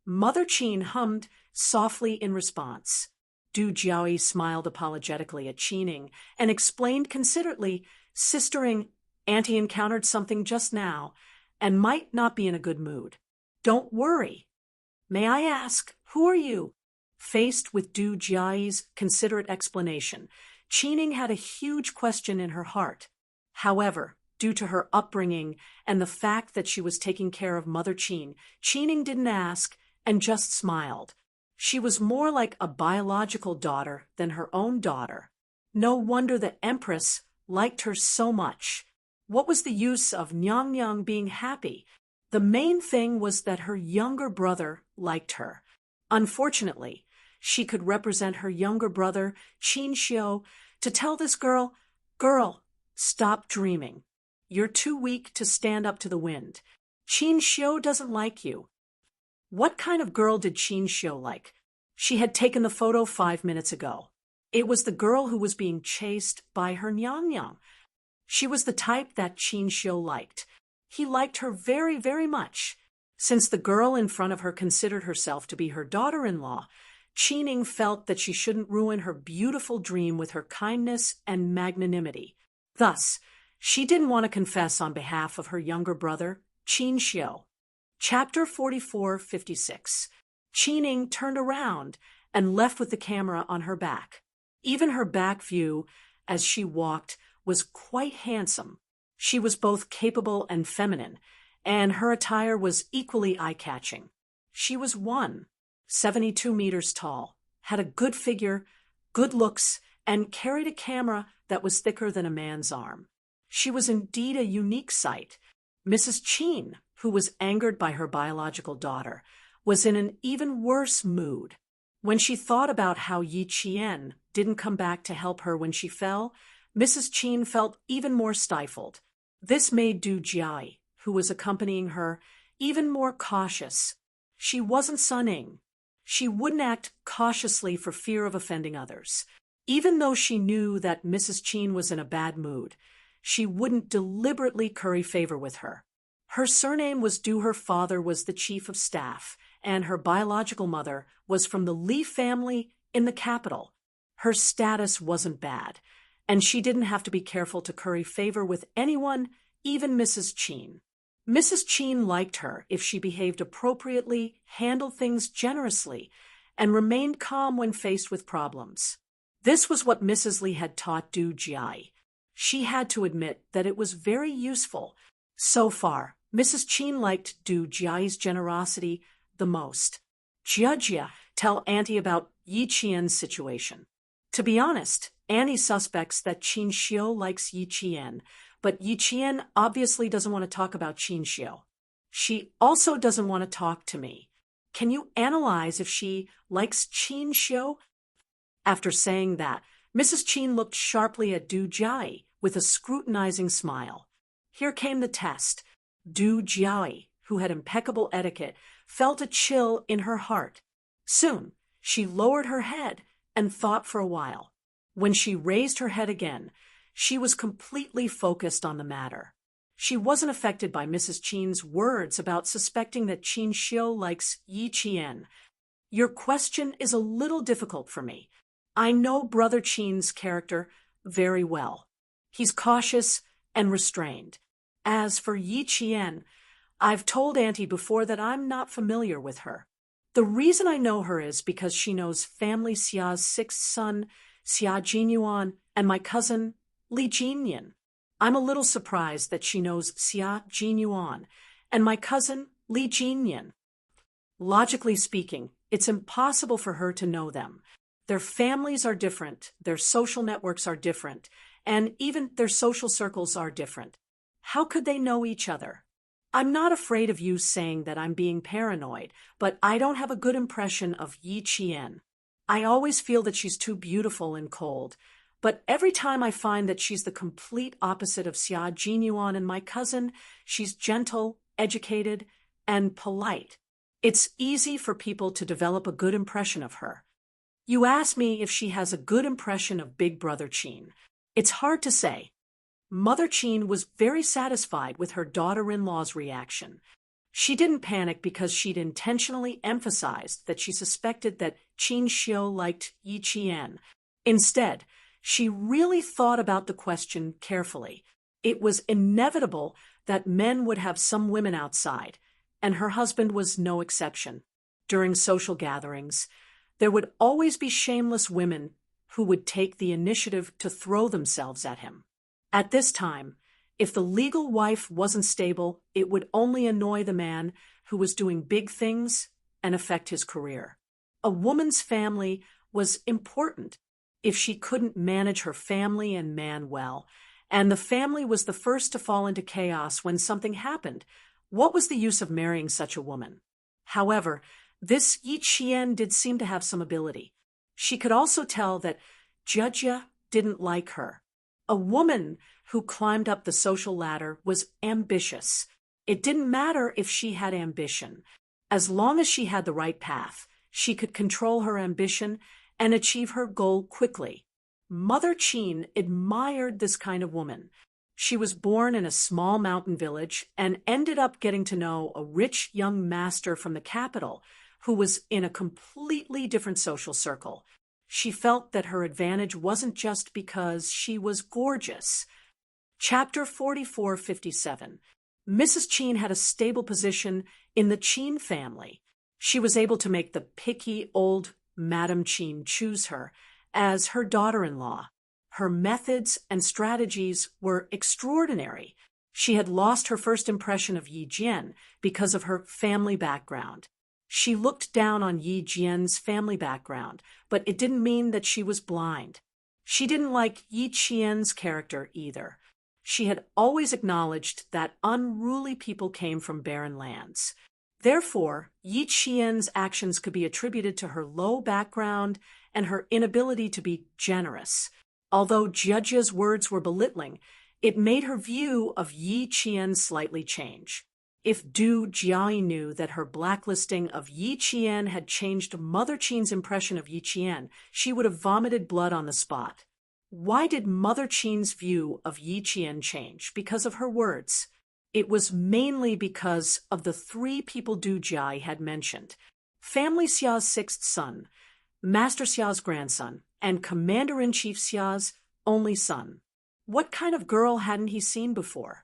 Mother Qin hummed softly in response. Du Jiayi smiled apologetically at Qining and explained considerately, "Sistering, Auntie encountered something just now and might not be in a good mood. Don't worry. May I ask, who are you?" Faced with Du Jiayi's considerate explanation, Qining had a huge question in her heart. However, due to her upbringing and the fact that she was taking care of Mother Qin, Qining didn't ask and just smiled. She was more like a biological daughter than her own daughter. No wonder the Empress liked her so much. What was the use of Nyang being happy? The main thing was that her younger brother liked her. Unfortunately, she could represent her younger brother, Qin Xiu, to tell this girl, "Girl, stop dreaming. You're too weak to stand up to the wind. Qin Xiu doesn't like you." What kind of girl did Qin Xiu like? She had taken the photo 5 minutes ago. It was the girl who was being chased by her Nyang. She was the type that Qin Xiu liked. He liked her very, very much. Since the girl in front of her considered herself to be her daughter-in-law, Qining felt that she shouldn't ruin her beautiful dream with her kindness and magnanimity. Thus, she didn't want to confess on behalf of her younger brother, Qin Xiu. Chapter 44-56. Qining turned around and left with the camera on her back. Even her back view, as she walked, was quite handsome. She was both capable and feminine, and her attire was equally eye-catching. She was 172 meters tall, had a good figure, good looks, and carried a camera that was thicker than a man's arm. She was indeed a unique sight. Mrs. Qin, who was angered by her biological daughter, was in an even worse mood. When she thought about how Yi Qian didn't come back to help her when she fell, Mrs. Qin felt even more stifled. This made Du Jiai, who was accompanying her, even more cautious. She wasn't Sunning. She wouldn't act cautiously for fear of offending others. Even though she knew that Mrs. Qin was in a bad mood, she wouldn't deliberately curry favor with her. Her surname was due her father was the chief of staff, and her biological mother was from the Li family in the capital. Her status wasn't bad, and she didn't have to be careful to curry favor with anyone, even Mrs. Qin. Mrs. Qin liked her if she behaved appropriately, handled things generously, and remained calm when faced with problems. This was what Mrs. Li had taught Du Jiai. She had to admit that it was very useful. So far, Mrs. Qin liked Du Jiai's generosity the most. Jia, tell Auntie about Yi Qian's situation. To be honest, Annie suspects that Qin Xiu likes Yi Qian, but Yi Qian obviously doesn't want to talk about Qin Xiu. She also doesn't want to talk to me. Can you analyze if she likes Qin Xiu? After saying that, Mrs. Qin looked sharply at Du Jiai with a scrutinizing smile. Here came the test. Du Jiai, who had impeccable etiquette, felt a chill in her heart. Soon, she lowered her head and thought for a while. When she raised her head again, she was completely focused on the matter. She wasn't affected by Mrs. Qin's words about suspecting that Qin Xiu likes Yi Qian. Your question is a little difficult for me. I know Brother Qin's character very well. He's cautious and restrained. As for Yi Qian, I've told Auntie before that I'm not familiar with her. The reason I know her is because she knows family Xia's sixth son, Xia Jinyuan, and my cousin, Li Jinyan. I'm a little surprised that she knows Xia Jinyuan and my cousin, Li Jinyan. Logically speaking, it's impossible for her to know them. Their families are different, their social networks are different, and even their social circles are different. How could they know each other? I'm not afraid of you saying that I'm being paranoid, but I don't have a good impression of Yi Qian. I always feel that she's too beautiful and cold, but every time I find that she's the complete opposite of Xia Jinyuan and my cousin, she's gentle, educated, and polite. It's easy for people to develop a good impression of her. You ask me if she has a good impression of Big Brother Qin. It's hard to say. Mother Qin was very satisfied with her daughter-in-law's reaction. She didn't panic because she'd intentionally emphasized that she suspected that Qin Xiu liked Yi Qian. Instead, she really thought about the question carefully. It was inevitable that men would have some women outside, and her husband was no exception. During social gatherings, there would always be shameless women who would take the initiative to throw themselves at him. At this time, if the legal wife wasn't stable, it would only annoy the man who was doing big things and affect his career. A woman's family was important if she couldn't manage her family and man well, and the family was the first to fall into chaos when something happened. What was the use of marrying such a woman? However, this Yi Qian did seem to have some ability. She could also tell that Jia didn't like her. A woman who climbed up the social ladder was ambitious. It didn't matter if she had ambition. As long as she had the right path, she could control her ambition and achieve her goal quickly. Mother Qin admired this kind of woman. She was born in a small mountain village and ended up getting to know a rich young master from the capital who was in a completely different social circle. She felt that her advantage wasn't just because she was gorgeous. Chapter 4457. Mrs. Qin had a stable position in the Qin family. She was able to make the picky old Madame Qin choose her as her daughter-in-law. Her methods and strategies were extraordinary. She had lost her first impression of Yi Jian because of her family background. She looked down on Yi Jian's family background, but it didn't mean that she was blind. She didn't like Yi Qian's character either. She had always acknowledged that unruly people came from barren lands. Therefore, Yi Qian's actions could be attributed to her low background and her inability to be generous. Although Jie's words were belittling, it made her view of Yi Qian slightly change. If Du Jiai knew that her blacklisting of Yi Qian had changed Mother Qin's impression of Yi Qian, she would have vomited blood on the spot. Why did Mother Qin's view of Yi Qian change? Because of her words. It was mainly because of the three people Du Jiai had mentioned: Family Xia's sixth son, Master Xia's grandson, and Commander-in-Chief Xia's only son. What kind of girl hadn't he seen before?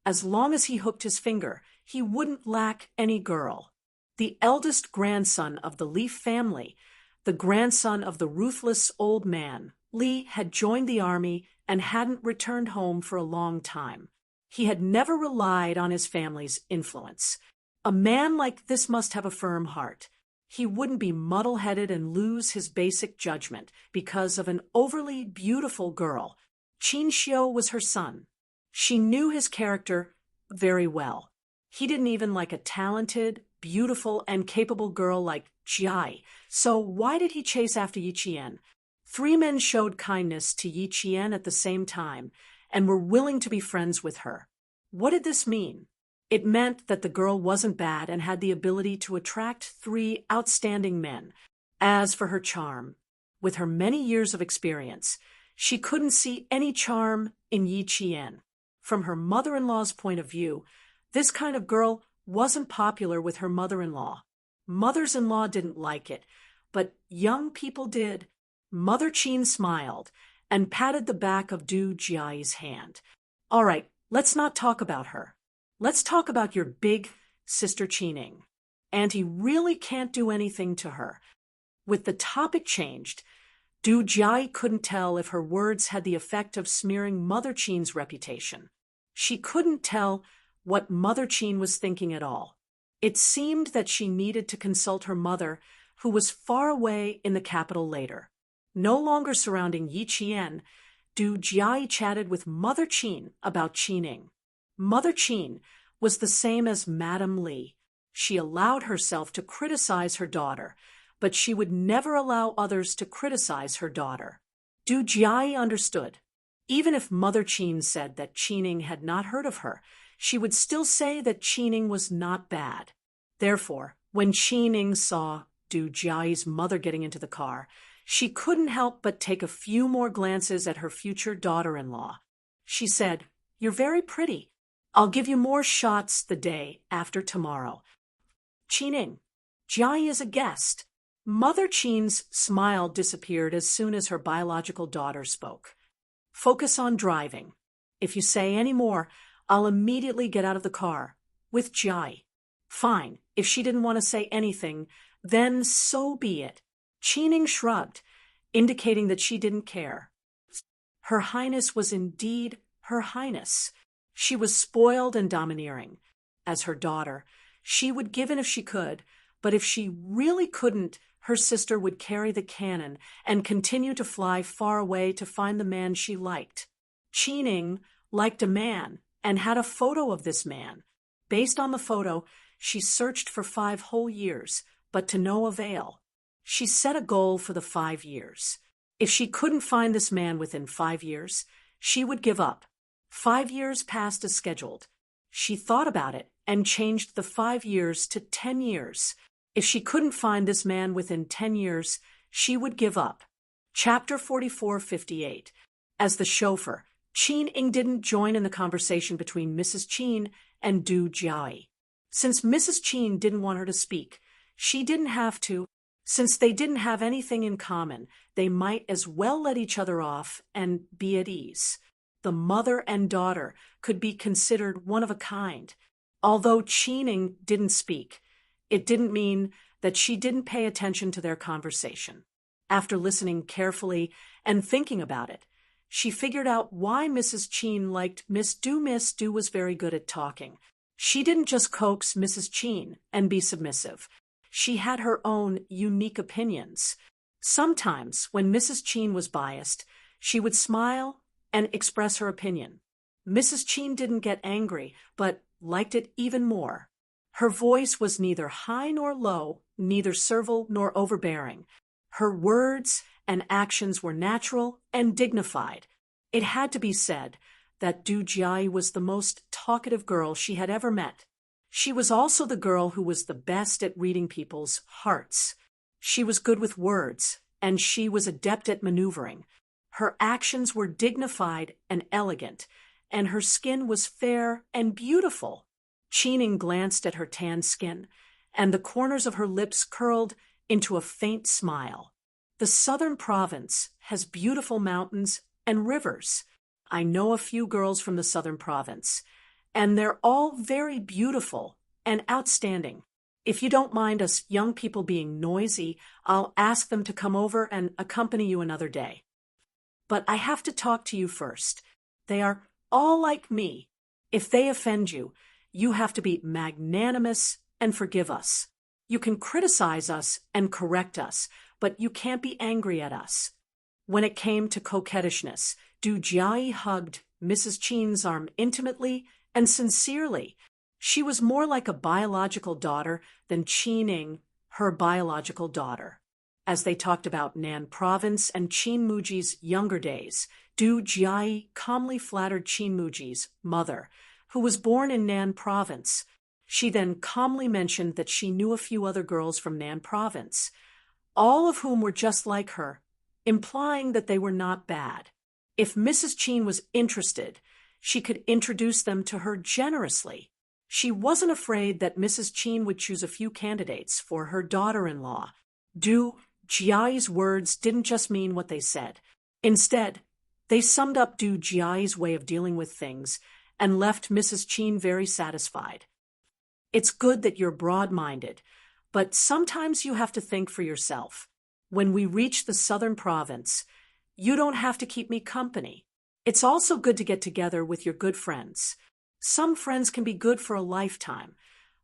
As long as he hooked his finger, he wouldn't lack any girl. The eldest grandson of the Li family, the grandson of the ruthless old man, Li had joined the army and hadn't returned home for a long time. He had never relied on his family's influence. A man like this must have a firm heart. He wouldn't be muddle-headed and lose his basic judgment because of an overly beautiful girl. Qin Xiu was her son. She knew his character very well. He didn't even like a talented, beautiful, and capable girl like Jiai. So why did he chase after Yi Qian? Three men showed kindness to Yi Qian at the same time and were willing to be friends with her. What did this mean? It meant that the girl wasn't bad and had the ability to attract three outstanding men. As for her charm, with her many years of experience, she couldn't see any charm in Yi Qian. From her mother-in-law's point of view, this kind of girl wasn't popular with her mother-in-law. Mothers-in-law didn't like it, but young people did. Mother Qin smiled and patted the back of Du Jiai's hand. All right, let's not talk about her. Let's talk about your big sister Qining. Auntie really can't do anything to her. With the topic changed, Du Jiai couldn't tell if her words had the effect of smearing Mother Qin's reputation. She couldn't tell what Mother Qin was thinking at all. It seemed that she needed to consult her mother, who was far away in the capital later. No longer surrounding Yi Qian, Du Jiai chatted with Mother Qin about Qining. Mother Qin was the same as Madame Li. She allowed herself to criticize her daughter, but she would never allow others to criticize her daughter. Du Jiai understood. Even if Mother Qin said that Qining had not heard of her, she would still say that Qining was not bad. Therefore, when Qining saw Du Jiai's mother getting into the car, she couldn't help but take a few more glances at her future daughter-in-law. She said, "You're very pretty. I'll give you more shots the day after tomorrow." Qining, Jiai is a guest. Mother Qin's smile disappeared as soon as her biological daughter spoke. "Focus on driving. If you say any more, I'll immediately get out of the car. With Jiai." Fine, if she didn't want to say anything, then so be it. Qining shrugged, indicating that she didn't care. Her Highness was indeed Her Highness. She was spoiled and domineering. As her daughter, she would give in if she could, but if she really couldn't, her sister would carry the cannon and continue to fly far away to find the man she liked. Qining liked a man and had a photo of this man. Based on the photo, she searched for 5 whole years, but to no avail. She set a goal for the 5 years. If she couldn't find this man within 5 years, she would give up. 5 years passed as scheduled. She thought about it and changed the 5 years to 10 years. If she couldn't find this man within 10 years, she would give up. Chapter 4458. As the chauffeur, Qin Ing didn't join in the conversation between Mrs. Qin and Du Jiai. Since Mrs. Qin didn't want her to speak, she didn't have to. Since they didn't have anything in common, they might as well let each other off and be at ease. The mother and daughter could be considered one of a kind. Although Qin Ing didn't speak, it didn't mean that she didn't pay attention to their conversation. After listening carefully and thinking about it, she figured out why Mrs. Qin liked Miss Du. Miss Du was very good at talking. She didn't just coax Mrs. Qin and be submissive. She had her own unique opinions. Sometimes, when Mrs. Qin was biased, she would smile and express her opinion. Mrs. Qin didn't get angry, but liked it even more. Her voice was neither high nor low, neither servile nor overbearing. Her words and actions were natural and dignified. It had to be said that Du Jiai was the most talkative girl she had ever met. She was also the girl who was the best at reading people's hearts. She was good with words, and she was adept at maneuvering. Her actions were dignified and elegant, and her skin was fair and beautiful. Qin Ing glanced at her tan skin, and the corners of her lips curled into a faint smile. The southern province has beautiful mountains and rivers. I know a few girls from the southern province, and they're all very beautiful and outstanding. If you don't mind us young people being noisy, I'll ask them to come over and accompany you another day. But I have to talk to you first. They are all like me. If they offend you, you have to be magnanimous and forgive us. You can criticize us and correct us, but you can't be angry at us. When it came to coquettishness, Du Jiai hugged Mrs. Qin's arm intimately and sincerely. She was more like a biological daughter than Qin Ing, her biological daughter. As they talked about Nan Province and Qin Muji's younger days, Du Jiai calmly flattered Qin Muji's mother, who was born in Nan Province. She then calmly mentioned that she knew a few other girls from Nan Province, all of whom were just like her, implying that they were not bad. If Mrs. Qin was interested, she could introduce them to her generously. She wasn't afraid that Mrs. Qin would choose a few candidates for her daughter-in-law. Du Jiai's words didn't just mean what they said. Instead, they summed up Du Jiai's way of dealing with things and left Mrs. Qin very satisfied. It's good that you're broad-minded, but sometimes you have to think for yourself. When we reach the southern province, you don't have to keep me company. It's also good to get together with your good friends. Some friends can be good for a lifetime,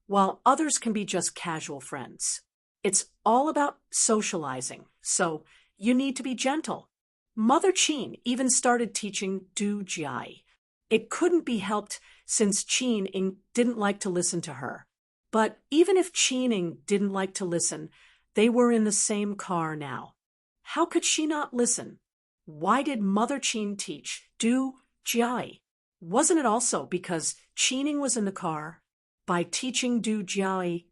while others can be just casual friends. It's all about socializing, so you need to be gentle. Mother Qin even started teaching Du Jiai. It couldn't be helped since Qin Ing didn't like to listen to her. But even if Qin Ing didn't like to listen, they were in the same car now. How could she not listen? Why did Mother Qin teach Du Jiai? Wasn't it also because Qin Ing was in the car? By teaching Du Jiai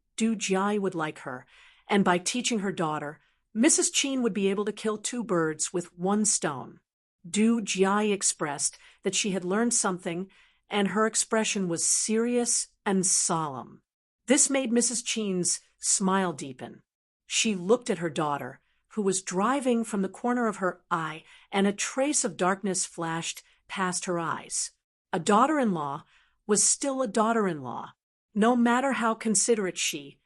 would like her, and by teaching her daughter, Mrs. Qin would be able to kill two birds with one stone. Du Jiai expressed that she had learned something, and her expression was serious and solemn. This made Mrs. Qin's smile deepen. She looked at her daughter, who was driving from the corner of her eye, and a trace of darkness flashed past her eyes. A daughter-in-law was still a daughter-in-law. No matter how considerate she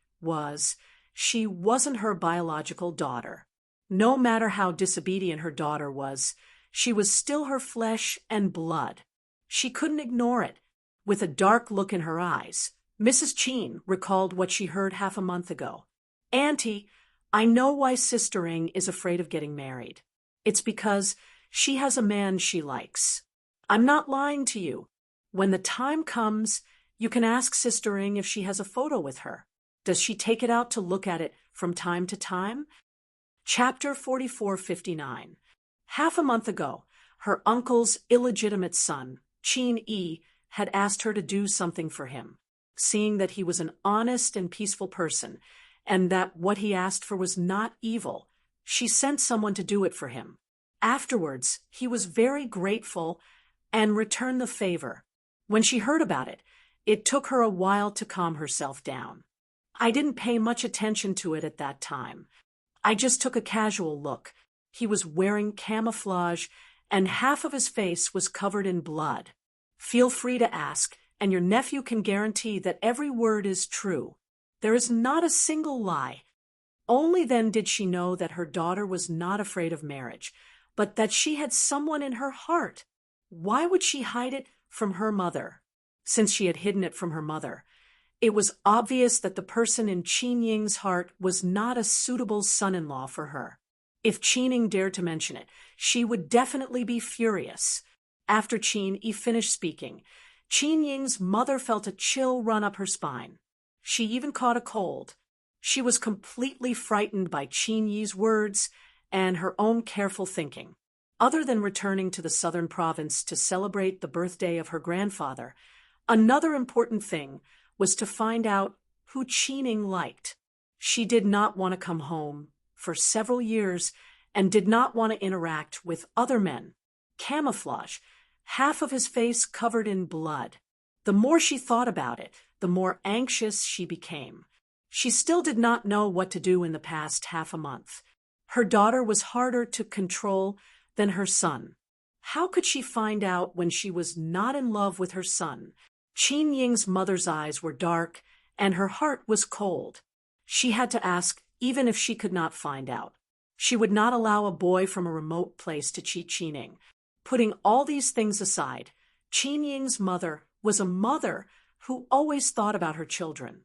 wasn't her biological daughter. No matter how disobedient her daughter was, she was still her flesh and blood. She couldn't ignore it. With a dark look in her eyes, Mrs. Qin recalled what she heard half a month ago. "Auntie, I know why Sister Ing is afraid of getting married. It's because she has a man she likes. I'm not lying to you. When the time comes, you can ask Sister Ing if she has a photo with her. Does she take it out to look at it from time to time?" Chapter 4459. Half a month ago, her uncle's illegitimate son, Qin Yi, had asked her to do something for him. Seeing that he was an honest and peaceful person, and that what he asked for was not evil, she sent someone to do it for him. Afterwards, he was very grateful, and return the favor. When she heard about it, it took her a while to calm herself down. I didn't pay much attention to it at that time. I just took a casual look. He was wearing camouflage, and half of his face was covered in blood. Feel free to ask, and your nephew can guarantee that every word is true. There is not a single lie. Only then did she know that her daughter was not afraid of marriage, but that she had someone in her heart. Why would she hide it from her mother? Since she had hidden it from her mother, it was obvious that the person in Qin Ying's heart was not a suitable son-in-law for her. If Qin Ying dared to mention it, she would definitely be furious. After Qin Yi finished speaking, Qin Ying's mother felt a chill run up her spine. She even caught a cold. She was completely frightened by Qin Yi's words and her own careful thinking. Other than returning to the southern province to celebrate the birthday of her grandfather, another important thing was to find out who Qin Ying liked. She did not want to come home for several years and did not want to interact with other men. Camouflage, half of his face covered in blood. The more she thought about it, the more anxious she became. She still did not know what to do in the past half a month. Her daughter was harder to control than her son. How could she find out when she was not in love with her son? Qin Ying's mother's eyes were dark, and her heart was cold. She had to ask, even if she could not find out. She would not allow a boy from a remote place to cheat Qin Ying. Putting all these things aside, Qin Ying's mother was a mother who always thought about her children.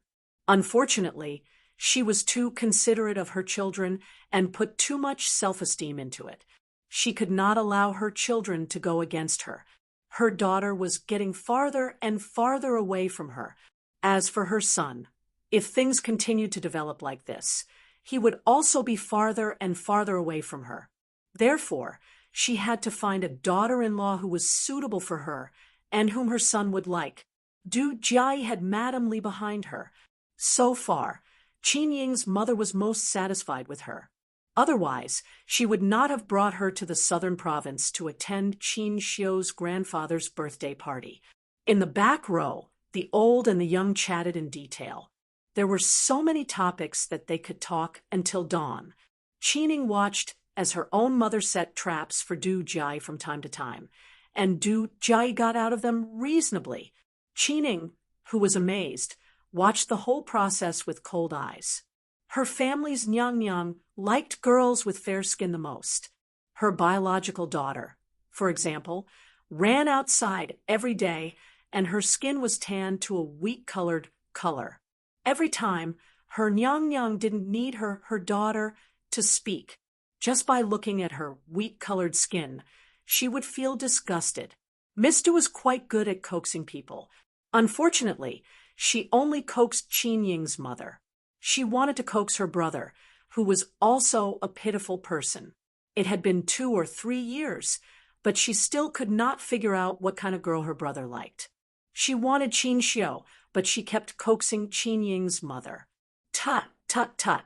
Unfortunately, she was too considerate of her children and put too much self-esteem into it. She could not allow her children to go against her. Her daughter was getting farther and farther away from her. As for her son, if things continued to develop like this, he would also be farther and farther away from her. Therefore, she had to find a daughter-in-law who was suitable for her and whom her son would like. Du Jiayi had Madame Li behind her. So far, Qin Ying's mother was most satisfied with her. Otherwise, she would not have brought her to the southern province to attend Qin Xiu's grandfather's birthday party. In the back row, the old and the young chatted in detail. There were so many topics that they could talk until dawn. Qin Ying watched as her own mother set traps for Du Jiayi from time to time, and Du Jiayi got out of them reasonably. Qin Ying, who was amazed, watched the whole process with cold eyes. Her family's Nyang liked girls with fair skin the most. Her biological daughter, for example, ran outside every day, and her skin was tanned to a wheat-colored color. Every time, her Nyang didn't need her daughter to speak. Just by looking at her wheat-colored skin, she would feel disgusted. Mr. was quite good at coaxing people. Unfortunately, she only coaxed Qin Ying's mother. She wanted to coax her brother, who was also a pitiful person. It had been 2 or 3 years, but she still could not figure out what kind of girl her brother liked. She wanted Qin Xiu, but she kept coaxing Qin Ying's mother. Tut, tut, tut.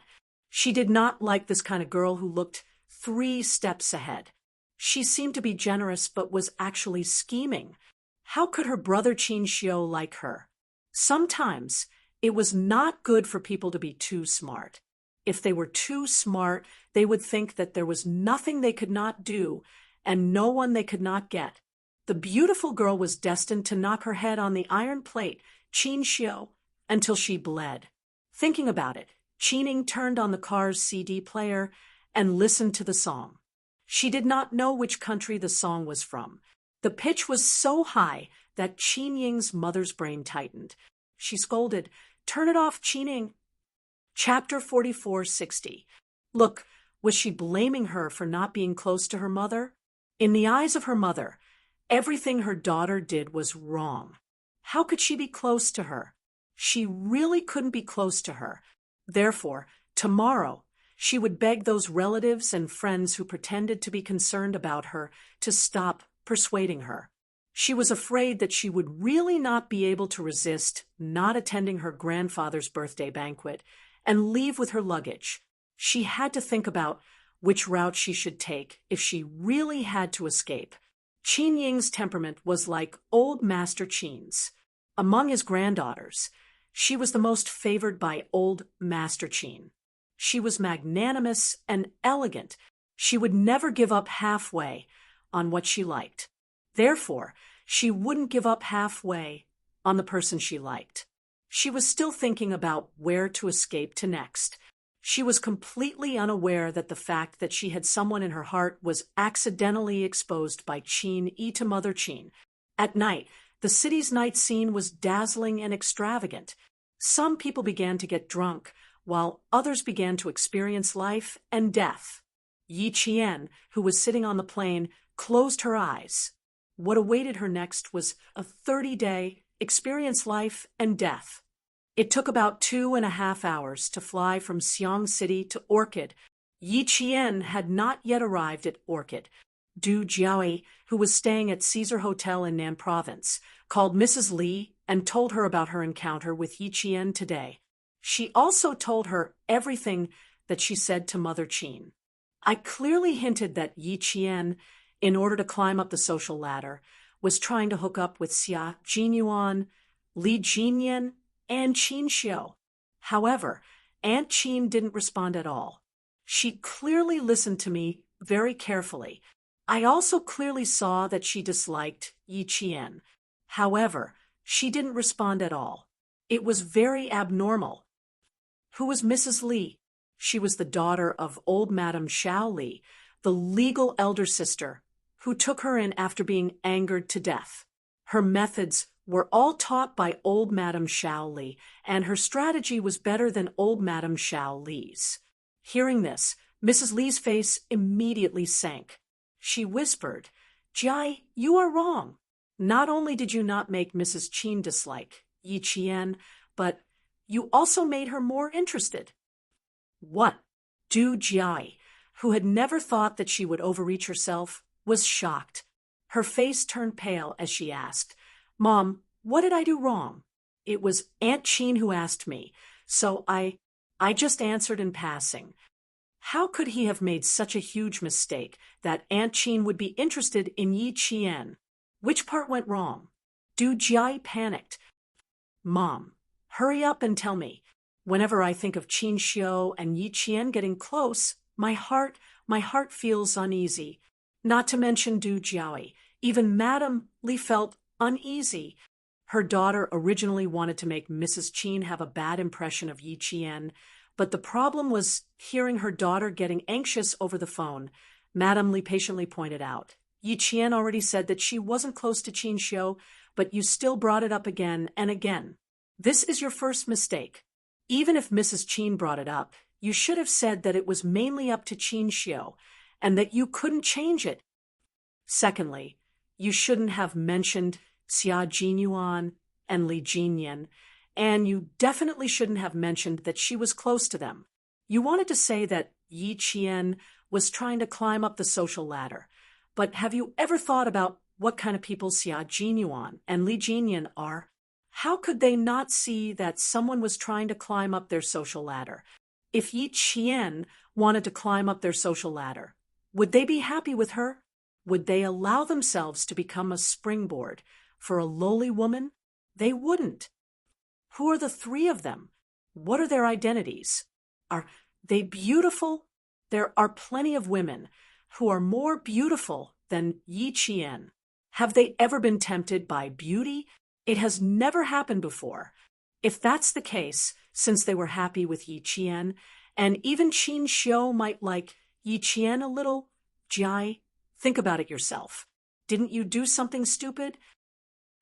She did not like this kind of girl who looked 3 steps ahead. She seemed to be generous but was actually scheming. How could her brother Qin Xiu like her? Sometimes it was not good for people to be too smart. If they were too smart, they would think that there was nothing they could not do and no one they could not get. The beautiful girl was destined to knock her head on the iron plate, Qin Xiu, until she bled. Thinking about it, Qin Ying turned on the car's CD player and listened to the song. She did not know which country the song was from. The pitch was so high that Qin Ying's mother's brain tightened. She scolded, "Turn it off, Qin Ying." Chapter 44:60. Look, was she blaming her for not being close to her mother? In the eyes of her mother, everything her daughter did was wrong. How could she be close to her? She really couldn't be close to her. Therefore, tomorrow, she would beg those relatives and friends who pretended to be concerned about her to stop persuading her. She was afraid that she would really not be able to resist not attending her grandfather's birthday banquet and leave with her luggage. She had to think about which route she should take if she really had to escape. Qin Ying's temperament was like old Master Qin's. Among his granddaughters, she was the most favored by old Master Qin. She was magnanimous and elegant. She would never give up halfway on what she liked. Therefore, she wouldn't give up halfway on the person she liked. She was still thinking about where to escape to next. She was completely unaware that the fact that she had someone in her heart was accidentally exposed by Qin Yi to Mother Qin. At night, the city's night scene was dazzling and extravagant. Some people began to get drunk, while others began to experience life and death. Yi Qian, who was sitting on the plain, closed her eyes. What awaited her next was a 30-day experience life and death. It took about 2.5 hours to fly from Xiang City to Orchid. Yi Qian had not yet arrived at Orchid. Du Jiaoyi, who was staying at Caesar Hotel in Nan Province, called Mrs. Li and told her about her encounter with Yi Qian today. She also told her everything that she said to Mother Qin. I clearly hinted that Yi Qian, in order to climb up the social ladder, was trying to hook up with Xia Jinyuan, Li Jinyan, and Qin Xiu. However, Aunt Qin didn't respond at all. She clearly listened to me very carefully. I also clearly saw that she disliked Yi Qian. However, she didn't respond at all. It was very abnormal. Who was Mrs. Li? She was the daughter of old Madame Xiao Li, the legal elder sister, who took her in after being angered to death. Her methods were all taught by old Madame Xiao Li, and her strategy was better than old Madame Xiao Li's. Hearing this, Mrs. Li's face immediately sank. She whispered, "Jai, you are wrong. Not only did you not make Mrs. Qin dislike Yi Qian, but you also made her more interested." What? Du Jiai, who had never thought that she would overreach herself, was shocked. Her face turned pale as she asked, "Mom, what did I do wrong?" It was Aunt Qin who asked me, so I just answered in passing. How could he have made such a huge mistake that Aunt Qin would be interested in Yi Qian? Which part went wrong? Du Jiai panicked. "Mom, hurry up and tell me. Whenever I think of Qin Xiu and Yi Qian getting close, my heart feels uneasy. Not to mention Du Jiaoi. Even Madame Li felt uneasy. Her daughter originally wanted to make Mrs. Qin have a bad impression of Yi Qian, but the problem was hearing her daughter getting anxious over the phone. Madame Li patiently pointed out, Yi Qian already said that she wasn't close to Qin Xiu, but you still brought it up again and again. This is your first mistake. Even if Mrs. Qin brought it up, you should have said that it was mainly up to Qin Xiu, and that you couldn't change it. Secondly, you shouldn't have mentioned Xia Jinyuan and Li Jinyan, and you definitely shouldn't have mentioned that she was close to them. You wanted to say that Yi Qian was trying to climb up the social ladder, but have you ever thought about what kind of people Xia Jinyuan and Li Jinyan are? How could they not see that someone was trying to climb up their social ladder? If Yi Qian wanted to climb up their social ladder, would they be happy with her? Would they allow themselves to become a springboard for a lowly woman? They wouldn't. Who are the three of them? What are their identities? Are they beautiful? There are plenty of women who are more beautiful than Yi Qian. Have they ever been tempted by beauty? It has never happened before. If that's the case, since they were happy with Yi Qian, and even Qin Xiu might like Yi Qian a little, Jai, think about it yourself. Didn't you do something stupid?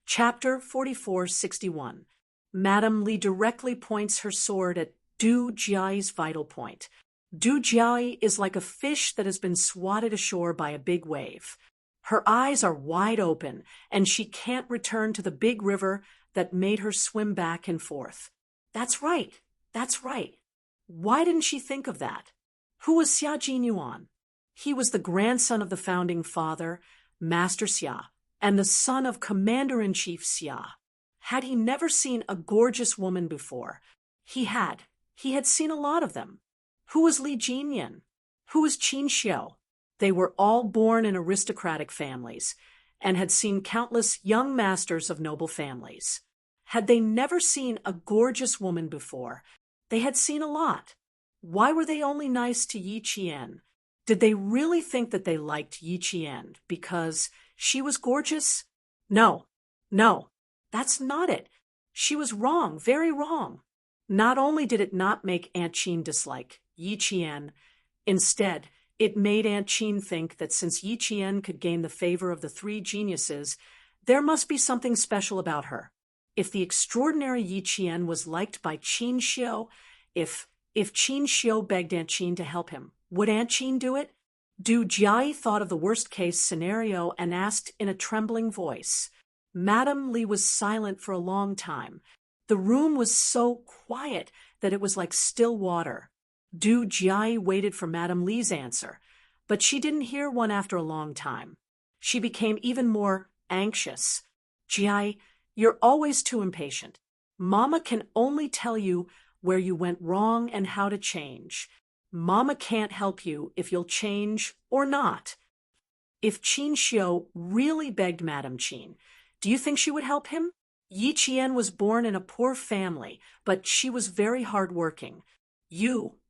Chapter 4461. Madame Li directly points her sword at Du Jiai's vital point. Du Jiai is like a fish that has been swatted ashore by a big wave. Her eyes are wide open, and she can't return to the big river that made her swim back and forth. That's right. That's right. Why didn't she think of that? Who was Xia Jinyuan? He was the grandson of the founding father, Master Xia, and the son of Commander-in-Chief Xia. Had he never seen a gorgeous woman before? He had. He had seen a lot of them. Who was Li Jinyan? Who was Qin Xiu? They were all born in aristocratic families, and had seen countless young masters of noble families. Had they never seen a gorgeous woman before, they had seen a lot. Why were they only nice to Yi Qian? Did they really think that they liked Yi Qian because she was gorgeous? No, no, that's not it. She was wrong, very wrong. Not only did it not make Aunt Qin dislike Yi Qian, instead, it made Aunt Qin think that since Yi Qian could gain the favor of the three geniuses, there must be something special about her. If the extraordinary Yi Qian was liked by Qin Xiu, if Qin Xiu begged Aunt Qin to help him, would Aunt Qin do it? Du Jiayi thought of the worst-case scenario and asked in a trembling voice. Madame Li was silent for a long time. The room was so quiet that it was like still water. Du Jiayi waited for Madame Li's answer, but she didn't hear one after a long time. She became even more anxious. Jiayi, you're always too impatient. Mama can only tell you where you went wrong and how to change. Mama can't help you if you'll change or not. If Qin Xiu really begged Madame Qin, do you think she would help him? Yi Qian was born in a poor family, but she was very hardworking.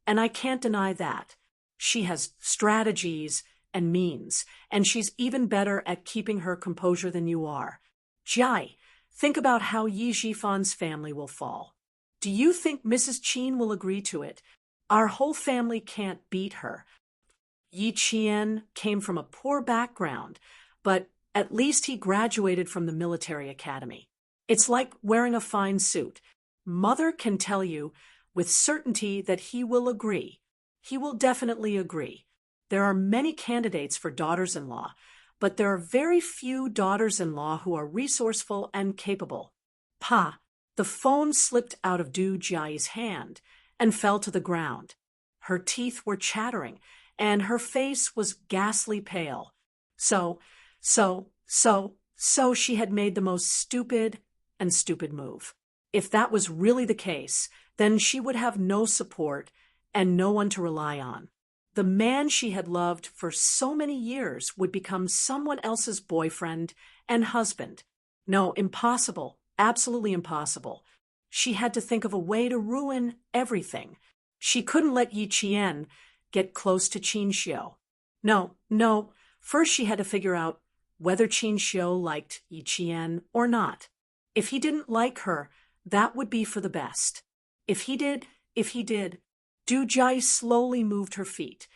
And I can't deny that. She has strategies and means, and she's even better at keeping her composure than you are. Jiayi, think about how Yi Jifan's family will fall. Do you think Mrs. Qin will agree to it? Our whole family can't beat her. Yi Qian came from a poor background, but at least he graduated from the military academy. It's like wearing a fine suit. Mother can tell you with certainty that he will agree. He will definitely agree. There are many candidates for daughters-in-law, but there are very few daughters-in-law who are resourceful and capable. Pa, the phone slipped out of Du Jiayi's hand and fell to the ground. Her teeth were chattering, and her face was ghastly pale. So she had made the most stupid move. If that was really the case, then she would have no support and no one to rely on. The man she had loved for so many years would become someone else's boyfriend and husband. No, impossible, absolutely impossible. She had to think of a way to ruin everything. She couldn't let Yi Qian get close to Qin Xiu. No, first she had to figure out whether Qin Xiu liked Yi Qian or not. If he didn't like her, that would be for the best. If he did, Du Jiayi slowly moved her feet.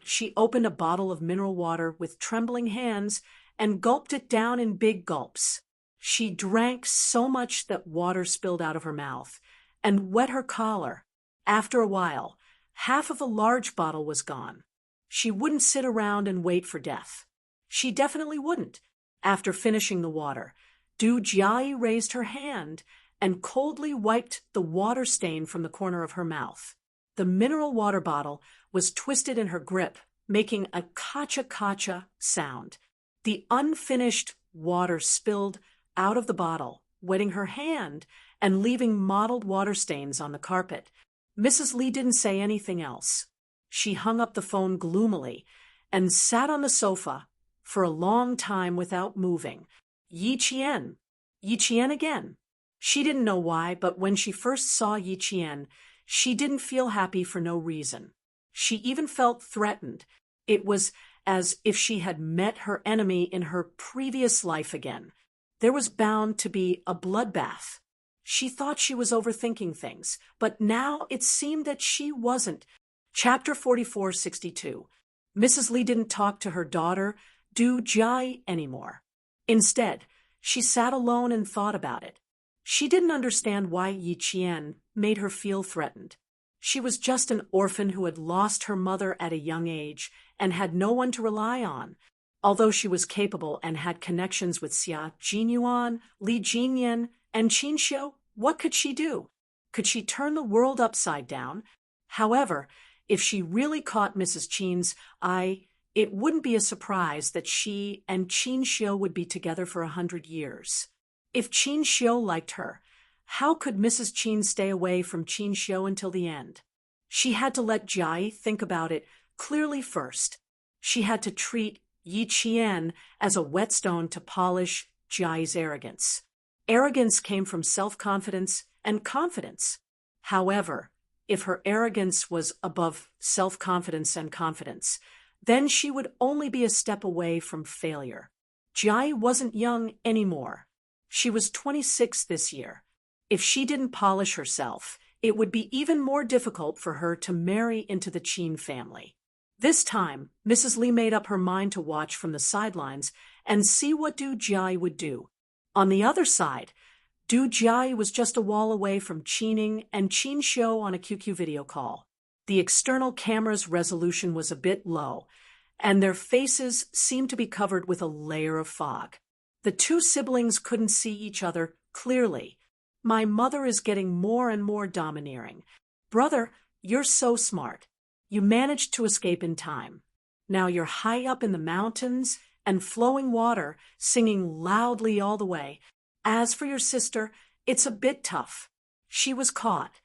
She opened a bottle of mineral water with trembling hands and gulped it down in big gulps. She drank so much that water spilled out of her mouth and wet her collar. After a while, half of a large bottle was gone. She wouldn't sit around and wait for death. She definitely wouldn't. After finishing the water, Du Jiayi raised her hand and coldly wiped the water stain from the corner of her mouth. The mineral water bottle was twisted in her grip, making a kacha-kacha sound. The unfinished water spilled out of the bottle, wetting her hand and leaving mottled water stains on the carpet. Mrs. Li didn't say anything else. She hung up the phone gloomily and sat on the sofa for a long time without moving. Yi Qian again. She didn't know why, but when she first saw Yi Qian, she didn't feel happy for no reason. She even felt threatened. It was as if she had met her enemy in her previous life again. There was bound to be a bloodbath. She thought she was overthinking things, but now it seemed that she wasn't. Chapter 4462. Mrs. Li didn't talk to her daughter, Du Jiayi, anymore. Instead, she sat alone and thought about it. She didn't understand why Yi Qian made her feel threatened. She was just an orphan who had lost her mother at a young age and had no one to rely on. Although she was capable and had connections with Xia Jinyuan, Li Jinyan, and Qin Xiu, what could she do? Could she turn the world upside down? However, if she really caught Mrs. Qin's eye, it wouldn't be a surprise that she and Qin Xiu would be together for 100 years. If Qin Xiu liked her, how could Mrs. Qin stay away from Qin Xiu until the end? She had to let Jiayi think about it clearly first. She had to treat Yi Qian as a whetstone to polish Jiai's arrogance. Arrogance came from self-confidence and confidence. However, if her arrogance was above self-confidence and confidence, then she would only be a step away from failure. Jiai wasn't young anymore. She was 26 this year. If she didn't polish herself, it would be even more difficult for her to marry into the Qin family. This time, Mrs. Li made up her mind to watch from the sidelines and see what Du Jiai would do. On the other side, Du Jiai was just a wall away from Qining and Qin Xiu on a QQ video call. The external camera's resolution was a bit low, and their faces seemed to be covered with a layer of fog. The two siblings couldn't see each other clearly. My mother is getting more and more domineering. Brother, you're so smart. You managed to escape in time. Now you're high up in the mountains and flowing water, singing loudly all the way. As for your sister, it's a bit tough. She was caught.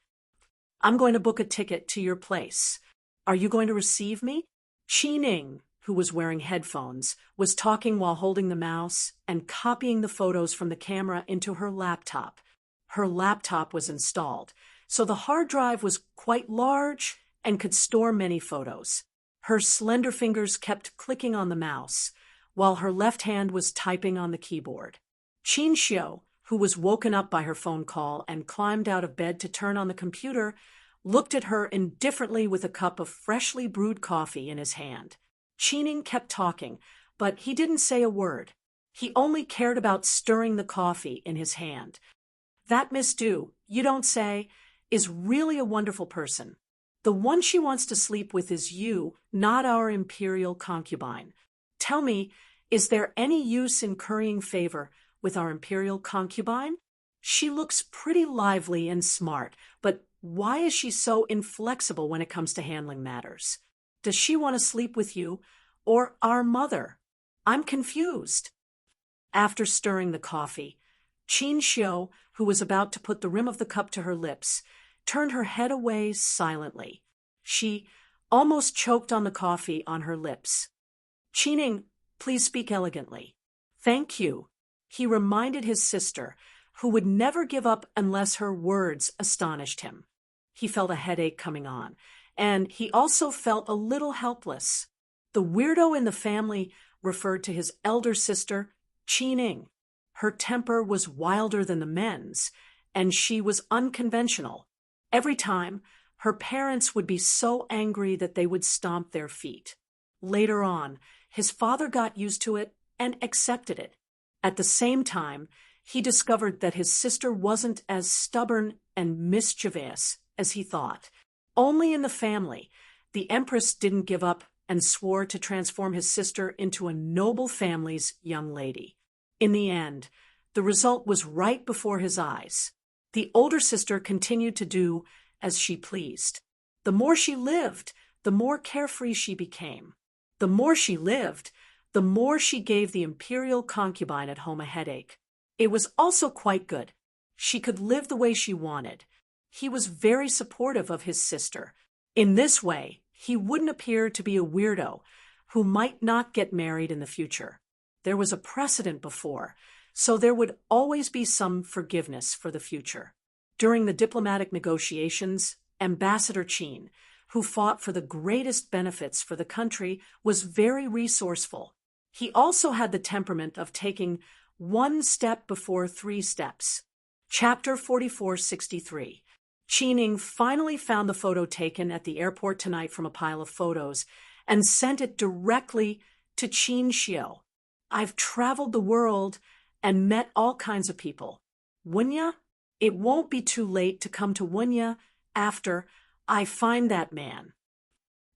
I'm going to book a ticket to your place. Are you going to receive me? Qining, who was wearing headphones, was talking while holding the mouse and copying the photos from the camera into her laptop. Her laptop was installed, so the hard drive was quite large and could store many photos. Her slender fingers kept clicking on the mouse, while her left hand was typing on the keyboard. Qin Xiu, who was woken up by her phone call and climbed out of bed to turn on the computer, looked at her indifferently with a cup of freshly brewed coffee in his hand. Qining kept talking, but he didn't say a word. He only cared about stirring the coffee in his hand. That Miss Du, you don't say, is really a wonderful person. The one she wants to sleep with is you, not our imperial concubine. Tell me, is there any use in currying favor with our imperial concubine? She looks pretty lively and smart, but why is she so inflexible when it comes to handling matters? Does she want to sleep with you or our mother? I'm confused. After stirring the coffee, Qin Xiu, who was about to put the rim of the cup to her lips, turned her head away silently. She almost choked on the coffee on her lips. Qining, please speak elegantly. Thank you. He reminded his sister, who would never give up unless her words astonished him. He felt a headache coming on, and he also felt a little helpless. The weirdo in the family referred to his elder sister, Qining. Her temper was wilder than the men's, and she was unconventional. Every time, her parents would be so angry that they would stomp their feet. Later on, his father got used to it and accepted it. At the same time, he discovered that his sister wasn't as stubborn and mischievous as he thought. Only in the family, the Empress didn't give up and swore to transform his sister into a noble family's young lady. In the end, the result was right before his eyes. The older sister continued to do as she pleased. The more she lived, the more carefree she became. The more she lived, the more she gave the imperial concubine at home a headache. It was also quite good. She could live the way she wanted. He was very supportive of his sister. In this way, he wouldn't appear to be a weirdo who might not get married in the future. There was a precedent before, so there would always be some forgiveness for the future. During the diplomatic negotiations, Ambassador Qin, who fought for the greatest benefits for the country, was very resourceful. He also had the temperament of taking one step before three steps. Chapter 4463. Qining finally found the photo taken at the airport tonight from a pile of photos and sent it directly to Qin Xiu. I've traveled the world and met all kinds of people. Wunya? It won't be too late to come to Wunya after I find that man.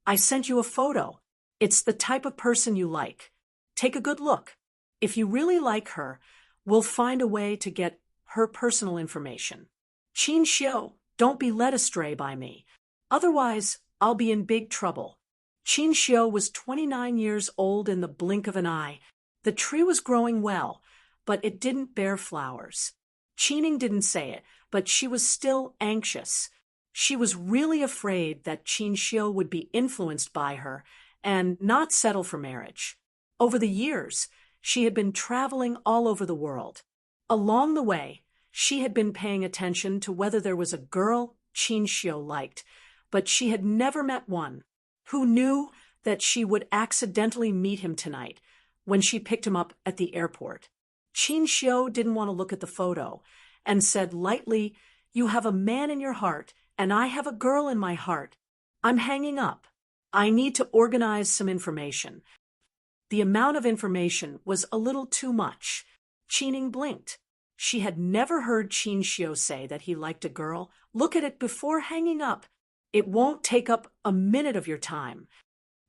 I sent you a photo. It's the type of person you like. Take a good look. If you really like her, we'll find a way to get her personal information. Qin Xiu, don't be led astray by me. Otherwise, I'll be in big trouble. Qin Xiu was 29 years old in the blink of an eye. The tree was growing well, but it didn't bear flowers. Qining didn't say it, but she was still anxious. She was really afraid that Qin Xiu would be influenced by her and not settle for marriage. Over the years, she had been traveling all over the world. Along the way, she had been paying attention to whether there was a girl Qin Xiu liked, but she had never met one who knew that she would accidentally meet him tonight when she picked him up at the airport. Qin Xiu didn't want to look at the photo and said lightly, "You have a man in your heart, and I have a girl in my heart. I'm hanging up. I need to organize some information." The amount of information was a little too much. Qining blinked. She had never heard Qin Xiu say that he liked a girl. "Look at it before hanging up. It won't take up a minute of your time."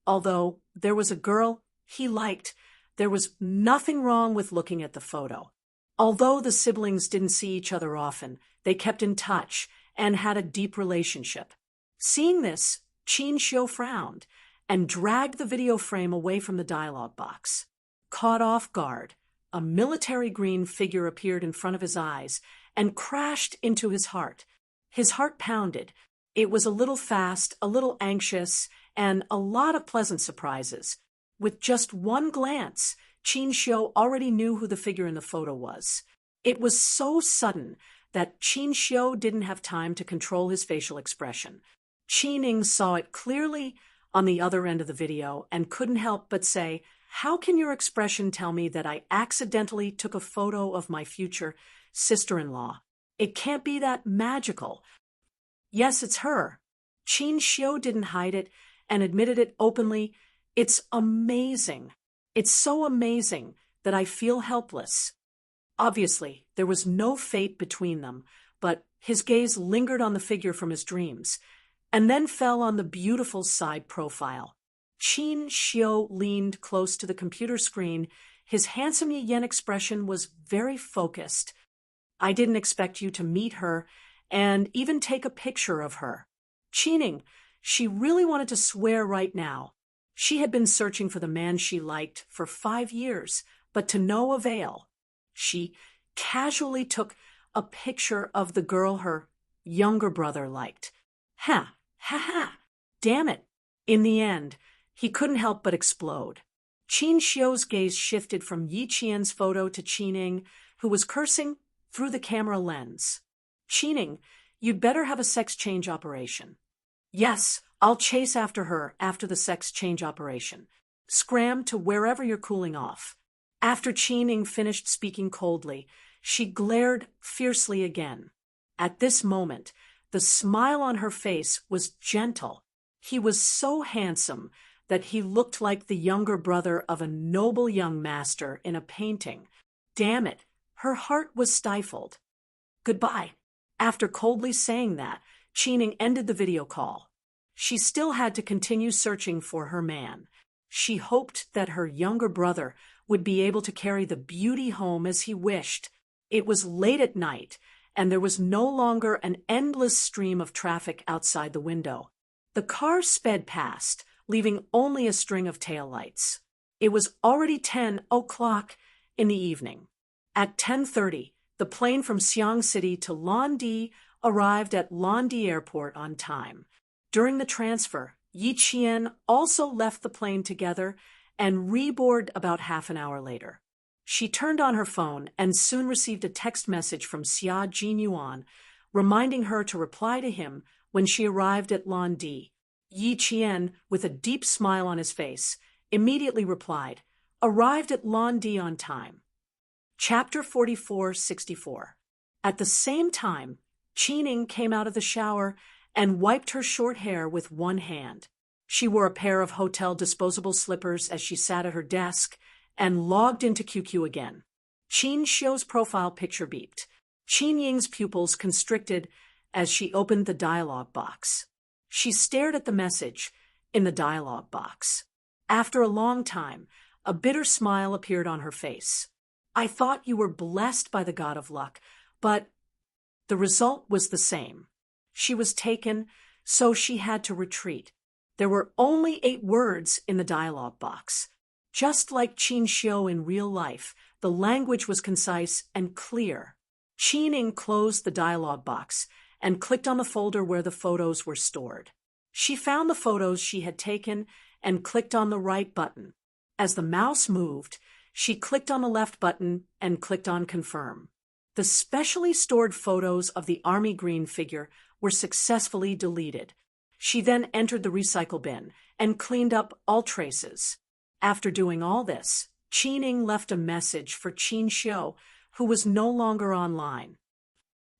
Although there was a girl he liked, there was nothing wrong with looking at the photo. Although the siblings didn't see each other often, they kept in touch and had a deep relationship. Seeing this, Qin Xiu frowned and dragged the video frame away from the dialogue box. Caught off guard, a military green figure appeared in front of his eyes and crashed into his heart. His heart pounded. It was a little fast, a little anxious, and a lot of pleasant surprises. With just one glance, Qin Xiu already knew who the figure in the photo was. It was so sudden that Qin Xiu didn't have time to control his facial expression. Qining saw it clearly on the other end of the video and couldn't help but say, "How can your expression tell me that I accidentally took a photo of my future sister-in-law? It can't be that magical." "Yes, it's her." Qin Xiu didn't hide it and admitted it openly. "It's amazing. It's so amazing that I feel helpless." Obviously, there was no fate between them, but his gaze lingered on the figure from his dreams, and then fell on the beautiful side profile. Qin Xiu leaned close to the computer screen. His handsome yen expression was very focused. "I didn't expect you to meet her and even take a picture of her." Qining, she really wanted to swear right now. She had been searching for the man she liked for 5 years, but to no avail. She casually took a picture of the girl her younger brother liked. Ha, ha, ha. Damn it. In the end, he couldn't help but explode. Qin Xiu's gaze shifted from Yi Qian's photo to Qining, who was cursing through the camera lens. "Qining, you'd better have a sex change operation." "Yes, I'll chase after her after the sex change operation. Scram to wherever you're cooling off." After Qining finished speaking coldly, she glared fiercely again. At this moment, the smile on her face was gentle. He was so handsome that he looked like the younger brother of a noble young master in a painting. Damn it, her heart was stifled. "Goodbye." After coldly saying that, Qining ended the video call. She still had to continue searching for her man. She hoped that her younger brother would be able to carry the beauty home as he wished. It was late at night, and there was no longer an endless stream of traffic outside the window. The car sped past, leaving only a string of taillights. It was already 10 o'clock in the evening. At 10:30, the plane from Xiang City to Londi arrived at Londi Airport on time. During the transfer, Yi Qian also left the plane together and reboarded about half an hour later. She turned on her phone and soon received a text message from Xia Jinyuan, reminding her to reply to him when she arrived at Londi. Yi Qian, with a deep smile on his face, immediately replied, "Arrived at Londi on time." Chapter 44-64. At the same time, Qining came out of the shower and wiped her short hair with one hand. She wore a pair of hotel disposable slippers as she sat at her desk and logged into QQ again. Qin Xiu's profile picture beeped. Qin Ying's pupils constricted as she opened the dialogue box. She stared at the message in the dialogue box. After a long time, a bitter smile appeared on her face. "I thought you were blessed by the god of luck, but..." The result was the same. She was taken, so she had to retreat. There were only 8 words in the dialogue box. Just like Qin Xiu in real life, the language was concise and clear. Qining closed the dialogue box and clicked on the folder where the photos were stored. She found the photos she had taken and clicked on the right button. As the mouse moved, she clicked on the left button and clicked on Confirm. The specially stored photos of the army green figure were successfully deleted. She then entered the recycle bin and cleaned up all traces. After doing all this, Qining left a message for Qin Xiu, who was no longer online.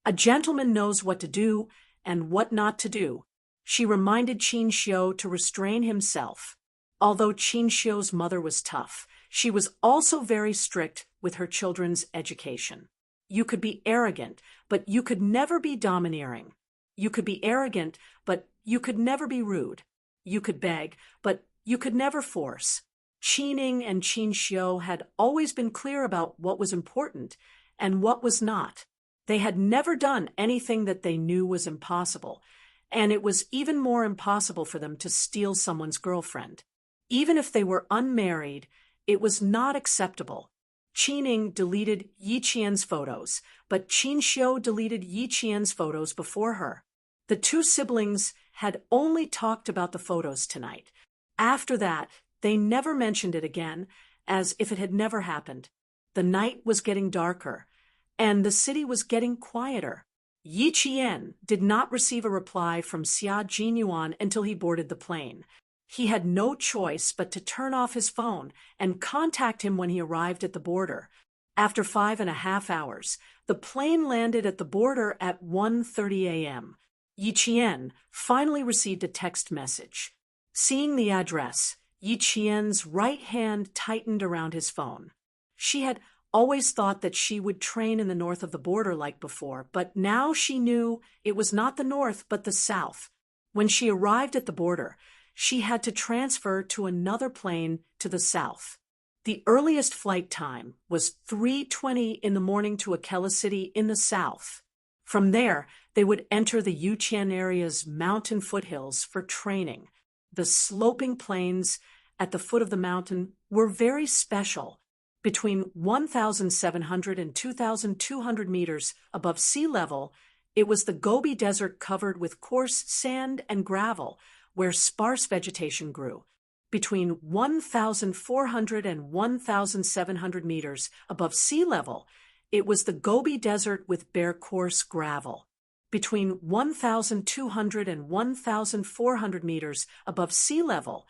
A gentleman knows what to do and what not to do. She reminded Qin Xiu to restrain himself. Although Qin Xiu's mother was tough, she was also very strict with her children's education. You could be arrogant, but you could never be domineering. You could be arrogant, but you could never be rude. You could beg, but you could never force. Qining and Qin Xiu had always been clear about what was important and what was not. They had never done anything that they knew was impossible, and it was even more impossible for them to steal someone's girlfriend. Even if they were unmarried, it was not acceptable. Qining deleted Yi Qian's photos, but Qin Xiu deleted Yi Qian's photos before her. The two siblings had only talked about the photos tonight. After that, they never mentioned it again, as if it had never happened. The night was getting darker, and the city was getting quieter. Yi Qian did not receive a reply from Xia Jinyuan until he boarded the plane. He had no choice but to turn off his phone and contact him when he arrived at the border. After 5.5 hours, the plane landed at the border at 1:30 a.m. Yi Qian finally received a text message. Seeing the address, Yi Qian's right hand tightened around his phone. She had always thought that she would train in the north of the border like before, but now she knew it was not the north but the south. When she arrived at the border, she had to transfer to another plane to the south. The earliest flight time was 3:20 in the morning to Akela City in the south. From there, they would enter the Yuqian area's mountain foothills for training. The sloping plains at the foot of the mountain were very special. Between 1,700 and 2,200 meters above sea level, it was the Gobi Desert covered with coarse sand and gravel, where sparse vegetation grew. Between 1,400 and 1,700 meters above sea level, it was the Gobi Desert with bare coarse gravel. Between 1,200 and 1,400 meters above sea level,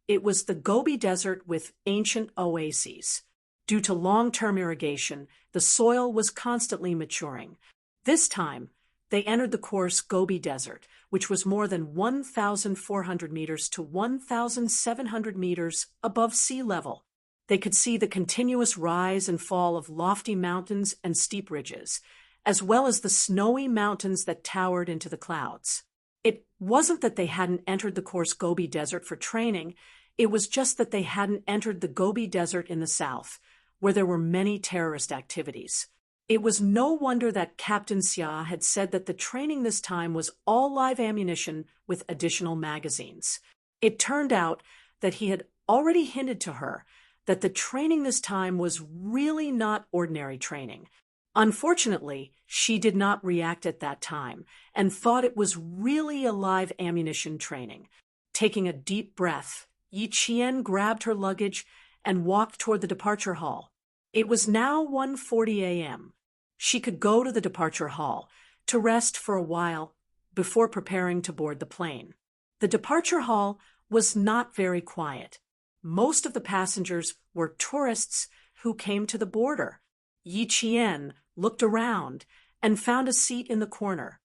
it was the Gobi Desert with ancient oases. Due to long-term irrigation, the soil was constantly maturing. This time, they entered the coarse Gobi Desert, which was more than 1,400 meters to 1,700 meters above sea level. They could see the continuous rise and fall of lofty mountains and steep ridges, as well as the snowy mountains that towered into the clouds. It wasn't that they hadn't entered the coarse Gobi Desert for training, it was just that they hadn't entered the Gobi Desert in the south, where there were many terrorist activities. It was no wonder that Captain Xia had said that the training this time was all live ammunition with additional magazines. It turned out that he had already hinted to her that the training this time was really not ordinary training. Unfortunately, she did not react at that time and thought it was really a live ammunition training. Taking a deep breath, Yi Qian grabbed her luggage and walked toward the departure hall. It was now 1:40 a.m. She could go to the departure hall to rest for a while before preparing to board the plane. The departure hall was not very quiet. Most of the passengers were tourists who came to the border. Yi Qian looked around and found a seat in the corner.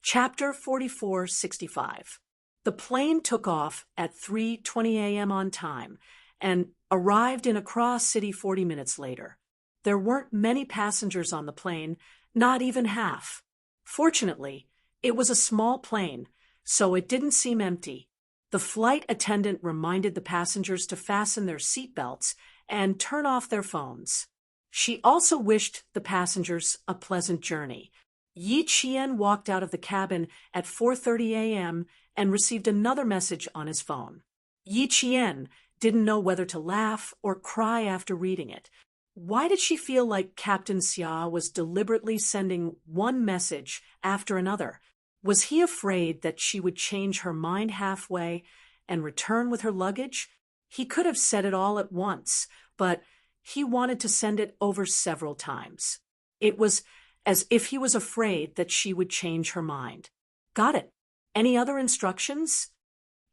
Chapter 4465. The plane took off at 3:20 a.m. on time and arrived in Accra City 40 minutes later. There weren't many passengers on the plane, not even half. Fortunately, it was a small plane, so it didn't seem empty. The flight attendant reminded the passengers to fasten their seatbelts and turn off their phones. She also wished the passengers a pleasant journey. Yi Qian walked out of the cabin at 4:30 a.m. and received another message on his phone. Yi Qian didn't know whether to laugh or cry after reading it. Why did she feel like Captain Xia was deliberately sending one message after another? Was he afraid that she would change her mind halfway and return with her luggage? He could have said it all at once, but he wanted to send it over several times. It was as if he was afraid that she would change her mind. Got it. Any other instructions?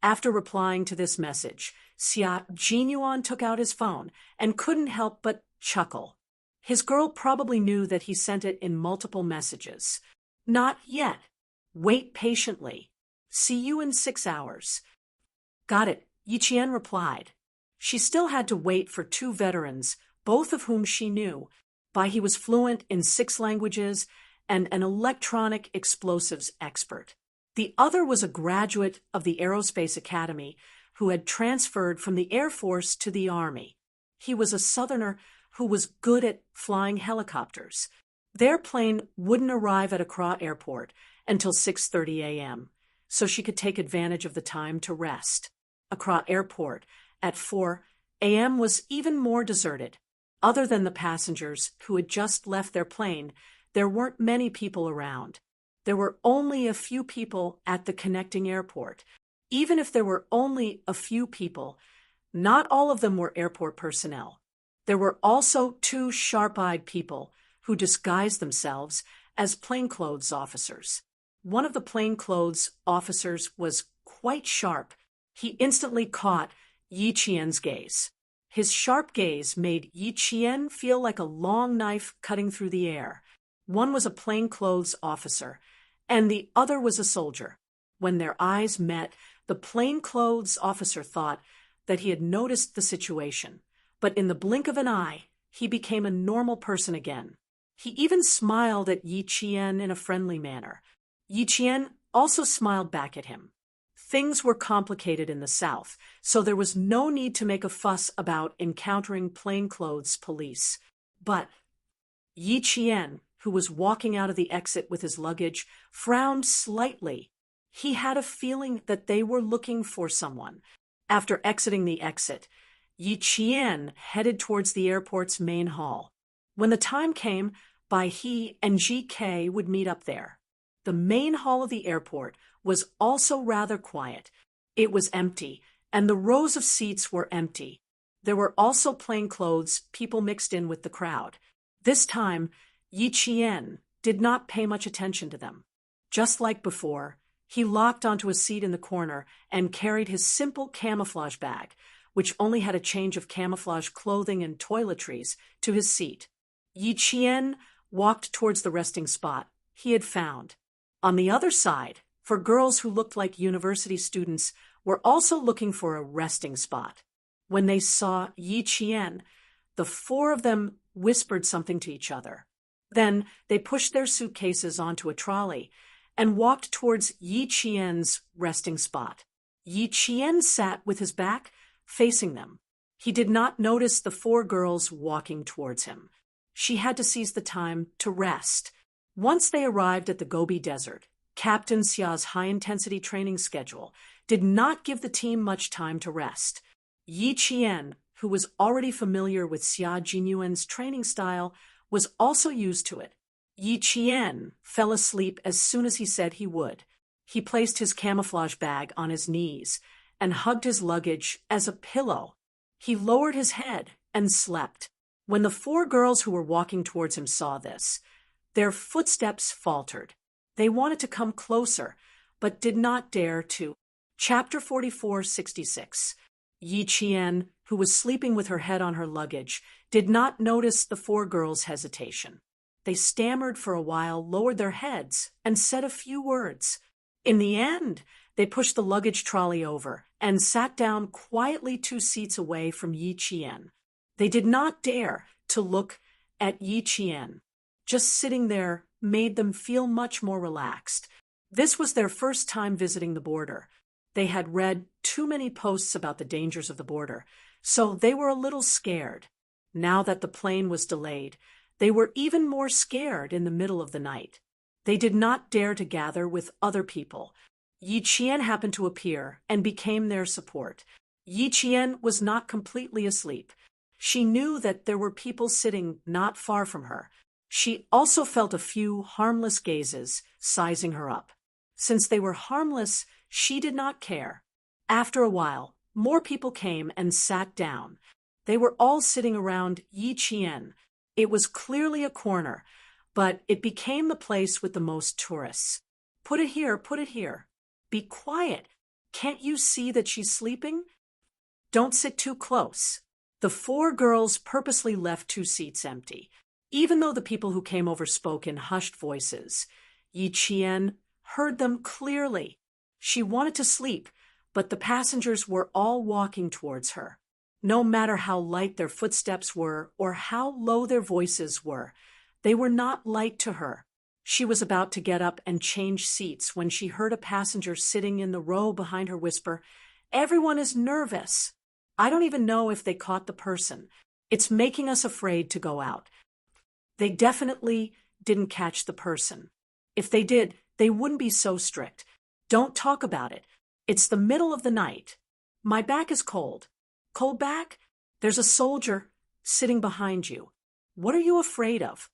After replying to this message, Xia Jinyuan took out his phone and couldn't help but chuckle. His girl probably knew that he sent it in multiple messages. Not yet. Wait patiently. See you in 6 hours. Got it, Yiqian replied. She still had to wait for 2 veterans, both of whom she knew. He was fluent in 6 languages and an electronic explosives expert. The other was a graduate of the Aerospace Academy who had transferred from the Air Force to the Army. He was a Southerner who was good at flying helicopters. Their plane wouldn't arrive at Accra Airport until 6:30 a.m., so she could take advantage of the time to rest. Accra Airport at 4 a.m. was even more deserted. Other than the passengers who had just left their plane, there weren't many people around. There were only a few people at the connecting airport. Even if there were only a few people, not all of them were airport personnel. There were also 2 sharp-eyed people who disguised themselves as plainclothes officers. One of the plainclothes officers was quite sharp. He instantly caught Yi Qian's gaze. His sharp gaze made Yi Qian feel like a long knife cutting through the air. One was a plainclothes officer, and the other was a soldier. When their eyes met, the plainclothes officer thought that he had noticed the situation, but in the blink of an eye, he became a normal person again. He even smiled at Yi Qian in a friendly manner. Yi Qian also smiled back at him. Things were complicated in the South, so there was no need to make a fuss about encountering plainclothes police. But Yi Qian, who was walking out of the exit with his luggage, frowned slightly. He had a feeling that they were looking for someone. After exiting the exit, Yi Qian headed towards the airport's main hall. When the time came, he and GK would meet up there. The main hall of the airport was also rather quiet. It was empty, and the rows of seats were empty. There were also plainclothes people mixed in with the crowd. This time, Yi Qian did not pay much attention to them. Just like before, he locked onto a seat in the corner and carried his simple camouflage bag, which only had a change of camouflage clothing and toiletries, to his seat. Yi Qian walked towards the resting spot he had found. On the other side, for girls who looked like university students were also looking for a resting spot. When they saw Yi Qian, the 4 of them whispered something to each other. Then they pushed their suitcases onto a trolley and walked towards Yi Qian's resting spot. Yi Qian sat with his back facing them. He did not notice the 4 girls walking towards him. She had to seize the time to rest. Once they arrived at the Gobi Desert, Captain Xia's high-intensity training schedule did not give the team much time to rest. Yi Qian, who was already familiar with Xia Jinyuan's training style, was also used to it. Yi Qian fell asleep as soon as he said he would. He placed his camouflage bag on his knees and hugged his luggage as a pillow. He lowered his head and slept. When the 4 girls who were walking towards him saw this, their footsteps faltered. They wanted to come closer, but did not dare to. Chapter 44:66. Yi Qian, who was sleeping with her head on her luggage, did not notice the 4 girls' hesitation. They stammered for a while, lowered their heads, and said a few words. In the end, they pushed the luggage trolley over and sat down quietly 2 seats away from Yi Qian. They did not dare to look at Yi Qian. Just sitting there made them feel much more relaxed. This was their first time visiting the border. They had read too many posts about the dangers of the border, so they were a little scared. Now that the plane was delayed, they were even more scared in the middle of the night. They did not dare to gather with other people. Yi Qian happened to appear and became their support. Yi Qian was not completely asleep. She knew that there were people sitting not far from her. She also felt a few harmless gazes sizing her up. Since they were harmless, she did not care. After a while, More people came and sat down. They were all sitting around Yi Qian. It was clearly a corner, but it became the place with the most tourists. Put it here, put it here. Be quiet. Can't you see that she's sleeping? Don't sit too close. The four girls purposely left two seats empty. Even though the people who came over spoke in hushed voices, Yi Qian heard them clearly. She wanted to sleep, but the passengers were all walking towards her. No matter how light their footsteps were or how low their voices were, they were not light to her. She was about to get up and change seats when she heard a passenger sitting in the row behind her whisper, "Everyone is nervous. I don't even know if they caught the person. It's making us afraid to go out." They definitely didn't catch the person. If they did, they wouldn't be so strict. Don't talk about it. It's the middle of the night. My back is cold. Cold back? There's a soldier sitting behind you. What are you afraid of?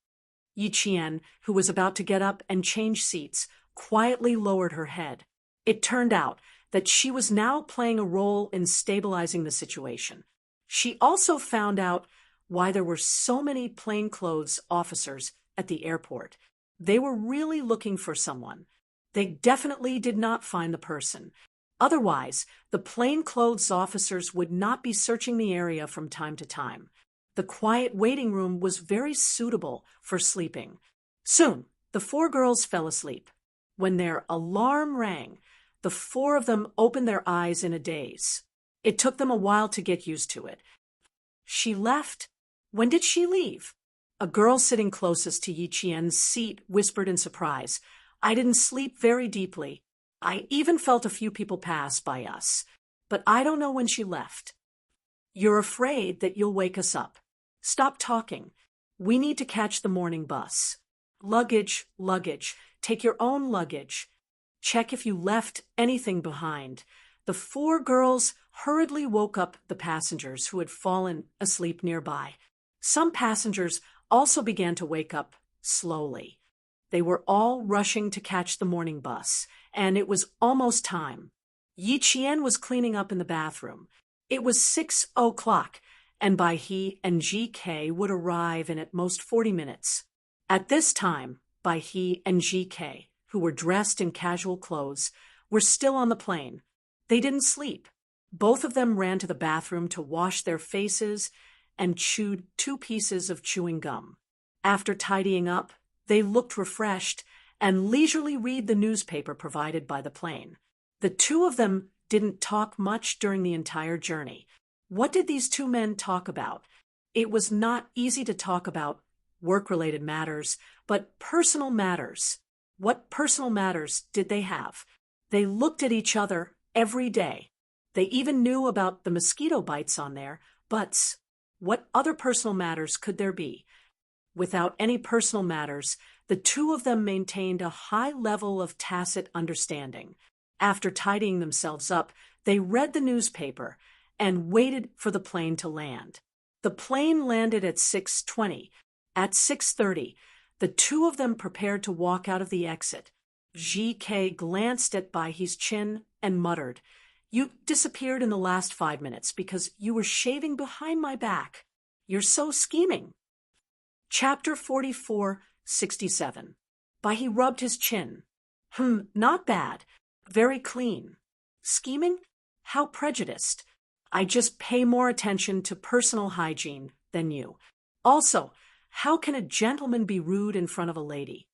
Yi Qian, who was about to get up and change seats, quietly lowered her head. It turned out that she was now playing a role in stabilizing the situation. She also found out why there were so many plainclothes officers at the airport. They were really looking for someone. They definitely did not find the person. Otherwise, the plainclothes officers would not be searching the area from time to time. The quiet waiting room was very suitable for sleeping. Soon, the four girls fell asleep. When their alarm rang, the four of them opened their eyes in a daze. It took them a while to get used to it. She left? When did she leave? A girl sitting closest to Yi Qian's seat whispered in surprise, "I didn't sleep very deeply. I even felt a few people pass by us. But I don't know when she left." "You're afraid that you'll wake us up. Stop talking. We need to catch the morning bus. Luggage, luggage. Take your own luggage. Check if you left anything behind." The four girls hurriedly woke up the passengers who had fallen asleep nearby. Some passengers also began to wake up slowly. They were all rushing to catch the morning bus, and it was almost time. Yi Qian was cleaning up in the bathroom. It was 6 o'clock, and Bai He and GK would arrive in at most 40 minutes. At this time, Bai He and GK, who were dressed in casual clothes, were still on the plane. They didn't sleep. Both of them ran to the bathroom to wash their faces and chewed 2 pieces of chewing gum. After tidying up, they looked refreshed and leisurely read the newspaper provided by the plane. The two of them didn't talk much during the entire journey. What did these two men talk about? It was not easy to talk about work-related matters, but personal matters. What personal matters did they have? They looked at each other every day. They even knew about the mosquito bites on their butts. What other personal matters could there be? Without any personal matters, the two of them maintained a high level of tacit understanding. After tidying themselves up, they read the newspaper and waited for the plane to land. The plane landed at 6:20. At 6:30, the two of them prepared to walk out of the exit. GK glanced at Baihe's chin and muttered, "You disappeared in the last 5 minutes because you were shaving behind my back. You're so scheming." Chapter 44:67. Baihe rubbed his chin. Not bad. Very clean. Scheming? How prejudiced. I just pay more attention to personal hygiene than you. Also, how can a gentleman be rude in front of a lady?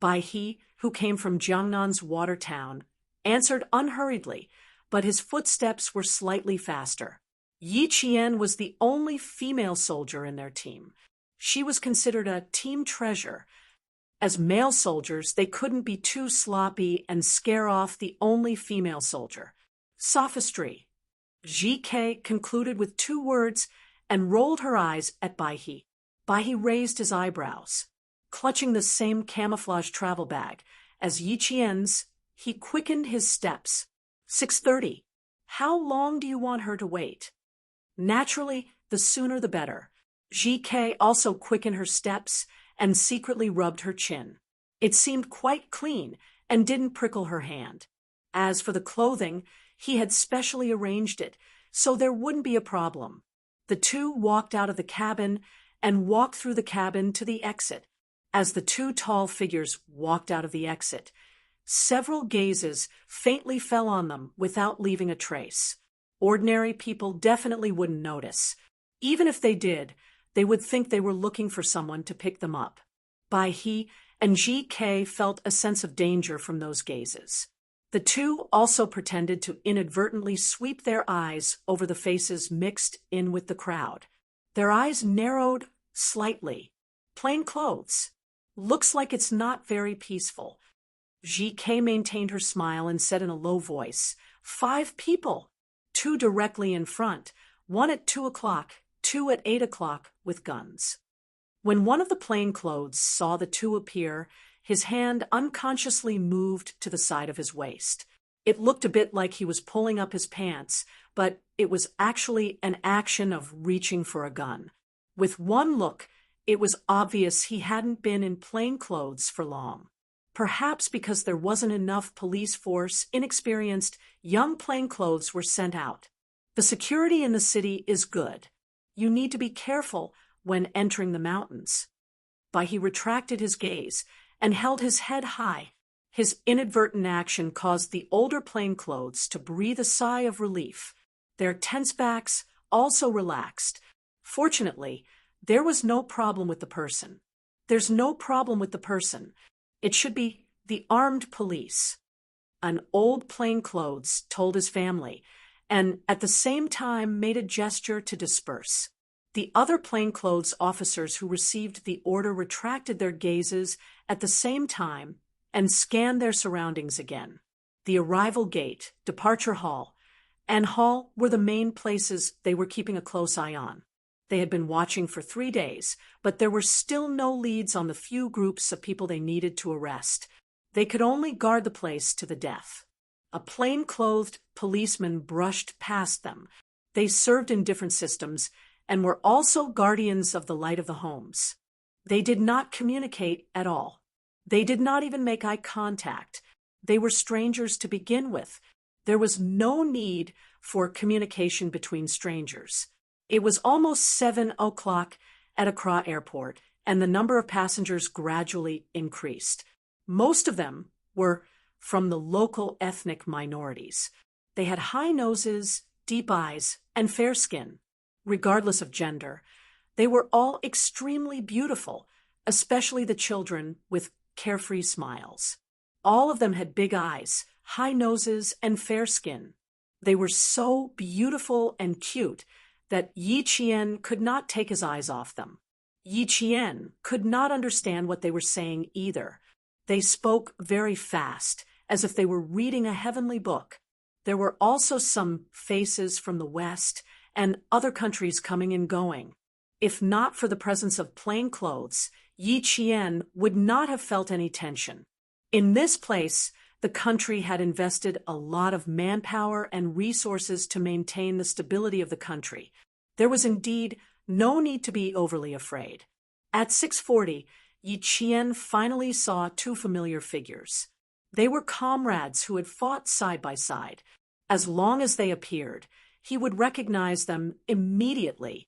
Baihe, who came from Jiangnan's water town, answered unhurriedly, but his footsteps were slightly faster. Yi Qian was the only female soldier in their team. She was considered a team treasure. As male soldiers, they couldn't be too sloppy and scare off the only female soldier. Sophistry. GK concluded with 2 words and rolled her eyes at Baihe. Baihe raised his eyebrows. Clutching the same camouflage travel bag as Yi Qian's, he quickened his steps. 6:30. How long do you want her to wait? Naturally, the sooner the better. GK also quickened her steps and secretly rubbed her chin. It seemed quite clean and didn't prickle her hand. As for the clothing, he had specially arranged it. so there wouldn't be a problem. The two walked out of the cabin and walked through the cabin to the exit. As the two tall figures walked out of the exit, several gazes faintly fell on them without leaving a trace. Ordinary people definitely wouldn't notice. Even if they did, they would think they were looking for someone to pick them up. He and GK felt a sense of danger from those gazes. The two also pretended to inadvertently sweep their eyes over the faces mixed in with the crowd. Their eyes narrowed slightly. Plain clothes. Looks like it's not very peaceful. GK maintained her smile and said in a low voice, 5 people. 2 directly in front, 1 at 2 o'clock, 2 at 8 o'clock with guns. When one of the plainclothes saw the two appear, his hand unconsciously moved to the side of his waist. It looked a bit like he was pulling up his pants, but it was actually an action of reaching for a gun. With one look, it was obvious he hadn't been in plainclothes for long. Perhaps because there wasn't enough police force, inexperienced, young plainclothes were sent out. The security in the city is good. You need to be careful when entering the mountains. He retracted his gaze and held his head high. His inadvertent action caused the older plainclothes to breathe a sigh of relief. Their tense backs also relaxed. Fortunately, there was no problem with the person. There's no problem with the person. It should be the armed police. An old plainclothes told his family, and at the same time made a gesture to disperse. The other plainclothes officers who received the order retracted their gazes at the same time and scanned their surroundings again. The arrival gate, departure hall, and hall were the main places they were keeping a close eye on. They had been watching for 3 days, but there were still no leads on the few groups of people they needed to arrest. They could only guard the place to the death. A plain-clothed policeman brushed past them. They served in different systems and were also guardians of the light of the homes. They did not communicate at all. They did not even make eye contact. They were strangers to begin with. There was no need for communication between strangers. It was almost 7 o'clock at Accra Airport, and the number of passengers gradually increased. Most of them were from the local ethnic minorities. They had high noses, deep eyes, and fair skin. Regardless of gender, they were all extremely beautiful, especially the children with carefree smiles. All of them had big eyes, high noses, and fair skin. They were so beautiful and cute that Yi Qian could not take his eyes off them. Yi Qian could not understand what they were saying either. They spoke very fast, as if they were reading a heavenly book. There were also some faces from the West and other countries coming and going. If not for the presence of plainclothes, Yi Qian would not have felt any tension. In this place, the country had invested a lot of manpower and resources to maintain the stability of the country. There was indeed no need to be overly afraid. At 6:40, Yi Qian finally saw 2 familiar figures. They were comrades who had fought side by side. As long as they appeared, he would recognize them immediately.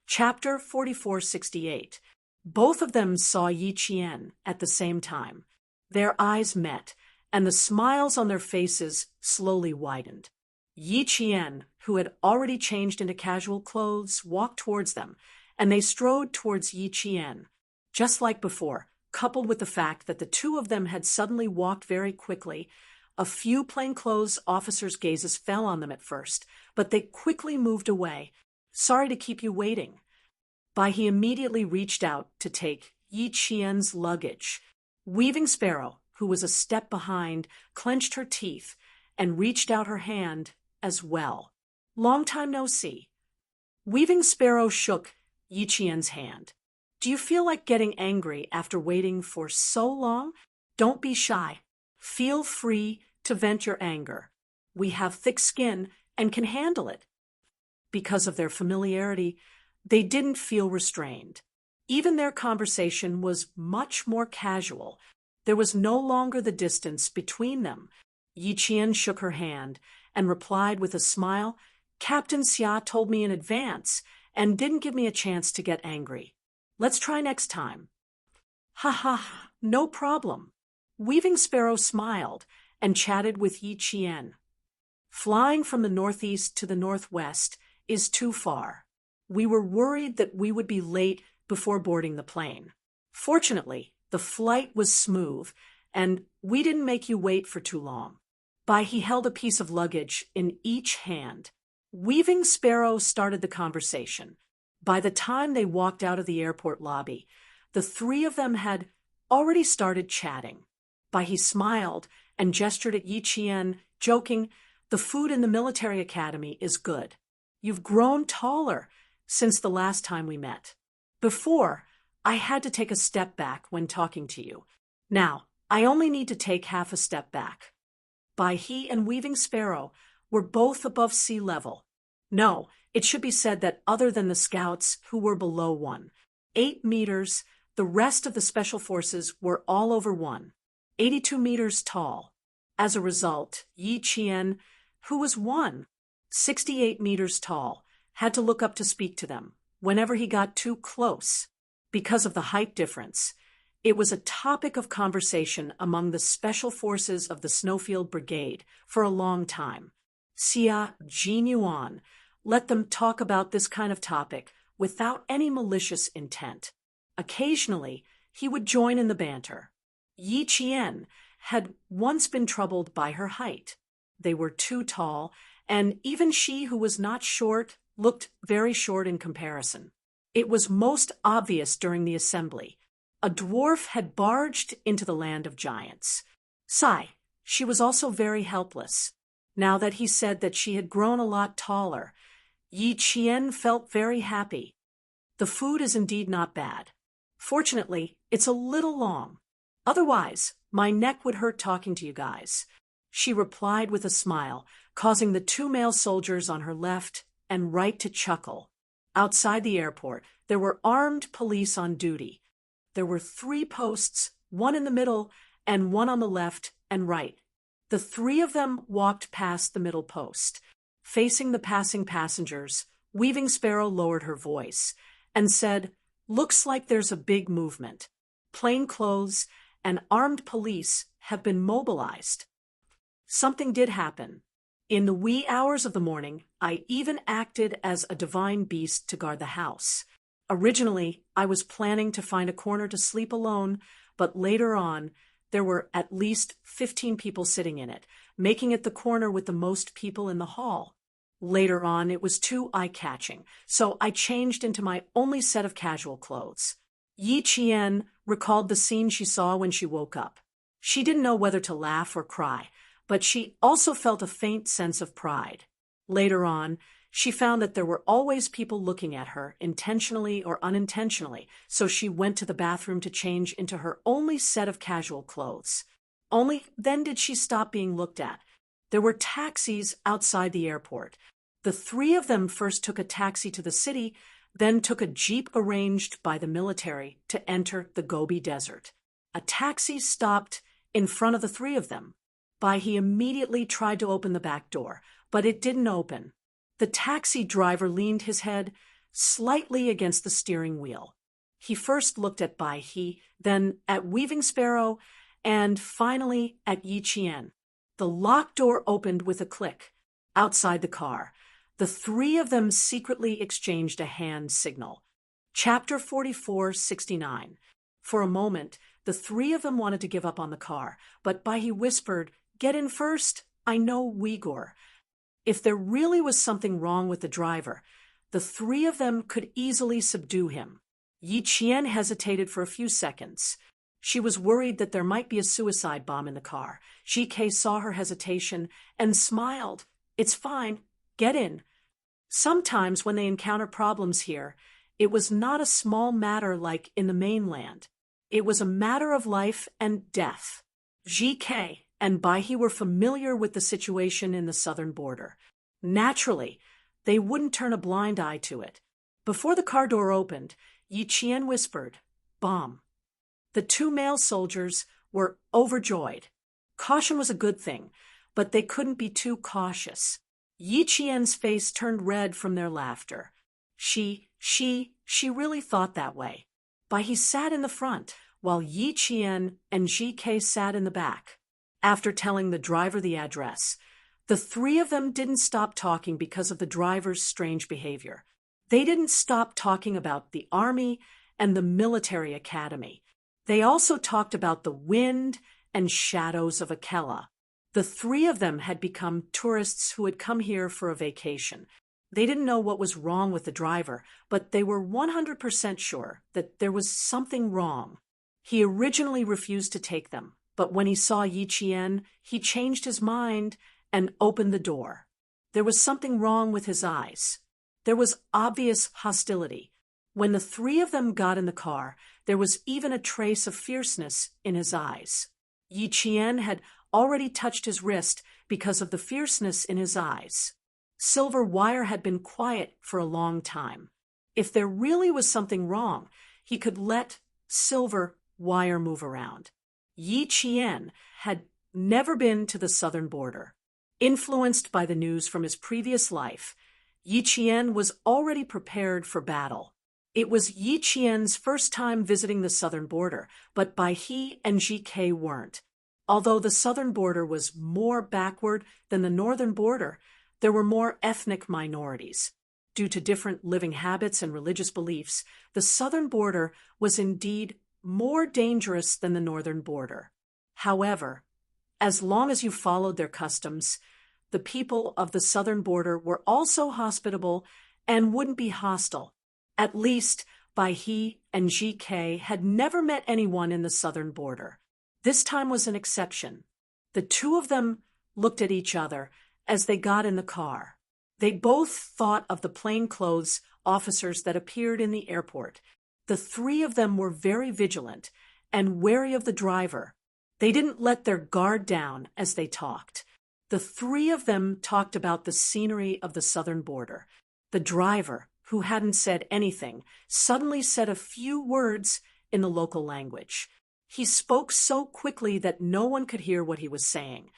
Chapter 4468. Both of them saw Yi Qian at the same time. Their eyes met, and the smiles on their faces slowly widened. Yi Qian, who had already changed into casual clothes, walked towards them, and they strode towards Yi Qian. Just like before, coupled with the fact that the two of them had suddenly walked very quickly, a few plainclothes officers' gazes fell on them at first, but they quickly moved away. Sorry to keep you waiting. He immediately reached out to take Yi Qian's luggage. Weaving Sparrow, who was a step behind, clenched her teeth and reached out her hand as well. Long time no see. Weaving Sparrow shook Yi Qian's hand. Do you feel like getting angry after waiting for so long? Don't be shy. Feel free to vent your anger. We have thick skin and can handle it. Because of their familiarity, they didn't feel restrained. Even their conversation was much more casual. There was no longer the distance between them. Yi Qian shook her hand and replied with a smile, Captain Xia told me in advance and didn't give me a chance to get angry. Let's try next time. Ha ha, no problem. Weaving Sparrow smiled and chatted with Yi Qian. Flying from the northeast to the northwest is too far. We were worried that we would be late before boarding the plane. Fortunately, the flight was smooth, and we didn't make you wait for too long. He held a piece of luggage in each hand. Weaving Sparrow started the conversation. By the time they walked out of the airport lobby, the three of them had already started chatting. He smiled and gestured at Yi Qian, joking, "The food in the military academy is good. You've grown taller since the last time we met. Before, I had to take a step back when talking to you. Now, I only need to take half a step back." He and Weaving Sparrow were both above sea level. No, it should be said that other than the scouts who were below 1.8 meters, the rest of the special forces were all over 1.82 meters tall. As a result, Yi Qian, who was 1.68 meters tall, had to look up to speak to them whenever he got too close. Because of the height difference, it was a topic of conversation among the special forces of the Snowfield Brigade for a long time. Xia Jinyuan let them talk about this kind of topic without any malicious intent. Occasionally, he would join in the banter. Yi Qian had once been troubled by her height. They were too tall, and even she who was not short looked very short in comparison. It was most obvious during the assembly. A dwarf had barged into the land of giants. She was also very helpless. Now that he said that she had grown a lot taller, Yi Qian felt very happy. The food is indeed not bad. Fortunately, it's a little long. Otherwise, my neck would hurt talking to you guys. She replied with a smile, causing the two male soldiers on her left and right to chuckle. Outside the airport, there were armed police on duty. There were 3 posts, one in the middle and one on the left and right. The 3 of them walked past the middle post. Facing the passing passengers, Weaving Sparrow lowered her voice and said, "Looks like there's a big movement. Plain clothes and armed police have been mobilized." Something did happen. In the wee hours of the morning, I even acted as a divine beast to guard the house. Originally, I was planning to find a corner to sleep alone, but later on, there were at least 15 people sitting in it, making it the corner with the most people in the hall. Later on, it was too eye-catching, so I changed into my only set of casual clothes. Yi Qian recalled the scene she saw when she woke up. She didn't know whether to laugh or cry, but she also felt a faint sense of pride. Later on, she found that there were always people looking at her, intentionally or unintentionally, so she went to the bathroom to change into her only set of casual clothes. Only then did she stop being looked at. There were taxis outside the airport. The 3 of them first took a taxi to the city, then took a jeep arranged by the military to enter the Gobi Desert. A taxi stopped in front of the 3 of them. He immediately tried to open the back door, but it didn't open. The taxi driver leaned his head slightly against the steering wheel. He first looked at Bai He, then at Weaving Sparrow, and finally at Yi Qian. The locked door opened with a click. Outside the car, the 3 of them secretly exchanged a hand signal. Chapter 44:69. For a moment, the 3 of them wanted to give up on the car, but Bai He whispered, "Get in first, I know Uyghur." If there really was something wrong with the driver, the 3 of them could easily subdue him. Yi Qian hesitated for a few seconds. She was worried that there might be a suicide bomb in the car. GK saw her hesitation and smiled. "It's fine. Get in." Sometimes when they encounter problems here, it was not a small matter like in the mainland. It was a matter of life and death. GK and Bai He were familiar with the situation in the southern border. Naturally, they wouldn't turn a blind eye to it. Before the car door opened, Yi Qian whispered, "Bomb." The 2 male soldiers were overjoyed. Caution was a good thing, but they couldn't be too cautious. Yi Qian's face turned red from their laughter. She really thought that way. Bai He sat in the front, while Yi Qian and GK sat in the back. After telling the driver the address, the three of them didn't stop talking because of the driver's strange behavior. They didn't stop talking about the army and the military academy. They also talked about the wind and shadows of Akela. The three of them had become tourists who had come here for a vacation. They didn't know what was wrong with the driver, but they were 100% sure that there was something wrong. He originally refused to take them, but when he saw Yi Qian, he changed his mind and opened the door. There was something wrong with his eyes. There was obvious hostility. When the three of them got in the car, there was even a trace of fierceness in his eyes. Yi Qian had already touched his wrist because of the fierceness in his eyes. Silver Wire had been quiet for a long time. If there really was something wrong, he could let Silver Wire move around. Yi Qian had never been to the southern border. Influenced by the news from his previous life, Yi Qian was already prepared for battle. It was Yi Qian's first time visiting the southern border, but Bai He and GK weren't. Although the southern border was more backward than the northern border, there were more ethnic minorities. Due to different living habits and religious beliefs, the southern border was indeed more dangerous than the northern border. However, as long as you followed their customs, the people of the southern border were also hospitable and wouldn't be hostile. At least, Bai He and GK had never met anyone in the southern border. This time was an exception. The two of them looked at each other as they got in the car. They both thought of the plainclothes officers that appeared in the airport. The three of them were very vigilant and wary of the driver. They didn't let their guard down as they talked. The three of them talked about the scenery of the southern border. The driver, who hadn't said anything, suddenly said a few words in the local language. He spoke so quickly that no one could hear what he was saying.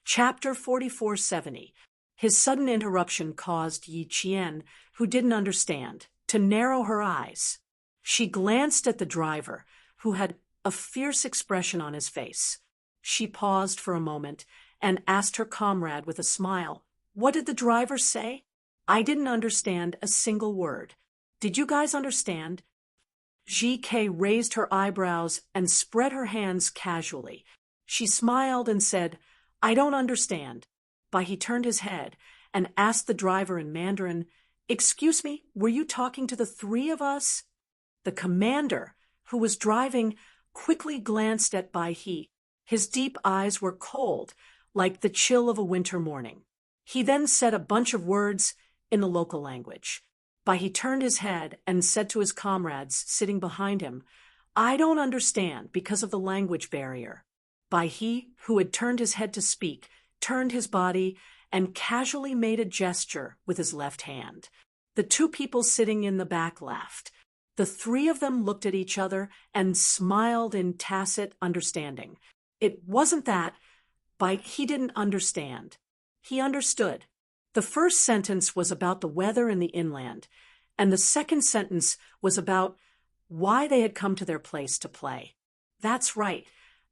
Chapter 4470. His sudden interruption caused Yi Qian, who didn't understand, to narrow her eyes. She glanced at the driver, who had a fierce expression on his face. She paused for a moment and asked her comrade with a smile, "What did the driver say?" "I didn't understand a single word. Did you guys understand?" GK raised her eyebrows and spread her hands casually. She smiled and said, "I don't understand." Bai He turned his head and asked the driver in Mandarin, "Excuse me, were you talking to the three of us?" The commander, who was driving, quickly glanced at Bai He. His deep eyes were cold, like the chill of a winter morning. He then said a bunch of words in the local language. Bai He turned his head and said to his comrades sitting behind him, "I don't understand because of the language barrier." Bai He, who had turned his head to speak, turned his body and casually made a gesture with his left hand. The two people sitting in the back laughed. The three of them looked at each other and smiled in tacit understanding. It wasn't that Bai He didn't understand. He understood. The first sentence was about the weather in the inland, and the second sentence was about why they had come to their place to play. That's right.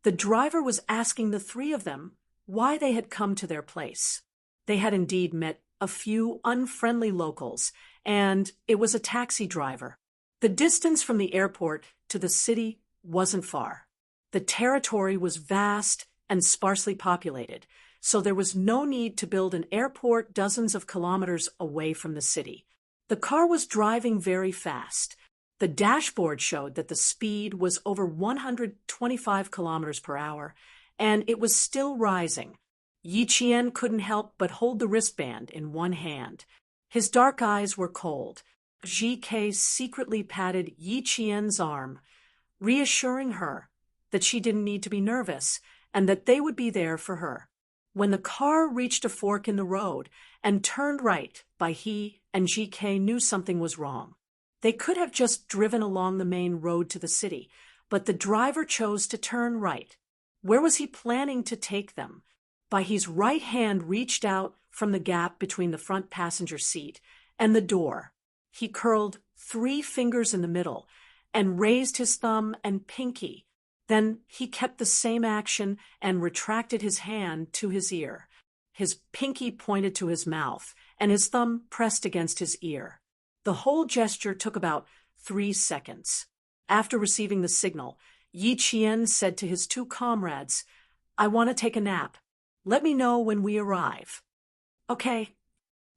The driver was asking the three of them why they had come to their place. They had indeed met a few unfriendly locals, and it was a taxi driver. The distance from the airport to the city wasn't far. The territory was vast and sparsely populated, so there was no need to build an airport dozens of kilometers away from the city. The car was driving very fast. The dashboard showed that the speed was over 125 kilometers per hour, and it was still rising. Yi Qian couldn't help but hold the wristband in one hand. His dark eyes were cold. GK secretly patted Yi Qian's arm, reassuring her that she didn't need to be nervous and that they would be there for her. When the car reached a fork in the road and turned right, Bai He and GK knew something was wrong. They could have just driven along the main road to the city, but the driver chose to turn right. Where was he planning to take them? Bai He's right hand reached out from the gap between the front passenger seat and the door. He curled 3 fingers in the middle and raised his thumb and pinky. Then he kept the same action and retracted his hand to his ear. His pinky pointed to his mouth, and his thumb pressed against his ear. The whole gesture took about 3 seconds. After receiving the signal, Yi Qian said to his 2 comrades, "I want to take a nap. Let me know when we arrive." "Okay."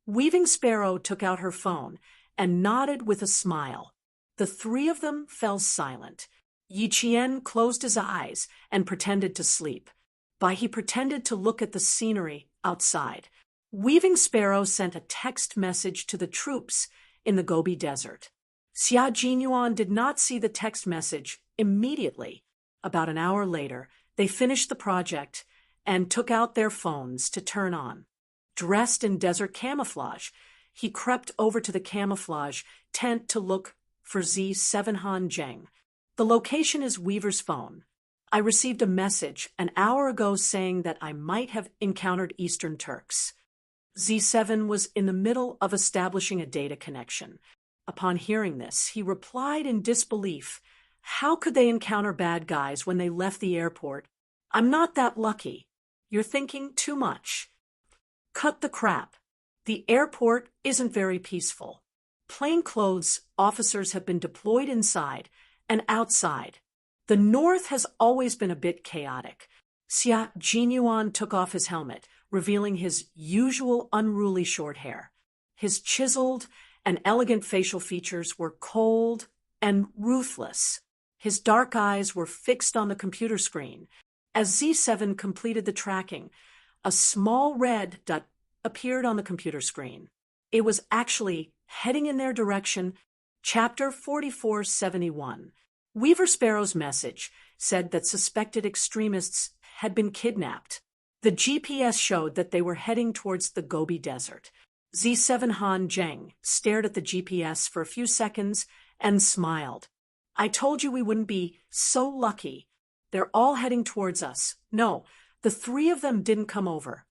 Weaving Sparrow took out her phone and nodded with a smile. The 3 of them fell silent. Yi Qian closed his eyes and pretended to sleep. He pretended to look at the scenery outside. Weaving Sparrow sent a text message to the troops in the Gobi Desert. Xia Jinyuan did not see the text message immediately. About an hour later, they finished the project and took out their phones to turn on. Dressed in desert camouflage, he crept over to the camouflage tent to look for Z7 Han Zheng. "The location is Weaver's phone. I received a message an hour ago saying that I might have encountered Eastern Turks." Z7 was in the middle of establishing a data connection. Upon hearing this, he replied in disbelief. "How could they encounter bad guys when they left the airport? I'm not that lucky. You're thinking too much." "Cut the crap. The airport isn't very peaceful. Plainclothes officers have been deployed inside and outside. The North has always been a bit chaotic." Xia Jinyuan took off his helmet, revealing his usual unruly short hair. His chiseled and elegant facial features were cold and ruthless. His dark eyes were fixed on the computer screen. As Z7 completed the tracking, a small red dot appeared on the computer screen. It was actually heading in their direction. Chapter 4471. Weaver Sparrow's message said that suspected extremists had been kidnapped. The GPS showed that they were heading towards the Gobi Desert. Z7 Han Zheng stared at the GPS for a few seconds and smiled. "I told you we wouldn't be so lucky. They're all heading towards us. No, the 3 of them didn't come over."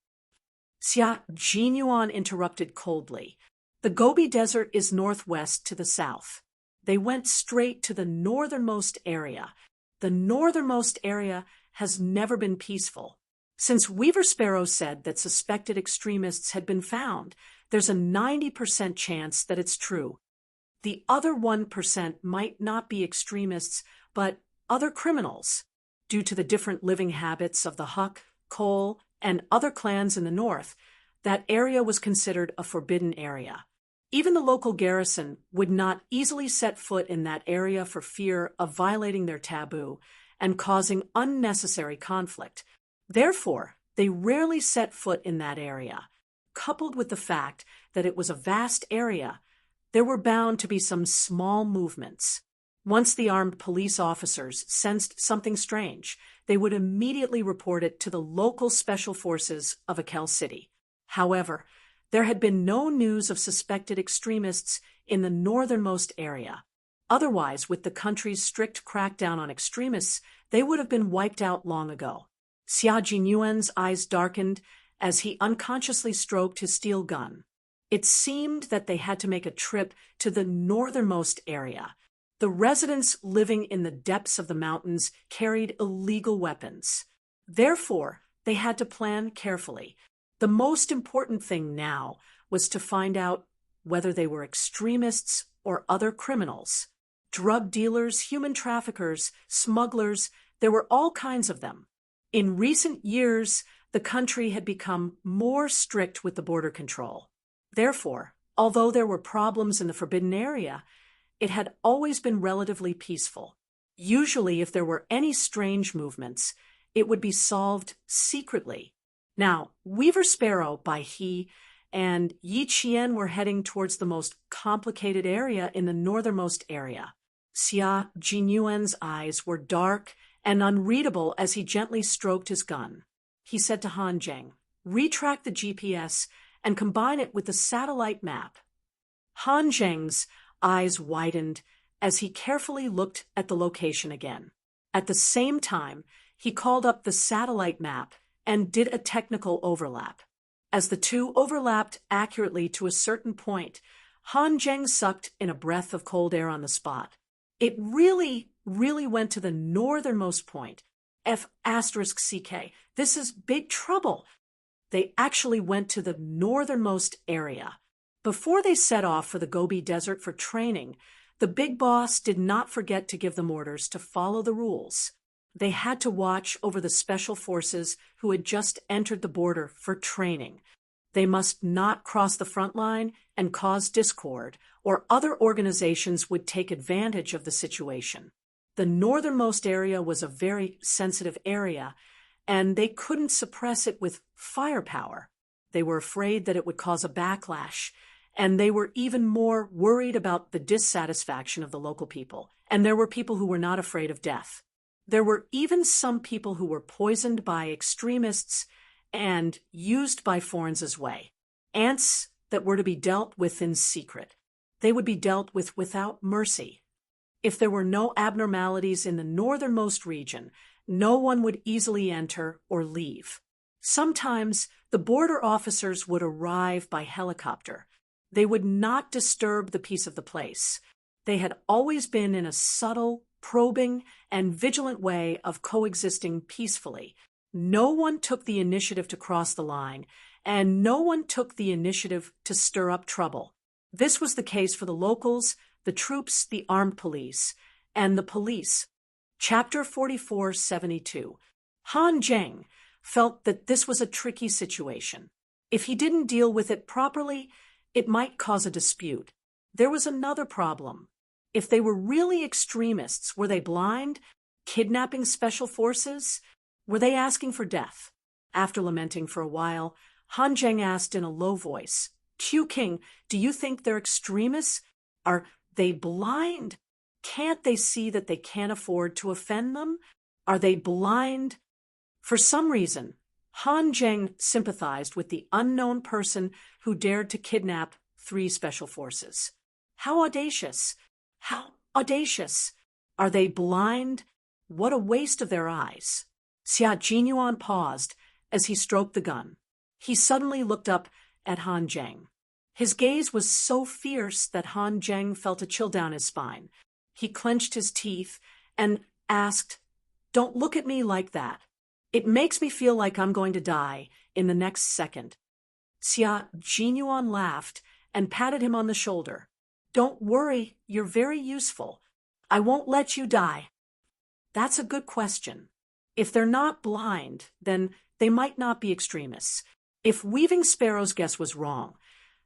Xia Jinyuan interrupted coldly. "The Gobi Desert is northwest to the south. They went straight to the northernmost area. The northernmost area has never been peaceful. Since Weaver Sparrow said that suspected extremists had been found, there's a 90% chance that it's true. The other 1% might not be extremists, but other criminals. Due to the different living habits of the Huk, Kol, and other clans in the north, that area was considered a forbidden area. Even the local garrison would not easily set foot in that area for fear of violating their taboo and causing unnecessary conflict. Therefore, they rarely set foot in that area. Coupled with the fact that it was a vast area, there were bound to be some small movements. Once the armed police officers sensed something strange, they would immediately report it to the local special forces of Akel City. However, there had been no news of suspected extremists in the northernmost area. Otherwise, with the country's strict crackdown on extremists, they would have been wiped out long ago. Xia Jinyuan's eyes darkened as he unconsciously stroked his steel gun. It seemed that they had to make a trip to the northernmost area. The residents living in the depths of the mountains carried illegal weapons. Therefore, they had to plan carefully. The most important thing now was to find out whether they were extremists or other criminals. Drug dealers, human traffickers, smugglers, there were all kinds of them. In recent years, the country had become more strict with the border control. Therefore, although there were problems in the forbidden area, it had always been relatively peaceful. Usually, if there were any strange movements, it would be solved secretly. Now, Weaver Sparrow, Bai He, and Yi Qian were heading towards the most complicated area in the northernmost area. Xia Jinyuan's eyes were dark and unreadable as he gently stroked his gun. He said to Han Zheng, "Retract the GPS and combine it with the satellite map." Han Zheng's eyes widened as he carefully looked at the location again. At the same time, he called up the satellite map and did a technical overlap. As the two overlapped accurately to a certain point, Han Zheng sucked in a breath of cold air on the spot. It really went to the northernmost point. F***CK. This is big trouble. They actually went to the northernmost area. Before they set off for the Gobi Desert for training, the big boss did not forget to give them orders to follow the rules. They had to watch over the special forces who had just entered the border for training. They must not cross the front line and cause discord, or other organizations would take advantage of the situation. The northernmost area was a very sensitive area, and they couldn't suppress it with firepower. They were afraid that it would cause a backlash, and they were even more worried about the dissatisfaction of the local people. And there were people who were not afraid of death. There were even some people who were poisoned by extremists and used by foreigners as way. Ants that were to be dealt with in secret. They would be dealt with without mercy. If there were no abnormalities in the northernmost region, no one would easily enter or leave. Sometimes the border officers would arrive by helicopter. They would not disturb the peace of the place. They had always been in a subtle, probing, and vigilant way of coexisting peacefully. No one took the initiative to cross the line, and no one took the initiative to stir up trouble. This was the case for the locals, the troops, the armed police, and the police. Chapter 4472. Han Zheng felt that this was a tricky situation. If he didn't deal with it properly, it might cause a dispute. There was another problem. If they were really extremists, were they blind? Kidnapping special forces? Were they asking for death? After lamenting for a while, Han Zheng asked in a low voice, Q King, do you think they're extremists? Are they blind? Can't they see that they can't afford to offend them? Are they blind? For some reason, Han Zheng sympathized with the unknown person who dared to kidnap 3 special forces. How audacious! How audacious! Are they blind? What a waste of their eyes! Xia Jinyuan paused as he stroked the gun. He suddenly looked up at Han Zheng. His gaze was so fierce that Han Zheng felt a chill down his spine. He clenched his teeth and asked, Don't look at me like that. It makes me feel like I'm going to die in the next second. Xia Jinyuan laughed and patted him on the shoulder. Don't worry, you're very useful. I won't let you die. That's a good question. If they're not blind, then they might not be extremists. If Weaving Sparrow's guess was wrong,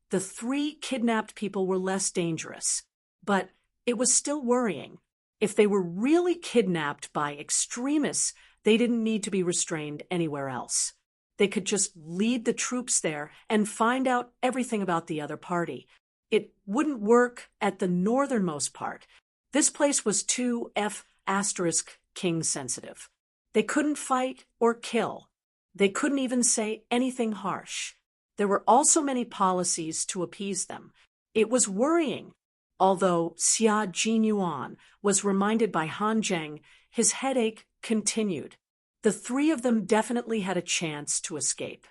the 3 kidnapped people were less dangerous. But it was still worrying. If they were really kidnapped by extremists, they didn't need to be restrained anywhere else. They could just lead the troops there and find out everything about the other party. It wouldn't work at the northernmost part. This place was too F***king sensitive. They couldn't fight or kill. They couldn't even say anything harsh. There were also many policies to appease them. It was worrying. Although Xia Jinyuan was reminded by Han Zheng, his headache continued. The 3 of them definitely had a chance to escape.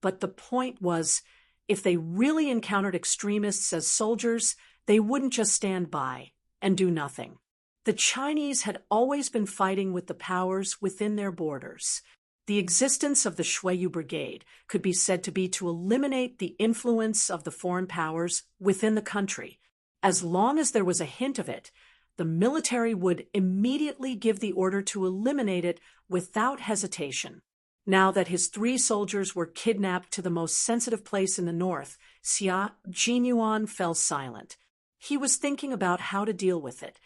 But the point was, if they really encountered extremists as soldiers, they wouldn't just stand by and do nothing. The Chinese had always been fighting with the powers within their borders. The existence of the Shuiyu Brigade could be said to be to eliminate the influence of the foreign powers within the country. As long as there was a hint of it, the military would immediately give the order to eliminate it without hesitation. Now that his 3 soldiers were kidnapped to the most sensitive place in the north, Xia Jinyuan fell silent. He was thinking about how to deal with it.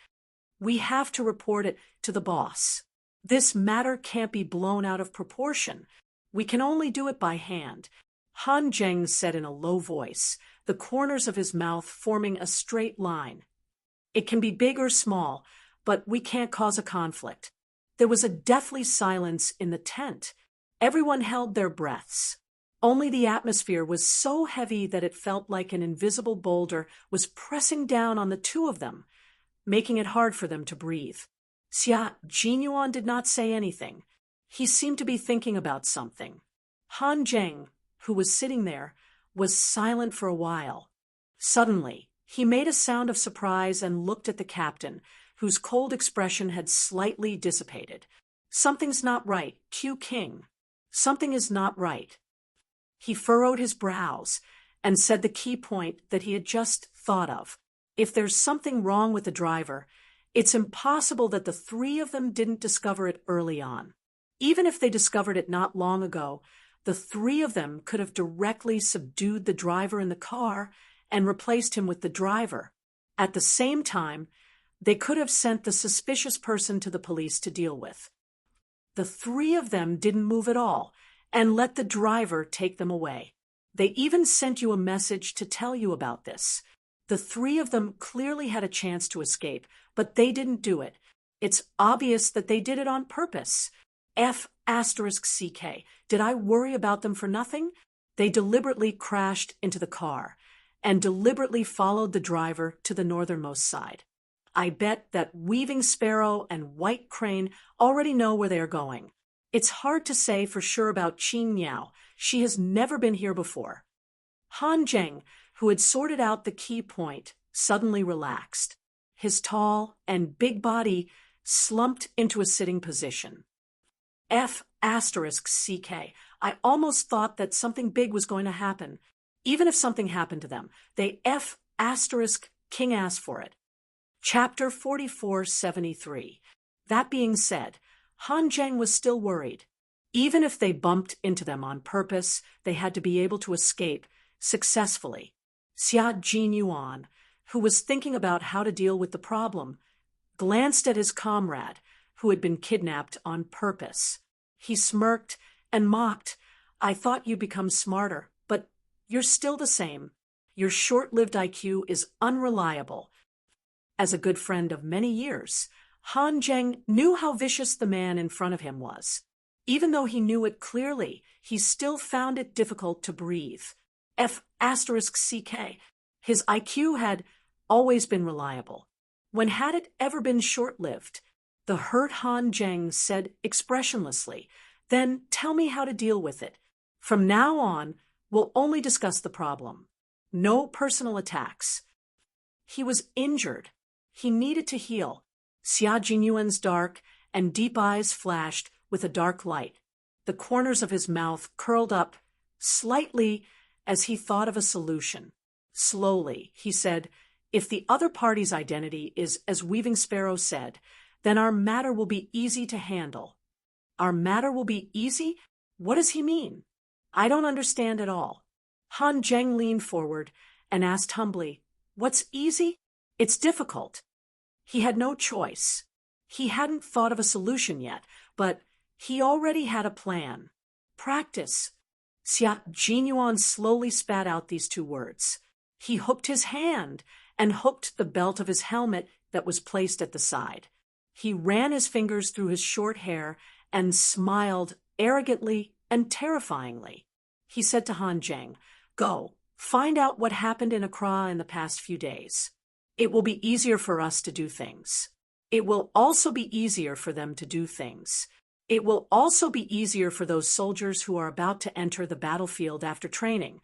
We have to report it to the boss. This matter can't be blown out of proportion. We can only do it by hand. Han Zheng said in a low voice, the corners of his mouth forming a straight line. It can be big or small, but we can't cause a conflict. There was a deathly silence in the tent. Everyone held their breaths. Only the atmosphere was so heavy that it felt like an invisible boulder was pressing down on the 2 of them, making it hard for them to breathe. Xia Jinyuan did not say anything. He seemed to be thinking about something. Han Zheng who was sitting there, was silent for a while. Suddenly, he made a sound of surprise and looked at the captain, whose cold expression had slightly dissipated. "Something's not right, Q King. Something is not right." He furrowed his brows and said the key point that he had just thought of. "If there's something wrong with the driver, it's impossible that the three of them didn't discover it early on. Even if they discovered it not long ago, the three of them could have directly subdued the driver in the car and replaced him with the driver. At the same time, they could have sent the suspicious person to the police to deal with. The three of them didn't move at all and let the driver take them away. They even sent you a message to tell you about this. The three of them clearly had a chance to escape, but they didn't do it. It's obvious that they did it on purpose. F***CK. Did I worry about them for nothing? They deliberately crashed into the car and deliberately followed the driver to the northernmost side. I bet that Weaving Sparrow and White Crane already know where they are going. It's hard to say for sure about Qing Niao. She has never been here before." Han Zheng, who had sorted out the key point, suddenly relaxed. His tall and big body slumped into a sitting position. F***CK. I almost thought that something big was going to happen. Even if something happened to them, they King asked for it. Chapter 4473. That being said, Han Zheng was still worried. Even if they bumped into them on purpose, they had to be able to escape successfully. Xia Jinyuan, who was thinking about how to deal with the problem, glanced at his comrade, who had been kidnapped on purpose. He smirked and mocked. "I thought you'd become smarter, but you're still the same. Your short-lived IQ is unreliable." As a good friend of many years, Han Zheng knew how vicious the man in front of him was. Even though he knew it clearly, he still found it difficult to breathe. F***CK. His IQ had always been reliable. When had it ever been short-lived? The hurt Han Zheng said expressionlessly, "Then tell me how to deal with it. From now on, we'll only discuss the problem. No personal attacks." He was injured. He needed to heal. Xia Jinyuan's dark and deep eyes flashed with a dark light. The corners of his mouth curled up slightly as he thought of a solution. Slowly, he said, "If the other party's identity is as Weaving Sparrow said, then our matter will be easy to handle." "Our matter will be easy? What does he mean? I don't understand at all." Han Zheng leaned forward and asked humbly, "What's easy? It's difficult." He had no choice. He hadn't thought of a solution yet, but he already had a plan. "Practice." Xia Jinyuan slowly spat out these two words. He hooked his hand and hooked the belt of his helmet that was placed at the side. He ran his fingers through his short hair and smiled arrogantly and terrifyingly. He said to Han Zheng, "Go, find out what happened in Accra in the past few days. It will be easier for us to do things. It will also be easier for them to do things. It will also be easier for those soldiers who are about to enter the battlefield after training."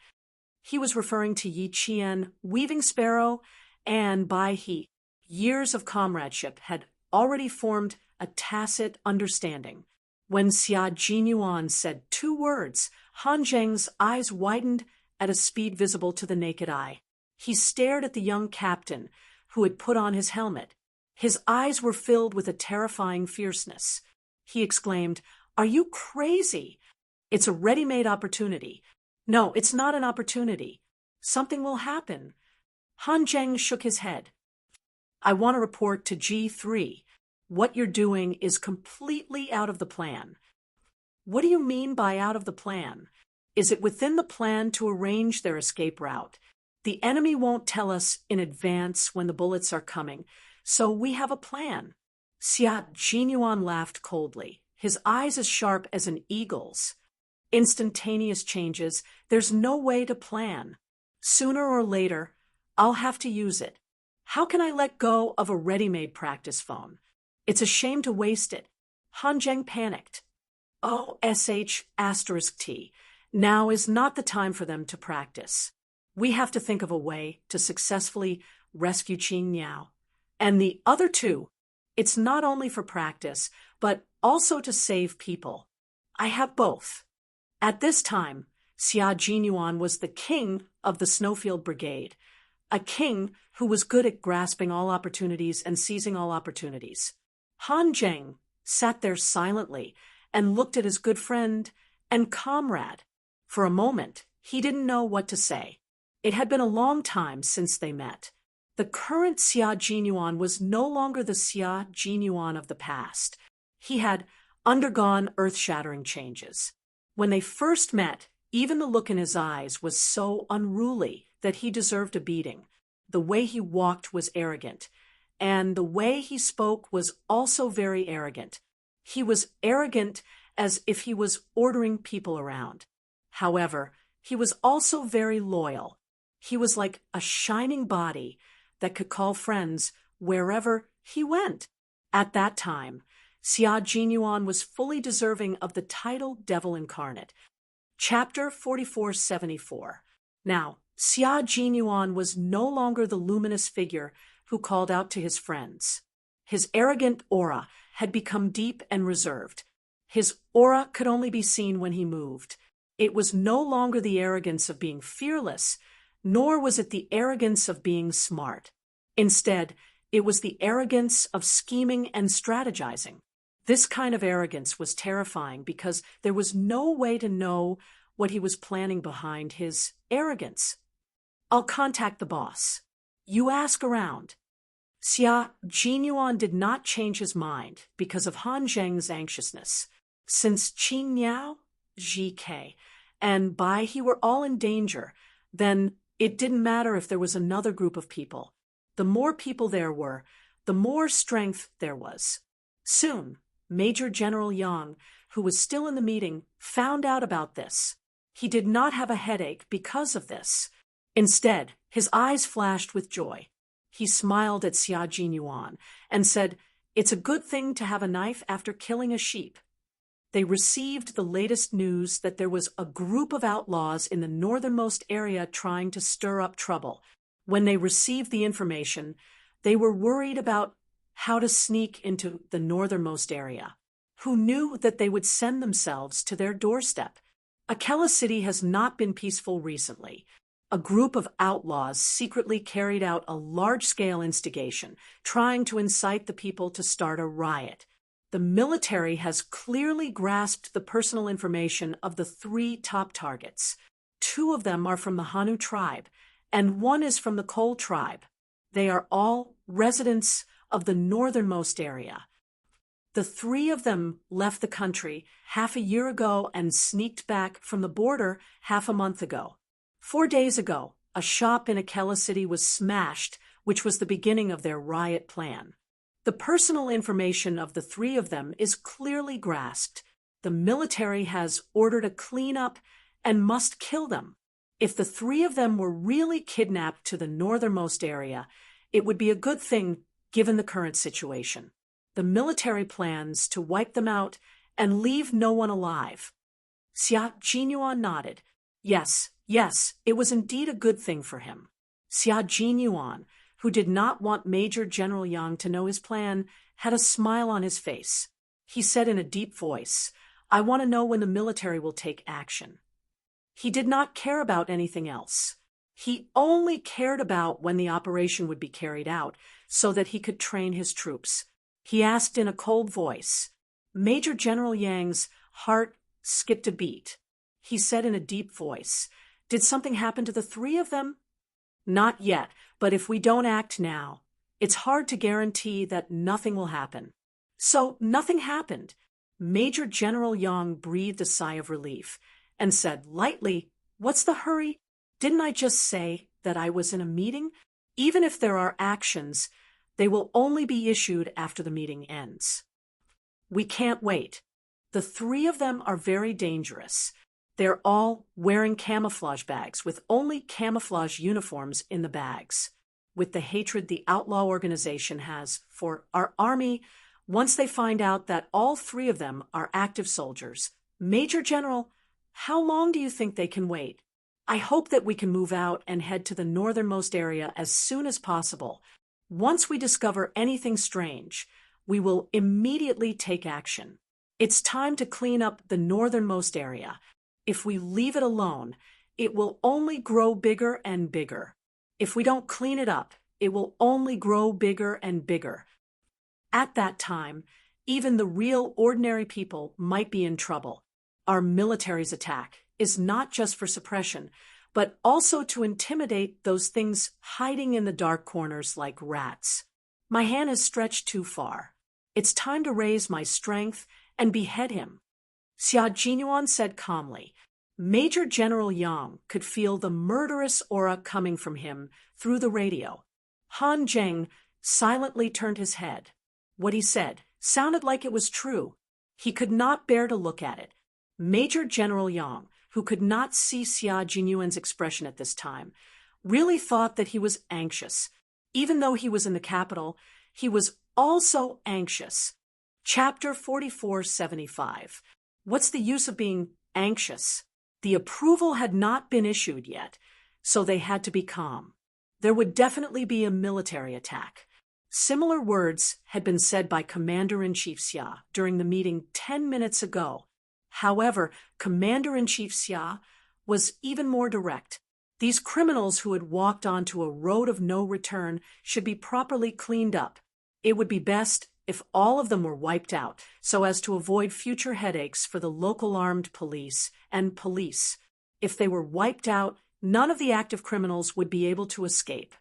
He was referring to Yi Qian, Weaving Sparrow, and Bai He. Years of comradeship had already formed a tacit understanding. When Xia Jinyuan said two words, Han Zheng's eyes widened at a speed visible to the naked eye. He stared at the young captain, who had put on his helmet. His eyes were filled with a terrifying fierceness. He exclaimed, "Are you crazy? It's a ready-made opportunity." "No, it's not an opportunity. Something will happen." Han Zheng shook his head. "I want to report to G3. What you're doing is completely out of the plan." "What do you mean by out of the plan? Is it within the plan to arrange their escape route? The enemy won't tell us in advance when the bullets are coming, so we have a plan." Xia Jinyuan laughed coldly, his eyes as sharp as an eagle's. "Instantaneous changes, there's no way to plan. Sooner or later, I'll have to use it. How can I let go of a ready-made practice phone? It's a shame to waste it." Han Zheng panicked. "OSH*T. Now is not the time for them to practice. We have to think of a way to successfully rescue Qin Niao. And the other two, it's not only for practice, but also to save people. I have both. At this time, Xia Jinyuan was the king of the Snowfield Brigade, a king who was good at grasping all opportunities and seizing all opportunities. Han Zheng sat there silently and looked at his good friend and comrade. For a moment, he didn't know what to say. It had been a long time since they met. The current Xia Jinyuan was no longer the Xia Jinyuan of the past. He had undergone earth-shattering changes. When they first met, even the look in his eyes was so unruly that he deserved a beating. The way he walked was arrogant, and the way he spoke was also very arrogant. He was arrogant as if he was ordering people around. However, he was also very loyal. He was like a shining body that could call friends wherever he went. At that time, Xia Jinyuan was fully deserving of the title Devil Incarnate. Chapter 4474. Now, Xia Jinyuan was no longer the luminous figure who called out to his friends. His arrogant aura had become deep and reserved. His aura could only be seen when he moved. It was no longer the arrogance of being fearless, nor was it the arrogance of being smart. Instead, it was the arrogance of scheming and strategizing. This kind of arrogance was terrifying because there was no way to know what he was planning behind his arrogance. I'll contact the boss. You ask around. Xia Jinyuan did not change his mind because of Han Zheng's anxiousness. Since Qin Niao, GK, and Bai He were all in danger, then it didn't matter if there was another group of people. The more people there were, the more strength there was. Soon, Major General Yang, who was still in the meeting, found out about this. He did not have a headache because of this. Instead, his eyes flashed with joy. He smiled at Xia Jinyuan and said, "It's a good thing to have a knife after killing a sheep." They received the latest news that there was a group of outlaws in the northernmost area trying to stir up trouble. When they received the information, they were worried about how to sneak into the northernmost area. Who knew that they would send themselves to their doorstep? Akela City has not been peaceful recently. A group of outlaws secretly carried out a large-scale instigation, trying to incite the people to start a riot. The military has clearly grasped the personal information of the 3 top targets. 2 of them are from the Hanu tribe, and 1 is from the Cole tribe. They are all residents of the northernmost area. The 3 of them left the country half a year ago and sneaked back from the border half a month ago. 4 days ago, a shop in Akela City was smashed, which was the beginning of their riot plan. The personal information of the 3 of them is clearly grasped. The military has ordered a cleanup and must kill them. If the 3 of them were really kidnapped to the northernmost area, it would be a good thing given the current situation. The military plans to wipe them out and leave no one alive. Xia Jinyuan nodded. Yes, it was indeed a good thing for him. Xia Jinyuan, who did not want Major General Yang to know his plan, had a smile on his face. He said in a deep voice, "I want to know when the military will take action." He did not care about anything else. He only cared about when the operation would be carried out, so that he could train his troops. He asked in a cold voice. Major General Yang's heart skipped a beat. He said in a deep voice, "Did something happen to the 3 of them?" "Not yet, but if we don't act now, it's hard to guarantee that nothing will happen." So nothing happened. Major General Yang breathed a sigh of relief and said lightly, "What's the hurry? Didn't I just say that I was in a meeting? Even if there are actions, they will only be issued after the meeting ends. We can't wait. The 3 of them are very dangerous. They're all wearing camouflage bags with only camouflage uniforms in the bags. With the hatred the outlaw organization has for our army, once they find out that all 3 of them are active soldiers, Major General, How long do you think they can wait? I hope that we can move out and head to the northernmost area as soon as possible. Once we discover anything strange, we will immediately take action. It's time to clean up the northernmost area. If we leave it alone, it will only grow bigger and bigger. If we don't clean it up, it will only grow bigger and bigger. At that time, even the real ordinary people might be in trouble. Our military's attack is not just for suppression, but also to intimidate those things hiding in the dark corners like rats. My hand is stretched too far. It's time to raise my strength and behead him. Xia Jinyuan said calmly. Major General Yang could feel the murderous aura coming from him through the radio. Han Zheng silently turned his head. What he said sounded like it was true. He could not bear to look at it. Major General Yang, who could not see Xia Jinyuan's expression at this time, really thought that he was anxious. Even though he was in the capital, he was also anxious. Chapter 4475. What's the use of being anxious? The approval had not been issued yet, so they had to be calm. There would definitely be a military attack. Similar words had been said by Commander-in-Chief Xia during the meeting 10 minutes ago. However, Commander-in-Chief Xia was even more direct. These criminals who had walked onto a road of no return should be properly cleaned up. It would be best if all of them were wiped out, so as to avoid future headaches for the local armed police and police. If they were wiped out, none of the active criminals would be able to escape.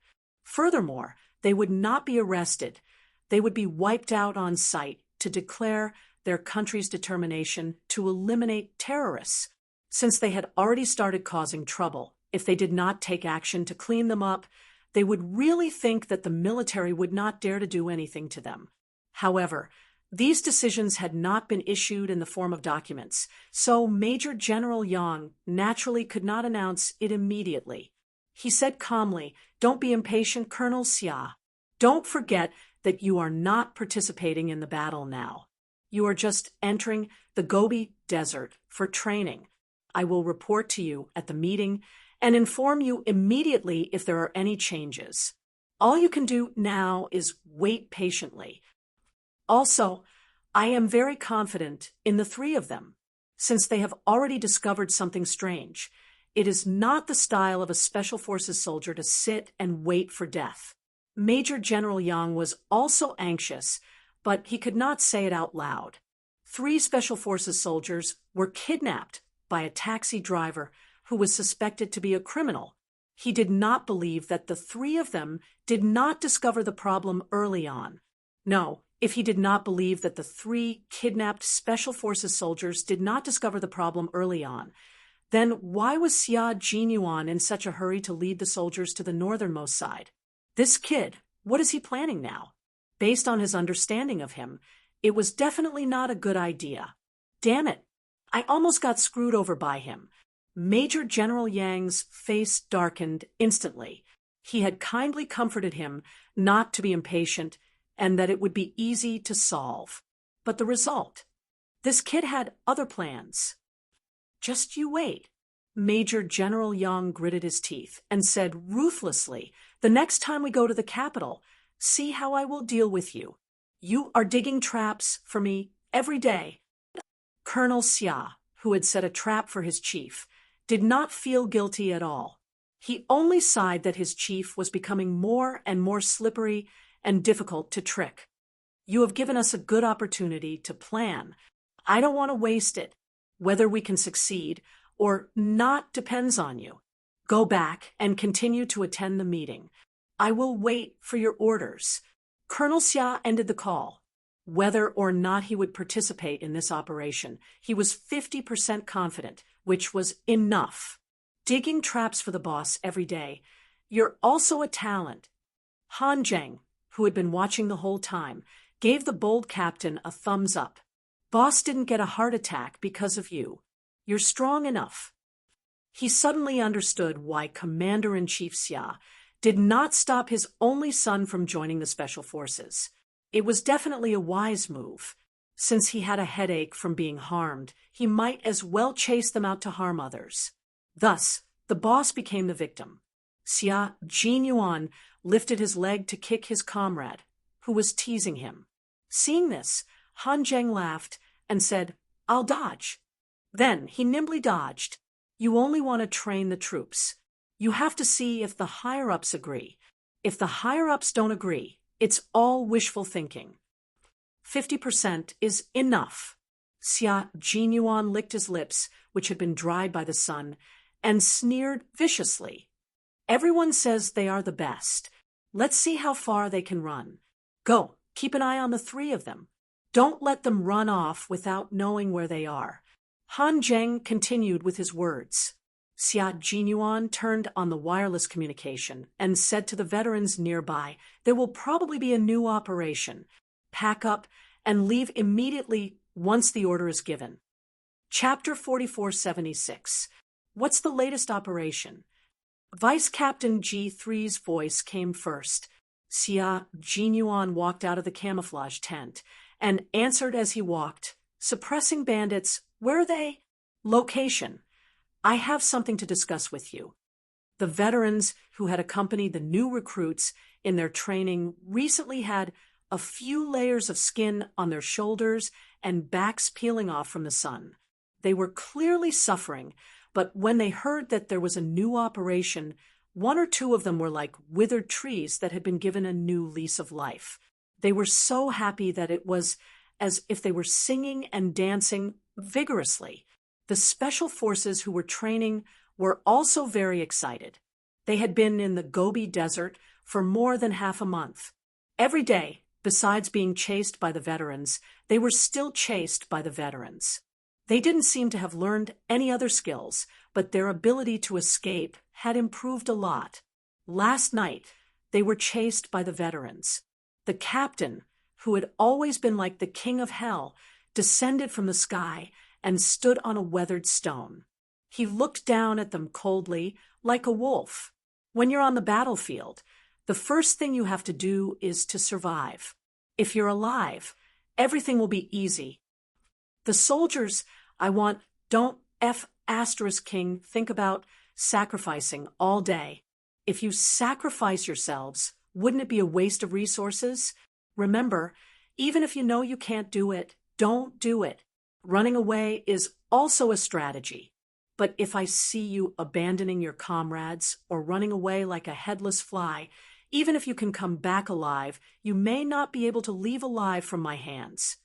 Furthermore, they would not be arrested. They would be wiped out on sight to declare their country's determination to eliminate terrorists. Since they had already started causing trouble, if they did not take action to clean them up, they would really think that the military would not dare to do anything to them. However, these decisions had not been issued in the form of documents, so Major General Yang naturally could not announce it immediately. He said calmly, "Don't be impatient, Colonel Xia. Don't forget that you are not participating in the battle now. You are just entering the Gobi Desert for training. I will report to you at the meeting and inform you immediately if there are any changes. All you can do now is wait patiently. Also, I am very confident in the three of them, since they have already discovered something strange. It is not the style of a Special Forces soldier to sit and wait for death." Major General Yang was also anxious, but he could not say it out loud. 3 Special Forces soldiers were kidnapped by a taxi driver who was suspected to be a criminal. He did not believe that the 3 of them did not discover the problem early on. No, if he did not believe that the 3 kidnapped Special Forces soldiers did not discover the problem early on, then why was Xia Jinyuan in such a hurry to lead the soldiers to the northernmost side? This kid, what is he planning now? Based on his understanding of him, it was definitely not a good idea. Damn it, I almost got screwed over by him. Major General Yang's face darkened instantly. He had kindly comforted him not to be impatient and that it would be easy to solve. But the result? This kid had other plans. Just you wait. Major General Yang gritted his teeth and said ruthlessly, "The next time we go to the capital, see how I will deal with you. You are digging traps for me every day." Colonel Xia, who had set a trap for his chief, did not feel guilty at all. He only sighed that his chief was becoming more and more slippery and difficult to trick. "You have given us a good opportunity to plan. I don't want to waste it. Whether we can succeed or not depends on you. Go back and continue to attend the meeting. I will wait for your orders." Colonel Xia ended the call. Whether or not he would participate in this operation, he was 50% confident, which was enough. Digging traps for the boss every day. You're also a talent. Han Zheng, who had been watching the whole time, gave the bold captain a thumbs up. Boss didn't get a heart attack because of you. You're strong enough. He suddenly understood why Commander-in-Chief Xia did not stop his only son from joining the Special Forces. It was definitely a wise move. Since he had a headache from being harmed, he might as well chase them out to harm others. Thus, the boss became the victim. Xia Jinyuan lifted his leg to kick his comrade, who was teasing him. Seeing this, Han Zheng laughed and said, "I'll dodge." Then he nimbly dodged. You only want to train the troops. You have to see if the higher-ups agree. If the higher-ups don't agree, it's all wishful thinking. 50% is enough. Xia Jinyuan licked his lips, which had been dried by the sun, and sneered viciously. Everyone says they are the best. Let's see how far they can run. Go, keep an eye on the three of them. Don't let them run off without knowing where they are. Han Zheng continued with his words. Xia Jinyuan turned on the wireless communication and said to the veterans nearby, there will probably be a new operation. Pack up and leave immediately once the order is given. Chapter 4476. What's the latest operation? Vice Captain G3's voice came first. Xia Jinyuan walked out of the camouflage tent and answered as he walked, suppressing bandits. Where are they? Location. I have something to discuss with you. The veterans who had accompanied the new recruits in their training recently had a few layers of skin on their shoulders and backs peeling off from the sun. They were clearly suffering, but when they heard that there was a new operation, one or two of them were like withered trees that had been given a new lease of life. They were so happy that it was as if they were singing and dancing vigorously. The special forces who were training were also very excited. They had been in the Gobi Desert for more than half a month. Every day, besides being chased by the veterans, they were still chased by the veterans. They didn't seem to have learned any other skills, but their ability to escape had improved a lot. Last night, they were chased by the veterans. The captain, who had always been like the king of hell, descended from the sky and stood on a weathered stone. He looked down at them coldly, like a wolf. When you're on the battlefield, the first thing you have to do is to survive. If you're alive, everything will be easy. The soldiers don't King think about sacrificing all day. If you sacrifice yourselves, wouldn't it be a waste of resources? Remember, even if you know you can't do it, don't do it. Running away is also a strategy. But if I see you abandoning your comrades or running away like a headless fly, even if you can come back alive, you may not be able to leave alive from my hands.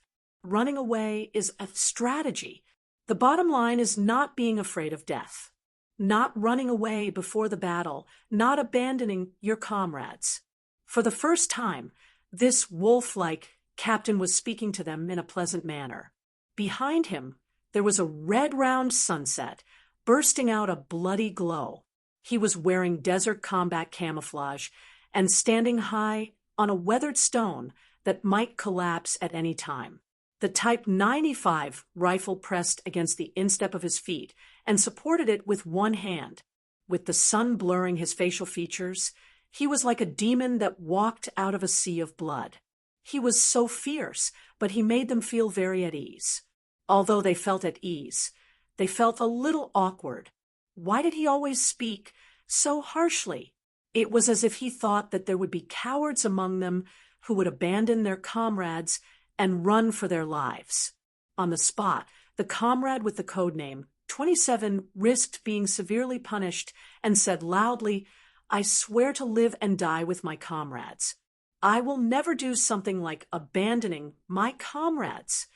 Running away is a strategy. The bottom line is not being afraid of death, not running away before the battle, not abandoning your comrades. For the first time, this wolf-like captain was speaking to them in a pleasant manner. Behind him, there was a red round sunset, bursting out a bloody glow. He was wearing desert combat camouflage and standing high on a weathered stone that might collapse at any time. The Type 95 rifle pressed against the instep of his feet and supported it with one hand. With the sun blurring his facial features, he was like a demon that walked out of a sea of blood. He was so fierce, but he made them feel very at ease. Although they felt at ease, they felt a little awkward. Why did he always speak so harshly? It was as if he thought that there would be cowards among them who would abandon their comrades and run for their lives. On the spot, the comrade with the codename 27 risked being severely punished and said loudly, "I swear to live and die with my comrades. I will never do something like abandoning my comrades.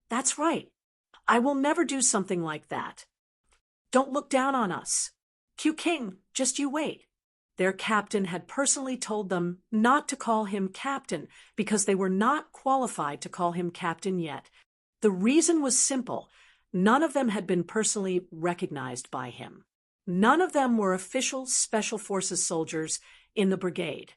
That's right. I will never do something like that. Don't look down on us. Q King, just you wait." Their captain had personally told them not to call him captain because they were not qualified to call him captain yet. The reason was simple. None of them had been personally recognized by him. None of them were official Special Forces soldiers in the brigade.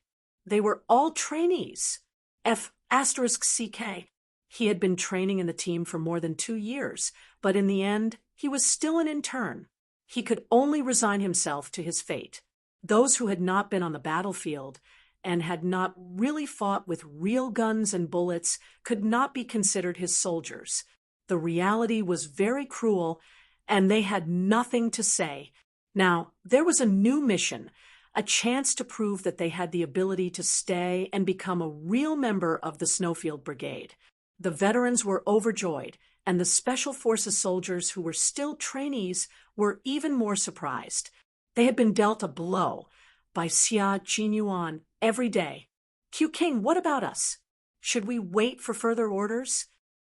They were all trainees. F***CK. He had been training in the team for more than 2 years, but in the end, he was still an intern. He could only resign himself to his fate. Those who had not been on the battlefield and had not really fought with real guns and bullets could not be considered his soldiers. The reality was very cruel, and they had nothing to say. Now, there was a new mission, a chance to prove that they had the ability to stay and become a real member of the Snowfield Brigade. The veterans were overjoyed, and the Special Forces soldiers who were still trainees were even more surprised. They had been dealt a blow by Xia Jinyuan every day. Q King, what about us? Should we wait for further orders?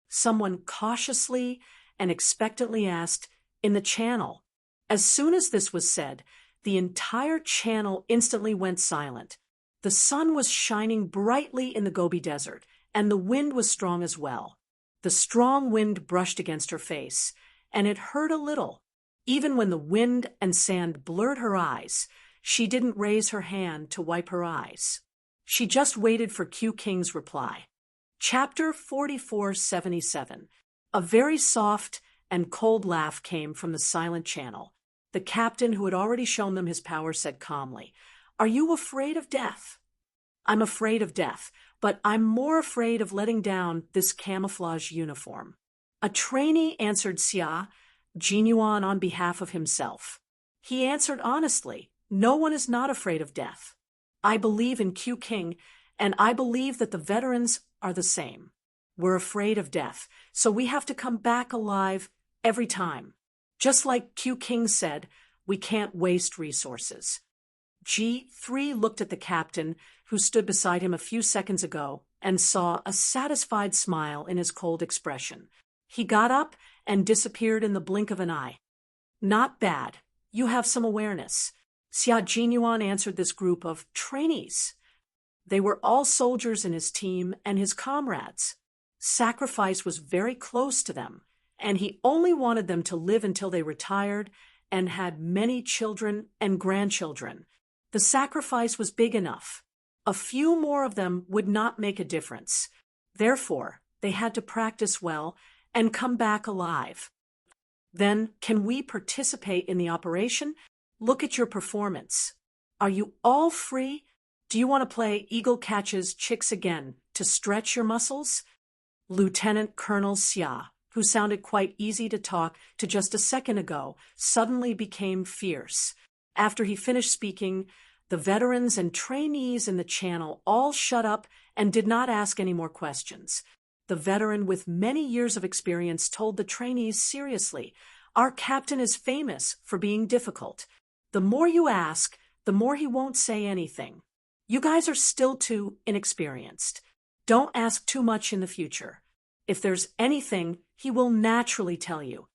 Someone cautiously and expectantly asked, in the channel. As soon as this was said, the entire channel instantly went silent. The sun was shining brightly in the Gobi Desert, and the wind was strong as well. The strong wind brushed against her face, and it hurt a little. Even when the wind and sand blurred her eyes, she didn't raise her hand to wipe her eyes. She just waited for Q King's reply. Chapter 4477. A very soft and cold laugh came from the silent channel. The captain, who had already shown them his power, said calmly, "Are you afraid of death?" "I'm afraid of death, but I'm more afraid of letting down this camouflage uniform." A trainee answered Xia Jinyuan on behalf of himself. He answered honestly, "No one is not afraid of death. I believe in Q King, and I believe that the veterans are the same. We're afraid of death, so we have to come back alive every time. Just like Q King said, we can't waste resources." G3 looked at the captain, who stood beside him a few seconds ago, and saw a satisfied smile in his cold expression. He got up and disappeared in the blink of an eye. "Not bad. You have some awareness." Xia Jinyuan answered this group of trainees. They were all soldiers in his team and his comrades. Sacrifice was very close to them, and he only wanted them to live until they retired and had many children and grandchildren. The sacrifice was big enough. A few more of them would not make a difference. Therefore, they had to practice well and come back alive. Then, can we participate in the operation? Look at your performance. Are you all free? Do you want to play Eagle Catches Chicks again to stretch your muscles? Lieutenant Colonel Xia, who sounded quite easy to talk to just a second ago, suddenly became fierce. After he finished speaking, the veterans and trainees in the channel all shut up and did not ask any more questions. The veteran with many years of experience told the trainees seriously, "Our captain is famous for being difficult. The more you ask, the more he won't say anything. You guys are still too inexperienced. Don't ask too much in the future. If there's anything, he will naturally tell you."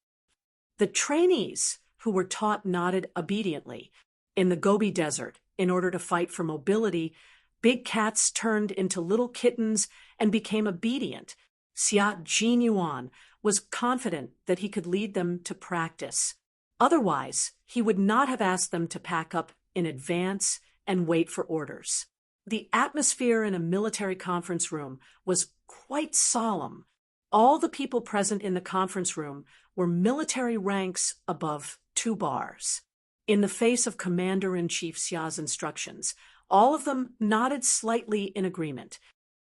The trainees, who were taught, nodded obediently. In the Gobi Desert, in order to fight for mobility, big cats turned into little kittens and became obedient. Xia Jinyuan was confident that he could lead them to practice. Otherwise, he would not have asked them to pack up in advance and wait for orders. The atmosphere in a military conference room was quite solemn. All the people present in the conference room were military ranks above 2 bars. In the face of Commander-in-Chief Xia's instructions, all of them nodded slightly in agreement.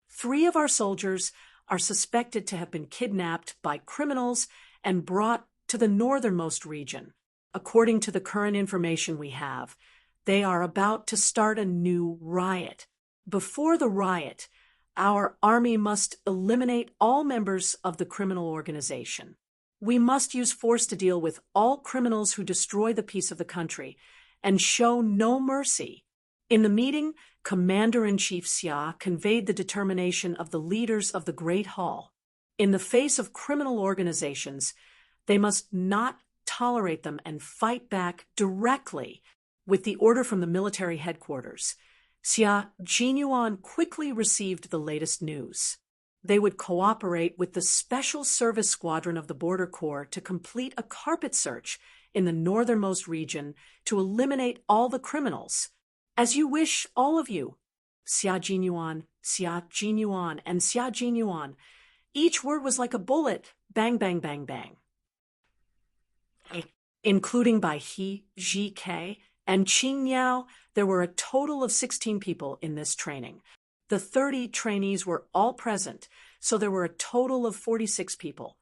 3 of our soldiers are suspected to have been kidnapped by criminals and brought to the northernmost region. According to the current information we have, they are about to start a new riot. Before the riot, our army must eliminate all members of the criminal organization. We must use force to deal with all criminals who destroy the peace of the country and show no mercy. In the meeting, Commander-in-Chief Xia conveyed the determination of the leaders of the Great Hall. In the face of criminal organizations, they must not tolerate them and fight back directly. With the order from the military headquarters, Xia Jinyuan quickly received the latest news. They would cooperate with the Special Service Squadron of the Border Corps to complete a carpet search in the northernmost region to eliminate all the criminals. "As you wish, all of you." Xia Jinyuan, and Xia Jinyuan. Each word was like a bullet. Bang, bang, bang, bang. Including by He, Ji K, and Qing Niao, There were a total of 16 people in this training. The 30 trainees were all present, so there were a total of 46 people.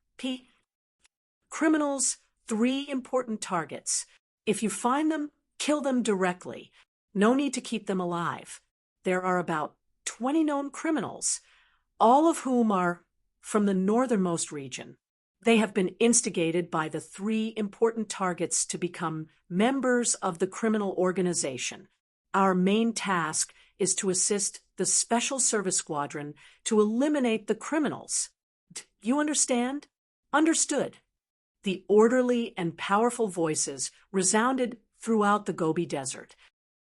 Criminals, 3 important targets. If you find them, kill them directly. No need to keep them alive. There are about 20 known criminals, all of whom are from the northernmost region. They have been instigated by the 3 important targets to become members of the criminal organization. Our main task is to assist the Special Service Squadron to eliminate the criminals. You understand? Understood. The orderly and powerful voices resounded throughout the Gobi Desert.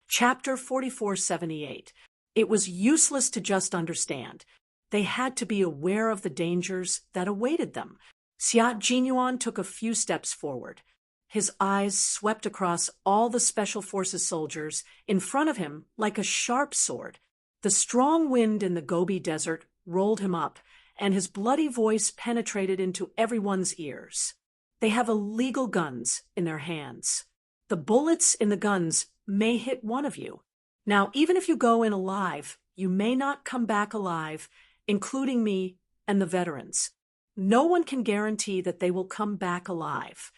Chapter 4478. It was useless to just understand. They had to be aware of the dangers that awaited them. Xia Jinyuan took a few steps forward. His eyes swept across all the Special Forces soldiers in front of him like a sharp sword. The strong wind in the Gobi Desert rolled him up, and his bloody voice penetrated into everyone's ears. They have illegal guns in their hands. The bullets in the guns may hit one of you. Now, even if you go in alive, you may not come back alive, including me and the veterans. No one can guarantee that they will come back alive.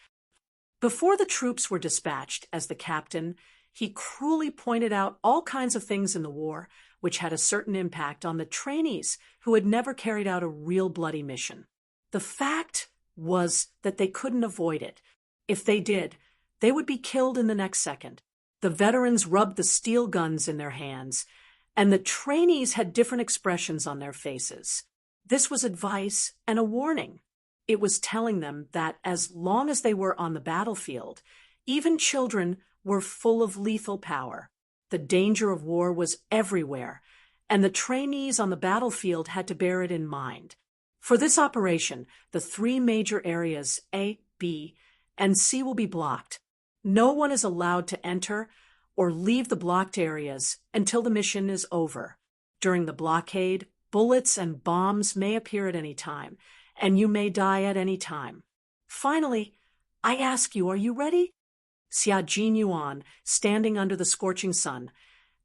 Before the troops were dispatched as the captain, he cruelly pointed out all kinds of things in the war which had a certain impact on the trainees who had never carried out a real bloody mission. The fact was that they couldn't avoid it. If they did, they would be killed in the next second. The veterans rubbed the steel guns in their hands, and the trainees had different expressions on their faces. This was advice and a warning. It was telling them that as long as they were on the battlefield, even children were full of lethal power. The danger of war was everywhere, and the trainees on the battlefield had to bear it in mind. For this operation, the 3 major areas A, B, and C will be blocked. No one is allowed to enter or leave the blocked areas until the mission is over. During the blockade, bullets and bombs may appear at any time, and you may die at any time. Finally, I ask you, are you ready? Xia Jinyuan, standing under the scorching sun,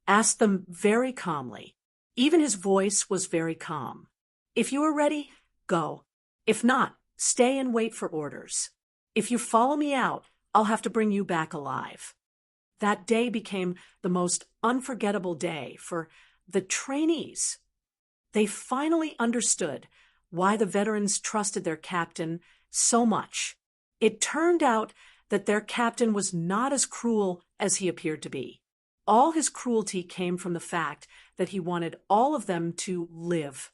asked them very calmly. Even his voice was very calm. If you are ready, go. If not, stay and wait for orders. If you follow me out, I'll have to bring you back alive. That day became the most unforgettable day for the trainees. They finally understood why the veterans trusted their captain so much. It turned out that their captain was not as cruel as he appeared to be. All his cruelty came from the fact that he wanted all of them to live.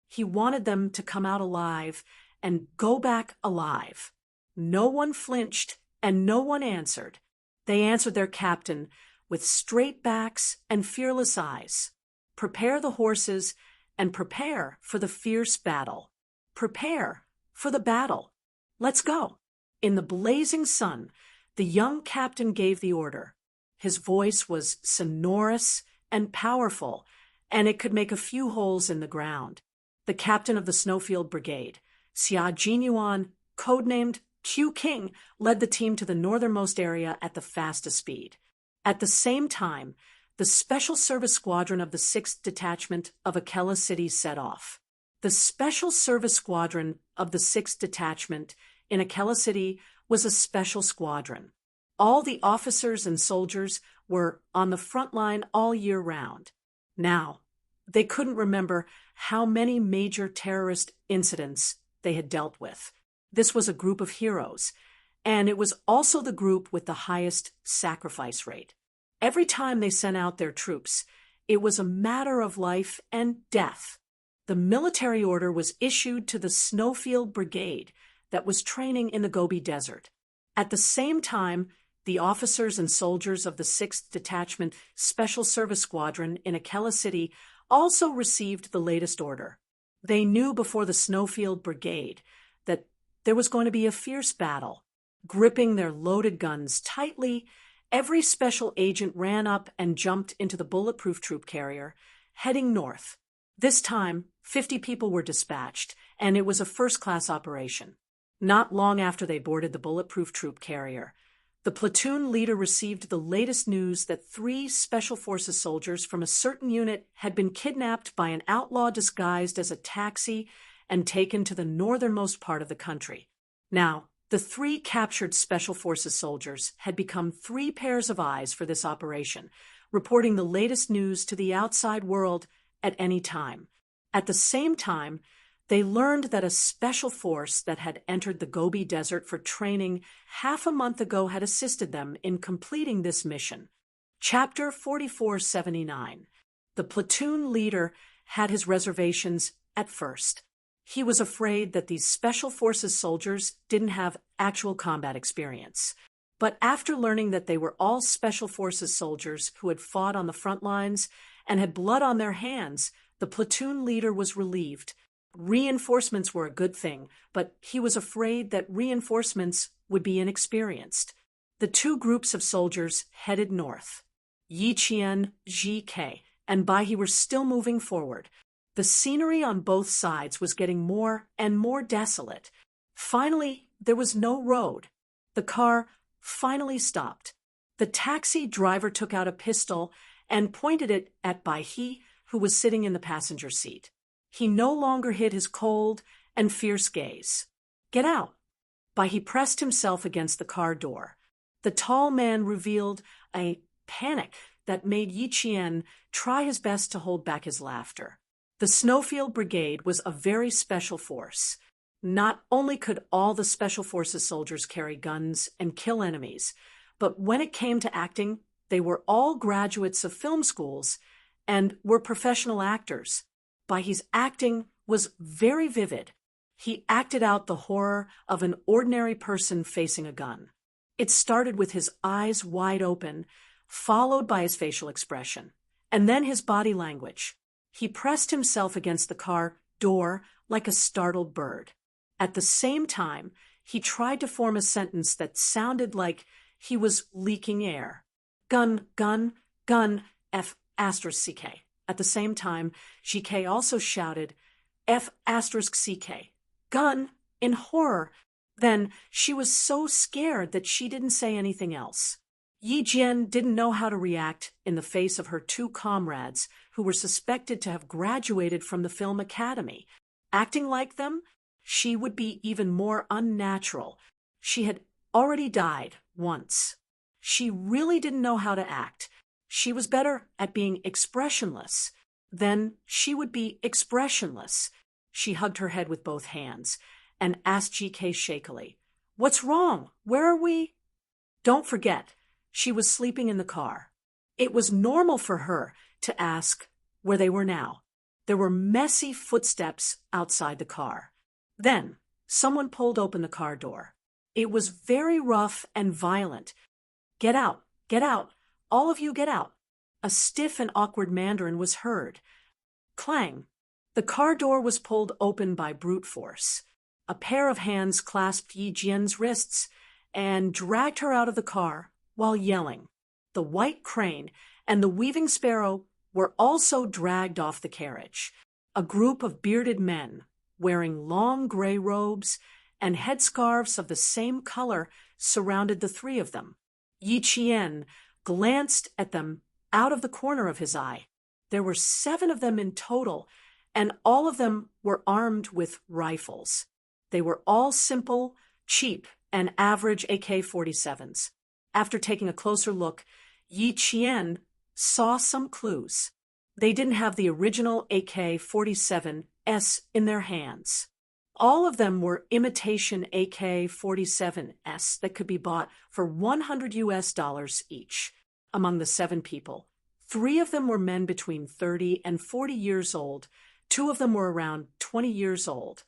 He wanted them to come out alive and go back alive. No one flinched and no one answered. They answered their captain with straight backs and fearless eyes. Prepare the horses and prepare for the fierce battle. Prepare for the battle. Let's go. In the blazing sun, the young captain gave the order. His voice was sonorous and powerful, and it could make a few holes in the ground. The captain of the Snowfield Brigade, Xia Jinyuan, codenamed Q King, led the team to the northernmost area at the fastest speed. At the same time, the Special Service Squadron of the 6th Detachment of Akela City set off. The Special Service Squadron of the 6th Detachment in Akela City was a special squadron. All the officers and soldiers were on the front line all year round. Now, they couldn't remember how many major terrorist incidents they had dealt with. This was a group of heroes, and it was also the group with the highest sacrifice rate. Every time they sent out their troops, it was a matter of life and death. The military order was issued to the Snowfield Brigade that was training in the Gobi Desert. At the same time, the officers and soldiers of the 6th Detachment Special Service Squadron in Akela City also received the latest order. They knew before the Snowfield Brigade that there was going to be a fierce battle. Gripping their loaded guns tightly, every special agent ran up and jumped into the bulletproof troop carrier, heading north. This time, 50 people were dispatched, and it was a first-class operation. Not long after they boarded the bulletproof troop carrier, The platoon leader received the latest news that 3 Special Forces soldiers from a certain unit had been kidnapped by an outlaw disguised as a taxi and taken to the northernmost part of the country. Now, the 3 captured Special Forces soldiers had become 3 pairs of eyes for this operation, reporting the latest news to the outside world at any time. At the same time, they learned that a special force that had entered the Gobi Desert for training half a month ago had assisted them in completing this mission. Chapter 4479. The platoon leader had his reservations at first. He was afraid that these Special Forces soldiers didn't have actual combat experience. But after learning that they were all Special Forces soldiers who had fought on the front lines and had blood on their hands, the platoon leader was relieved. Reinforcements were a good thing, but he was afraid that reinforcements would be inexperienced. The 2 groups of soldiers headed north. Yi Qian, GK, and Baihe were still moving forward. The scenery on both sides was getting more and more desolate. Finally, there was no road. The car finally stopped. The taxi driver took out a pistol and pointed it at Baihe, who was sitting in the passenger seat. He no longer hid his cold and fierce gaze. "Get out." Baihe pressed himself against the car door. The tall man revealed a panic that made Yi Qian try his best to hold back his laughter. The Snowfield Brigade was a very special force. Not only could all the Special Forces soldiers carry guns and kill enemies, but when it came to acting, they were all graduates of film schools and were professional actors. Baihe's acting was very vivid. He acted out the horror of an ordinary person facing a gun. It started with his eyes wide open, followed by his facial expression, and then his body language. He pressed himself against the car door like a startled bird. At the same time, he tried to form a sentence that sounded like he was leaking air. Gun, gun, gun, F***CK. At the same time, GK also shouted, F***CK. Gun, in horror. Then she was so scared that she didn't say anything else. Yi Jian didn't know how to react in the face of her 2 comrades who were suspected to have graduated from the film academy. Acting like them, she would be even more unnatural. She had already died once. She really didn't know how to act. She was better at being expressionless. Then she would be expressionless. She hugged her head with both hands and asked GK shakily, "What's wrong? Where are we?" Don't forget, she was sleeping in the car. It was normal for her to ask where they were now. There were messy footsteps outside the car. Then someone pulled open the car door. It was very rough and violent. "Get out, get out. All of you get out." A stiff and awkward Mandarin was heard. Clang. The car door was pulled open by brute force. A pair of hands clasped Yi Jian's wrists and dragged her out of the car while yelling. The White Crane and the Weaving Sparrow were also dragged off the carriage. A group of bearded men, wearing long gray robes and headscarves of the same color, surrounded the 3 of them. Yi Qian glanced at them out of the corner of his eye. There were 7 of them in total, and all of them were armed with rifles. They were all simple, cheap, and average AK-47s. After taking a closer look, Yi Qian saw some clues. They didn't have the original AK-47S in their hands. All of them were imitation AK-47S that could be bought for $100 each. Among the 7 people, 3 of them were men between 30 and 40 years old. 2 of them were around 20 years old.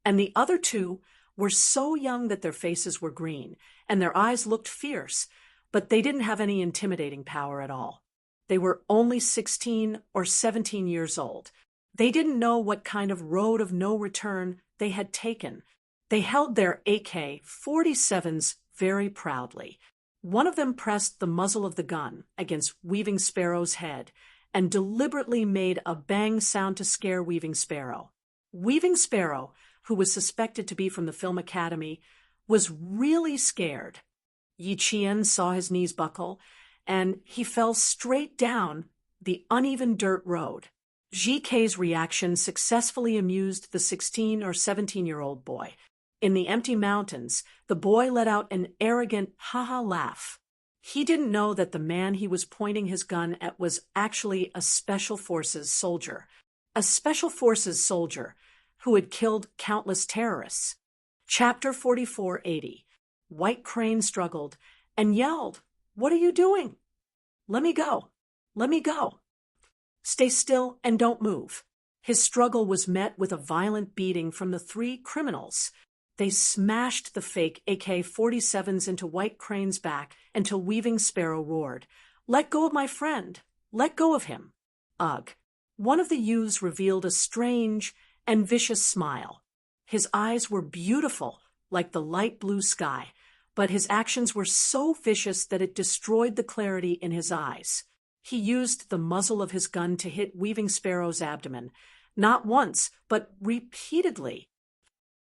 And the other 2 were so young that their faces were green, and their eyes looked fierce, but they didn't have any intimidating power at all. They were only 16 or 17 years old. They didn't know what kind of road of no return they had taken. They held their AK-47s very proudly. One of them pressed the muzzle of the gun against Weaving Sparrow's head and deliberately made a bang sound to scare Weaving Sparrow. Weaving Sparrow, who was suspected to be from the Film Academy, was really scared. Yi Qian saw his knees buckle, and he fell straight down the uneven dirt road. GK's reaction successfully amused the 16 or 17-year-old boy. In the empty mountains, the boy let out an arrogant ha-ha laugh. He didn't know that the man he was pointing his gun at was actually a Special Forces soldier. A Special Forces soldier who had killed countless terrorists. Chapter 4480. White Crane struggled and yelled, "What are you doing? Let me go. Let me go. Stay still and don't move." His struggle was met with a violent beating from the three criminals. They smashed the fake AK-47s into White Crane's back until Weaving Sparrow roared, "Let go of my friend! Let go of him!" Ugh. One of the youths revealed a strange and vicious smile. His eyes were beautiful, like the light blue sky, but his actions were so vicious that it destroyed the clarity in his eyes. He used the muzzle of his gun to hit Weaving Sparrow's abdomen, not once, but repeatedly.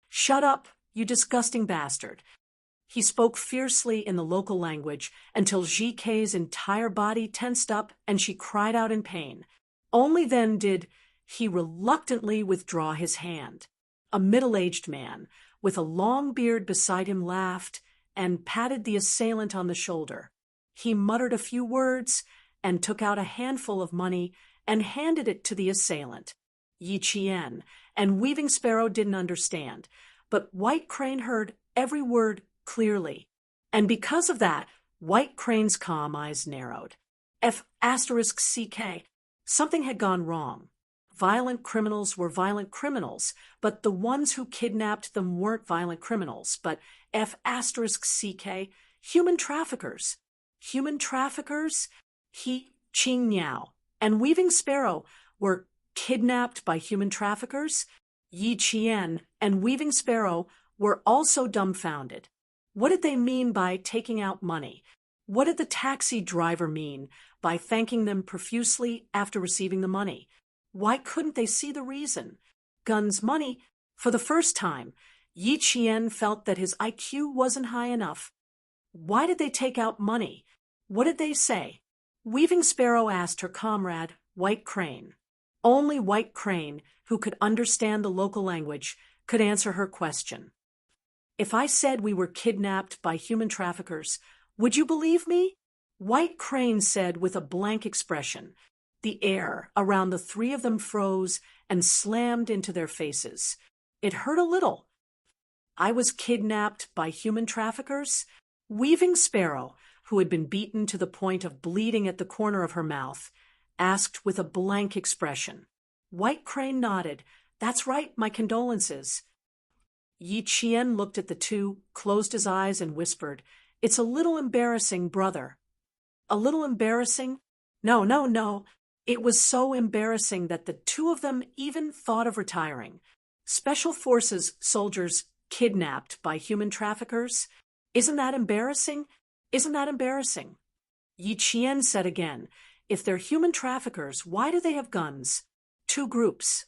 "Shut up, you disgusting bastard." He spoke fiercely in the local language until GK's entire body tensed up and she cried out in pain. Only then did he reluctantly withdraw his hand. A middle-aged man with a long beard beside him laughed and patted the assailant on the shoulder. He muttered a few words and took out a handful of money and handed it to the assailant. Yi Qian and Weaving Sparrow didn't understand, but White Crane heard every word clearly. And because of that, White Crane's calm eyes narrowed. F***CK. Something had gone wrong. Violent criminals were violent criminals, but the ones who kidnapped them weren't violent criminals, but F***CK, human traffickers. Human traffickers? He, Qing Niao, and Weaving Sparrow were kidnapped by human traffickers? Yi Qian and Weaving Sparrow were also dumbfounded. What did they mean by taking out money? What did the taxi driver mean by thanking them profusely after receiving the money? Why couldn't they see the reason? Guns, money. For the first time, Yi Qian felt that his IQ wasn't high enough. Why did they take out money? What did they say? Weaving Sparrow asked her comrade, White Crane. Only White Crane, who could understand the local language, could answer her question. "If I said we were kidnapped by human traffickers, would you believe me?" White Crane said with a blank expression. The air around the three of them froze and slammed into their faces. It hurt a little. "I was kidnapped by human traffickers?" Weaving Sparrow, who had been beaten to the point of bleeding at the corner of her mouth, asked with a blank expression. White Crane nodded. "That's right, my condolences." Yi Qian looked at the two, closed his eyes, and whispered, "It's a little embarrassing, brother." "A little embarrassing?" No. It was so embarrassing that the two of them even thought of retiring. Special Forces soldiers kidnapped by human traffickers? Isn't that embarrassing? Isn't that embarrassing? Yi Qian said again, "If they're human traffickers, why do they have guns?" Two groups.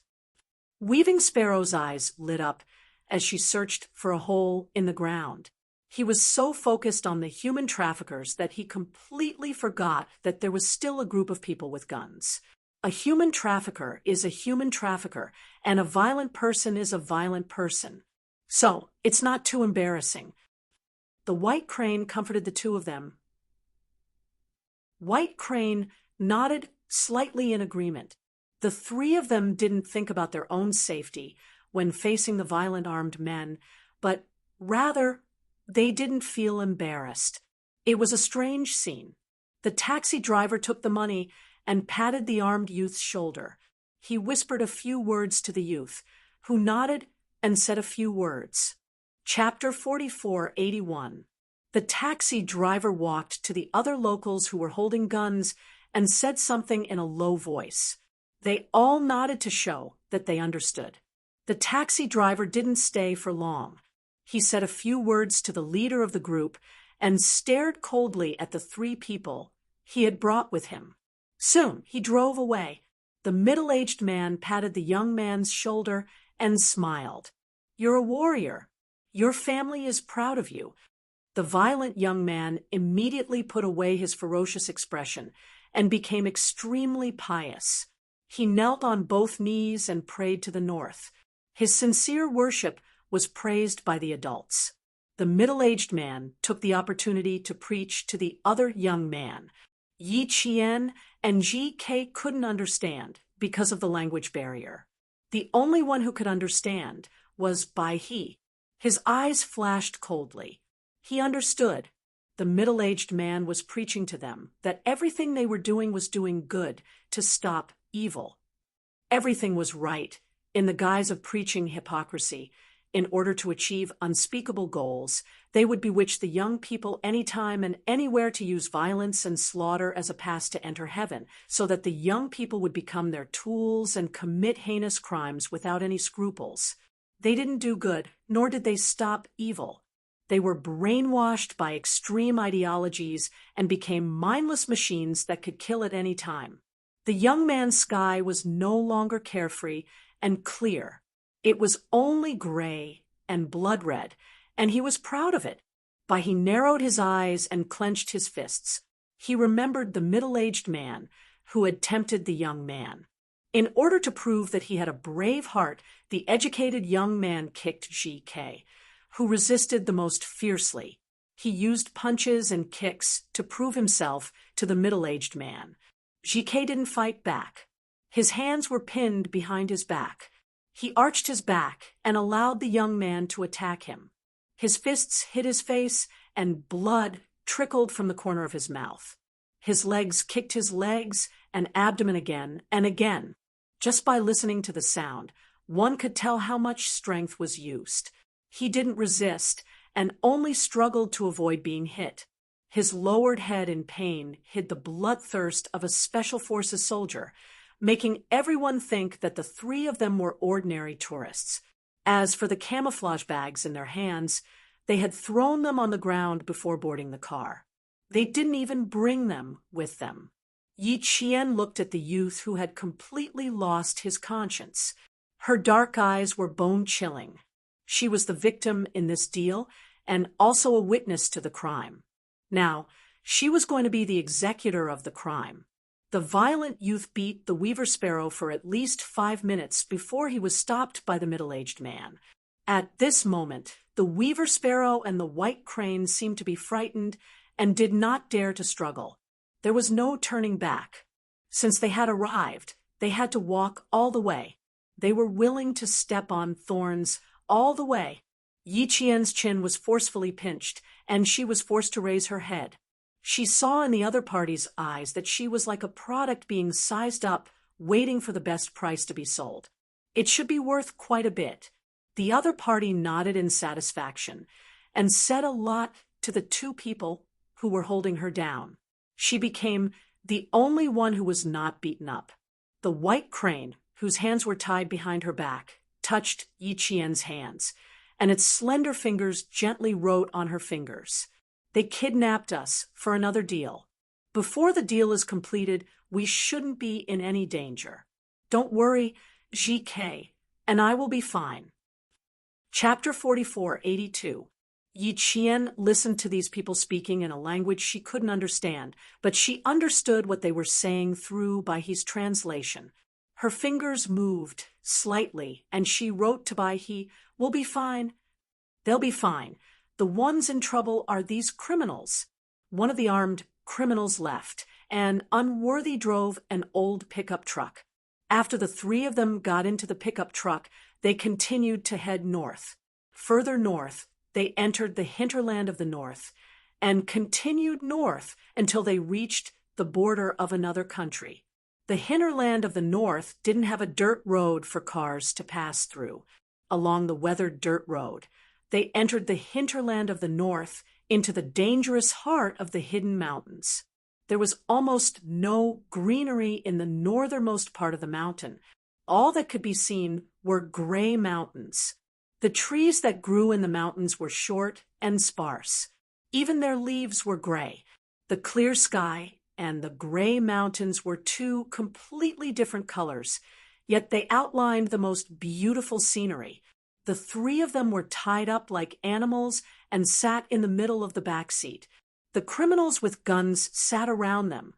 Weaving Sparrow's eyes lit up as she searched for a hole in the ground. He was so focused on the human traffickers that he completely forgot that there was still a group of people with guns. A human trafficker is a human trafficker, and a violent person is a violent person. So, it's not too embarrassing. The White Crane comforted the two of them. White Crane nodded slightly in agreement. The three of them didn't think about their own safety when facing the violent armed men, but rather they didn't feel embarrassed. It was a strange scene. The taxi driver took the money and patted the armed youth's shoulder. He whispered a few words to the youth, who nodded and said a few words. Chapter 4481. The taxi driver walked to the other locals who were holding guns and said something in a low voice. They all nodded to show that they understood. The taxi driver didn't stay for long. He said a few words to the leader of the group and stared coldly at the three people he had brought with him. Soon he drove away. The middle-aged man patted the young man's shoulder and smiled. "You're a warrior. Your family is proud of you. The violent young man immediately put away his ferocious expression and became extremely pious. He knelt on both knees and prayed to the north. His sincere worship was praised by the adults. The middle-aged man took the opportunity to preach to the other young man. Yi Qian and Ji-Ke couldn't understand because of the language barrier. The only one who could understand was Bai He. His eyes flashed coldly. He understood. The middle-aged man was preaching to them that everything they were doing was doing good to stop evil. Everything was right in the guise of preaching hypocrisy. In order to achieve unspeakable goals, they would bewitch the young people anytime and anywhere to use violence and slaughter as a pass to enter heaven, so that the young people would become their tools and commit heinous crimes without any scruples. They didn't do good, nor did they stop evil. They were brainwashed by extreme ideologies and became mindless machines that could kill at any time. The young man's sky was no longer carefree and clear. It was only gray and blood red, and he was proud of it. But he narrowed his eyes and clenched his fists. He remembered the middle-aged man who had tempted the young man. In order to prove that he had a brave heart, the educated young man kicked Ji-Ke, who resisted the most fiercely. He used punches and kicks to prove himself to the middle-aged man. Ji-Ke didn't fight back. His hands were pinned behind his back. He arched his back and allowed the young man to attack him. His fists hit his face, and blood trickled from the corner of his mouth. His legs kicked his legs and abdomen again and again. Just by listening to the sound, one could tell how much strength was used. He didn't resist and only struggled to avoid being hit. His lowered head in pain hid the bloodthirst of a Special Forces soldier, making everyone think that the three of them were ordinary tourists. As for the camouflage bags in their hands, they had thrown them on the ground before boarding the car. They didn't even bring them with them. Yi Qian looked at the youth who had completely lost his conscience. Her dark eyes were bone-chilling. She was the victim in this deal and also a witness to the crime. Now, she was going to be the executor of the crime. The violent youth beat the weaver sparrow for at least 5 minutes before he was stopped by the middle-aged man. At this moment, the weaver sparrow and the white crane seemed to be frightened and did not dare to struggle. There was no turning back. Since they had arrived, they had to walk all the way. They were willing to step on thorns all the way. Yi Qian's chin was forcefully pinched, and she was forced to raise her head. She saw in the other party's eyes that she was like a product being sized up, waiting for the best price to be sold. It should be worth quite a bit. The other party nodded in satisfaction and said a lot to the two people who were holding her down. She became the only one who was not beaten up. The white crane, whose hands were tied behind her back, touched Yi Qian's hands, and its slender fingers gently wrote on her fingers. They kidnapped us for another deal. Before the deal is completed, we shouldn't be in any danger. Don't worry, Ji-Ke, and I will be fine. Chapter 44:82. Yi Qian listened to these people speaking in a language she couldn't understand, but she understood what they were saying through Bai He's translation. Her fingers moved slightly, and she wrote to Bai He, "We'll be fine. They'll be fine. The ones in trouble are these criminals." One of the armed criminals left, and Unworthy drove an old pickup truck. After the three of them got into the pickup truck, they continued to head north. Further north, they entered the hinterland of the north and continued north until they reached the border of another country. The hinterland of the north didn't have a dirt road for cars to pass through. Along the weathered dirt road, they entered the hinterland of the north into the dangerous heart of the hidden mountains. There was almost no greenery in the northernmost part of the mountain. All that could be seen were gray mountains. The trees that grew in the mountains were short and sparse. Even their leaves were gray. The clear sky and the gray mountains were two completely different colors, yet they outlined the most beautiful scenery. The three of them were tied up like animals and sat in the middle of the back seat. The criminals with guns sat around them,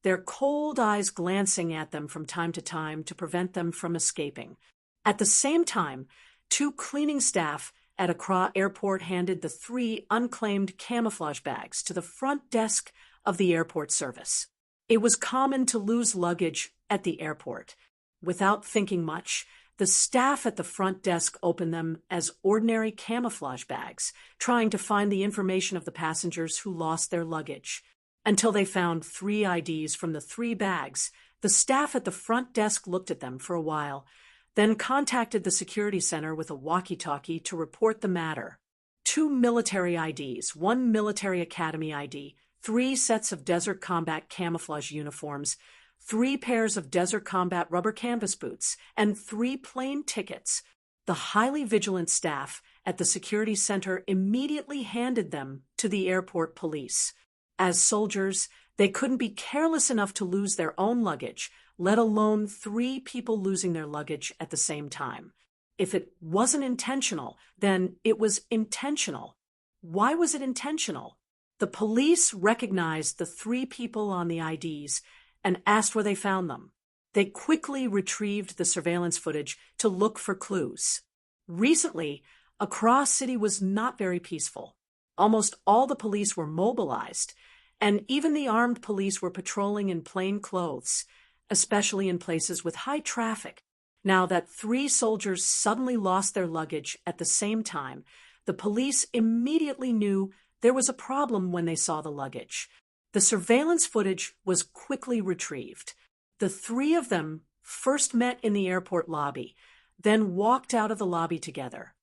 their cold eyes glancing at them from time to time to prevent them from escaping. At the same time, two cleaning staff at Accra Airport handed the three unclaimed camouflage bags to the front desk of the airport service. It was common to lose luggage at the airport. Without thinking much, the staff at the front desk opened them as ordinary camouflage bags, trying to find the information of the passengers who lost their luggage. Until they found 3 IDs from the 3 bags, the staff at the front desk looked at them for a while, then contacted the security center with a walkie-talkie to report the matter. 2 military IDs, 1 military academy ID, 3 sets of desert combat camouflage uniforms, 3 pairs of desert combat rubber canvas boots, and 3 plane tickets. The highly vigilant staff at the security center immediately handed them to the airport police. As soldiers, they couldn't be careless enough to lose their own luggage, let alone 3 people losing their luggage at the same time. If it wasn't intentional, then it was intentional. Why was it intentional? The police recognized the 3 people on the IDs and asked where they found them. They quickly retrieved the surveillance footage to look for clues. Recently, Accra City was not very peaceful. Almost all the police were mobilized, and even the armed police were patrolling in plain clothes, especially in places with high traffic. Now that 3 soldiers suddenly lost their luggage at the same time, the police immediately knew there was a problem when they saw the luggage. The surveillance footage was quickly retrieved. The 3 of them first met in the airport lobby, then walked out of the lobby together.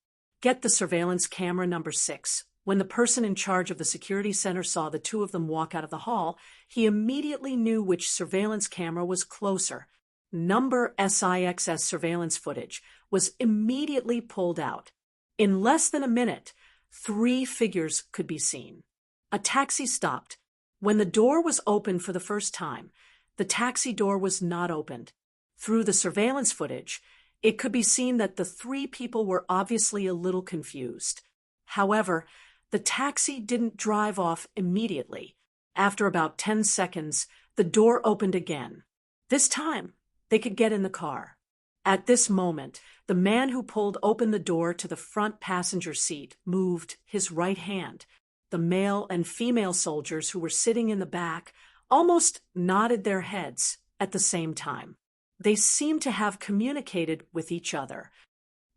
Get the surveillance camera number 6. When the person in charge of the security center saw the 2 of them walk out of the hall, he immediately knew which surveillance camera was closer. Number SIXS surveillance footage was immediately pulled out. In less than a minute, 3 figures could be seen. A taxi stopped. When the door was opened for the first time, the taxi door was not opened. Through the surveillance footage, it could be seen that the 3 people were obviously a little confused. However, the taxi didn't drive off immediately. After about 10 seconds, the door opened again. This time, they could get in the car. At this moment, the man who pulled open the door to the front passenger seat moved his right hand. The male and female soldiers who were sitting in the back almost nodded their heads at the same time. They seemed to have communicated with each other.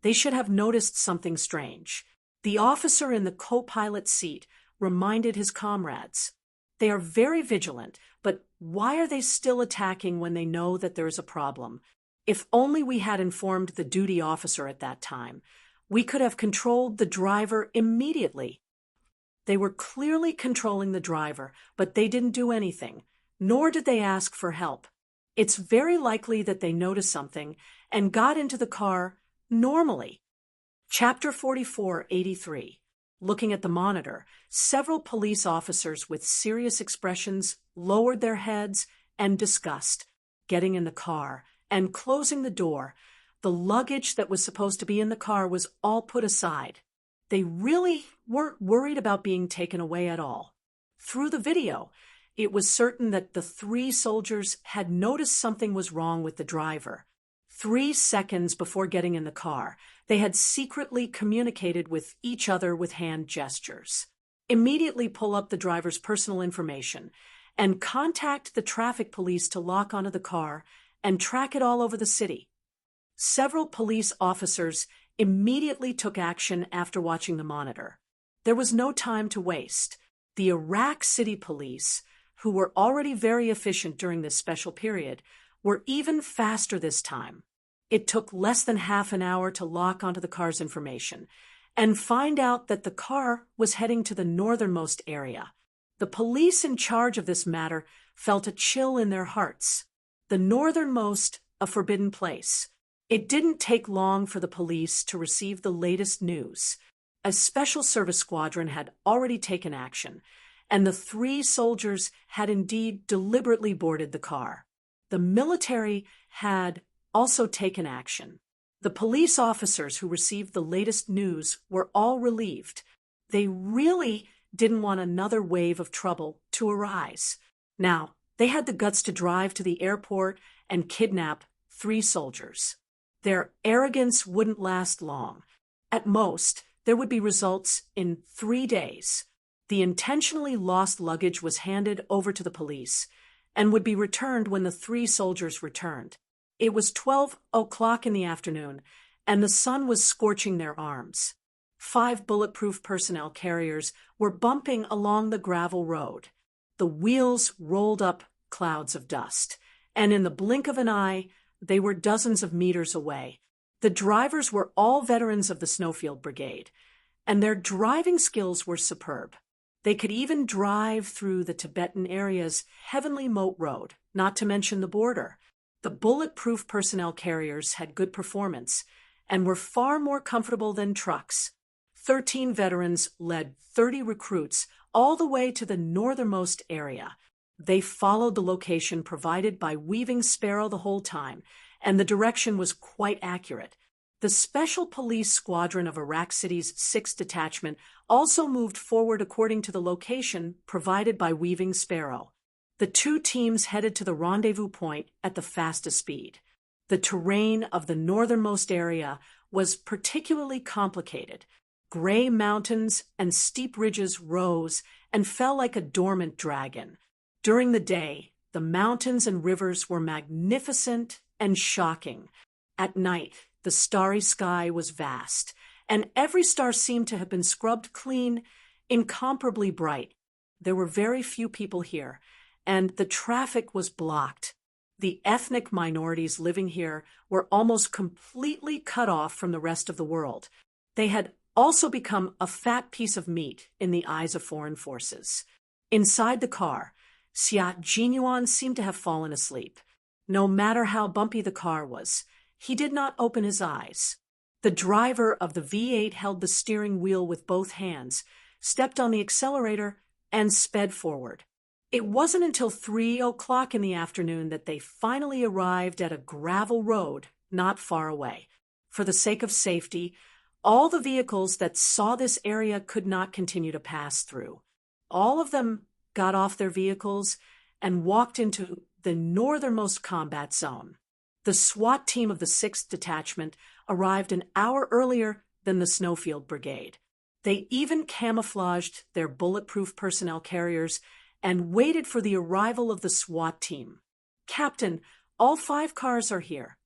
They should have noticed something strange. The officer in the co-pilot seat reminded his comrades. They are very vigilant, but why are they still attacking when they know that there is a problem? If only we had informed the duty officer at that time, we could have controlled the driver immediately. They were clearly controlling the driver, but they didn't do anything, nor did they ask for help. It's very likely that they noticed something and got into the car normally. Chapter 4483. Looking at the monitor, several police officers with serious expressions lowered their heads and discussed, getting in the car and closing the door. The luggage that was supposed to be in the car was all put aside. They really weren't worried about being taken away at all. Through the video, it was certain that the 3 soldiers had noticed something was wrong with the driver. 3 seconds before getting in the car, they had secretly communicated with each other with hand gestures. Immediately pull up the driver's personal information and contact the traffic police to lock onto the car and track it all over the city. Several police officers immediately took action after watching the monitor. There was no time to waste. The Iraq City Police, who were already very efficient during this special period, were even faster this time. It took less than half an hour to lock onto the car's information and find out that the car was heading to the northernmost area. The police in charge of this matter felt a chill in their hearts. The northernmost, a forbidden place. It didn't take long for the police to receive the latest news. A special service squadron had already taken action, and the 3 soldiers had indeed deliberately boarded the car. The military had also taken action. The police officers who received the latest news were all relieved. They really didn't want another wave of trouble to arise. Now, they had the guts to drive to the airport and kidnap 3 soldiers. Their arrogance wouldn't last long. At most, there would be results in 3 days. The intentionally lost luggage was handed over to the police and would be returned when the 3 soldiers returned. It was 12 o'clock in the afternoon, and the sun was scorching their arms. 5 bulletproof personnel carriers were bumping along the gravel road. The wheels rolled up clouds of dust, and in the blink of an eye, they were dozens of meters away. The drivers were all veterans of the Snowfield Brigade, and their driving skills were superb. They could even drive through the Tibetan area's heavenly moat road, not to mention the border. The bulletproof personnel carriers had good performance and were far more comfortable than trucks. 13 veterans led 30 recruits all the way to the northernmost area. They followed the location provided by Weaving Sparrow the whole time, and the direction was quite accurate. The Special Police Squadron of Iraq City's 6th Detachment also moved forward according to the location provided by Weaving Sparrow. The 2 teams headed to the rendezvous point at the fastest speed. The terrain of the northernmost area was particularly complicated. Gray mountains and steep ridges rose and fell like a dormant dragon. During the day, the mountains and rivers were magnificent and shocking. At night, the starry sky was vast, and every star seemed to have been scrubbed clean, incomparably bright. There were very few people here, and the traffic was blocked. The ethnic minorities living here were almost completely cut off from the rest of the world. They had also become a fat piece of meat in the eyes of foreign forces. Inside the car, Xia Jinyuan seemed to have fallen asleep. No matter how bumpy the car was, he did not open his eyes. The driver of the V8 held the steering wheel with both hands, stepped on the accelerator, and sped forward. It wasn't until 3 o'clock in the afternoon that they finally arrived at a gravel road not far away. For the sake of safety, all the vehicles that saw this area could not continue to pass through. All of them got off their vehicles and walked into the northernmost combat zone. The SWAT team of the 6th Detachment arrived an hour earlier than the Snowfield Brigade. They even camouflaged their bulletproof personnel carriers and waited for the arrival of the SWAT team. "Captain, all 5 cars are here."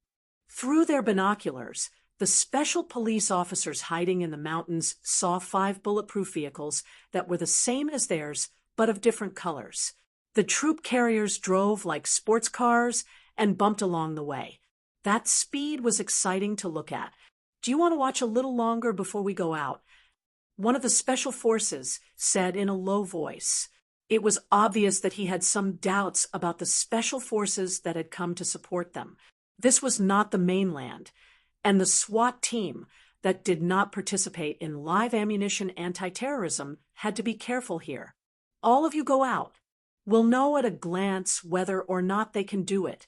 Through their binoculars, the special police officers hiding in the mountains saw 5 bulletproof vehicles that were the same as theirs, but of different colors. The troop carriers drove like sports cars and bumped along the way. That speed was exciting to look at. "Do you want to watch a little longer before we go out?" one of the special forces said in a low voice. It was obvious that he had some doubts about the special forces that had come to support them. This was not the mainland, and the SWAT team that did not participate in live ammunition anti-terrorism had to be careful here. "All of you go out. We'll know at a glance whether or not they can do it."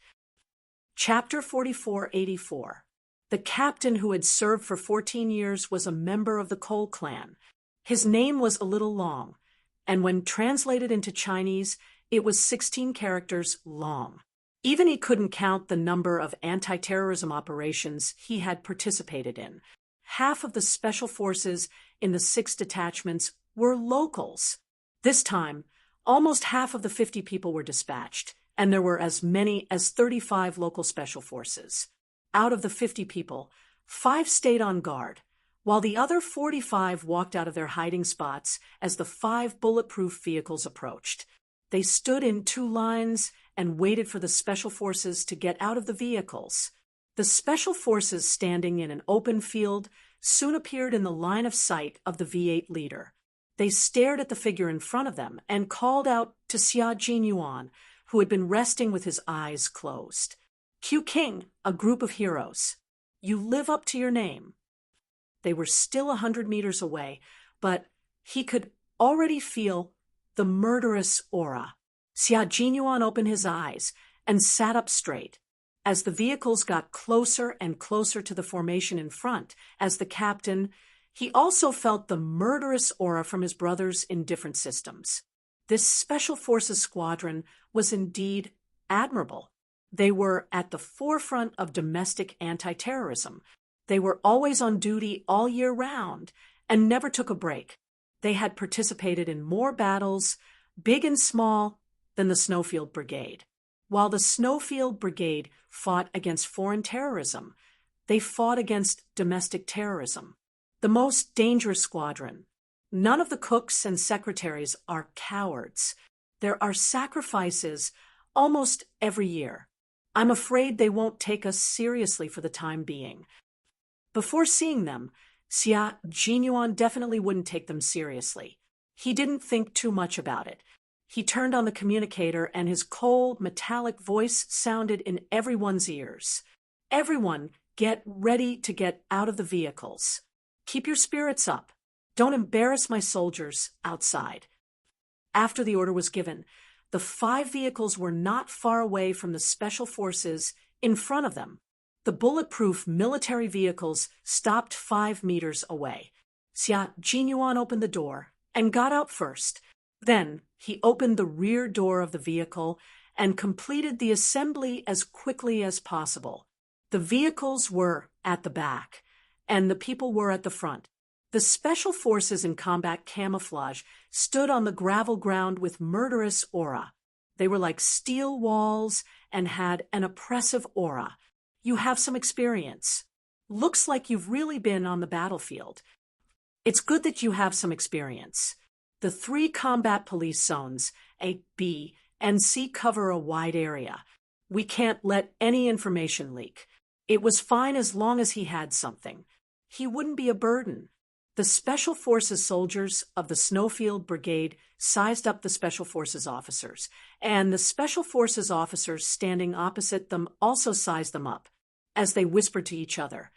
Chapter 4484. The captain who had served for 14 years was a member of the Cole clan. His name was a little long, and when translated into Chinese, it was 16 characters long. Even he couldn't count the number of anti-terrorism operations he had participated in. Half of the special forces in the 6 detachments were locals. This time, almost half of the 50 people were dispatched, and there were as many as 35 local special forces. Out of the 50 people, 5 stayed on guard, while the other 45 walked out of their hiding spots as the 5 bulletproof vehicles approached. They stood in 2 lines and waited for the special forces to get out of the vehicles. The special forces standing in an open field soon appeared in the line of sight of the V8 leader. They stared at the figure in front of them and called out to Xia Jinyuan, who had been resting with his eyes closed. "Q King, a group of heroes. You live up to your name." They were still 100 meters away, but he could already feel the murderous aura. Xia Jinyuan opened his eyes and sat up straight. As the vehicles got closer and closer to the formation in front, as the captain, he also felt the murderous aura from his brothers in different systems. This Special Forces squadron was indeed admirable. They were at the forefront of domestic anti-terrorism. They were always on duty all year round and never took a break. They had participated in more battles, big and small, than the Snowfield Brigade. While the Snowfield Brigade fought against foreign terrorism, they fought against domestic terrorism. The most dangerous squadron. None of the cooks and secretaries are cowards. There are sacrifices almost every year. I'm afraid they won't take us seriously for the time being. Before seeing them, Xia Jinyuan definitely wouldn't take them seriously. He didn't think too much about it. He turned on the communicator and his cold, metallic voice sounded in everyone's ears. Everyone, get ready to get out of the vehicles. Keep your spirits up. Don't embarrass my soldiers outside. After the order was given, the 5 vehicles were not far away from the Special Forces in front of them. The bulletproof military vehicles stopped 5 meters away. Xia Jinyuan opened the door and got out first. Then he opened the rear door of the vehicle and completed the assembly as quickly as possible. The vehicles were at the back, and the people were at the front. The Special Forces in combat camouflage stood on the gravel ground with murderous aura. They were like steel walls and had an oppressive aura. You have some experience. Looks like you've really been on the battlefield. It's good that you have some experience. The 3 combat police zones, A, B, and C, cover a wide area. We can't let any information leak. It was fine as long as he had something. He wouldn't be a burden. The Special Forces soldiers of the Snowfield Brigade sized up the Special Forces officers, and the Special Forces officers standing opposite them also sized them up, as they whispered to each other.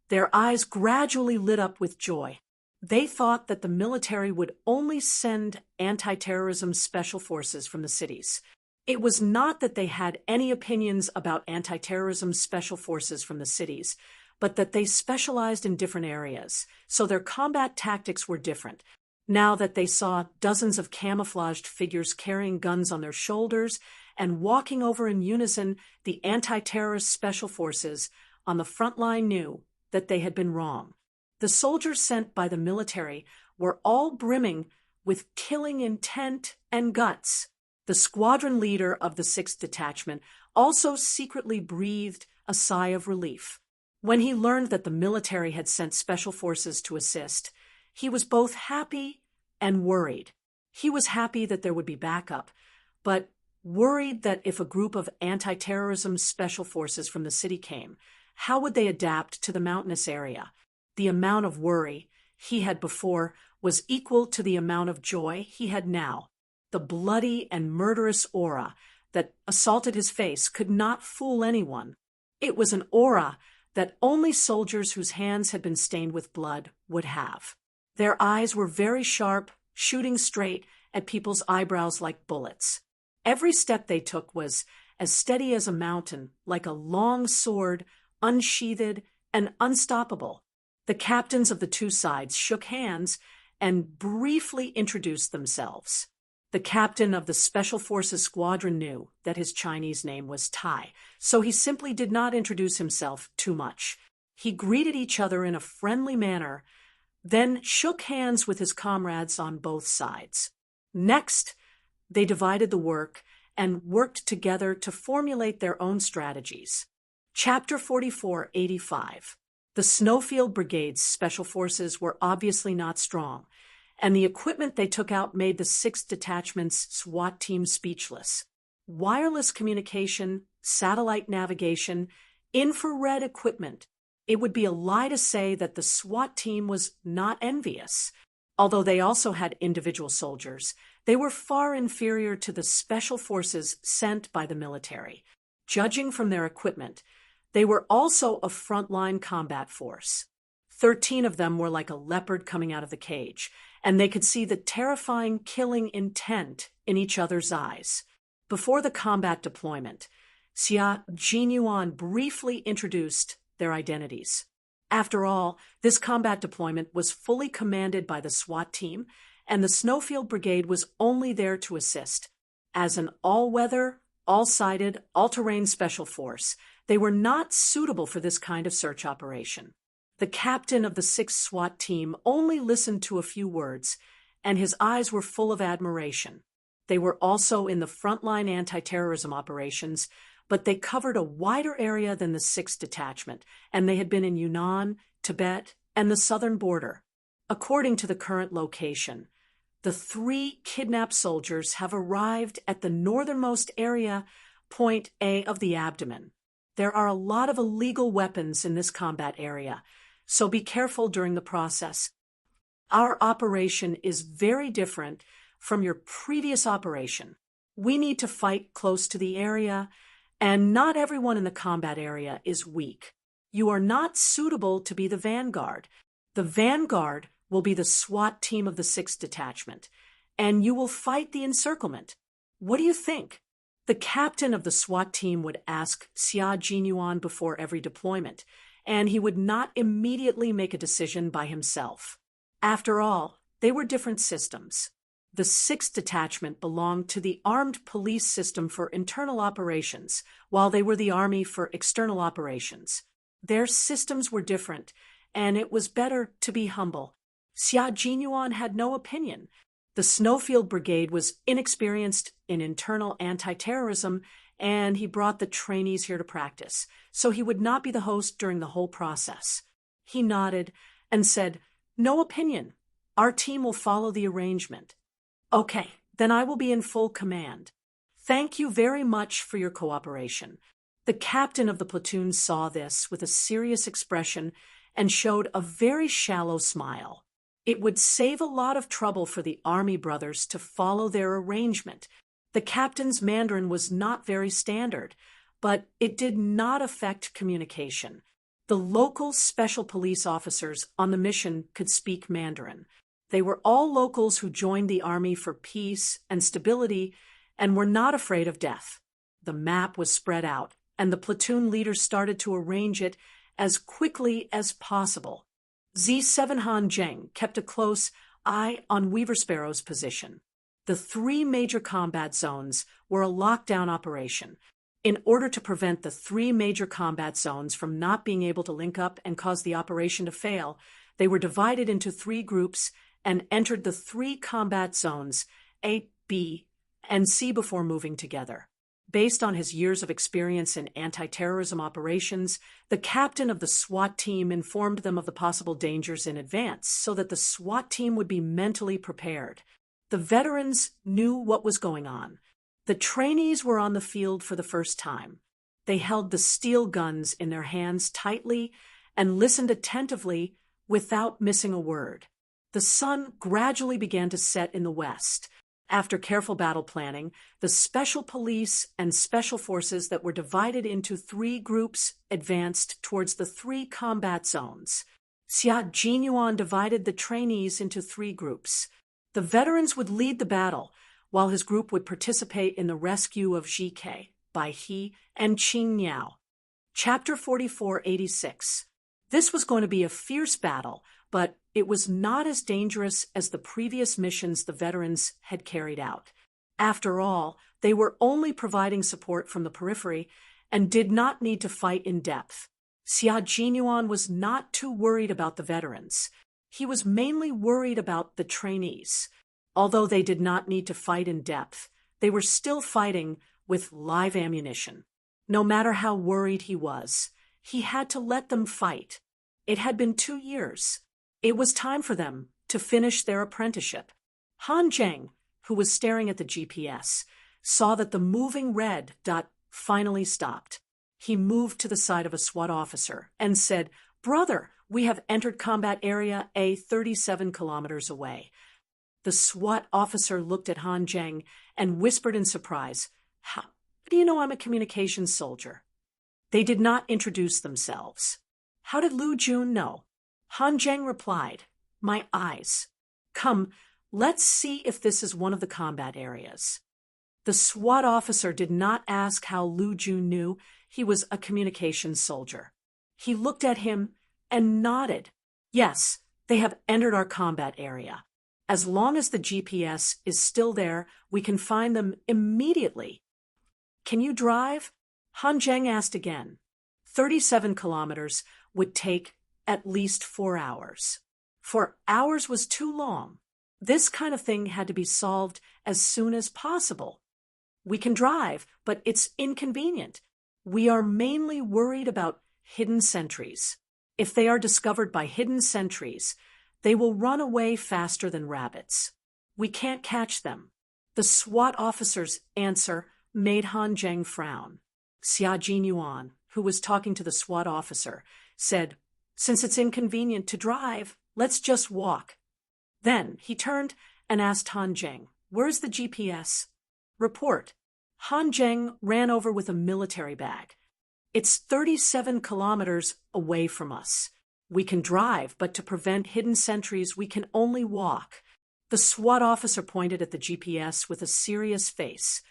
Their eyes gradually lit up with joy. They thought that the military would only send anti-terrorism special forces from the cities. It was not that they had any opinions about anti-terrorism special forces from the cities, but that they specialized in different areas, so their combat tactics were different. Now that they saw dozens of camouflaged figures carrying guns on their shoulders and walking over in unison, the anti-terrorist special forces on the front line knew that they had been wrong. The soldiers sent by the military were all brimming with killing intent and guts. The squadron leader of the 6th Detachment also secretly breathed a sigh of relief. When he learned that the military had sent special forces to assist, he was both happy and worried. He was happy that there would be backup, but worried that if a group of anti-terrorism special forces from the city came, how would they adapt to the mountainous area? The amount of worry he had before was equal to the amount of joy he had now. The bloody and murderous aura that assaulted his face could not fool anyone. It was an aura that only soldiers whose hands had been stained with blood would have. Their eyes were very sharp, shooting straight at people's eyebrows like bullets. Every step they took was as steady as a mountain, like a long sword, unsheathed and unstoppable. The captains of the 2 sides shook hands and briefly introduced themselves. The captain of the Special Forces squadron knew that his Chinese name was Tai, so he simply did not introduce himself too much. He greeted each other in a friendly manner, then shook hands with his comrades on both sides. Next, they divided the work and worked together to formulate their own strategies. Chapter 4485. The Snowfield Brigade's special forces were obviously not strong, and the equipment they took out made the 6th Detachment's SWAT team speechless. Wireless communication, satellite navigation, infrared equipment. It would be a lie to say that the SWAT team was not envious. Although they also had individual soldiers, they were far inferior to the special forces sent by the military. Judging from their equipment, they were also a frontline combat force. 13 of them were like a leopard coming out of the cage, and they could see the terrifying killing intent in each other's eyes. Before the combat deployment, Xia Jinyuan briefly introduced their identities. After all, this combat deployment was fully commanded by the SWAT team, and the Snowfield Brigade was only there to assist. As an all-weather, all-sided, all-terrain special force, they were not suitable for this kind of search operation. The captain of the 6th SWAT team only listened to a few words, and his eyes were full of admiration. They were also in the frontline anti-terrorism operations, but they covered a wider area than the 6th Detachment, and they had been in Yunnan, Tibet, and the southern border. According to the current location, the 3 kidnapped soldiers have arrived at the northernmost area, point A of the abdomen. There are a lot of illegal weapons in this combat area, so be careful during the process. Our operation is very different from your previous operation. We need to fight close to the area, and not everyone in the combat area is weak. You are not suitable to be the vanguard. The vanguard will be the SWAT team of the 6th Detachment, and you will fight the encirclement. What do you think? The captain of the SWAT team would ask Xia Jinyuan before every deployment, and he would not immediately make a decision by himself. After all, they were different systems. The 6th Detachment belonged to the Armed Police System for internal operations, while they were the Army for external operations. Their systems were different, and it was better to be humble. Xia Jinyuan had no opinion. The Snowfield Brigade was inexperienced in internal anti-terrorism, and he brought the trainees here to practice, so he would not be the host during the whole process. He nodded and said, "No opinion. Our team will follow the arrangement." "Okay, then I will be in full command. Thank you very much for your cooperation." The captain of the platoon saw this with a serious expression and showed a very shallow smile. It would save a lot of trouble for the army brothers to follow their arrangement. The captain's Mandarin was not very standard, but it did not affect communication. The local special police officers on the mission could speak Mandarin. They were all locals who joined the army for peace and stability and were not afraid of death. The map was spread out, and the platoon leaders started to arrange it as quickly as possible. Z7 Han Zheng kept a close eye on Weaver Sparrow's position. The 3 major combat zones were a lockdown operation. In order to prevent the 3 major combat zones from not being able to link up and cause the operation to fail, they were divided into 3 groups and entered the 3 combat zones, A, B, and C, before moving together. Based on his years of experience in anti-terrorism operations, the captain of the SWAT team informed them of the possible dangers in advance so that the SWAT team would be mentally prepared. The veterans knew what was going on. The trainees were on the field for the first time. They held the steel guns in their hands tightly and listened attentively without missing a word. The sun gradually began to set in the west. After careful battle planning, the special police and special forces that were divided into 3 groups advanced towards the 3 combat zones. Xia Jinyuan divided the trainees into 3 groups. The veterans would lead the battle, while his group would participate in the rescue of Zhike, Bai He, and Qing Niao. Chapter 4486. This was going to be a fierce battle, but it was not as dangerous as the previous missions the veterans had carried out. After all, they were only providing support from the periphery and did not need to fight in depth. Xia Jinyuan was not too worried about the veterans. He was mainly worried about the trainees. Although they did not need to fight in depth, they were still fighting with live ammunition. No matter how worried he was, he had to let them fight. It had been 2 years. It was time for them to finish their apprenticeship. Han Zheng, who was staring at the GPS, saw that the moving red dot finally stopped. He moved to the side of a SWAT officer and said, "Brother, we have entered combat area A 37 kilometers away." The SWAT officer looked at Han Zheng and whispered in surprise, How do you know I'm a communications soldier?" They did not introduce themselves. How did Lu Jun know? Han Zheng replied, "My eyes. Come, let's see if this is one of the combat areas." The SWAT officer did not ask how Lu Jun knew he was a communications soldier. He looked at him and nodded. Yes, they have entered our combat area. As long as the GPS is still there, we can find them immediately. Can you drive? Han Zheng asked again. 37 kilometers would take at least 4 hours. 4 hours was too long. This kind of thing had to be solved as soon as possible. We can drive, but it's inconvenient. We are mainly worried about hidden sentries. If they are discovered by hidden sentries, they will run away faster than rabbits. We can't catch them. The SWAT officer's answer made Han Zheng frown. Xia Jinyuan, who was talking to the SWAT officer, said, "Since it's inconvenient to drive, let's just walk." Then he turned and asked Han Zheng, "Where's the GPS?" "Report." Han Zheng ran over with a military bag. "It's 37 kilometers away from us. We can drive, but to prevent hidden sentries, we can only walk." The SWAT officer pointed at the GPS with a serious face.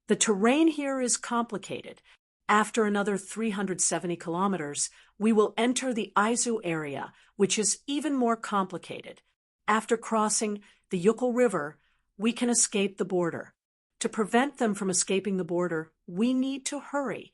"The terrain here is complicated. After another 370 kilometers, we will enter the Aizu area, which is even more complicated. After crossing the Yukul River, we can escape the border. To prevent them from escaping the border, we need to hurry.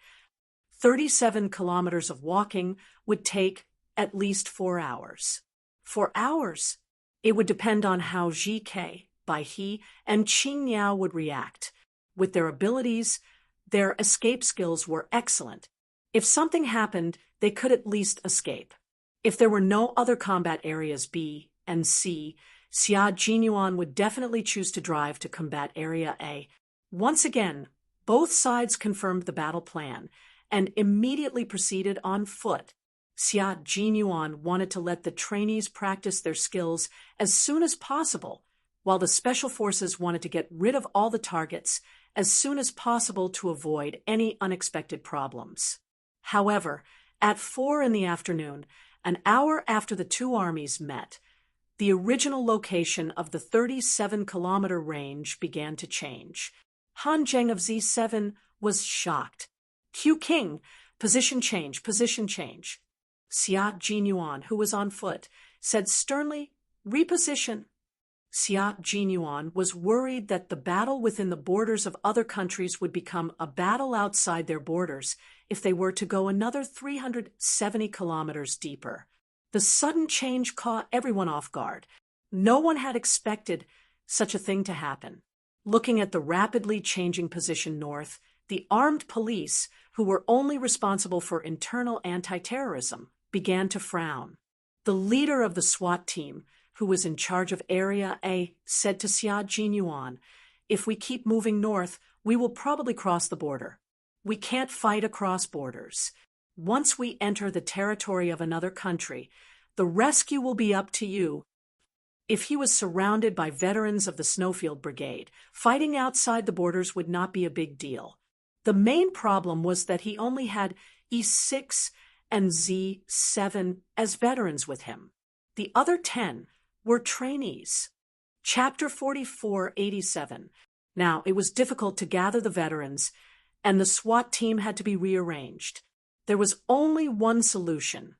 37 kilometers of walking would take at least 4 hours. 4 hours? It would depend on how GK, Bai He, and Qing Niao would react. With their abilities, their escape skills were excellent. If something happened, they could at least escape. If there were no other combat areas B and C, Xia Jinyuan would definitely choose to drive to combat Area A. Once again, both sides confirmed the battle plan and immediately proceeded on foot. Xia Jinyuan wanted to let the trainees practice their skills as soon as possible, while the special forces wanted to get rid of all the targets as soon as possible to avoid any unexpected problems. However, at 4 p.m, an hour after the two armies met, the original location of the 37-kilometer range began to change. Han Zheng of Z7 was shocked. "Q King, position change, position change." Xia Jinyuan, who was on foot, said sternly, "Reposition." Xia Jinyuan was worried that the battle within the borders of other countries would become a battle outside their borders if they were to go another 370 kilometers deeper. The sudden change caught everyone off guard. No one had expected such a thing to happen. Looking at the rapidly changing position north, the armed police, who were only responsible for internal anti-terrorism, began to frown. The leader of the SWAT team, who was in charge of Area A, said to Xia Jinyuan, "If we keep moving north, we will probably cross the border. We can't fight across borders. Once we enter the territory of another country, the rescue will be up to you." If he was surrounded by veterans of the Snowfield Brigade, fighting outside the borders would not be a big deal. The main problem was that he only had E6 and Z7 as veterans with him. The other 10 were trainees. Chapter 4487. Now, it was difficult to gather the veterans, and the SWAT team had to be rearranged. There was only one solution: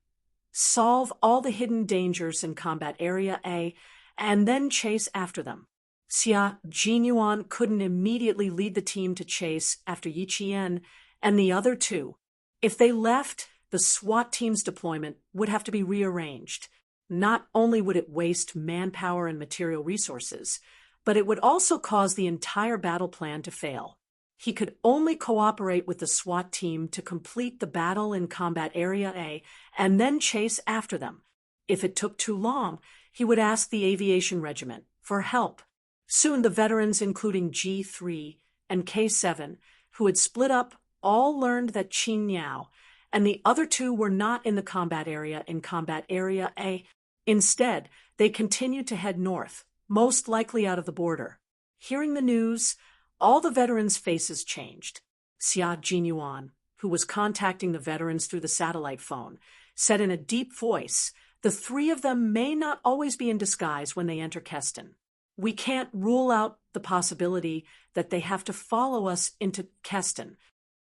solve all the hidden dangers in Combat Area A, and then chase after them. Xia Jinyuan couldn't immediately lead the team to chase after Yi Qian and the other two. If they left, the SWAT team's deployment would have to be rearranged. Not only would it waste manpower and material resources, but it would also cause the entire battle plan to fail. He could only cooperate with the SWAT team to complete the battle in Combat Area A and then chase after them. If it took too long, he would ask the Aviation Regiment for help. Soon the veterans, including G3 and K7, who had split up, all learned that Qing Niao and the other two were not in the combat area in Combat Area A. Instead, they continued to head north, most likely out of the border. Hearing the news, all the veterans' faces changed. Xia Jinyuan, who was contacting the veterans through the satellite phone, said in a deep voice, "The three of them may not always be in disguise when they enter Keston. We can't rule out the possibility that they have to follow us into Keston.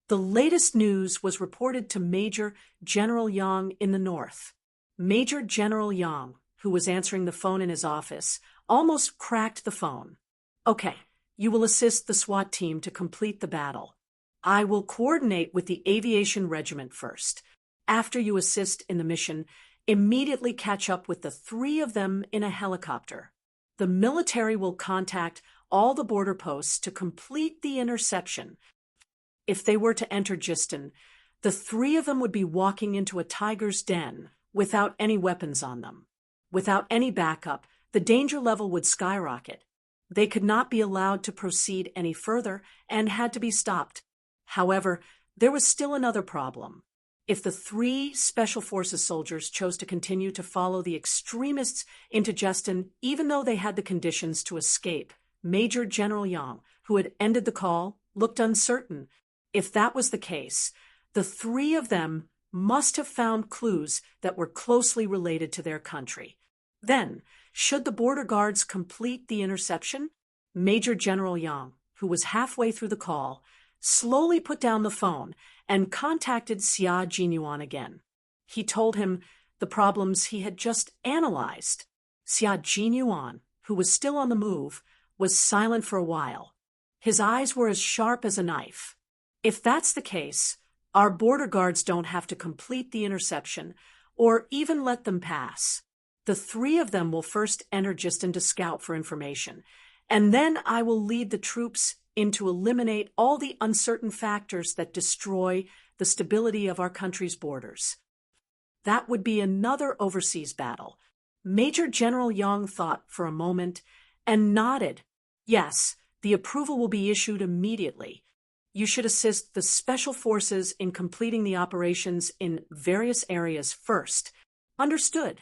The latest news was reported to Major General Yang in the north. Major General Yang, who was answering the phone in his office, almost cracked the phone. Okay, you will assist the SWAT team to complete the battle. I will coordinate with the aviation regiment first. After you assist in the mission, immediately catch up with the 3 of them in a helicopter. The military will contact all the border posts to complete the interception. If they were to enter Gistan, the 3 of them would be walking into a tiger's den without any weapons on them. Without any backup, the danger level would skyrocket. They could not be allowed to proceed any further and had to be stopped. However, there was still another problem. If the 3 Special Forces soldiers chose to continue to follow the extremists into Gistan, even though they had the conditions to escape, Major General Yang, who had ended the call, looked uncertain. If that was the case, the 3 of them must have found clues that were closely related to their country. Then, should the border guards complete the interception? Major General Yang, who was halfway through the call, slowly put down the phone and contacted Xia Jinyuan again. He told him the problems he had just analyzed. Xia Jinyuan, who was still on the move, was silent for a while. His eyes were as sharp as a knife. If that's the case, our border guards don't have to complete the interception or even let them pass. The 3 of them will first enter Gistan to scout for information, and then I will lead the troops in to eliminate all the uncertain factors that destroy the stability of our country's borders. That would be another overseas battle. Major General Yang thought for a moment and nodded. Yes, the approval will be issued immediately. You should assist the Special Forces in completing the operations in various areas first. Understood.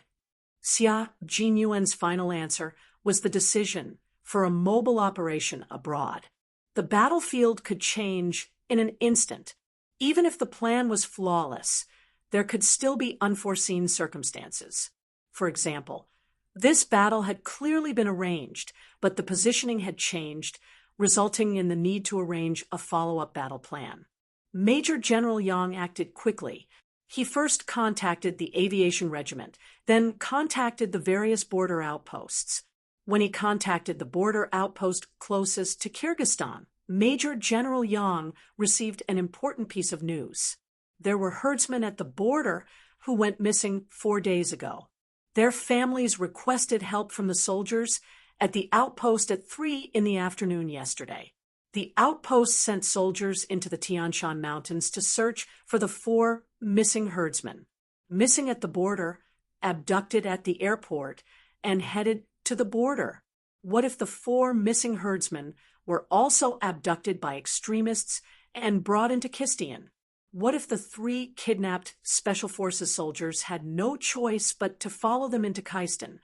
Xia Jinyuan's final answer was the decision for a mobile operation abroad. The battlefield could change in an instant. Even if the plan was flawless, there could still be unforeseen circumstances. For example, this battle had clearly been arranged, but the positioning had changed, resulting in the need to arrange a follow-up battle plan. Major General Yang acted quickly. He first contacted the aviation regiment, then contacted the various border outposts. When he contacted the border outpost closest to Kyrgyzstan, Major General Yang received an important piece of news. There were herdsmen at the border who went missing 4 days ago. Their families requested help from the soldiers at the outpost at 3 in the afternoon yesterday. The outpost sent soldiers into the Tian Shan Mountains to search for the 4 missing herdsmen. Missing at the border, abducted at the airport, and headed to the border. What if the 4 missing herdsmen were also abducted by extremists and brought into Kistian? What if the 3 kidnapped Special Forces soldiers had no choice but to follow them into Keistan?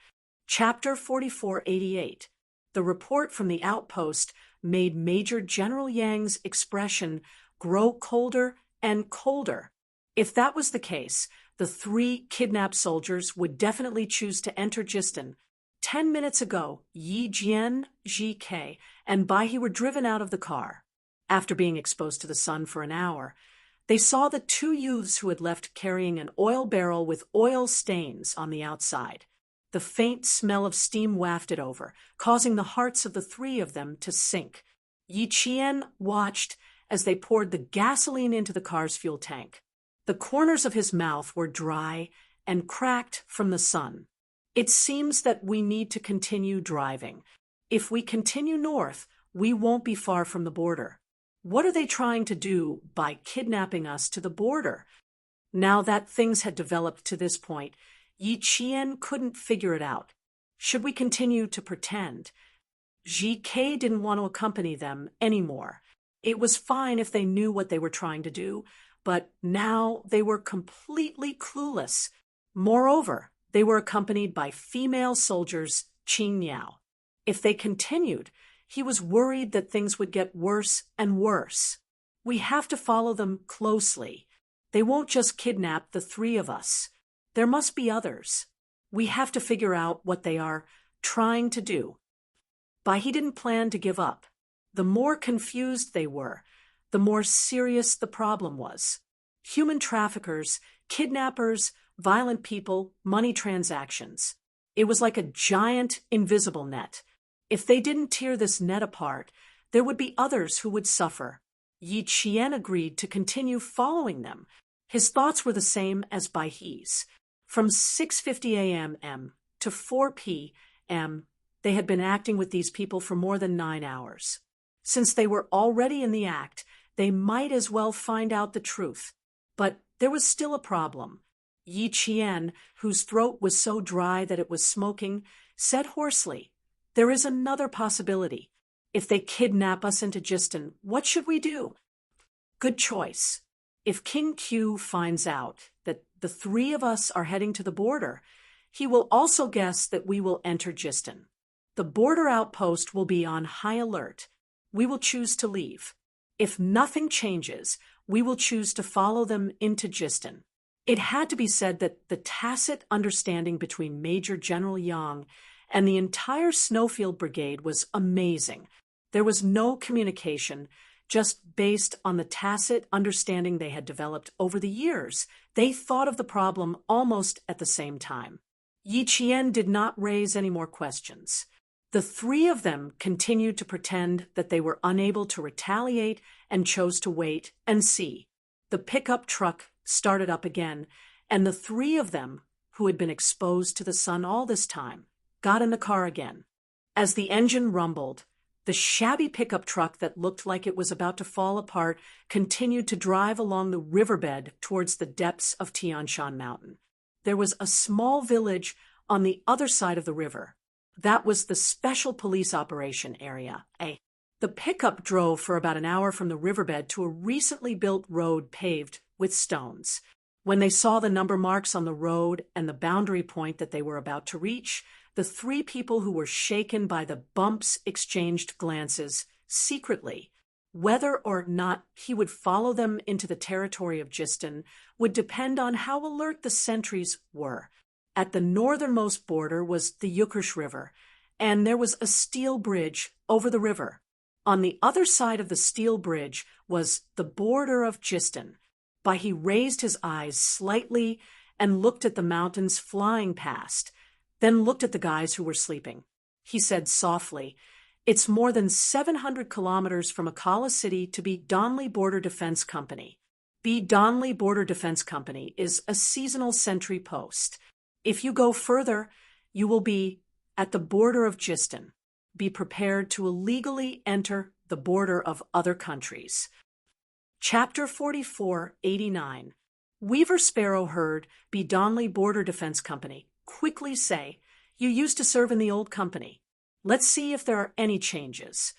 Chapter 4488. The report from the outpost made Major General Yang's expression grow colder and colder. If that was the case, the 3 kidnapped soldiers would definitely choose to enter Gistan. 10 minutes ago, Yi Jian, Ji-K, and Baihe were driven out of the car. After being exposed to the sun for an hour, they saw the 2 youths who had left carrying an oil barrel with oil stains on the outside. The faint smell of steam wafted over, causing the hearts of the 3 of them to sink. Yi Qian watched as they poured the gasoline into the car's fuel tank. The corners of his mouth were dry and cracked from the sun. It seems that we need to continue driving. If we continue north, we won't be far from the border. What are they trying to do by kidnapping us to the border? Now that things had developed to this point, Yi Qian couldn't figure it out. Should we continue to pretend? Ji-K didn't want to accompany them anymore. It was fine if they knew what they were trying to do, but now they were completely clueless. Moreover, they were accompanied by female soldiers, Qing Niao. If they continued, he was worried that things would get worse and worse. We have to follow them closely. They won't just kidnap the 3 of us. There must be others. We have to figure out what they are trying to do. He didn't plan to give up. The more confused they were, the more serious the problem was. Human traffickers, kidnappers, violent people, money transactions. It was like a giant invisible net. If they didn't tear this net apart, there would be others who would suffer. Yi Qian agreed to continue following them. His thoughts were the same as Bai He's. From 6:50 a.m. to 4 p.m., they had been acting with these people for more than 9 hours. Since they were already in the act, they might as well find out the truth. But there was still a problem. Yi Qian, whose throat was so dry that it was smoking, said hoarsely, "There is another possibility. If they kidnap us into Jistin, what should we do?" Good choice. If King Q finds out that the 3 of us are heading to the border, he will also guess that we will enter Jistin. The border outpost will be on high alert. We will choose to leave. If nothing changes, we will choose to follow them into Jistin. It had to be said that the tacit understanding between Major General Yang and the entire Snowfield Brigade was amazing. There was no communication, just based on the tacit understanding they had developed over the years. They thought of the problem almost at the same time. Yi Qian did not raise any more questions. The 3 of them continued to pretend that they were unable to retaliate and chose to wait and see. The pickup truck started up again, and the 3 of them, who had been exposed to the sun all this time, got in the car again. As the engine rumbled, the shabby pickup truck that looked like it was about to fall apart continued to drive along the riverbed towards the depths of Tianshan Mountain. There was a small village on the other side of the river. That was the Special Police Operation Area. The pickup drove for about an hour from the riverbed to a recently built road paved with stones. When they saw the number marks on the road and the boundary point that they were about to reach, the 3 people who were shaken by the bumps exchanged glances secretly. Whether or not he would follow them into the territory of Jistin would depend on how alert the sentries were. At the northernmost border was the Yukrish River, and there was a steel bridge over the river. On the other side of the steel bridge was the border of Jistin. He raised his eyes slightly and looked at the mountains flying past, then looked at the guys who were sleeping. He said softly, "It's more than 700 kilometers from Akala City to Be Donley Border Defense Company. Be Donley Border Defense Company is a seasonal sentry post. If you go further, you will be at the border of Jistin. Be prepared to illegally enter the border of other countries." Chapter 44:89. Weaver Sparrow heard Be Donley Border Defense Company quickly say, "You used to serve in the old company. Let's see if there are any changes."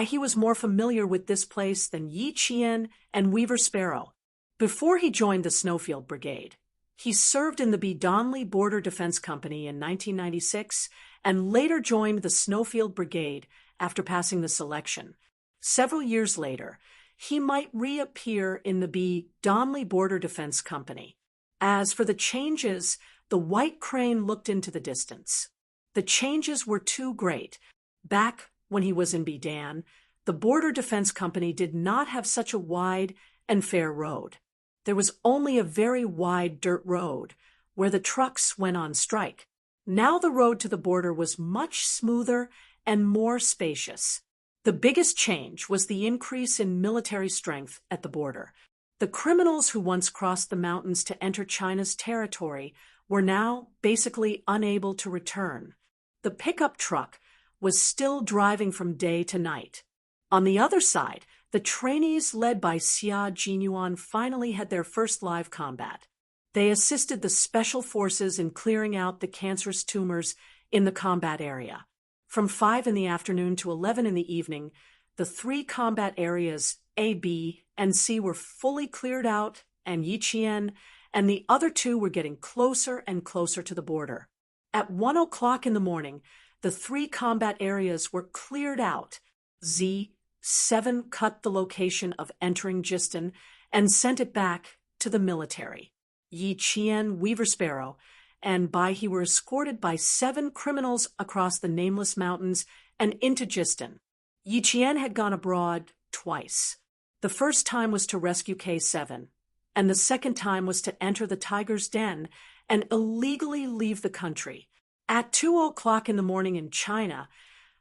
He was more familiar with this place than Yi Qian and Weaver Sparrow. Before he joined the Snowfield Brigade, he served in the Be Donley Border Defense Company in 1996 and later joined the Snowfield Brigade after passing the selection. Several years later, he might reappear in the Be Donley Border Defense Company. As for the changes, the White Crane looked into the distance. The changes were too great. Back when he was in Bidan, the Border Defense Company did not have such a wide and fair road. There was only a very wide dirt road where the trucks went on strike. Now the road to the border was much smoother and more spacious. The biggest change was the increase in military strength at the border. The criminals who once crossed the mountains to enter China's territory were now basically unable to return. The pickup truck was still driving from day to night. On the other side, the trainees led by Xia Jinyuan finally had their first live combat. They assisted the special forces in clearing out the cancerous tumors in the combat area. From 5 in the afternoon to 11 in the evening, the 3 combat areas A, B, and C were fully cleared out, and Yi Qian and the other 2 were getting closer and closer to the border. At 1 o'clock in the morning, the 3 combat areas were cleared out. Z7 cut the location of entering Jistin and sent it back to the military. Yi Qian, Weaver Sparrow, and he were escorted by 7 criminals across the nameless mountains and into Jistin. Yi Qian had gone abroad twice. The first time was to rescue K7, and the second time was to enter the tiger's den and illegally leave the country. At 2:00 in the morning in China,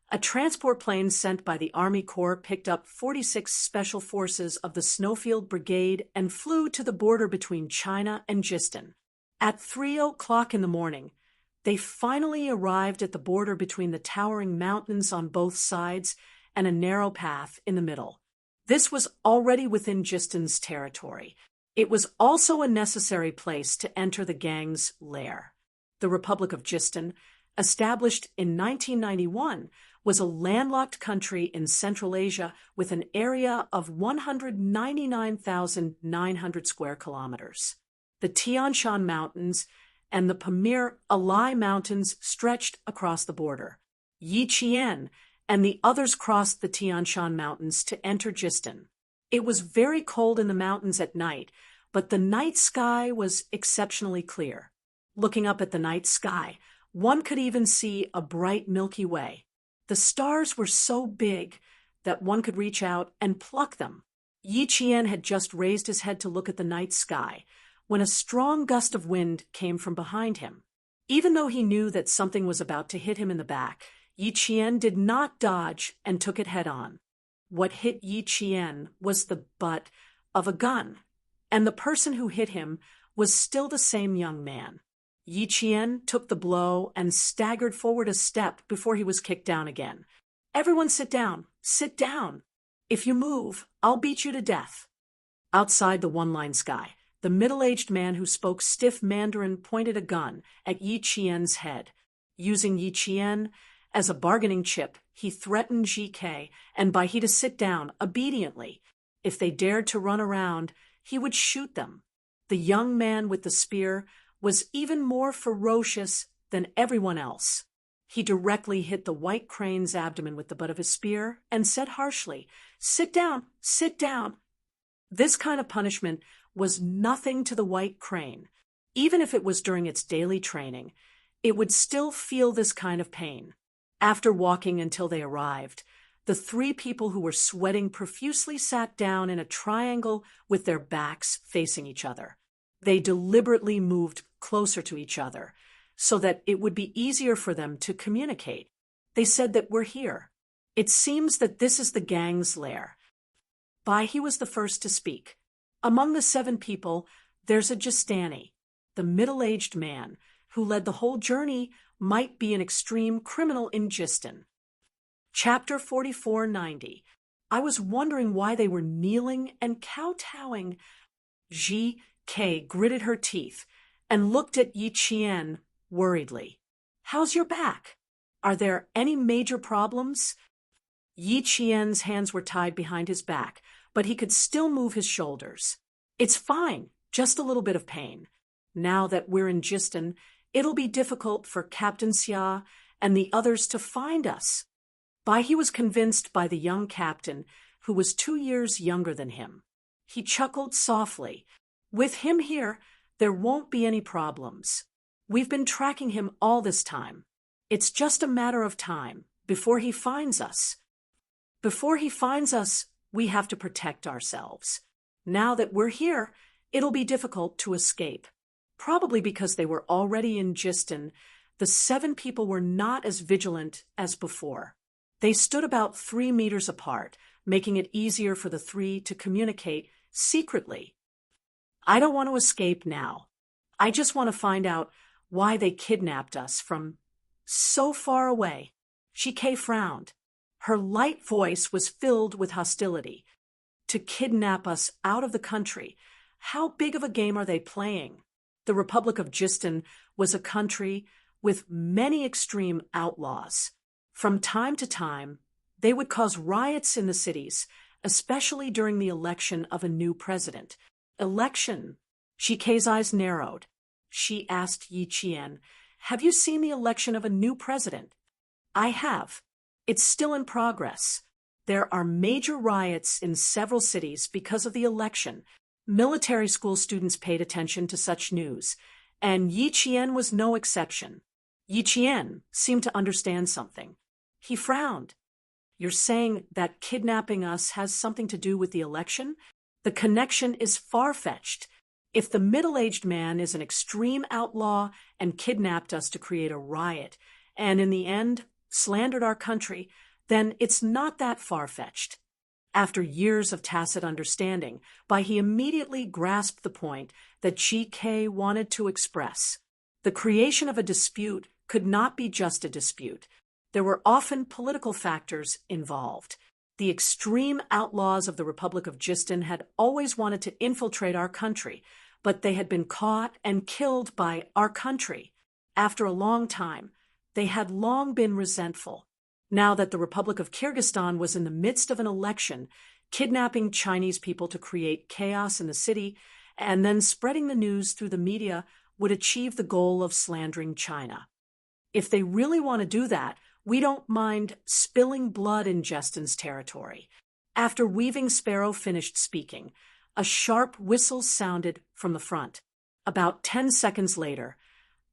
a transport plane sent by the Army Corps picked up 46 special forces of the Snowfield Brigade and flew to the border between China and Jistin. At 3:00 in the morning, they finally arrived at the border between the towering mountains on both sides and a narrow path in the middle. This was already within Jistin's territory. It was also a necessary place to enter the gang's lair. The Republic of Jistin, established in 1991, was a landlocked country in Central Asia with an area of 199,900 square kilometers. The Tian Shan Mountains and the Pamir Alai Mountains stretched across the border. Yi Qian and the others crossed the Tian Shan Mountains to enter Jistin. It was very cold in the mountains at night, but the night sky was exceptionally clear. Looking up at the night sky, one could even see a bright Milky Way. The stars were so big that one could reach out and pluck them. Yi Qian had just raised his head to look at the night sky when a strong gust of wind came from behind him. Even though he knew that something was about to hit him in the back, Yi Qian did not dodge and took it head on. What hit Yi Qian was the butt of a gun, and the person who hit him was still the same young man. Yi Qian took the blow and staggered forward a step before he was kicked down again. "Everyone sit down, sit down. If you move, I'll beat you to death." Outside the one-line sky, the middle-aged man who spoke stiff Mandarin pointed a gun at Yi Qian's head. Using Yi Qian as a bargaining chip, he threatened GK and Bai He to sit down obediently. If they dared to run around, he would shoot them. The young man with the spear was even more ferocious than everyone else. He directly hit the white crane's abdomen with the butt of his spear and said harshly, "Sit down, sit down." This kind of punishment was nothing to the white crane. Even if it was during its daily training, it would still feel this kind of pain. After walking until they arrived, the 3 people who were sweating profusely sat down in a triangle with their backs facing each other. They deliberately moved closer to each other so that it would be easier for them to communicate. They said that "We're here. It seems that this is the gang's lair." Bai He was the first to speak. "Among the 7 people, there's a Jistani. The middle-aged man who led the whole journey might be an extreme criminal in Jistin." Chapter 4490. I was wondering why they were kneeling and kowtowing. GK gritted her teeth and looked at Yi Qian worriedly. "How's your back? Are there any major problems?" Yi Qian's hands were tied behind his back, but he could still move his shoulders. "It's fine, just a little bit of pain. Now that we're in Jistin, it'll be difficult for Captain Xia and the others to find us." Bai He was convinced by the young captain, who was 2 years younger than him. He chuckled softly. "With him here, there won't be any problems. We've been tracking him all this time. It's just a matter of time before he finds us. Before he finds us, we have to protect ourselves. Now that we're here, it'll be difficult to escape." Probably because they were already in Jistin, the 7 people were not as vigilant as before. They stood about 3 meters apart, making it easier for the 3 to communicate secretly. "I don't want to escape now. I just want to find out why they kidnapped us from so far away." GK frowned. Her light voice was filled with hostility. "To kidnap us out of the country. How big of a game are they playing?" The Republic of Jistin was a country with many extreme outlaws. From time to time, they would cause riots in the cities, especially during the election of a new president. Election. GK's eyes narrowed. She asked Yi Qian, "Have you seen the election of a new president?" "I have. It's still in progress. There are major riots in several cities because of the election. Military school students paid attention to such news, and Yi Qian was no exception. Yi Qian seemed to understand something. He frowned. "You're saying that kidnapping us has something to do with the election? The connection is far-fetched. If the middle-aged man is an extreme outlaw and kidnapped us to create a riot, and in the end slandered our country, then it's not that far-fetched." After years of tacit understanding, Bai He immediately grasped the point that GK wanted to express. The creation of a dispute could not be just a dispute. There were often political factors involved. The extreme outlaws of the Republic of Jistin had always wanted to infiltrate our country, but they had been caught and killed by our country. After a long time, they had long been resentful. Now that the Republic of Kyrgyzstan was in the midst of an election, kidnapping Chinese people to create chaos in the city and then spreading the news through the media would achieve the goal of slandering China. If they really want to do that, we don't mind spilling blood in Justin's territory. After Weaving Sparrow finished speaking, a sharp whistle sounded from the front. About 10 seconds later,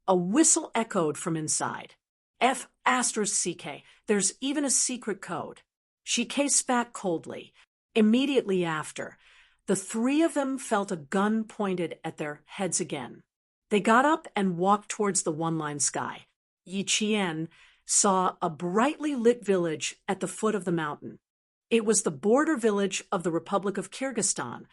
a whistle echoed from inside. F***CK, there's even a secret code. GK spat coldly. Immediately after, the three of them felt a gun pointed at their heads again. They got up and walked towards the one-line sky. Yi Qian saw a brightly lit village at the foot of the mountain. It was the border village of the Republic of Kyrgyzstan,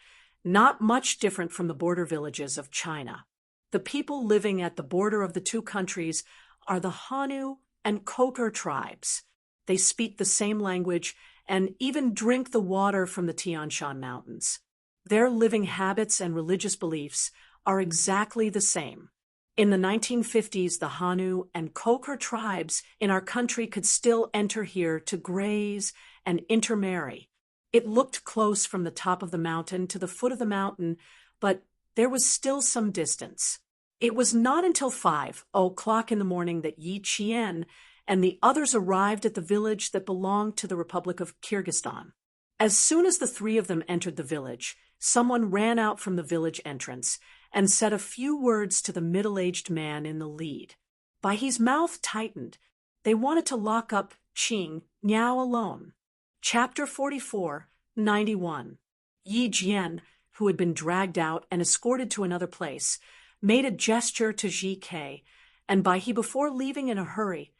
not much different from the border villages of China. The people living at the border of the two countries are the Hanu and Kokor tribes. They speak the same language and even drink the water from the Tian Shan Mountains. Their living habits and religious beliefs are exactly the same. In the 1950s, the Hanu and Kokor tribes in our country could still enter here to graze and intermarry. It looked close from the top of the mountain to the foot of the mountain, but there was still some distance. It was not until 5:00 in the morning that Yi Qian and the others arrived at the village that belonged to the Republic of Kyrgyzstan. As soon as the three of them entered the village, someone ran out from the village entrance and said a few words to the middle-aged man in the lead. Bai He's mouth tightened. They wanted to lock up Qing Niao alone. Chapter 44, 91. Yi Jian, who had been dragged out and escorted to another place, made a gesture to GK, and Bai He, before leaving in a hurry,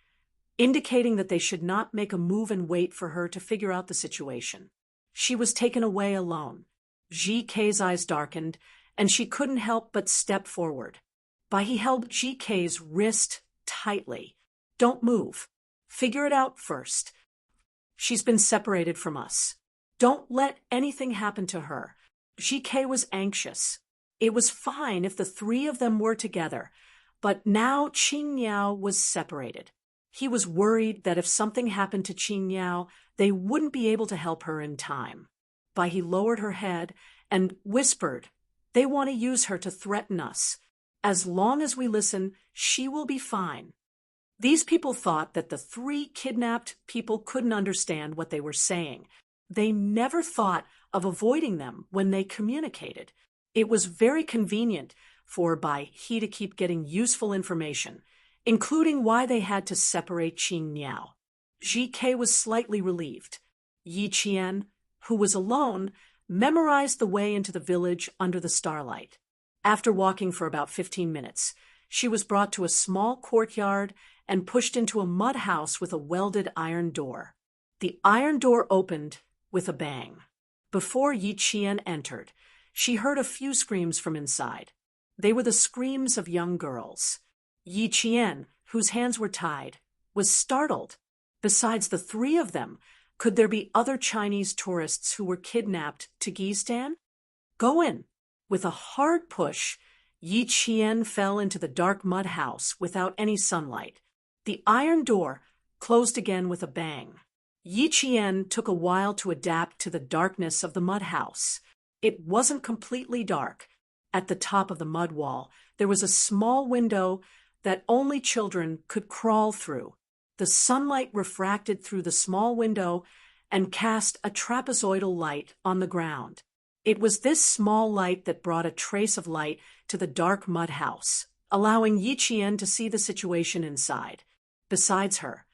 indicating that they should not make a move and wait for her to figure out the situation. She was taken away alone. GK's eyes darkened, and she couldn't help but step forward. Bai He held GK's wrist tightly. "Don't move. Figure it out first. She's been separated from us. Don't let anything happen to her." GK was anxious. It was fine if the three of them were together, but now Qing Niao was separated. He was worried that if something happened to Qing Niao, they wouldn't be able to help her in time. Bai He lowered her head and whispered, "They want to use her to threaten us. As long as we listen, she will be fine." These people thought that the three kidnapped people couldn't understand what they were saying. They never thought of avoiding them when they communicated. It was very convenient for Bai He to keep getting useful information, including why they had to separate Qing Niao. GK was slightly relieved. Yi Qian, who was alone, memorized the way into the village under the starlight. After walking for about 15 minutes, she was brought to a small courtyard and pushed into a mud house with a welded iron door. The iron door opened with a bang. Before Yi Qian entered, she heard a few screams from inside. They were the screams of young girls. Yi Qian, whose hands were tied, was startled. Besides the three of them, could there be other Chinese tourists who were kidnapped to Kyrgyzstan? "Go in." With a hard push, Yi Qian fell into the dark mud house without any sunlight. The iron door closed again with a bang. Yi Qian took a while to adapt to the darkness of the mud house. It wasn't completely dark. At the top of the mud wall, there was a small window that only children could crawl through. The sunlight refracted through the small window and cast a trapezoidal light on the ground. It was this small light that brought a trace of light to the dark mud house. allowing Yi Qian to see the situation inside. Besides her,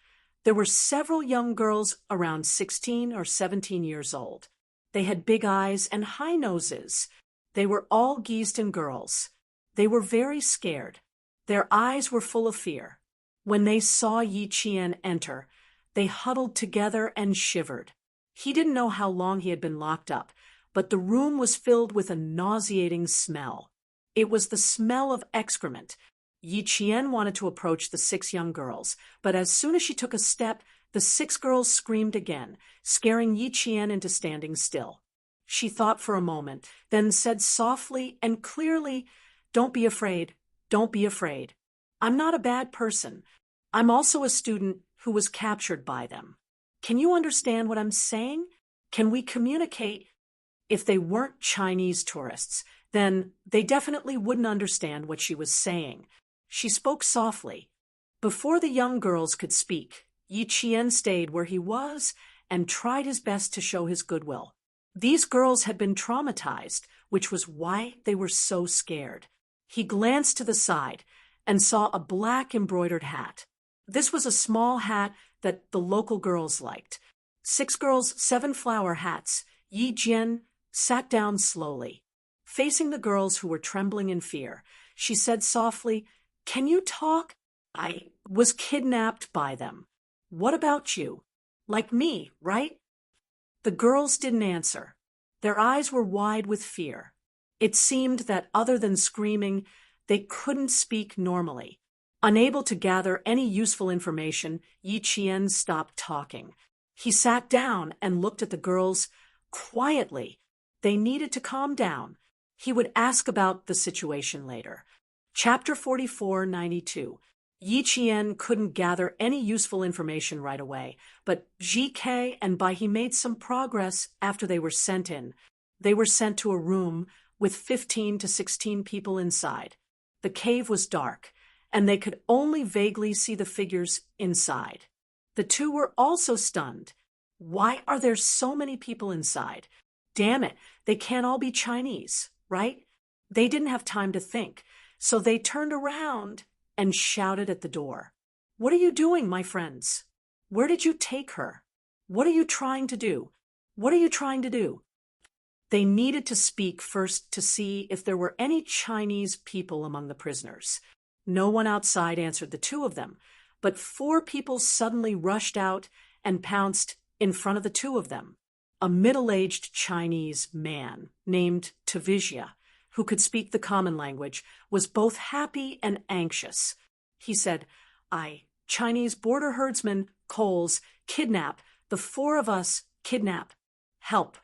there were several young girls around 16 or 17 years old. They had big eyes and high noses. They were all Geesden girls. They were very scared. Their eyes were full of fear. When they saw Yi Qian enter, they huddled together and shivered. He didn't know how long he had been locked up, but the room was filled with a nauseating smell. It was the smell of excrement. Yi Qian wanted to approach the 6 young girls, but as soon as she took a step, the 6 girls screamed again, scaring Yi Qian into standing still. She thought for a moment, then said softly and clearly, "Don't be afraid. Don't be afraid. I'm not a bad person. I'm also a student who was captured by them. Can you understand what I'm saying? Can we communicate?" If they weren't Chinese tourists, then they definitely wouldn't understand what she was saying. She spoke softly. Before the young girls could speak, Yi Qian stayed where he was and tried his best to show his goodwill. These girls had been traumatized, which was why they were so scared. He glanced to the side and saw a black embroidered hat. This was a small hat that the local girls liked. 6 girls, 7 flower hats. Yi Jian sat down slowly. Facing the girls who were trembling in fear, she said softly, "Can you talk? I was kidnapped by them. What about you? Like me, right?" The girls didn't answer. Their eyes were wide with fear. It seemed that other than screaming, they couldn't speak normally. Unable to gather any useful information, Yi Qian stopped talking. He sat down and looked at the girls quietly. They needed to calm down. He would ask about the situation later. Chapter 4492. Yi Qian couldn't gather any useful information right away, but GK and Bai He made some progress after they were sent in. They were sent to a room with 15 to 16 people inside. The cave was dark, and they could only vaguely see the figures inside. The 2 were also stunned. Why are there so many people inside? Damn it, they can't all be Chinese, right? They didn't have time to think, so they turned around and shouted at the door. "What are you doing, my friends? Where did you take her? What are you trying to do? What are you trying to do?" They needed to speak first to see if there were any Chinese people among the prisoners. No one outside answered the 2 of them, but 4 people suddenly rushed out and pounced in front of the 2 of them. A middle-aged Chinese man named Tavisia, who could speak the common language, was both happy and anxious. He said, Chinese border herdsman, Coles, kidnap, the 4 of us, kidnap. Help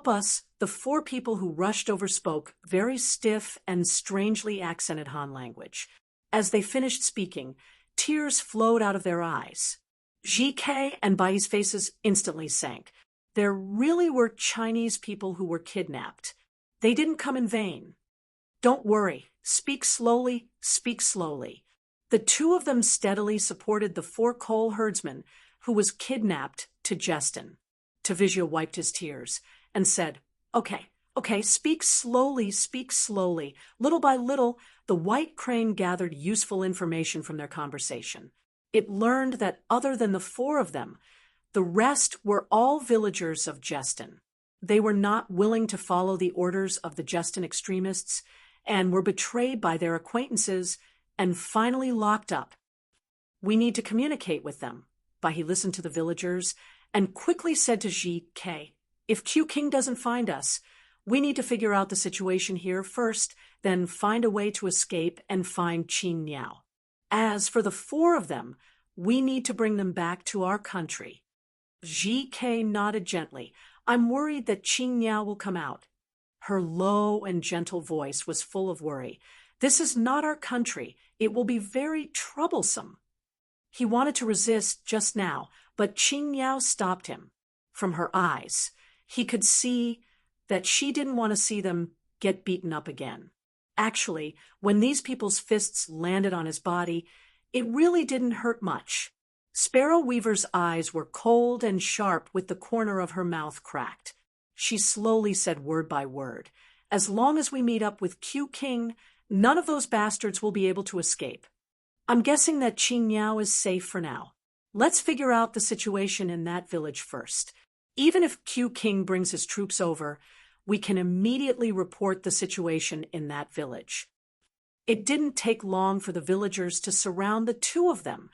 us." The 4 people who rushed over spoke very stiff and strangely accented Han language. As they finished speaking, tears flowed out of their eyes. GK and Bai's faces instantly sank. There really were Chinese people who were kidnapped. They didn't come in vain. "Don't worry. Speak slowly, speak slowly." The 2 of them steadily supported the 4 Cole herdsmen who was kidnapped to Jeston. Tavisia wiped his tears and said, Okay, speak slowly, speak slowly." Little by little, the white crane gathered useful information from their conversation. It learned that other than the 4 of them, the rest were all villagers of Jeston. They were not willing to follow the orders of the Jeston extremists and were betrayed by their acquaintances and finally locked up. "We need to communicate with them." Bai listened to the villagers and quickly said to GK, "If Q King doesn't find us, we need to figure out the situation here first, then find a way to escape and find Qing Niao. As for the 4 of them, we need to bring them back to our country." GK nodded gently. "I'm worried that Qing Niao will come out." Her low and gentle voice was full of worry. "This is not our country. It will be very troublesome." He wanted to resist just now, but Qing Niao stopped him. From her eyes, he could see that she didn't want to see them get beaten up again. Actually, when these people's fists landed on his body, it really didn't hurt much. Sparrow Weaver's eyes were cold and sharp with the corner of her mouth cracked. She slowly said word by word, "As long as we meet up with Q King, None of those bastards will be able to escape. I'm guessing that Qing Niao is safe for now. Let's figure out the situation in that village first. Even if Q King brings his troops over, we can immediately report the situation in that village. It didn't take long for the villagers to surround the two of them.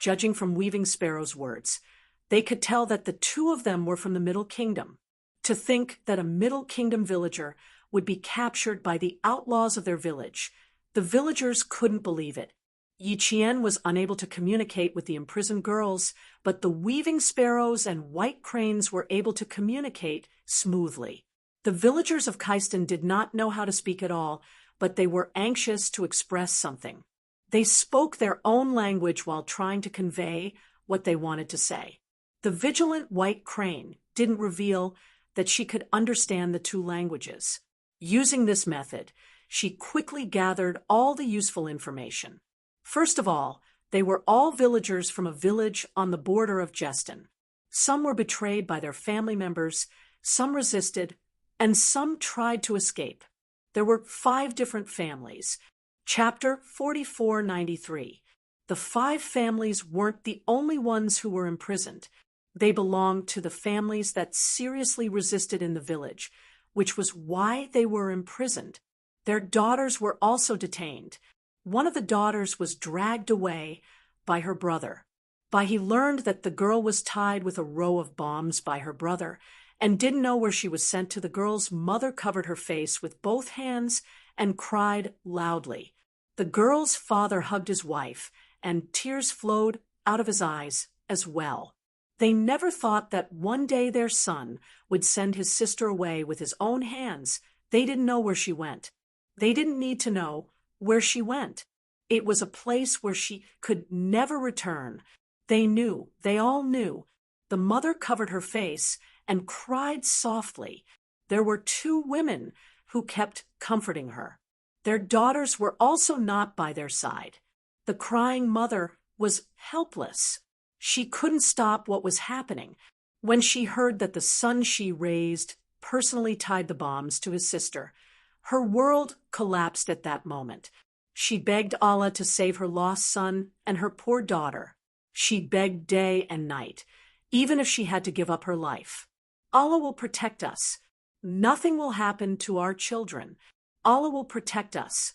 Judging from Weaving Sparrow's words, they could tell that the two of them were from the Middle Kingdom. To think that a Middle Kingdom villager would be captured by the outlaws of their village, the villagers couldn't believe it. Yi Qian was unable to communicate with the imprisoned girls, but the Weaving Sparrows and White Cranes were able to communicate smoothly. The villagers of Kaistan did not know how to speak at all, but they were anxious to express something. They spoke their own language while trying to convey what they wanted to say. The vigilant White Crane didn't reveal that she could understand the two languages. Using this method, she quickly gathered all the useful information. First of all, they were all villagers from a village on the border of Jeston. Some were betrayed by their family members, some resisted, and some tried to escape. There were 5 different families. Chapter 4493. The 5 families weren't the only ones who were imprisoned. They belonged to the families that seriously resisted in the village, which was why they were imprisoned. Their daughters were also detained. One of the daughters was dragged away by her brother. He learned that the girl was tied with a row of bombs by her brother and didn't know where she was sent to. The girl's mother covered her face with both hands and cried loudly. The girl's father hugged his wife, and tears flowed out of his eyes as well. They never thought that one day their son would send his sister away with his own hands. They didn't know where she went. They didn't need to know where she went. It was a place where she could never return. They knew, they all knew. The mother covered her face and cried softly. There were 2 women who kept comforting her. Their daughters were also not by their side. The crying mother was helpless. She couldn't stop what was happening. When she heard that the son she raised personally tied the bombs to his sister, her world collapsed at that moment. She begged Allah to save her lost son and her poor daughter. She begged day and night, even if she had to give up her life. Allah will protect us. Nothing will happen to our children. Allah will protect us.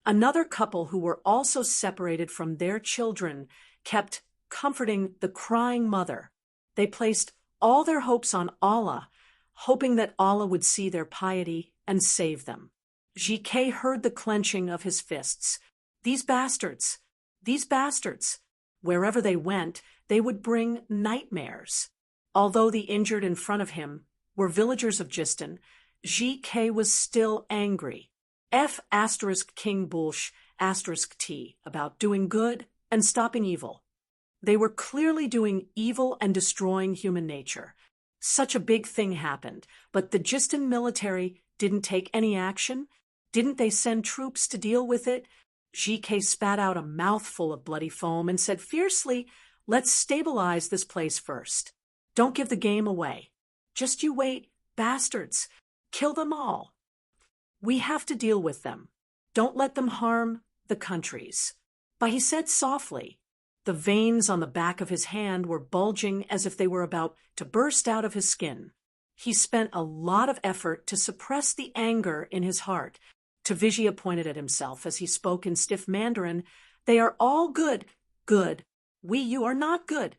Another couple who were also separated from their children kept comforting the crying mother. They placed all their hopes on Allah, hoping that Allah would see their piety and save them. GK heard the clenching of his fists. These bastards! These bastards! Wherever they went, they would bring nightmares. Although the injured in front of him were villagers of Jeston, GK was still angry. King Bulsh T about doing good and stopping evil. They were clearly doing evil and destroying human nature. Such a big thing happened, but the Jeston military didn't take any action. Didn't they send troops to deal with it? GK spat out a mouthful of bloody foam and said fiercely, "Let's stabilize this place first. Don't give the game away. Just you wait, bastards. Kill them all. We have to deal with them. Don't let them harm the countries." But he said softly. The veins on the back of his hand were bulging as if they were about to burst out of his skin. He spent a lot of effort to suppress the anger in his heart. Tavizia pointed at himself as he spoke in stiff Mandarin. "They are all good. Good. You are not good."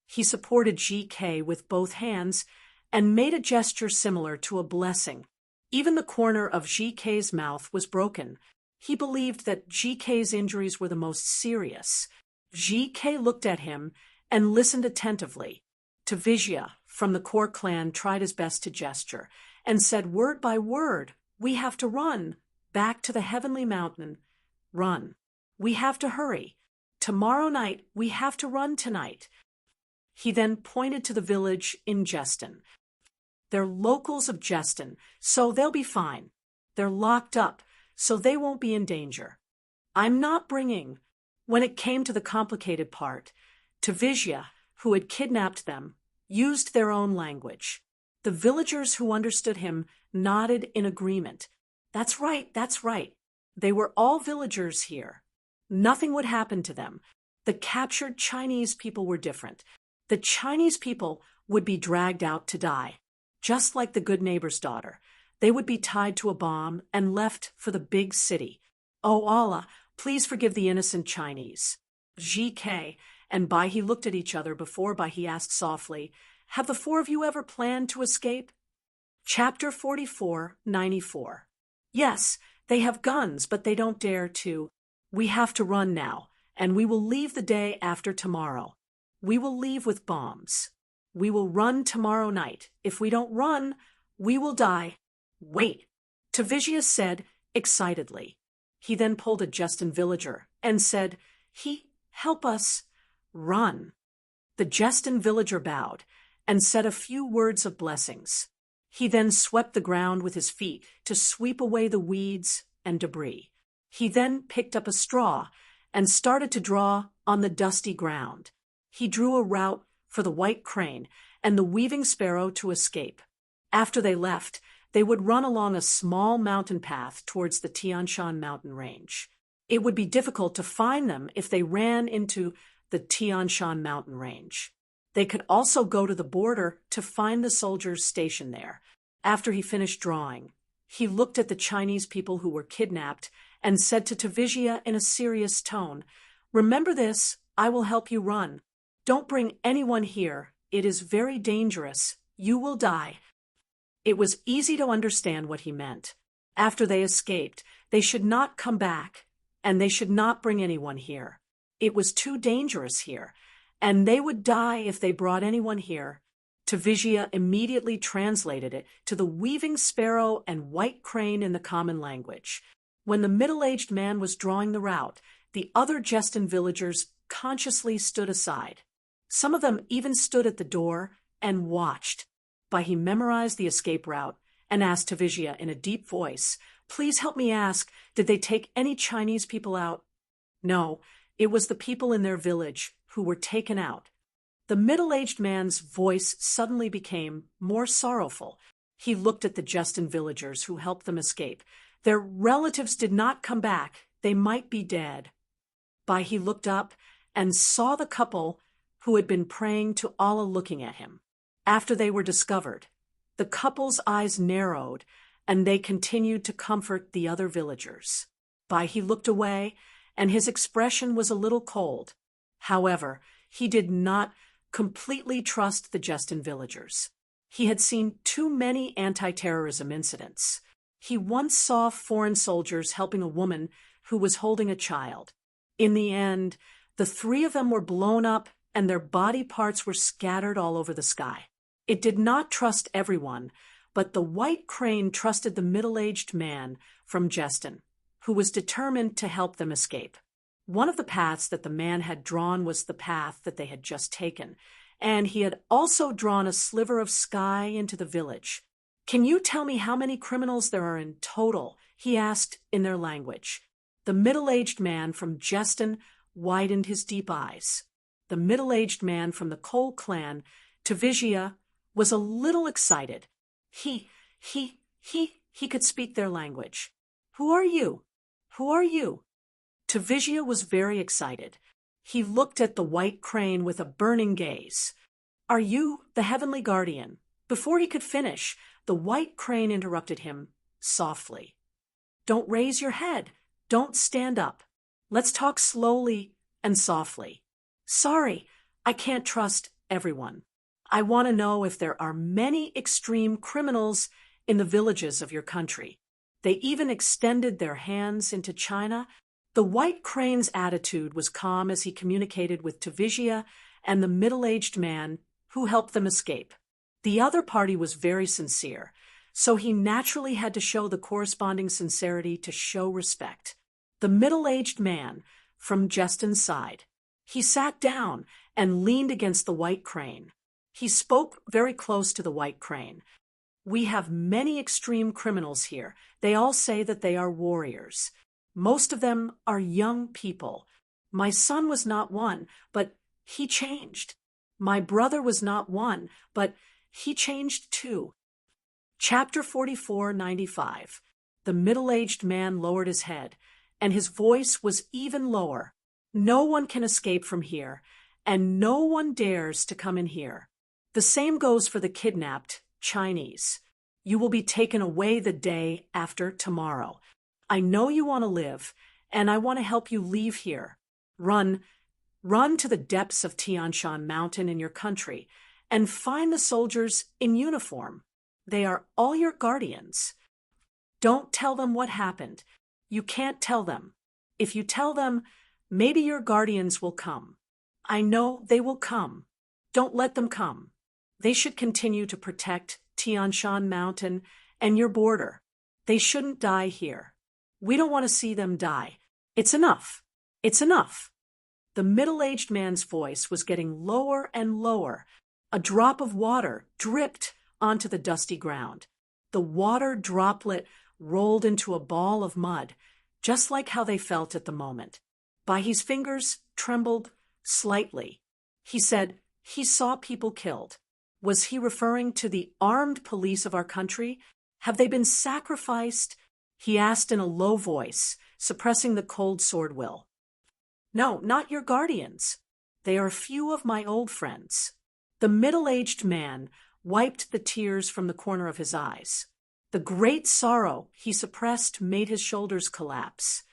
He supported GK with both hands and made a gesture similar to a blessing. Even the corner of GK's mouth was broken. He believed that GK's injuries were the most serious. GK looked at him and listened attentively. Tavizia, from the core clan, tried his best to gesture and said word by word, "We have to run. Back to the heavenly mountain. Run. We have to hurry. Tomorrow night, we have to run tonight." He then pointed to the village in Jeston. "They're locals of Jeston, so they'll be fine. They're locked up, so they won't be in danger. I'm not bringing." When it came to the complicated part, Tavizia, who had kidnapped them, used their own language. The villagers who understood him nodded in agreement. That's right, that's right. They were all villagers here. Nothing would happen to them. The captured Chinese people were different. The Chinese people would be dragged out to die. Just like the good neighbor's daughter, they would be tied to a bomb and left for the big city. Oh Allah, please forgive the innocent Chinese. GK and Bai He looked at each other before Bai He asked softly, "Have the four of you ever planned to escape?" Chapter 44:94. Yes, they have guns, but they don't dare to. We have to run now, and we will leave the day after tomorrow. We will leave with bombs. We will run tomorrow night. If we don't run, we will die. Wait, Tavizia said excitedly. He then pulled a Justin villager and said, help us. Run. The Justin villager bowed and said a few words of blessings. He then swept the ground with his feet to sweep away the weeds and debris. He then picked up a straw and started to draw on the dusty ground. He drew a route for the white crane and the weaving sparrow to escape. After they left, they would run along a small mountain path towards the Tian Shan mountain range. It would be difficult to find them if they ran into the Tian Shan mountain range. They could also go to the border to find the soldiers stationed there. After he finished drawing, he looked at the Chinese people who were kidnapped and said to Tavizia in a serious tone, "Remember this, I will help you run. Don't bring anyone here. It is very dangerous. You will die." It was easy to understand what he meant. After they escaped, they should not come back, and they should not bring anyone here. It was too dangerous here, and they would die if they brought anyone here. Tavizia immediately translated it to the weaving sparrow and white crane in the common language. When the middle-aged man was drawing the route, the other Jestin villagers consciously stood aside. Some of them even stood at the door and watched. Bai He memorized the escape route and asked Tavizia in a deep voice, "Please help me ask, did they take any Chinese people out?" No, it was the people in their village who were taken out. The middle-aged man's voice suddenly became more sorrowful. He looked at the Justin villagers who helped them escape. Their relatives did not come back. They might be dead. Bai He looked up and saw the couple who had been praying to Allah looking at him. After they were discovered, the couple's eyes narrowed and they continued to comfort the other villagers. Bai He looked away and his expression was a little cold. However, he did not completely trust the Justin villagers. He had seen too many anti-terrorism incidents. He once saw foreign soldiers helping a woman who was holding a child. In the end, the three of them were blown up and their body parts were scattered all over the sky. It did not trust everyone, but the white crane trusted the middle-aged man from Justin, who was determined to help them escape. One of the paths that the man had drawn was the path that they had just taken, and he had also drawn a sliver of sky into the village. "Can you tell me how many criminals there are in total?" he asked in their language. The middle-aged man from Justin widened his deep eyes. The middle-aged man from the Cole clan, Tavizia, was a little excited. He could speak their language. "Who are you? Who are you?" Tavizia was very excited. He looked at the white crane with a burning gaze. "Are you the heavenly guardian?" Before he could finish, the white crane interrupted him softly. "Don't raise your head. Don't stand up. Let's talk slowly and softly. Sorry, I can't trust everyone. I want to know if there are many extreme criminals in the villages of your country. They even extended their hands into China." The white crane's attitude was calm as he communicated with Tavizia and the middle-aged man who helped them escape. The other party was very sincere, so he naturally had to show the corresponding sincerity to show respect. The middle-aged man from Justin's side. He sat down and leaned against the white crane. He spoke very close to the white crane. "We have many extreme criminals here. They all say that they are warriors. Most of them are young people. My son was not one, but he changed. My brother was not one, but he changed too." Chapter 44:95. The middle-aged man lowered his head, and his voice was even lower. No one can escape from here, and no one dares to come in here. The same goes for the kidnapped Chinese. You will be taken away the day after tomorrow. I know you want to live, and I want to help you leave here. Run to the depths of Tian Shan Mountain in your country, and find the soldiers in uniform. They are all your guardians. Don't tell them what happened. You can't tell them. If you tell them, maybe your guardians will come. I know they will come. Don't let them come. They should continue to protect Tian Shan Mountain and your border. They shouldn't die here. We don't want to see them die. It's enough. It's enough. The middle-aged man's voice was getting lower and lower. A drop of water dripped onto the dusty ground. The water droplet rolled into a ball of mud, just like how they felt at the moment. Baihe's fingers trembled slightly. He said he saw people killed. Was he referring to the armed police of our country? Have they been sacrificed? He asked in a low voice, suppressing the cold sword will. No, not your guardians. They are few of my old friends. The middle-aged man wiped the tears from the corner of his eyes. The great sorrow he suppressed made his shoulders collapse.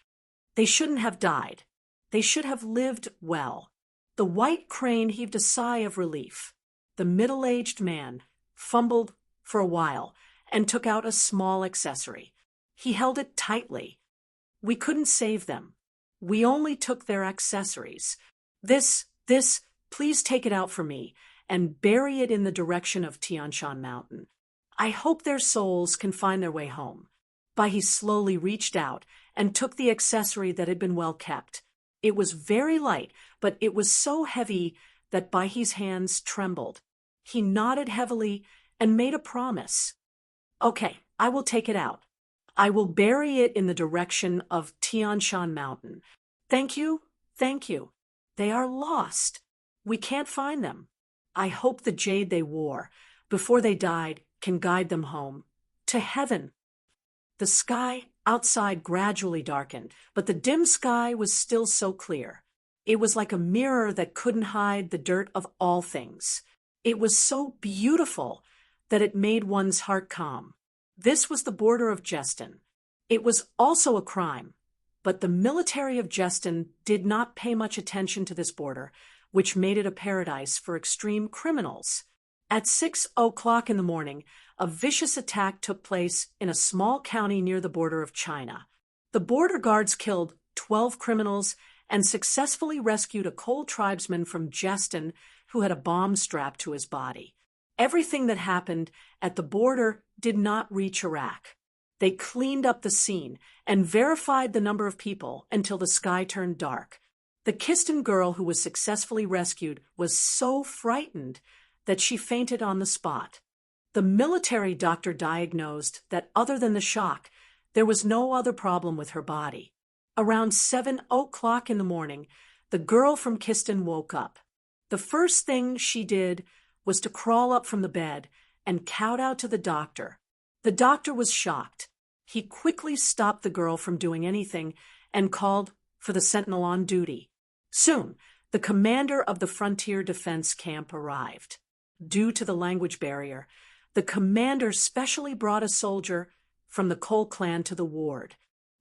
They shouldn't have died. They should have lived well. The white crane heaved a sigh of relief. The middle-aged man fumbled for a while and took out a small accessory. He held it tightly. We couldn't save them. We only took their accessories. This, please take it out for me and bury it in the direction of Tian Shan Mountain. I hope their souls can find their way home. Baihe slowly reached out and took the accessory that had been well kept. It was very light, but it was so heavy that Baihe's hands trembled. He nodded heavily and made a promise. Okay, I will take it out. I will bury it in the direction of Tian Shan Mountain. Thank you, thank you. They are lost. We can't find them. I hope the jade they wore before they died can guide them home, to heaven. The sky outside gradually darkened, but the dim sky was still so clear. It was like a mirror that couldn't hide the dirt of all things. It was so beautiful that it made one's heart calm. This was the border of Jeston. It was also a crime, but the military of Jeston did not pay much attention to this border, which made it a paradise for extreme criminals. At 6 o'clock in the morning, a vicious attack took place in a small county near the border of China. The border guards killed 12 criminals and successfully rescued a Cole tribesman from Jeston who had a bomb strapped to his body. Everything that happened at the border did not reach Iraq. They cleaned up the scene and verified the number of people until the sky turned dark. The Kiston girl who was successfully rescued was so frightened that she fainted on the spot. The military doctor diagnosed that other than the shock, there was no other problem with her body. Around 7 o'clock in the morning, the girl from Kiston woke up. The first thing she did was to crawl up from the bed and kowtow out to the doctor. The doctor was shocked. He quickly stopped the girl from doing anything and called for the sentinel on duty. Soon, the commander of the frontier defense camp arrived. Due to the language barrier, the commander specially brought a soldier from the Cole clan to the ward.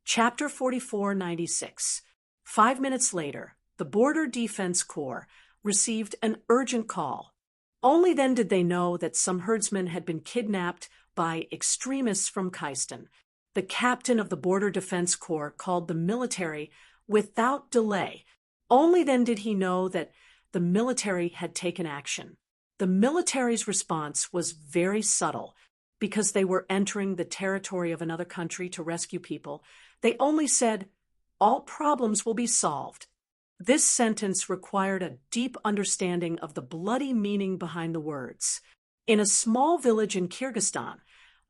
Chapter 4496. 5 minutes later, the Border Defense Corps received an urgent call. Only then did they know that some herdsmen had been kidnapped by extremists from Kiston. The captain of the Border Defense Corps called the military without delay. Only then did he know that the military had taken action. The military's response was very subtle. Because they were entering the territory of another country to rescue people, they only said, "All problems will be solved." This sentence required a deep understanding of the bloody meaning behind the words. In a small village in Kyrgyzstan,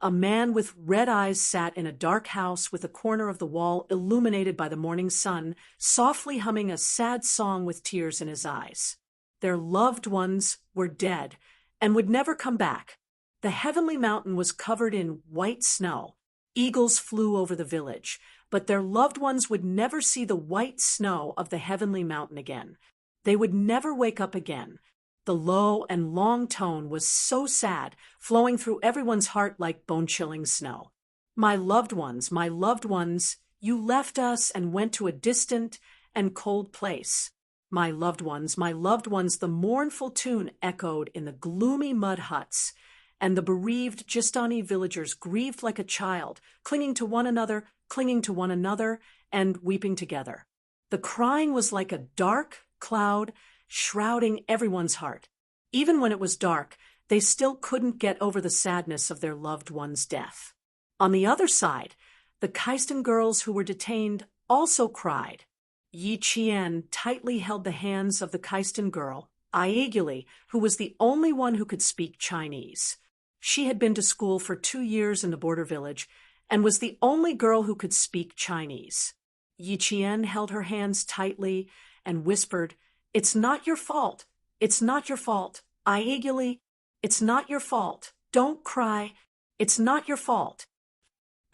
a man with red eyes sat in a dark house with a corner of the wall illuminated by the morning sun, softly humming a sad song with tears in his eyes. Their loved ones were dead and would never come back. The heavenly mountain was covered in white snow. Eagles flew over the village, but their loved ones would never see the white snow of the heavenly mountain again. They would never wake up again. The low and long tone was so sad, flowing through everyone's heart like bone-chilling snow. My loved ones, you left us and went to a distant and cold place. My loved ones, the mournful tune echoed in the gloomy mud huts, and the bereaved Gistani villagers grieved like a child, clinging to one another, and weeping together. The crying was like a dark cloud shrouding everyone's heart. Even when it was dark, they still couldn't get over the sadness of their loved one's death. On the other side, the Kaisten girls who were detained also cried. Yi Qian tightly held the hands of the Kaisten girl, Aiguli, who was the only one who could speak Chinese. She had been to school for 2 years in the border village and was the only girl who could speak Chinese. Yi Qian held her hands tightly and whispered, "It's not your fault. It's not your fault. Aiguli, it's not your fault. Don't cry. It's not your fault."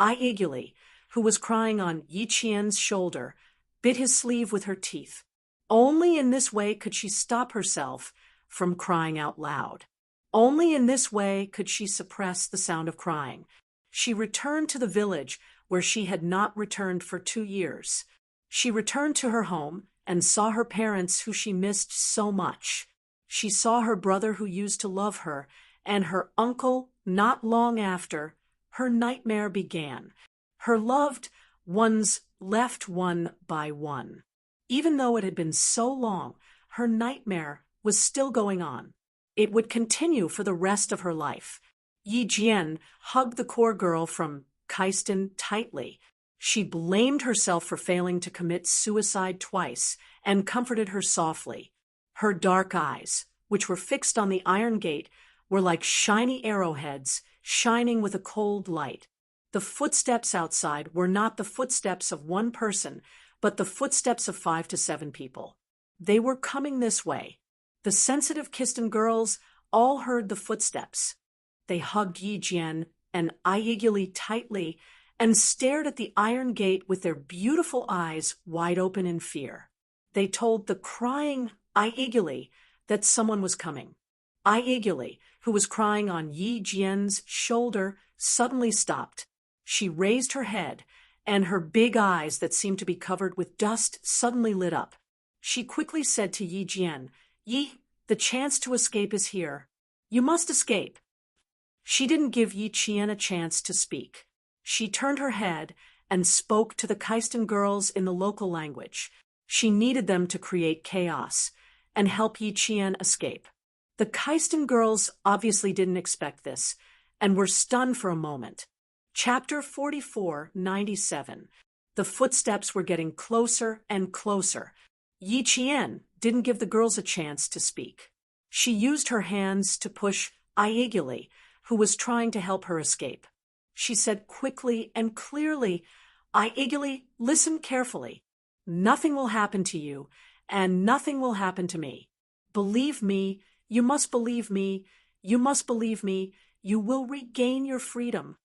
Aiguli, who was crying on Yi Qian's shoulder, bit his sleeve with her teeth. Only in this way could she stop herself from crying out loud. Only in this way could she suppress the sound of crying. She returned to the village where she had not returned for 2 years. She returned to her home and saw her parents who she missed so much. She saw her brother who used to love her, and her uncle. Not long after, her nightmare began. Her loved ones left one by one. Even though it had been so long, her nightmare was still going on. It would continue for the rest of her life. Yi Jian hugged the core girl from Kaisten tightly. She blamed herself for failing to commit suicide twice and comforted her softly. Her dark eyes, which were fixed on the iron gate, were like shiny arrowheads, shining with a cold light. The footsteps outside were not the footsteps of one person, but the footsteps of 5 to 7 people. They were coming this way. The sensitive Kaisten girls all heard the footsteps. They hugged Yi Jian and Aiguli tightly and stared at the iron gate with their beautiful eyes wide open in fear. They told the crying Aiguli that someone was coming. Aiguli, who was crying on Yi Jian's shoulder, suddenly stopped. She raised her head, and her big eyes that seemed to be covered with dust suddenly lit up. She quickly said to Yi Jian, "Yi, the chance to escape is here. You must escape." She didn't give Yi Qian a chance to speak. She turned her head and spoke to the Kaisten girls in the local language. She needed them to create chaos and help Yi Qian escape. The Kaisten girls obviously didn't expect this and were stunned for a moment. Chapter 44:97. The footsteps were getting closer and closer. Yi Qian didn't give the girls a chance to speak. She used her hands to push Aiguli, who was trying to help her escape. She said quickly and clearly, "Aiguli, listen carefully. Nothing will happen to you, and nothing will happen to me. Believe me, you must believe me, you must believe me, you will regain your freedom.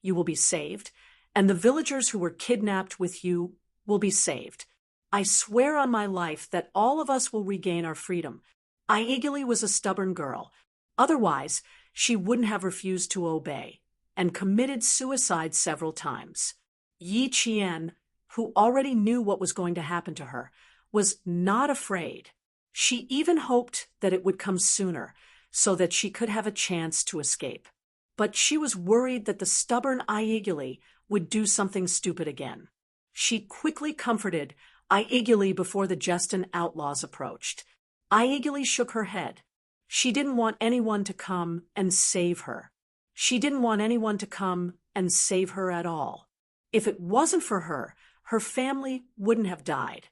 You will be saved, and the villagers who were kidnapped with you will be saved. I swear on my life that all of us will regain our freedom." Aiguli was a stubborn girl. Otherwise, she wouldn't have refused to obey and committed suicide several times. Yi Qian, who already knew what was going to happen to her, was not afraid. She even hoped that it would come sooner so that she could have a chance to escape. But she was worried that the stubborn Aiguli would do something stupid again. She quickly comforted Aiguli before the Justin outlaws approached. Aiguli shook her head. She didn't want anyone to come and save her. She didn't want anyone to come and save her at all. If it wasn't for her, her family wouldn't have died.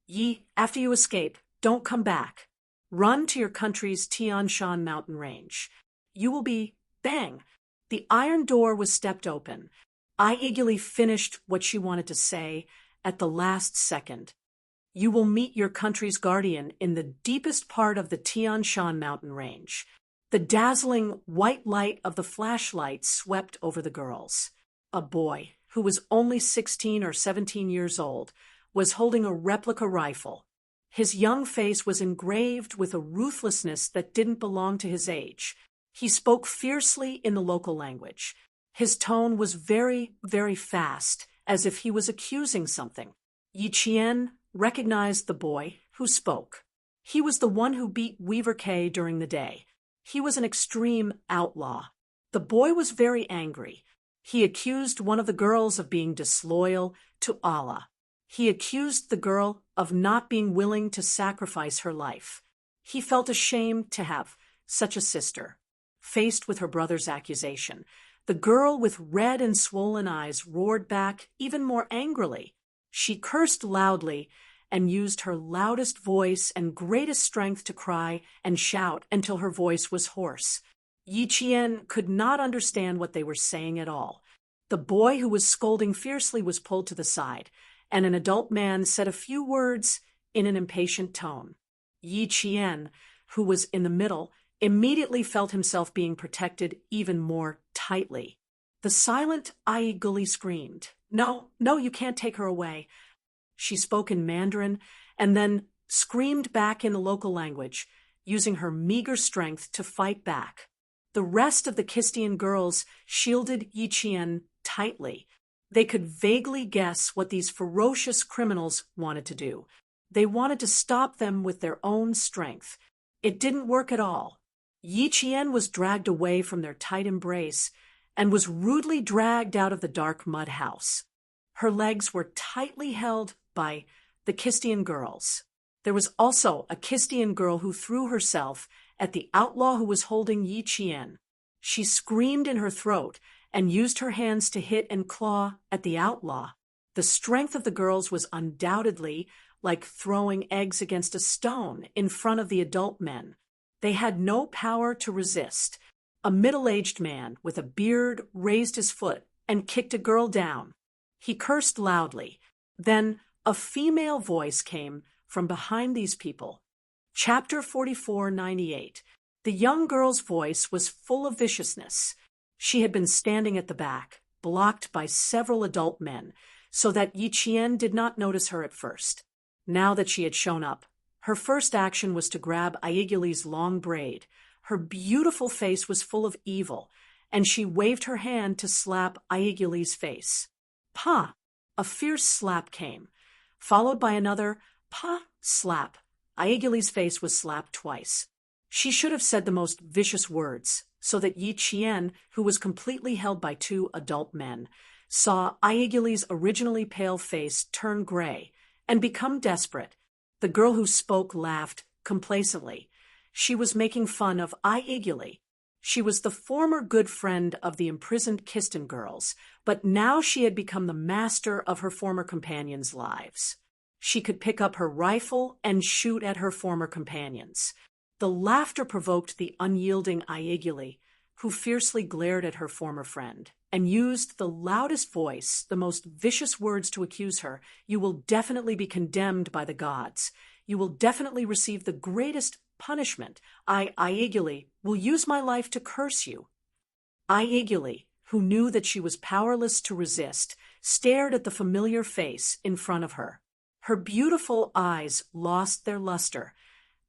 "Yi, after you escape, don't come back. Run to your country's Tian Shan mountain range. You will be..." Bang! The iron door was stepped open. Aiguli finished what she wanted to say at the last second. "You will meet your country's guardian in the deepest part of the Tian Shan mountain range." The dazzling white light of the flashlight swept over the girls. A boy, who was only 16 or 17 years old, was holding a replica rifle. His young face was engraved with a ruthlessness that didn't belong to his age. He spoke fiercely in the local language. His tone was very, very fast, as if he was accusing something. Yi Qian recognized the boy who spoke. He was the one who beat Weaver K during the day. He was an extreme outlaw. The boy was very angry. He accused one of the girls of being disloyal to Allah. He accused the girl of not being willing to sacrifice her life. He felt ashamed to have such a sister. Faced with her brother's accusation, the girl with red and swollen eyes roared back even more angrily. She cursed loudly and used her loudest voice and greatest strength to cry and shout until her voice was hoarse. Yi Qian could not understand what they were saying at all. The boy who was scolding fiercely was pulled to the side, and an adult man said a few words in an impatient tone. Yi Qian, who was in the middle, immediately felt himself being protected even more tightly. The silent Ai Guli screamed, "No, no, you can't take her away." She spoke in Mandarin and then screamed back in the local language, using her meager strength to fight back. The rest of the Kistian girls shielded Yi Qian tightly. They could vaguely guess what these ferocious criminals wanted to do. They wanted to stop them with their own strength. It didn't work at all. Yi Qian was dragged away from their tight embrace and was rudely dragged out of the dark mud house. Her legs were tightly held by the Kistian girls. There was also a Kistian girl who threw herself at the outlaw who was holding Yi Qian. She screamed in her throat and used her hands to hit and claw at the outlaw. The strength of the girls was undoubtedly like throwing eggs against a stone in front of the adult men. They had no power to resist. A middle-aged man with a beard raised his foot and kicked a girl down. He cursed loudly. Then a female voice came from behind these people. Chapter 4498. The young girl's voice was full of viciousness. She had been standing at the back, blocked by several adult men, so that Yi Qian did not notice her at first. Now that she had shown up, her first action was to grab Aiguli's long braid. Her beautiful face was full of evil, and she waved her hand to slap Aiguli's face. "Pa!" A fierce slap came, followed by another "pa" slap. Aiguli's face was slapped twice. She should have said the most vicious words, so that Yi Qian, who was completely held by two adult men, saw Aiguli's originally pale face turn gray and become desperate. The girl who spoke laughed complacently. She was making fun of Aiguli. She was the former good friend of the imprisoned Kistan girls, but now she had become the master of her former companions' lives. She could pick up her rifle and shoot at her former companions. The laughter provoked the unyielding Aiguli, who fiercely glared at her former friend and used the loudest voice, the most vicious words to accuse her. "You will definitely be condemned by the gods. You will definitely receive the greatest punishment. Aiguli, will use my life to curse you." Aiguli, who knew that she was powerless to resist, stared at the familiar face in front of her. Her beautiful eyes lost their luster,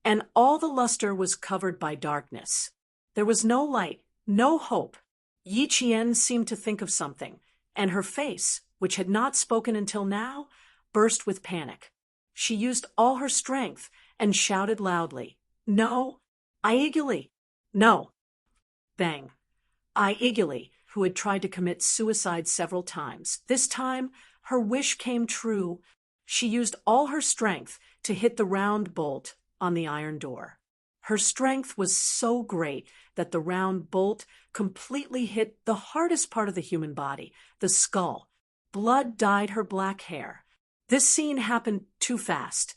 and all the luster was covered by darkness. There was no light, no hope. Yi Qian seemed to think of something, and her face, which had not spoken until now, burst with panic. She used all her strength and shouted loudly, "No, Aiguli, no!" Bang. Aiguli, who had tried to commit suicide several times. This time, her wish came true. She used all her strength to hit the round bolt on the iron door. Her strength was so great that the round bolt completely hit the hardest part of the human body, the skull. Blood dyed her black hair. This scene happened too fast.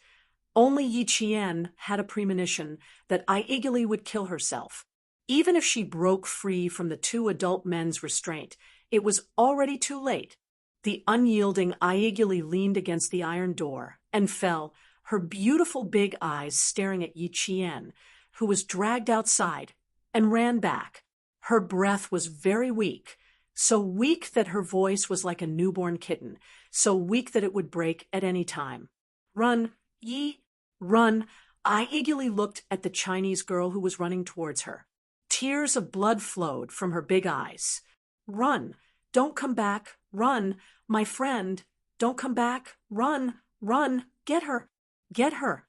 Only Yi Qian had a premonition that Aiguli would kill herself. Even if she broke free from the two adult men's restraint, it was already too late. The unyielding Aiguli leaned against the iron door and fell, her beautiful big eyes staring at Yi Qian, who was dragged outside, and ran back. Her breath was very weak. so weak that her voice was like a newborn kitten, so weak that it would break at any time. Run, Yi, run. I eagerly looked at the Chinese girl who was running towards her. Tears of blood flowed from her big eyes. Run, don't come back, run, my friend, don't come back, run, run, get her, get her.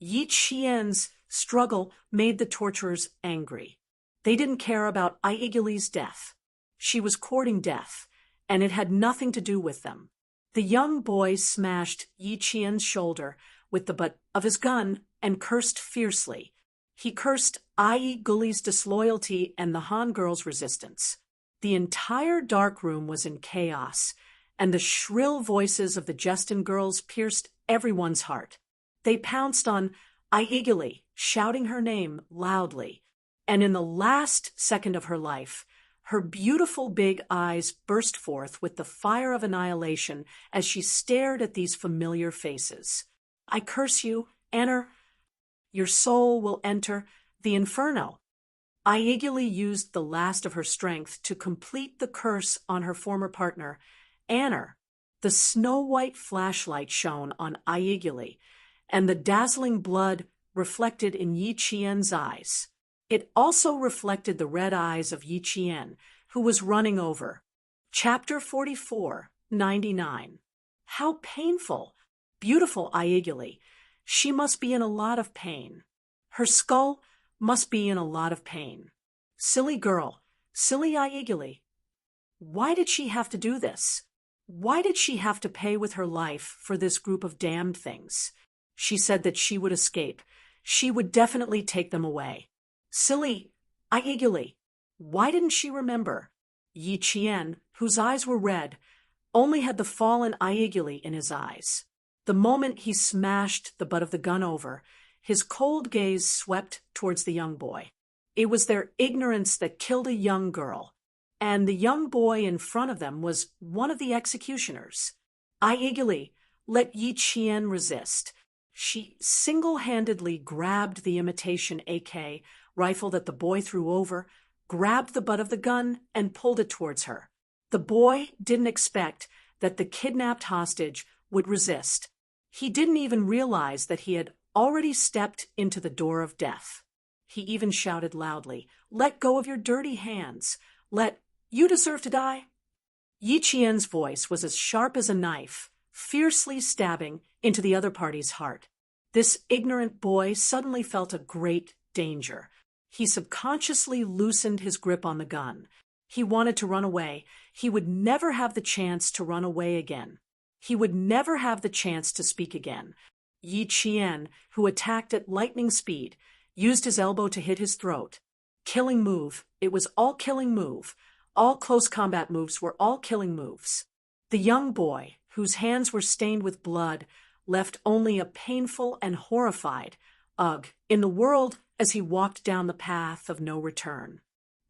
Yi Qian's struggle made the torturers angry. They didn't care about Aigili's death. She was courting death, and it had nothing to do with them. The young boy smashed Yi Qian's shoulder with the butt of his gun and cursed fiercely. He cursed Ai Guli's disloyalty and the Han girl's resistance. The entire dark room was in chaos, and the shrill voices of the Justin girls pierced everyone's heart. They pounced on Ai Guli, shouting her name loudly, and in the last second of her life, her beautiful big eyes burst forth with the fire of annihilation as she stared at these familiar faces. I curse you, enter. Your soul will enter the inferno. Aigili used the last of her strength to complete the curse on her former partner, Anner. The snow-white flashlight shone on Aigili, and the dazzling blood reflected in Yi Qian's eyes. It also reflected the red eyes of Yi Qian, who was running over. Chapter 44, 99. How painful! Beautiful Aigili. She must be in a lot of pain. Her skull must be in a lot of pain. Silly girl, silly Aigili. Why did she have to do this? Why did she have to pay with her life for this group of damned things? She said that she would escape. She would definitely take them away. Silly Aigili. Why didn't she remember? Yi Qian, whose eyes were red, only had the fallen Aigili in his eyes. The moment he smashed the butt of the gun over, his cold gaze swept towards the young boy. It was their ignorance that killed a young girl, and the young boy in front of them was one of the executioners. Aigili let Yi Qian resist. She single-handedly grabbed the imitation AK rifle that the boy threw over, grabbed the butt of the gun, and pulled it towards her. The boy didn't expect that the kidnapped hostage would resist. He didn't even realize that he had already stepped into the door of death. He even shouted loudly, "Let go of your dirty hands. You deserve to die." Yi Qian's voice was as sharp as a knife, fiercely stabbing into the other party's heart. This ignorant boy suddenly felt a great danger. He subconsciously loosened his grip on the gun. He wanted to run away. He would never have the chance to run away again. He would never have the chance to speak again. Yi Qian, who attacked at lightning speed, used his elbow to hit his throat. Killing move. It was all killing move. All close combat moves were all killing moves. The young boy, whose hands were stained with blood, left only a painful and horrified ugh in the world as he walked down the path of no return.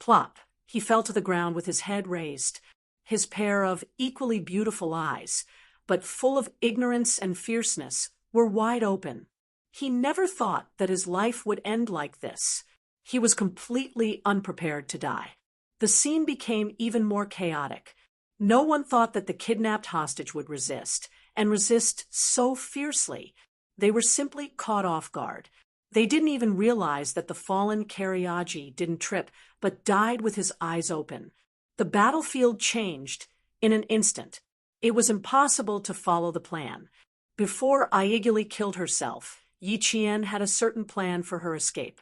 Plop! He fell to the ground with his head raised, his pair of equally beautiful eyes, but full of ignorance and fierceness, were wide open. He never thought that his life would end like this. He was completely unprepared to die. The scene became even more chaotic. No one thought that the kidnapped hostage would resist, and resist so fiercely. They were simply caught off guard. They didn't even realize that the fallen Kariaji didn't trip, but died with his eyes open. The battlefield changed in an instant. It was impossible to follow the plan. Before Aigili killed herself, Yi Qian had a certain plan for her escape.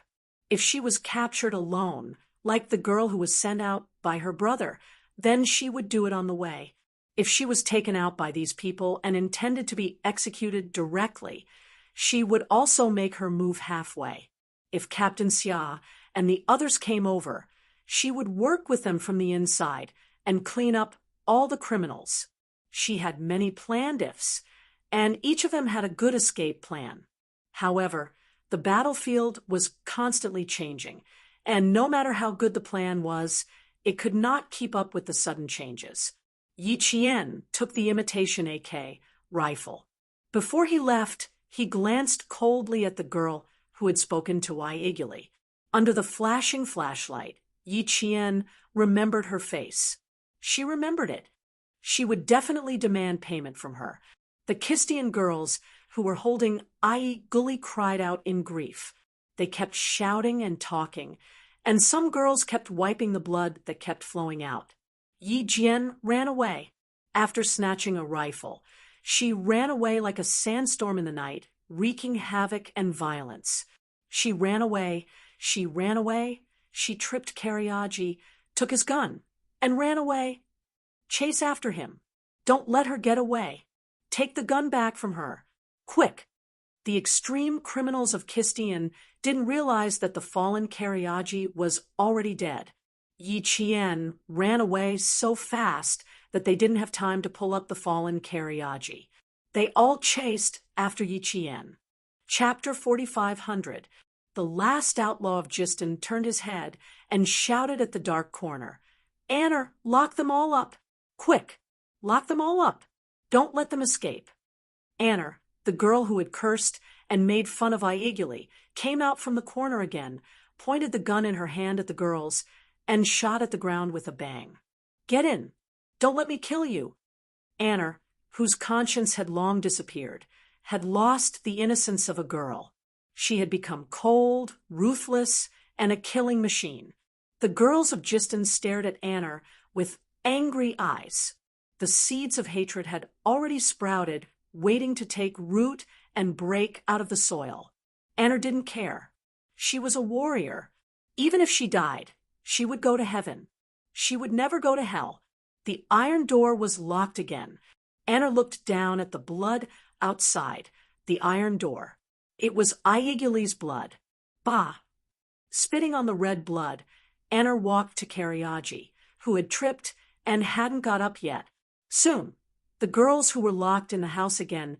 If she was captured alone, like the girl who was sent out by her brother, then she would do it on the way. If she was taken out by these people and intended to be executed directly, she would also make her move halfway. If Captain Xia and the others came over, she would work with them from the inside and clean up all the criminals. She had many planned ifs, and each of them had a good escape plan. However, the battlefield was constantly changing, and no matter how good the plan was, it could not keep up with the sudden changes. Yi Qian took the imitation AK rifle. Before he left, he glanced coldly at the girl who had spoken to Aigili. Under the flashing flashlight, Yi Qian remembered her face. She remembered it. She would definitely demand payment from her. The Kistian girls who were holding Ai Gully cried out in grief. They kept shouting and talking, and some girls kept wiping the blood that kept flowing out. Yi Jian ran away. After snatching a rifle, she ran away like a sandstorm in the night, wreaking havoc and violence. She ran away, she ran away, she tripped Kariaji, took his gun, and ran away. Chase after him. Don't let her get away. Take the gun back from her. Quick! The extreme criminals of Kistian didn't realize that the fallen Kariaji was already dead. Yi Qian ran away so fast that they didn't have time to pull up the fallen Kariaji. They all chased after Yi Qian. Chapter 4500. The last outlaw of Jistin turned his head and shouted at the dark corner. Anner, lock them all up. Quick! Lock them all up. Don't let them escape. Anner, the girl who had cursed and made fun of Aiguli, came out from the corner again, pointed the gun in her hand at the girls, and shot at the ground with a bang. Get in. Don't let me kill you. Anner, whose conscience had long disappeared, had lost the innocence of a girl. She had become cold, ruthless, and a killing machine. The girls of Jistin stared at Anner with angry eyes. The seeds of hatred had already sprouted, waiting to take root and break out of the soil. Anner didn't care. She was a warrior. Even if she died, she would go to heaven. She would never go to hell. The iron door was locked again. Anner looked down at the blood outside the iron door. It was Aiguli's blood. Bah! Spitting on the red blood, Anner walked to Kariaji, who had tripped and hadn't got up yet. Soon, the girls who were locked in the house again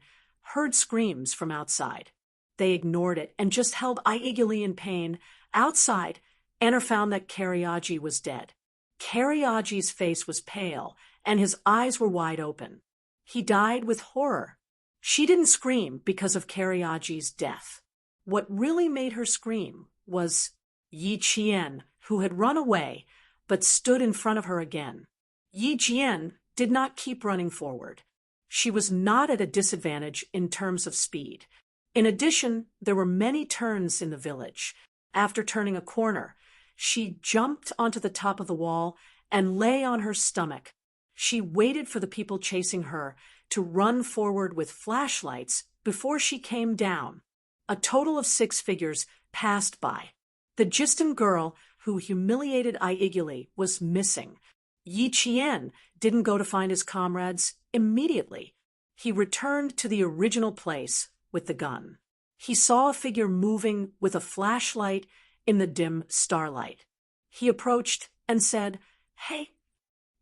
heard screams from outside. They ignored it and just held Aiguli in pain. Outside, Anner found that Kariaji was dead. Kariaji's face was pale, and his eyes were wide open. He died with horror. She didn't scream because of Kariaji's death. What really made her scream was Yi Qian, who had run away, but stood in front of her again. Yi Qian did not keep running forward. She was not at a disadvantage in terms of speed. In addition, there were many turns in the village. After turning a corner, she jumped onto the top of the wall and lay on her stomach. She waited for the people chasing her to run forward with flashlights before she came down. A total of 6 figures passed by. The Jistin girl who humiliated Aiguli was missing. Yi Qian didn't go to find his comrades immediately. He returned to the original place with the gun. He saw a figure moving with a flashlight in the dim starlight. He approached and said, "Hey."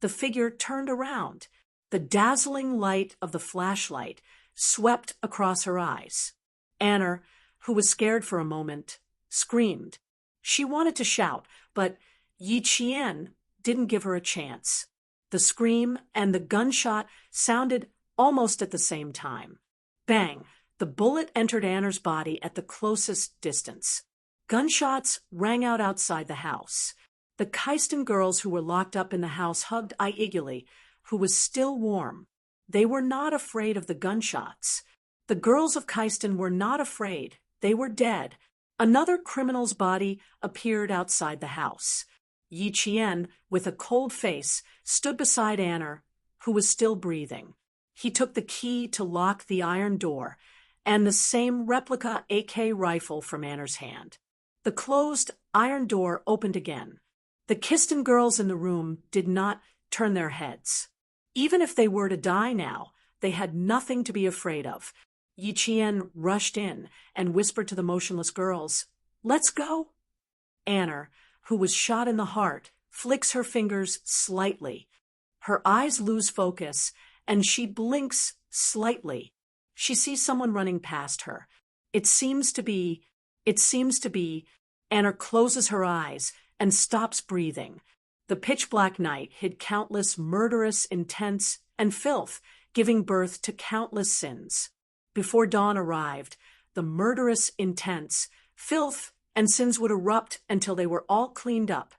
The figure turned around. The dazzling light of the flashlight swept across her eyes. Anner, who was scared for a moment, screamed. She wanted to shout, but Yi Qian didn't give her a chance. The scream and the gunshot sounded almost at the same time. Bang! The bullet entered Anner's body at the closest distance. Gunshots rang out outside the house. The Keistan girls who were locked up in the house hugged Aiguli, who was still warm. They were not afraid of the gunshots. The girls of Keistan were not afraid. They were dead. Another criminal's body appeared outside the house. Yi Qian, with a cold face, stood beside Anner, who was still breathing. He took the key to lock the iron door and the same replica AK rifle from Anner's hand. The closed iron door opened again. The Keistan girls in the room did not turn their heads. Even if they were to die now, they had nothing to be afraid of. Yi Qian rushed in and whispered to the motionless girls, "Let's go." Anner, who was shot in the heart, flicks her fingers slightly. Her eyes lose focus, and she blinks slightly. She sees someone running past her. It seems to be. Anner closes her eyes and stops breathing. The pitch-black night hid countless murderous intents and filth, giving birth to countless sins. Before dawn arrived, the murderous intents, filth, and sins would erupt until they were all cleaned up.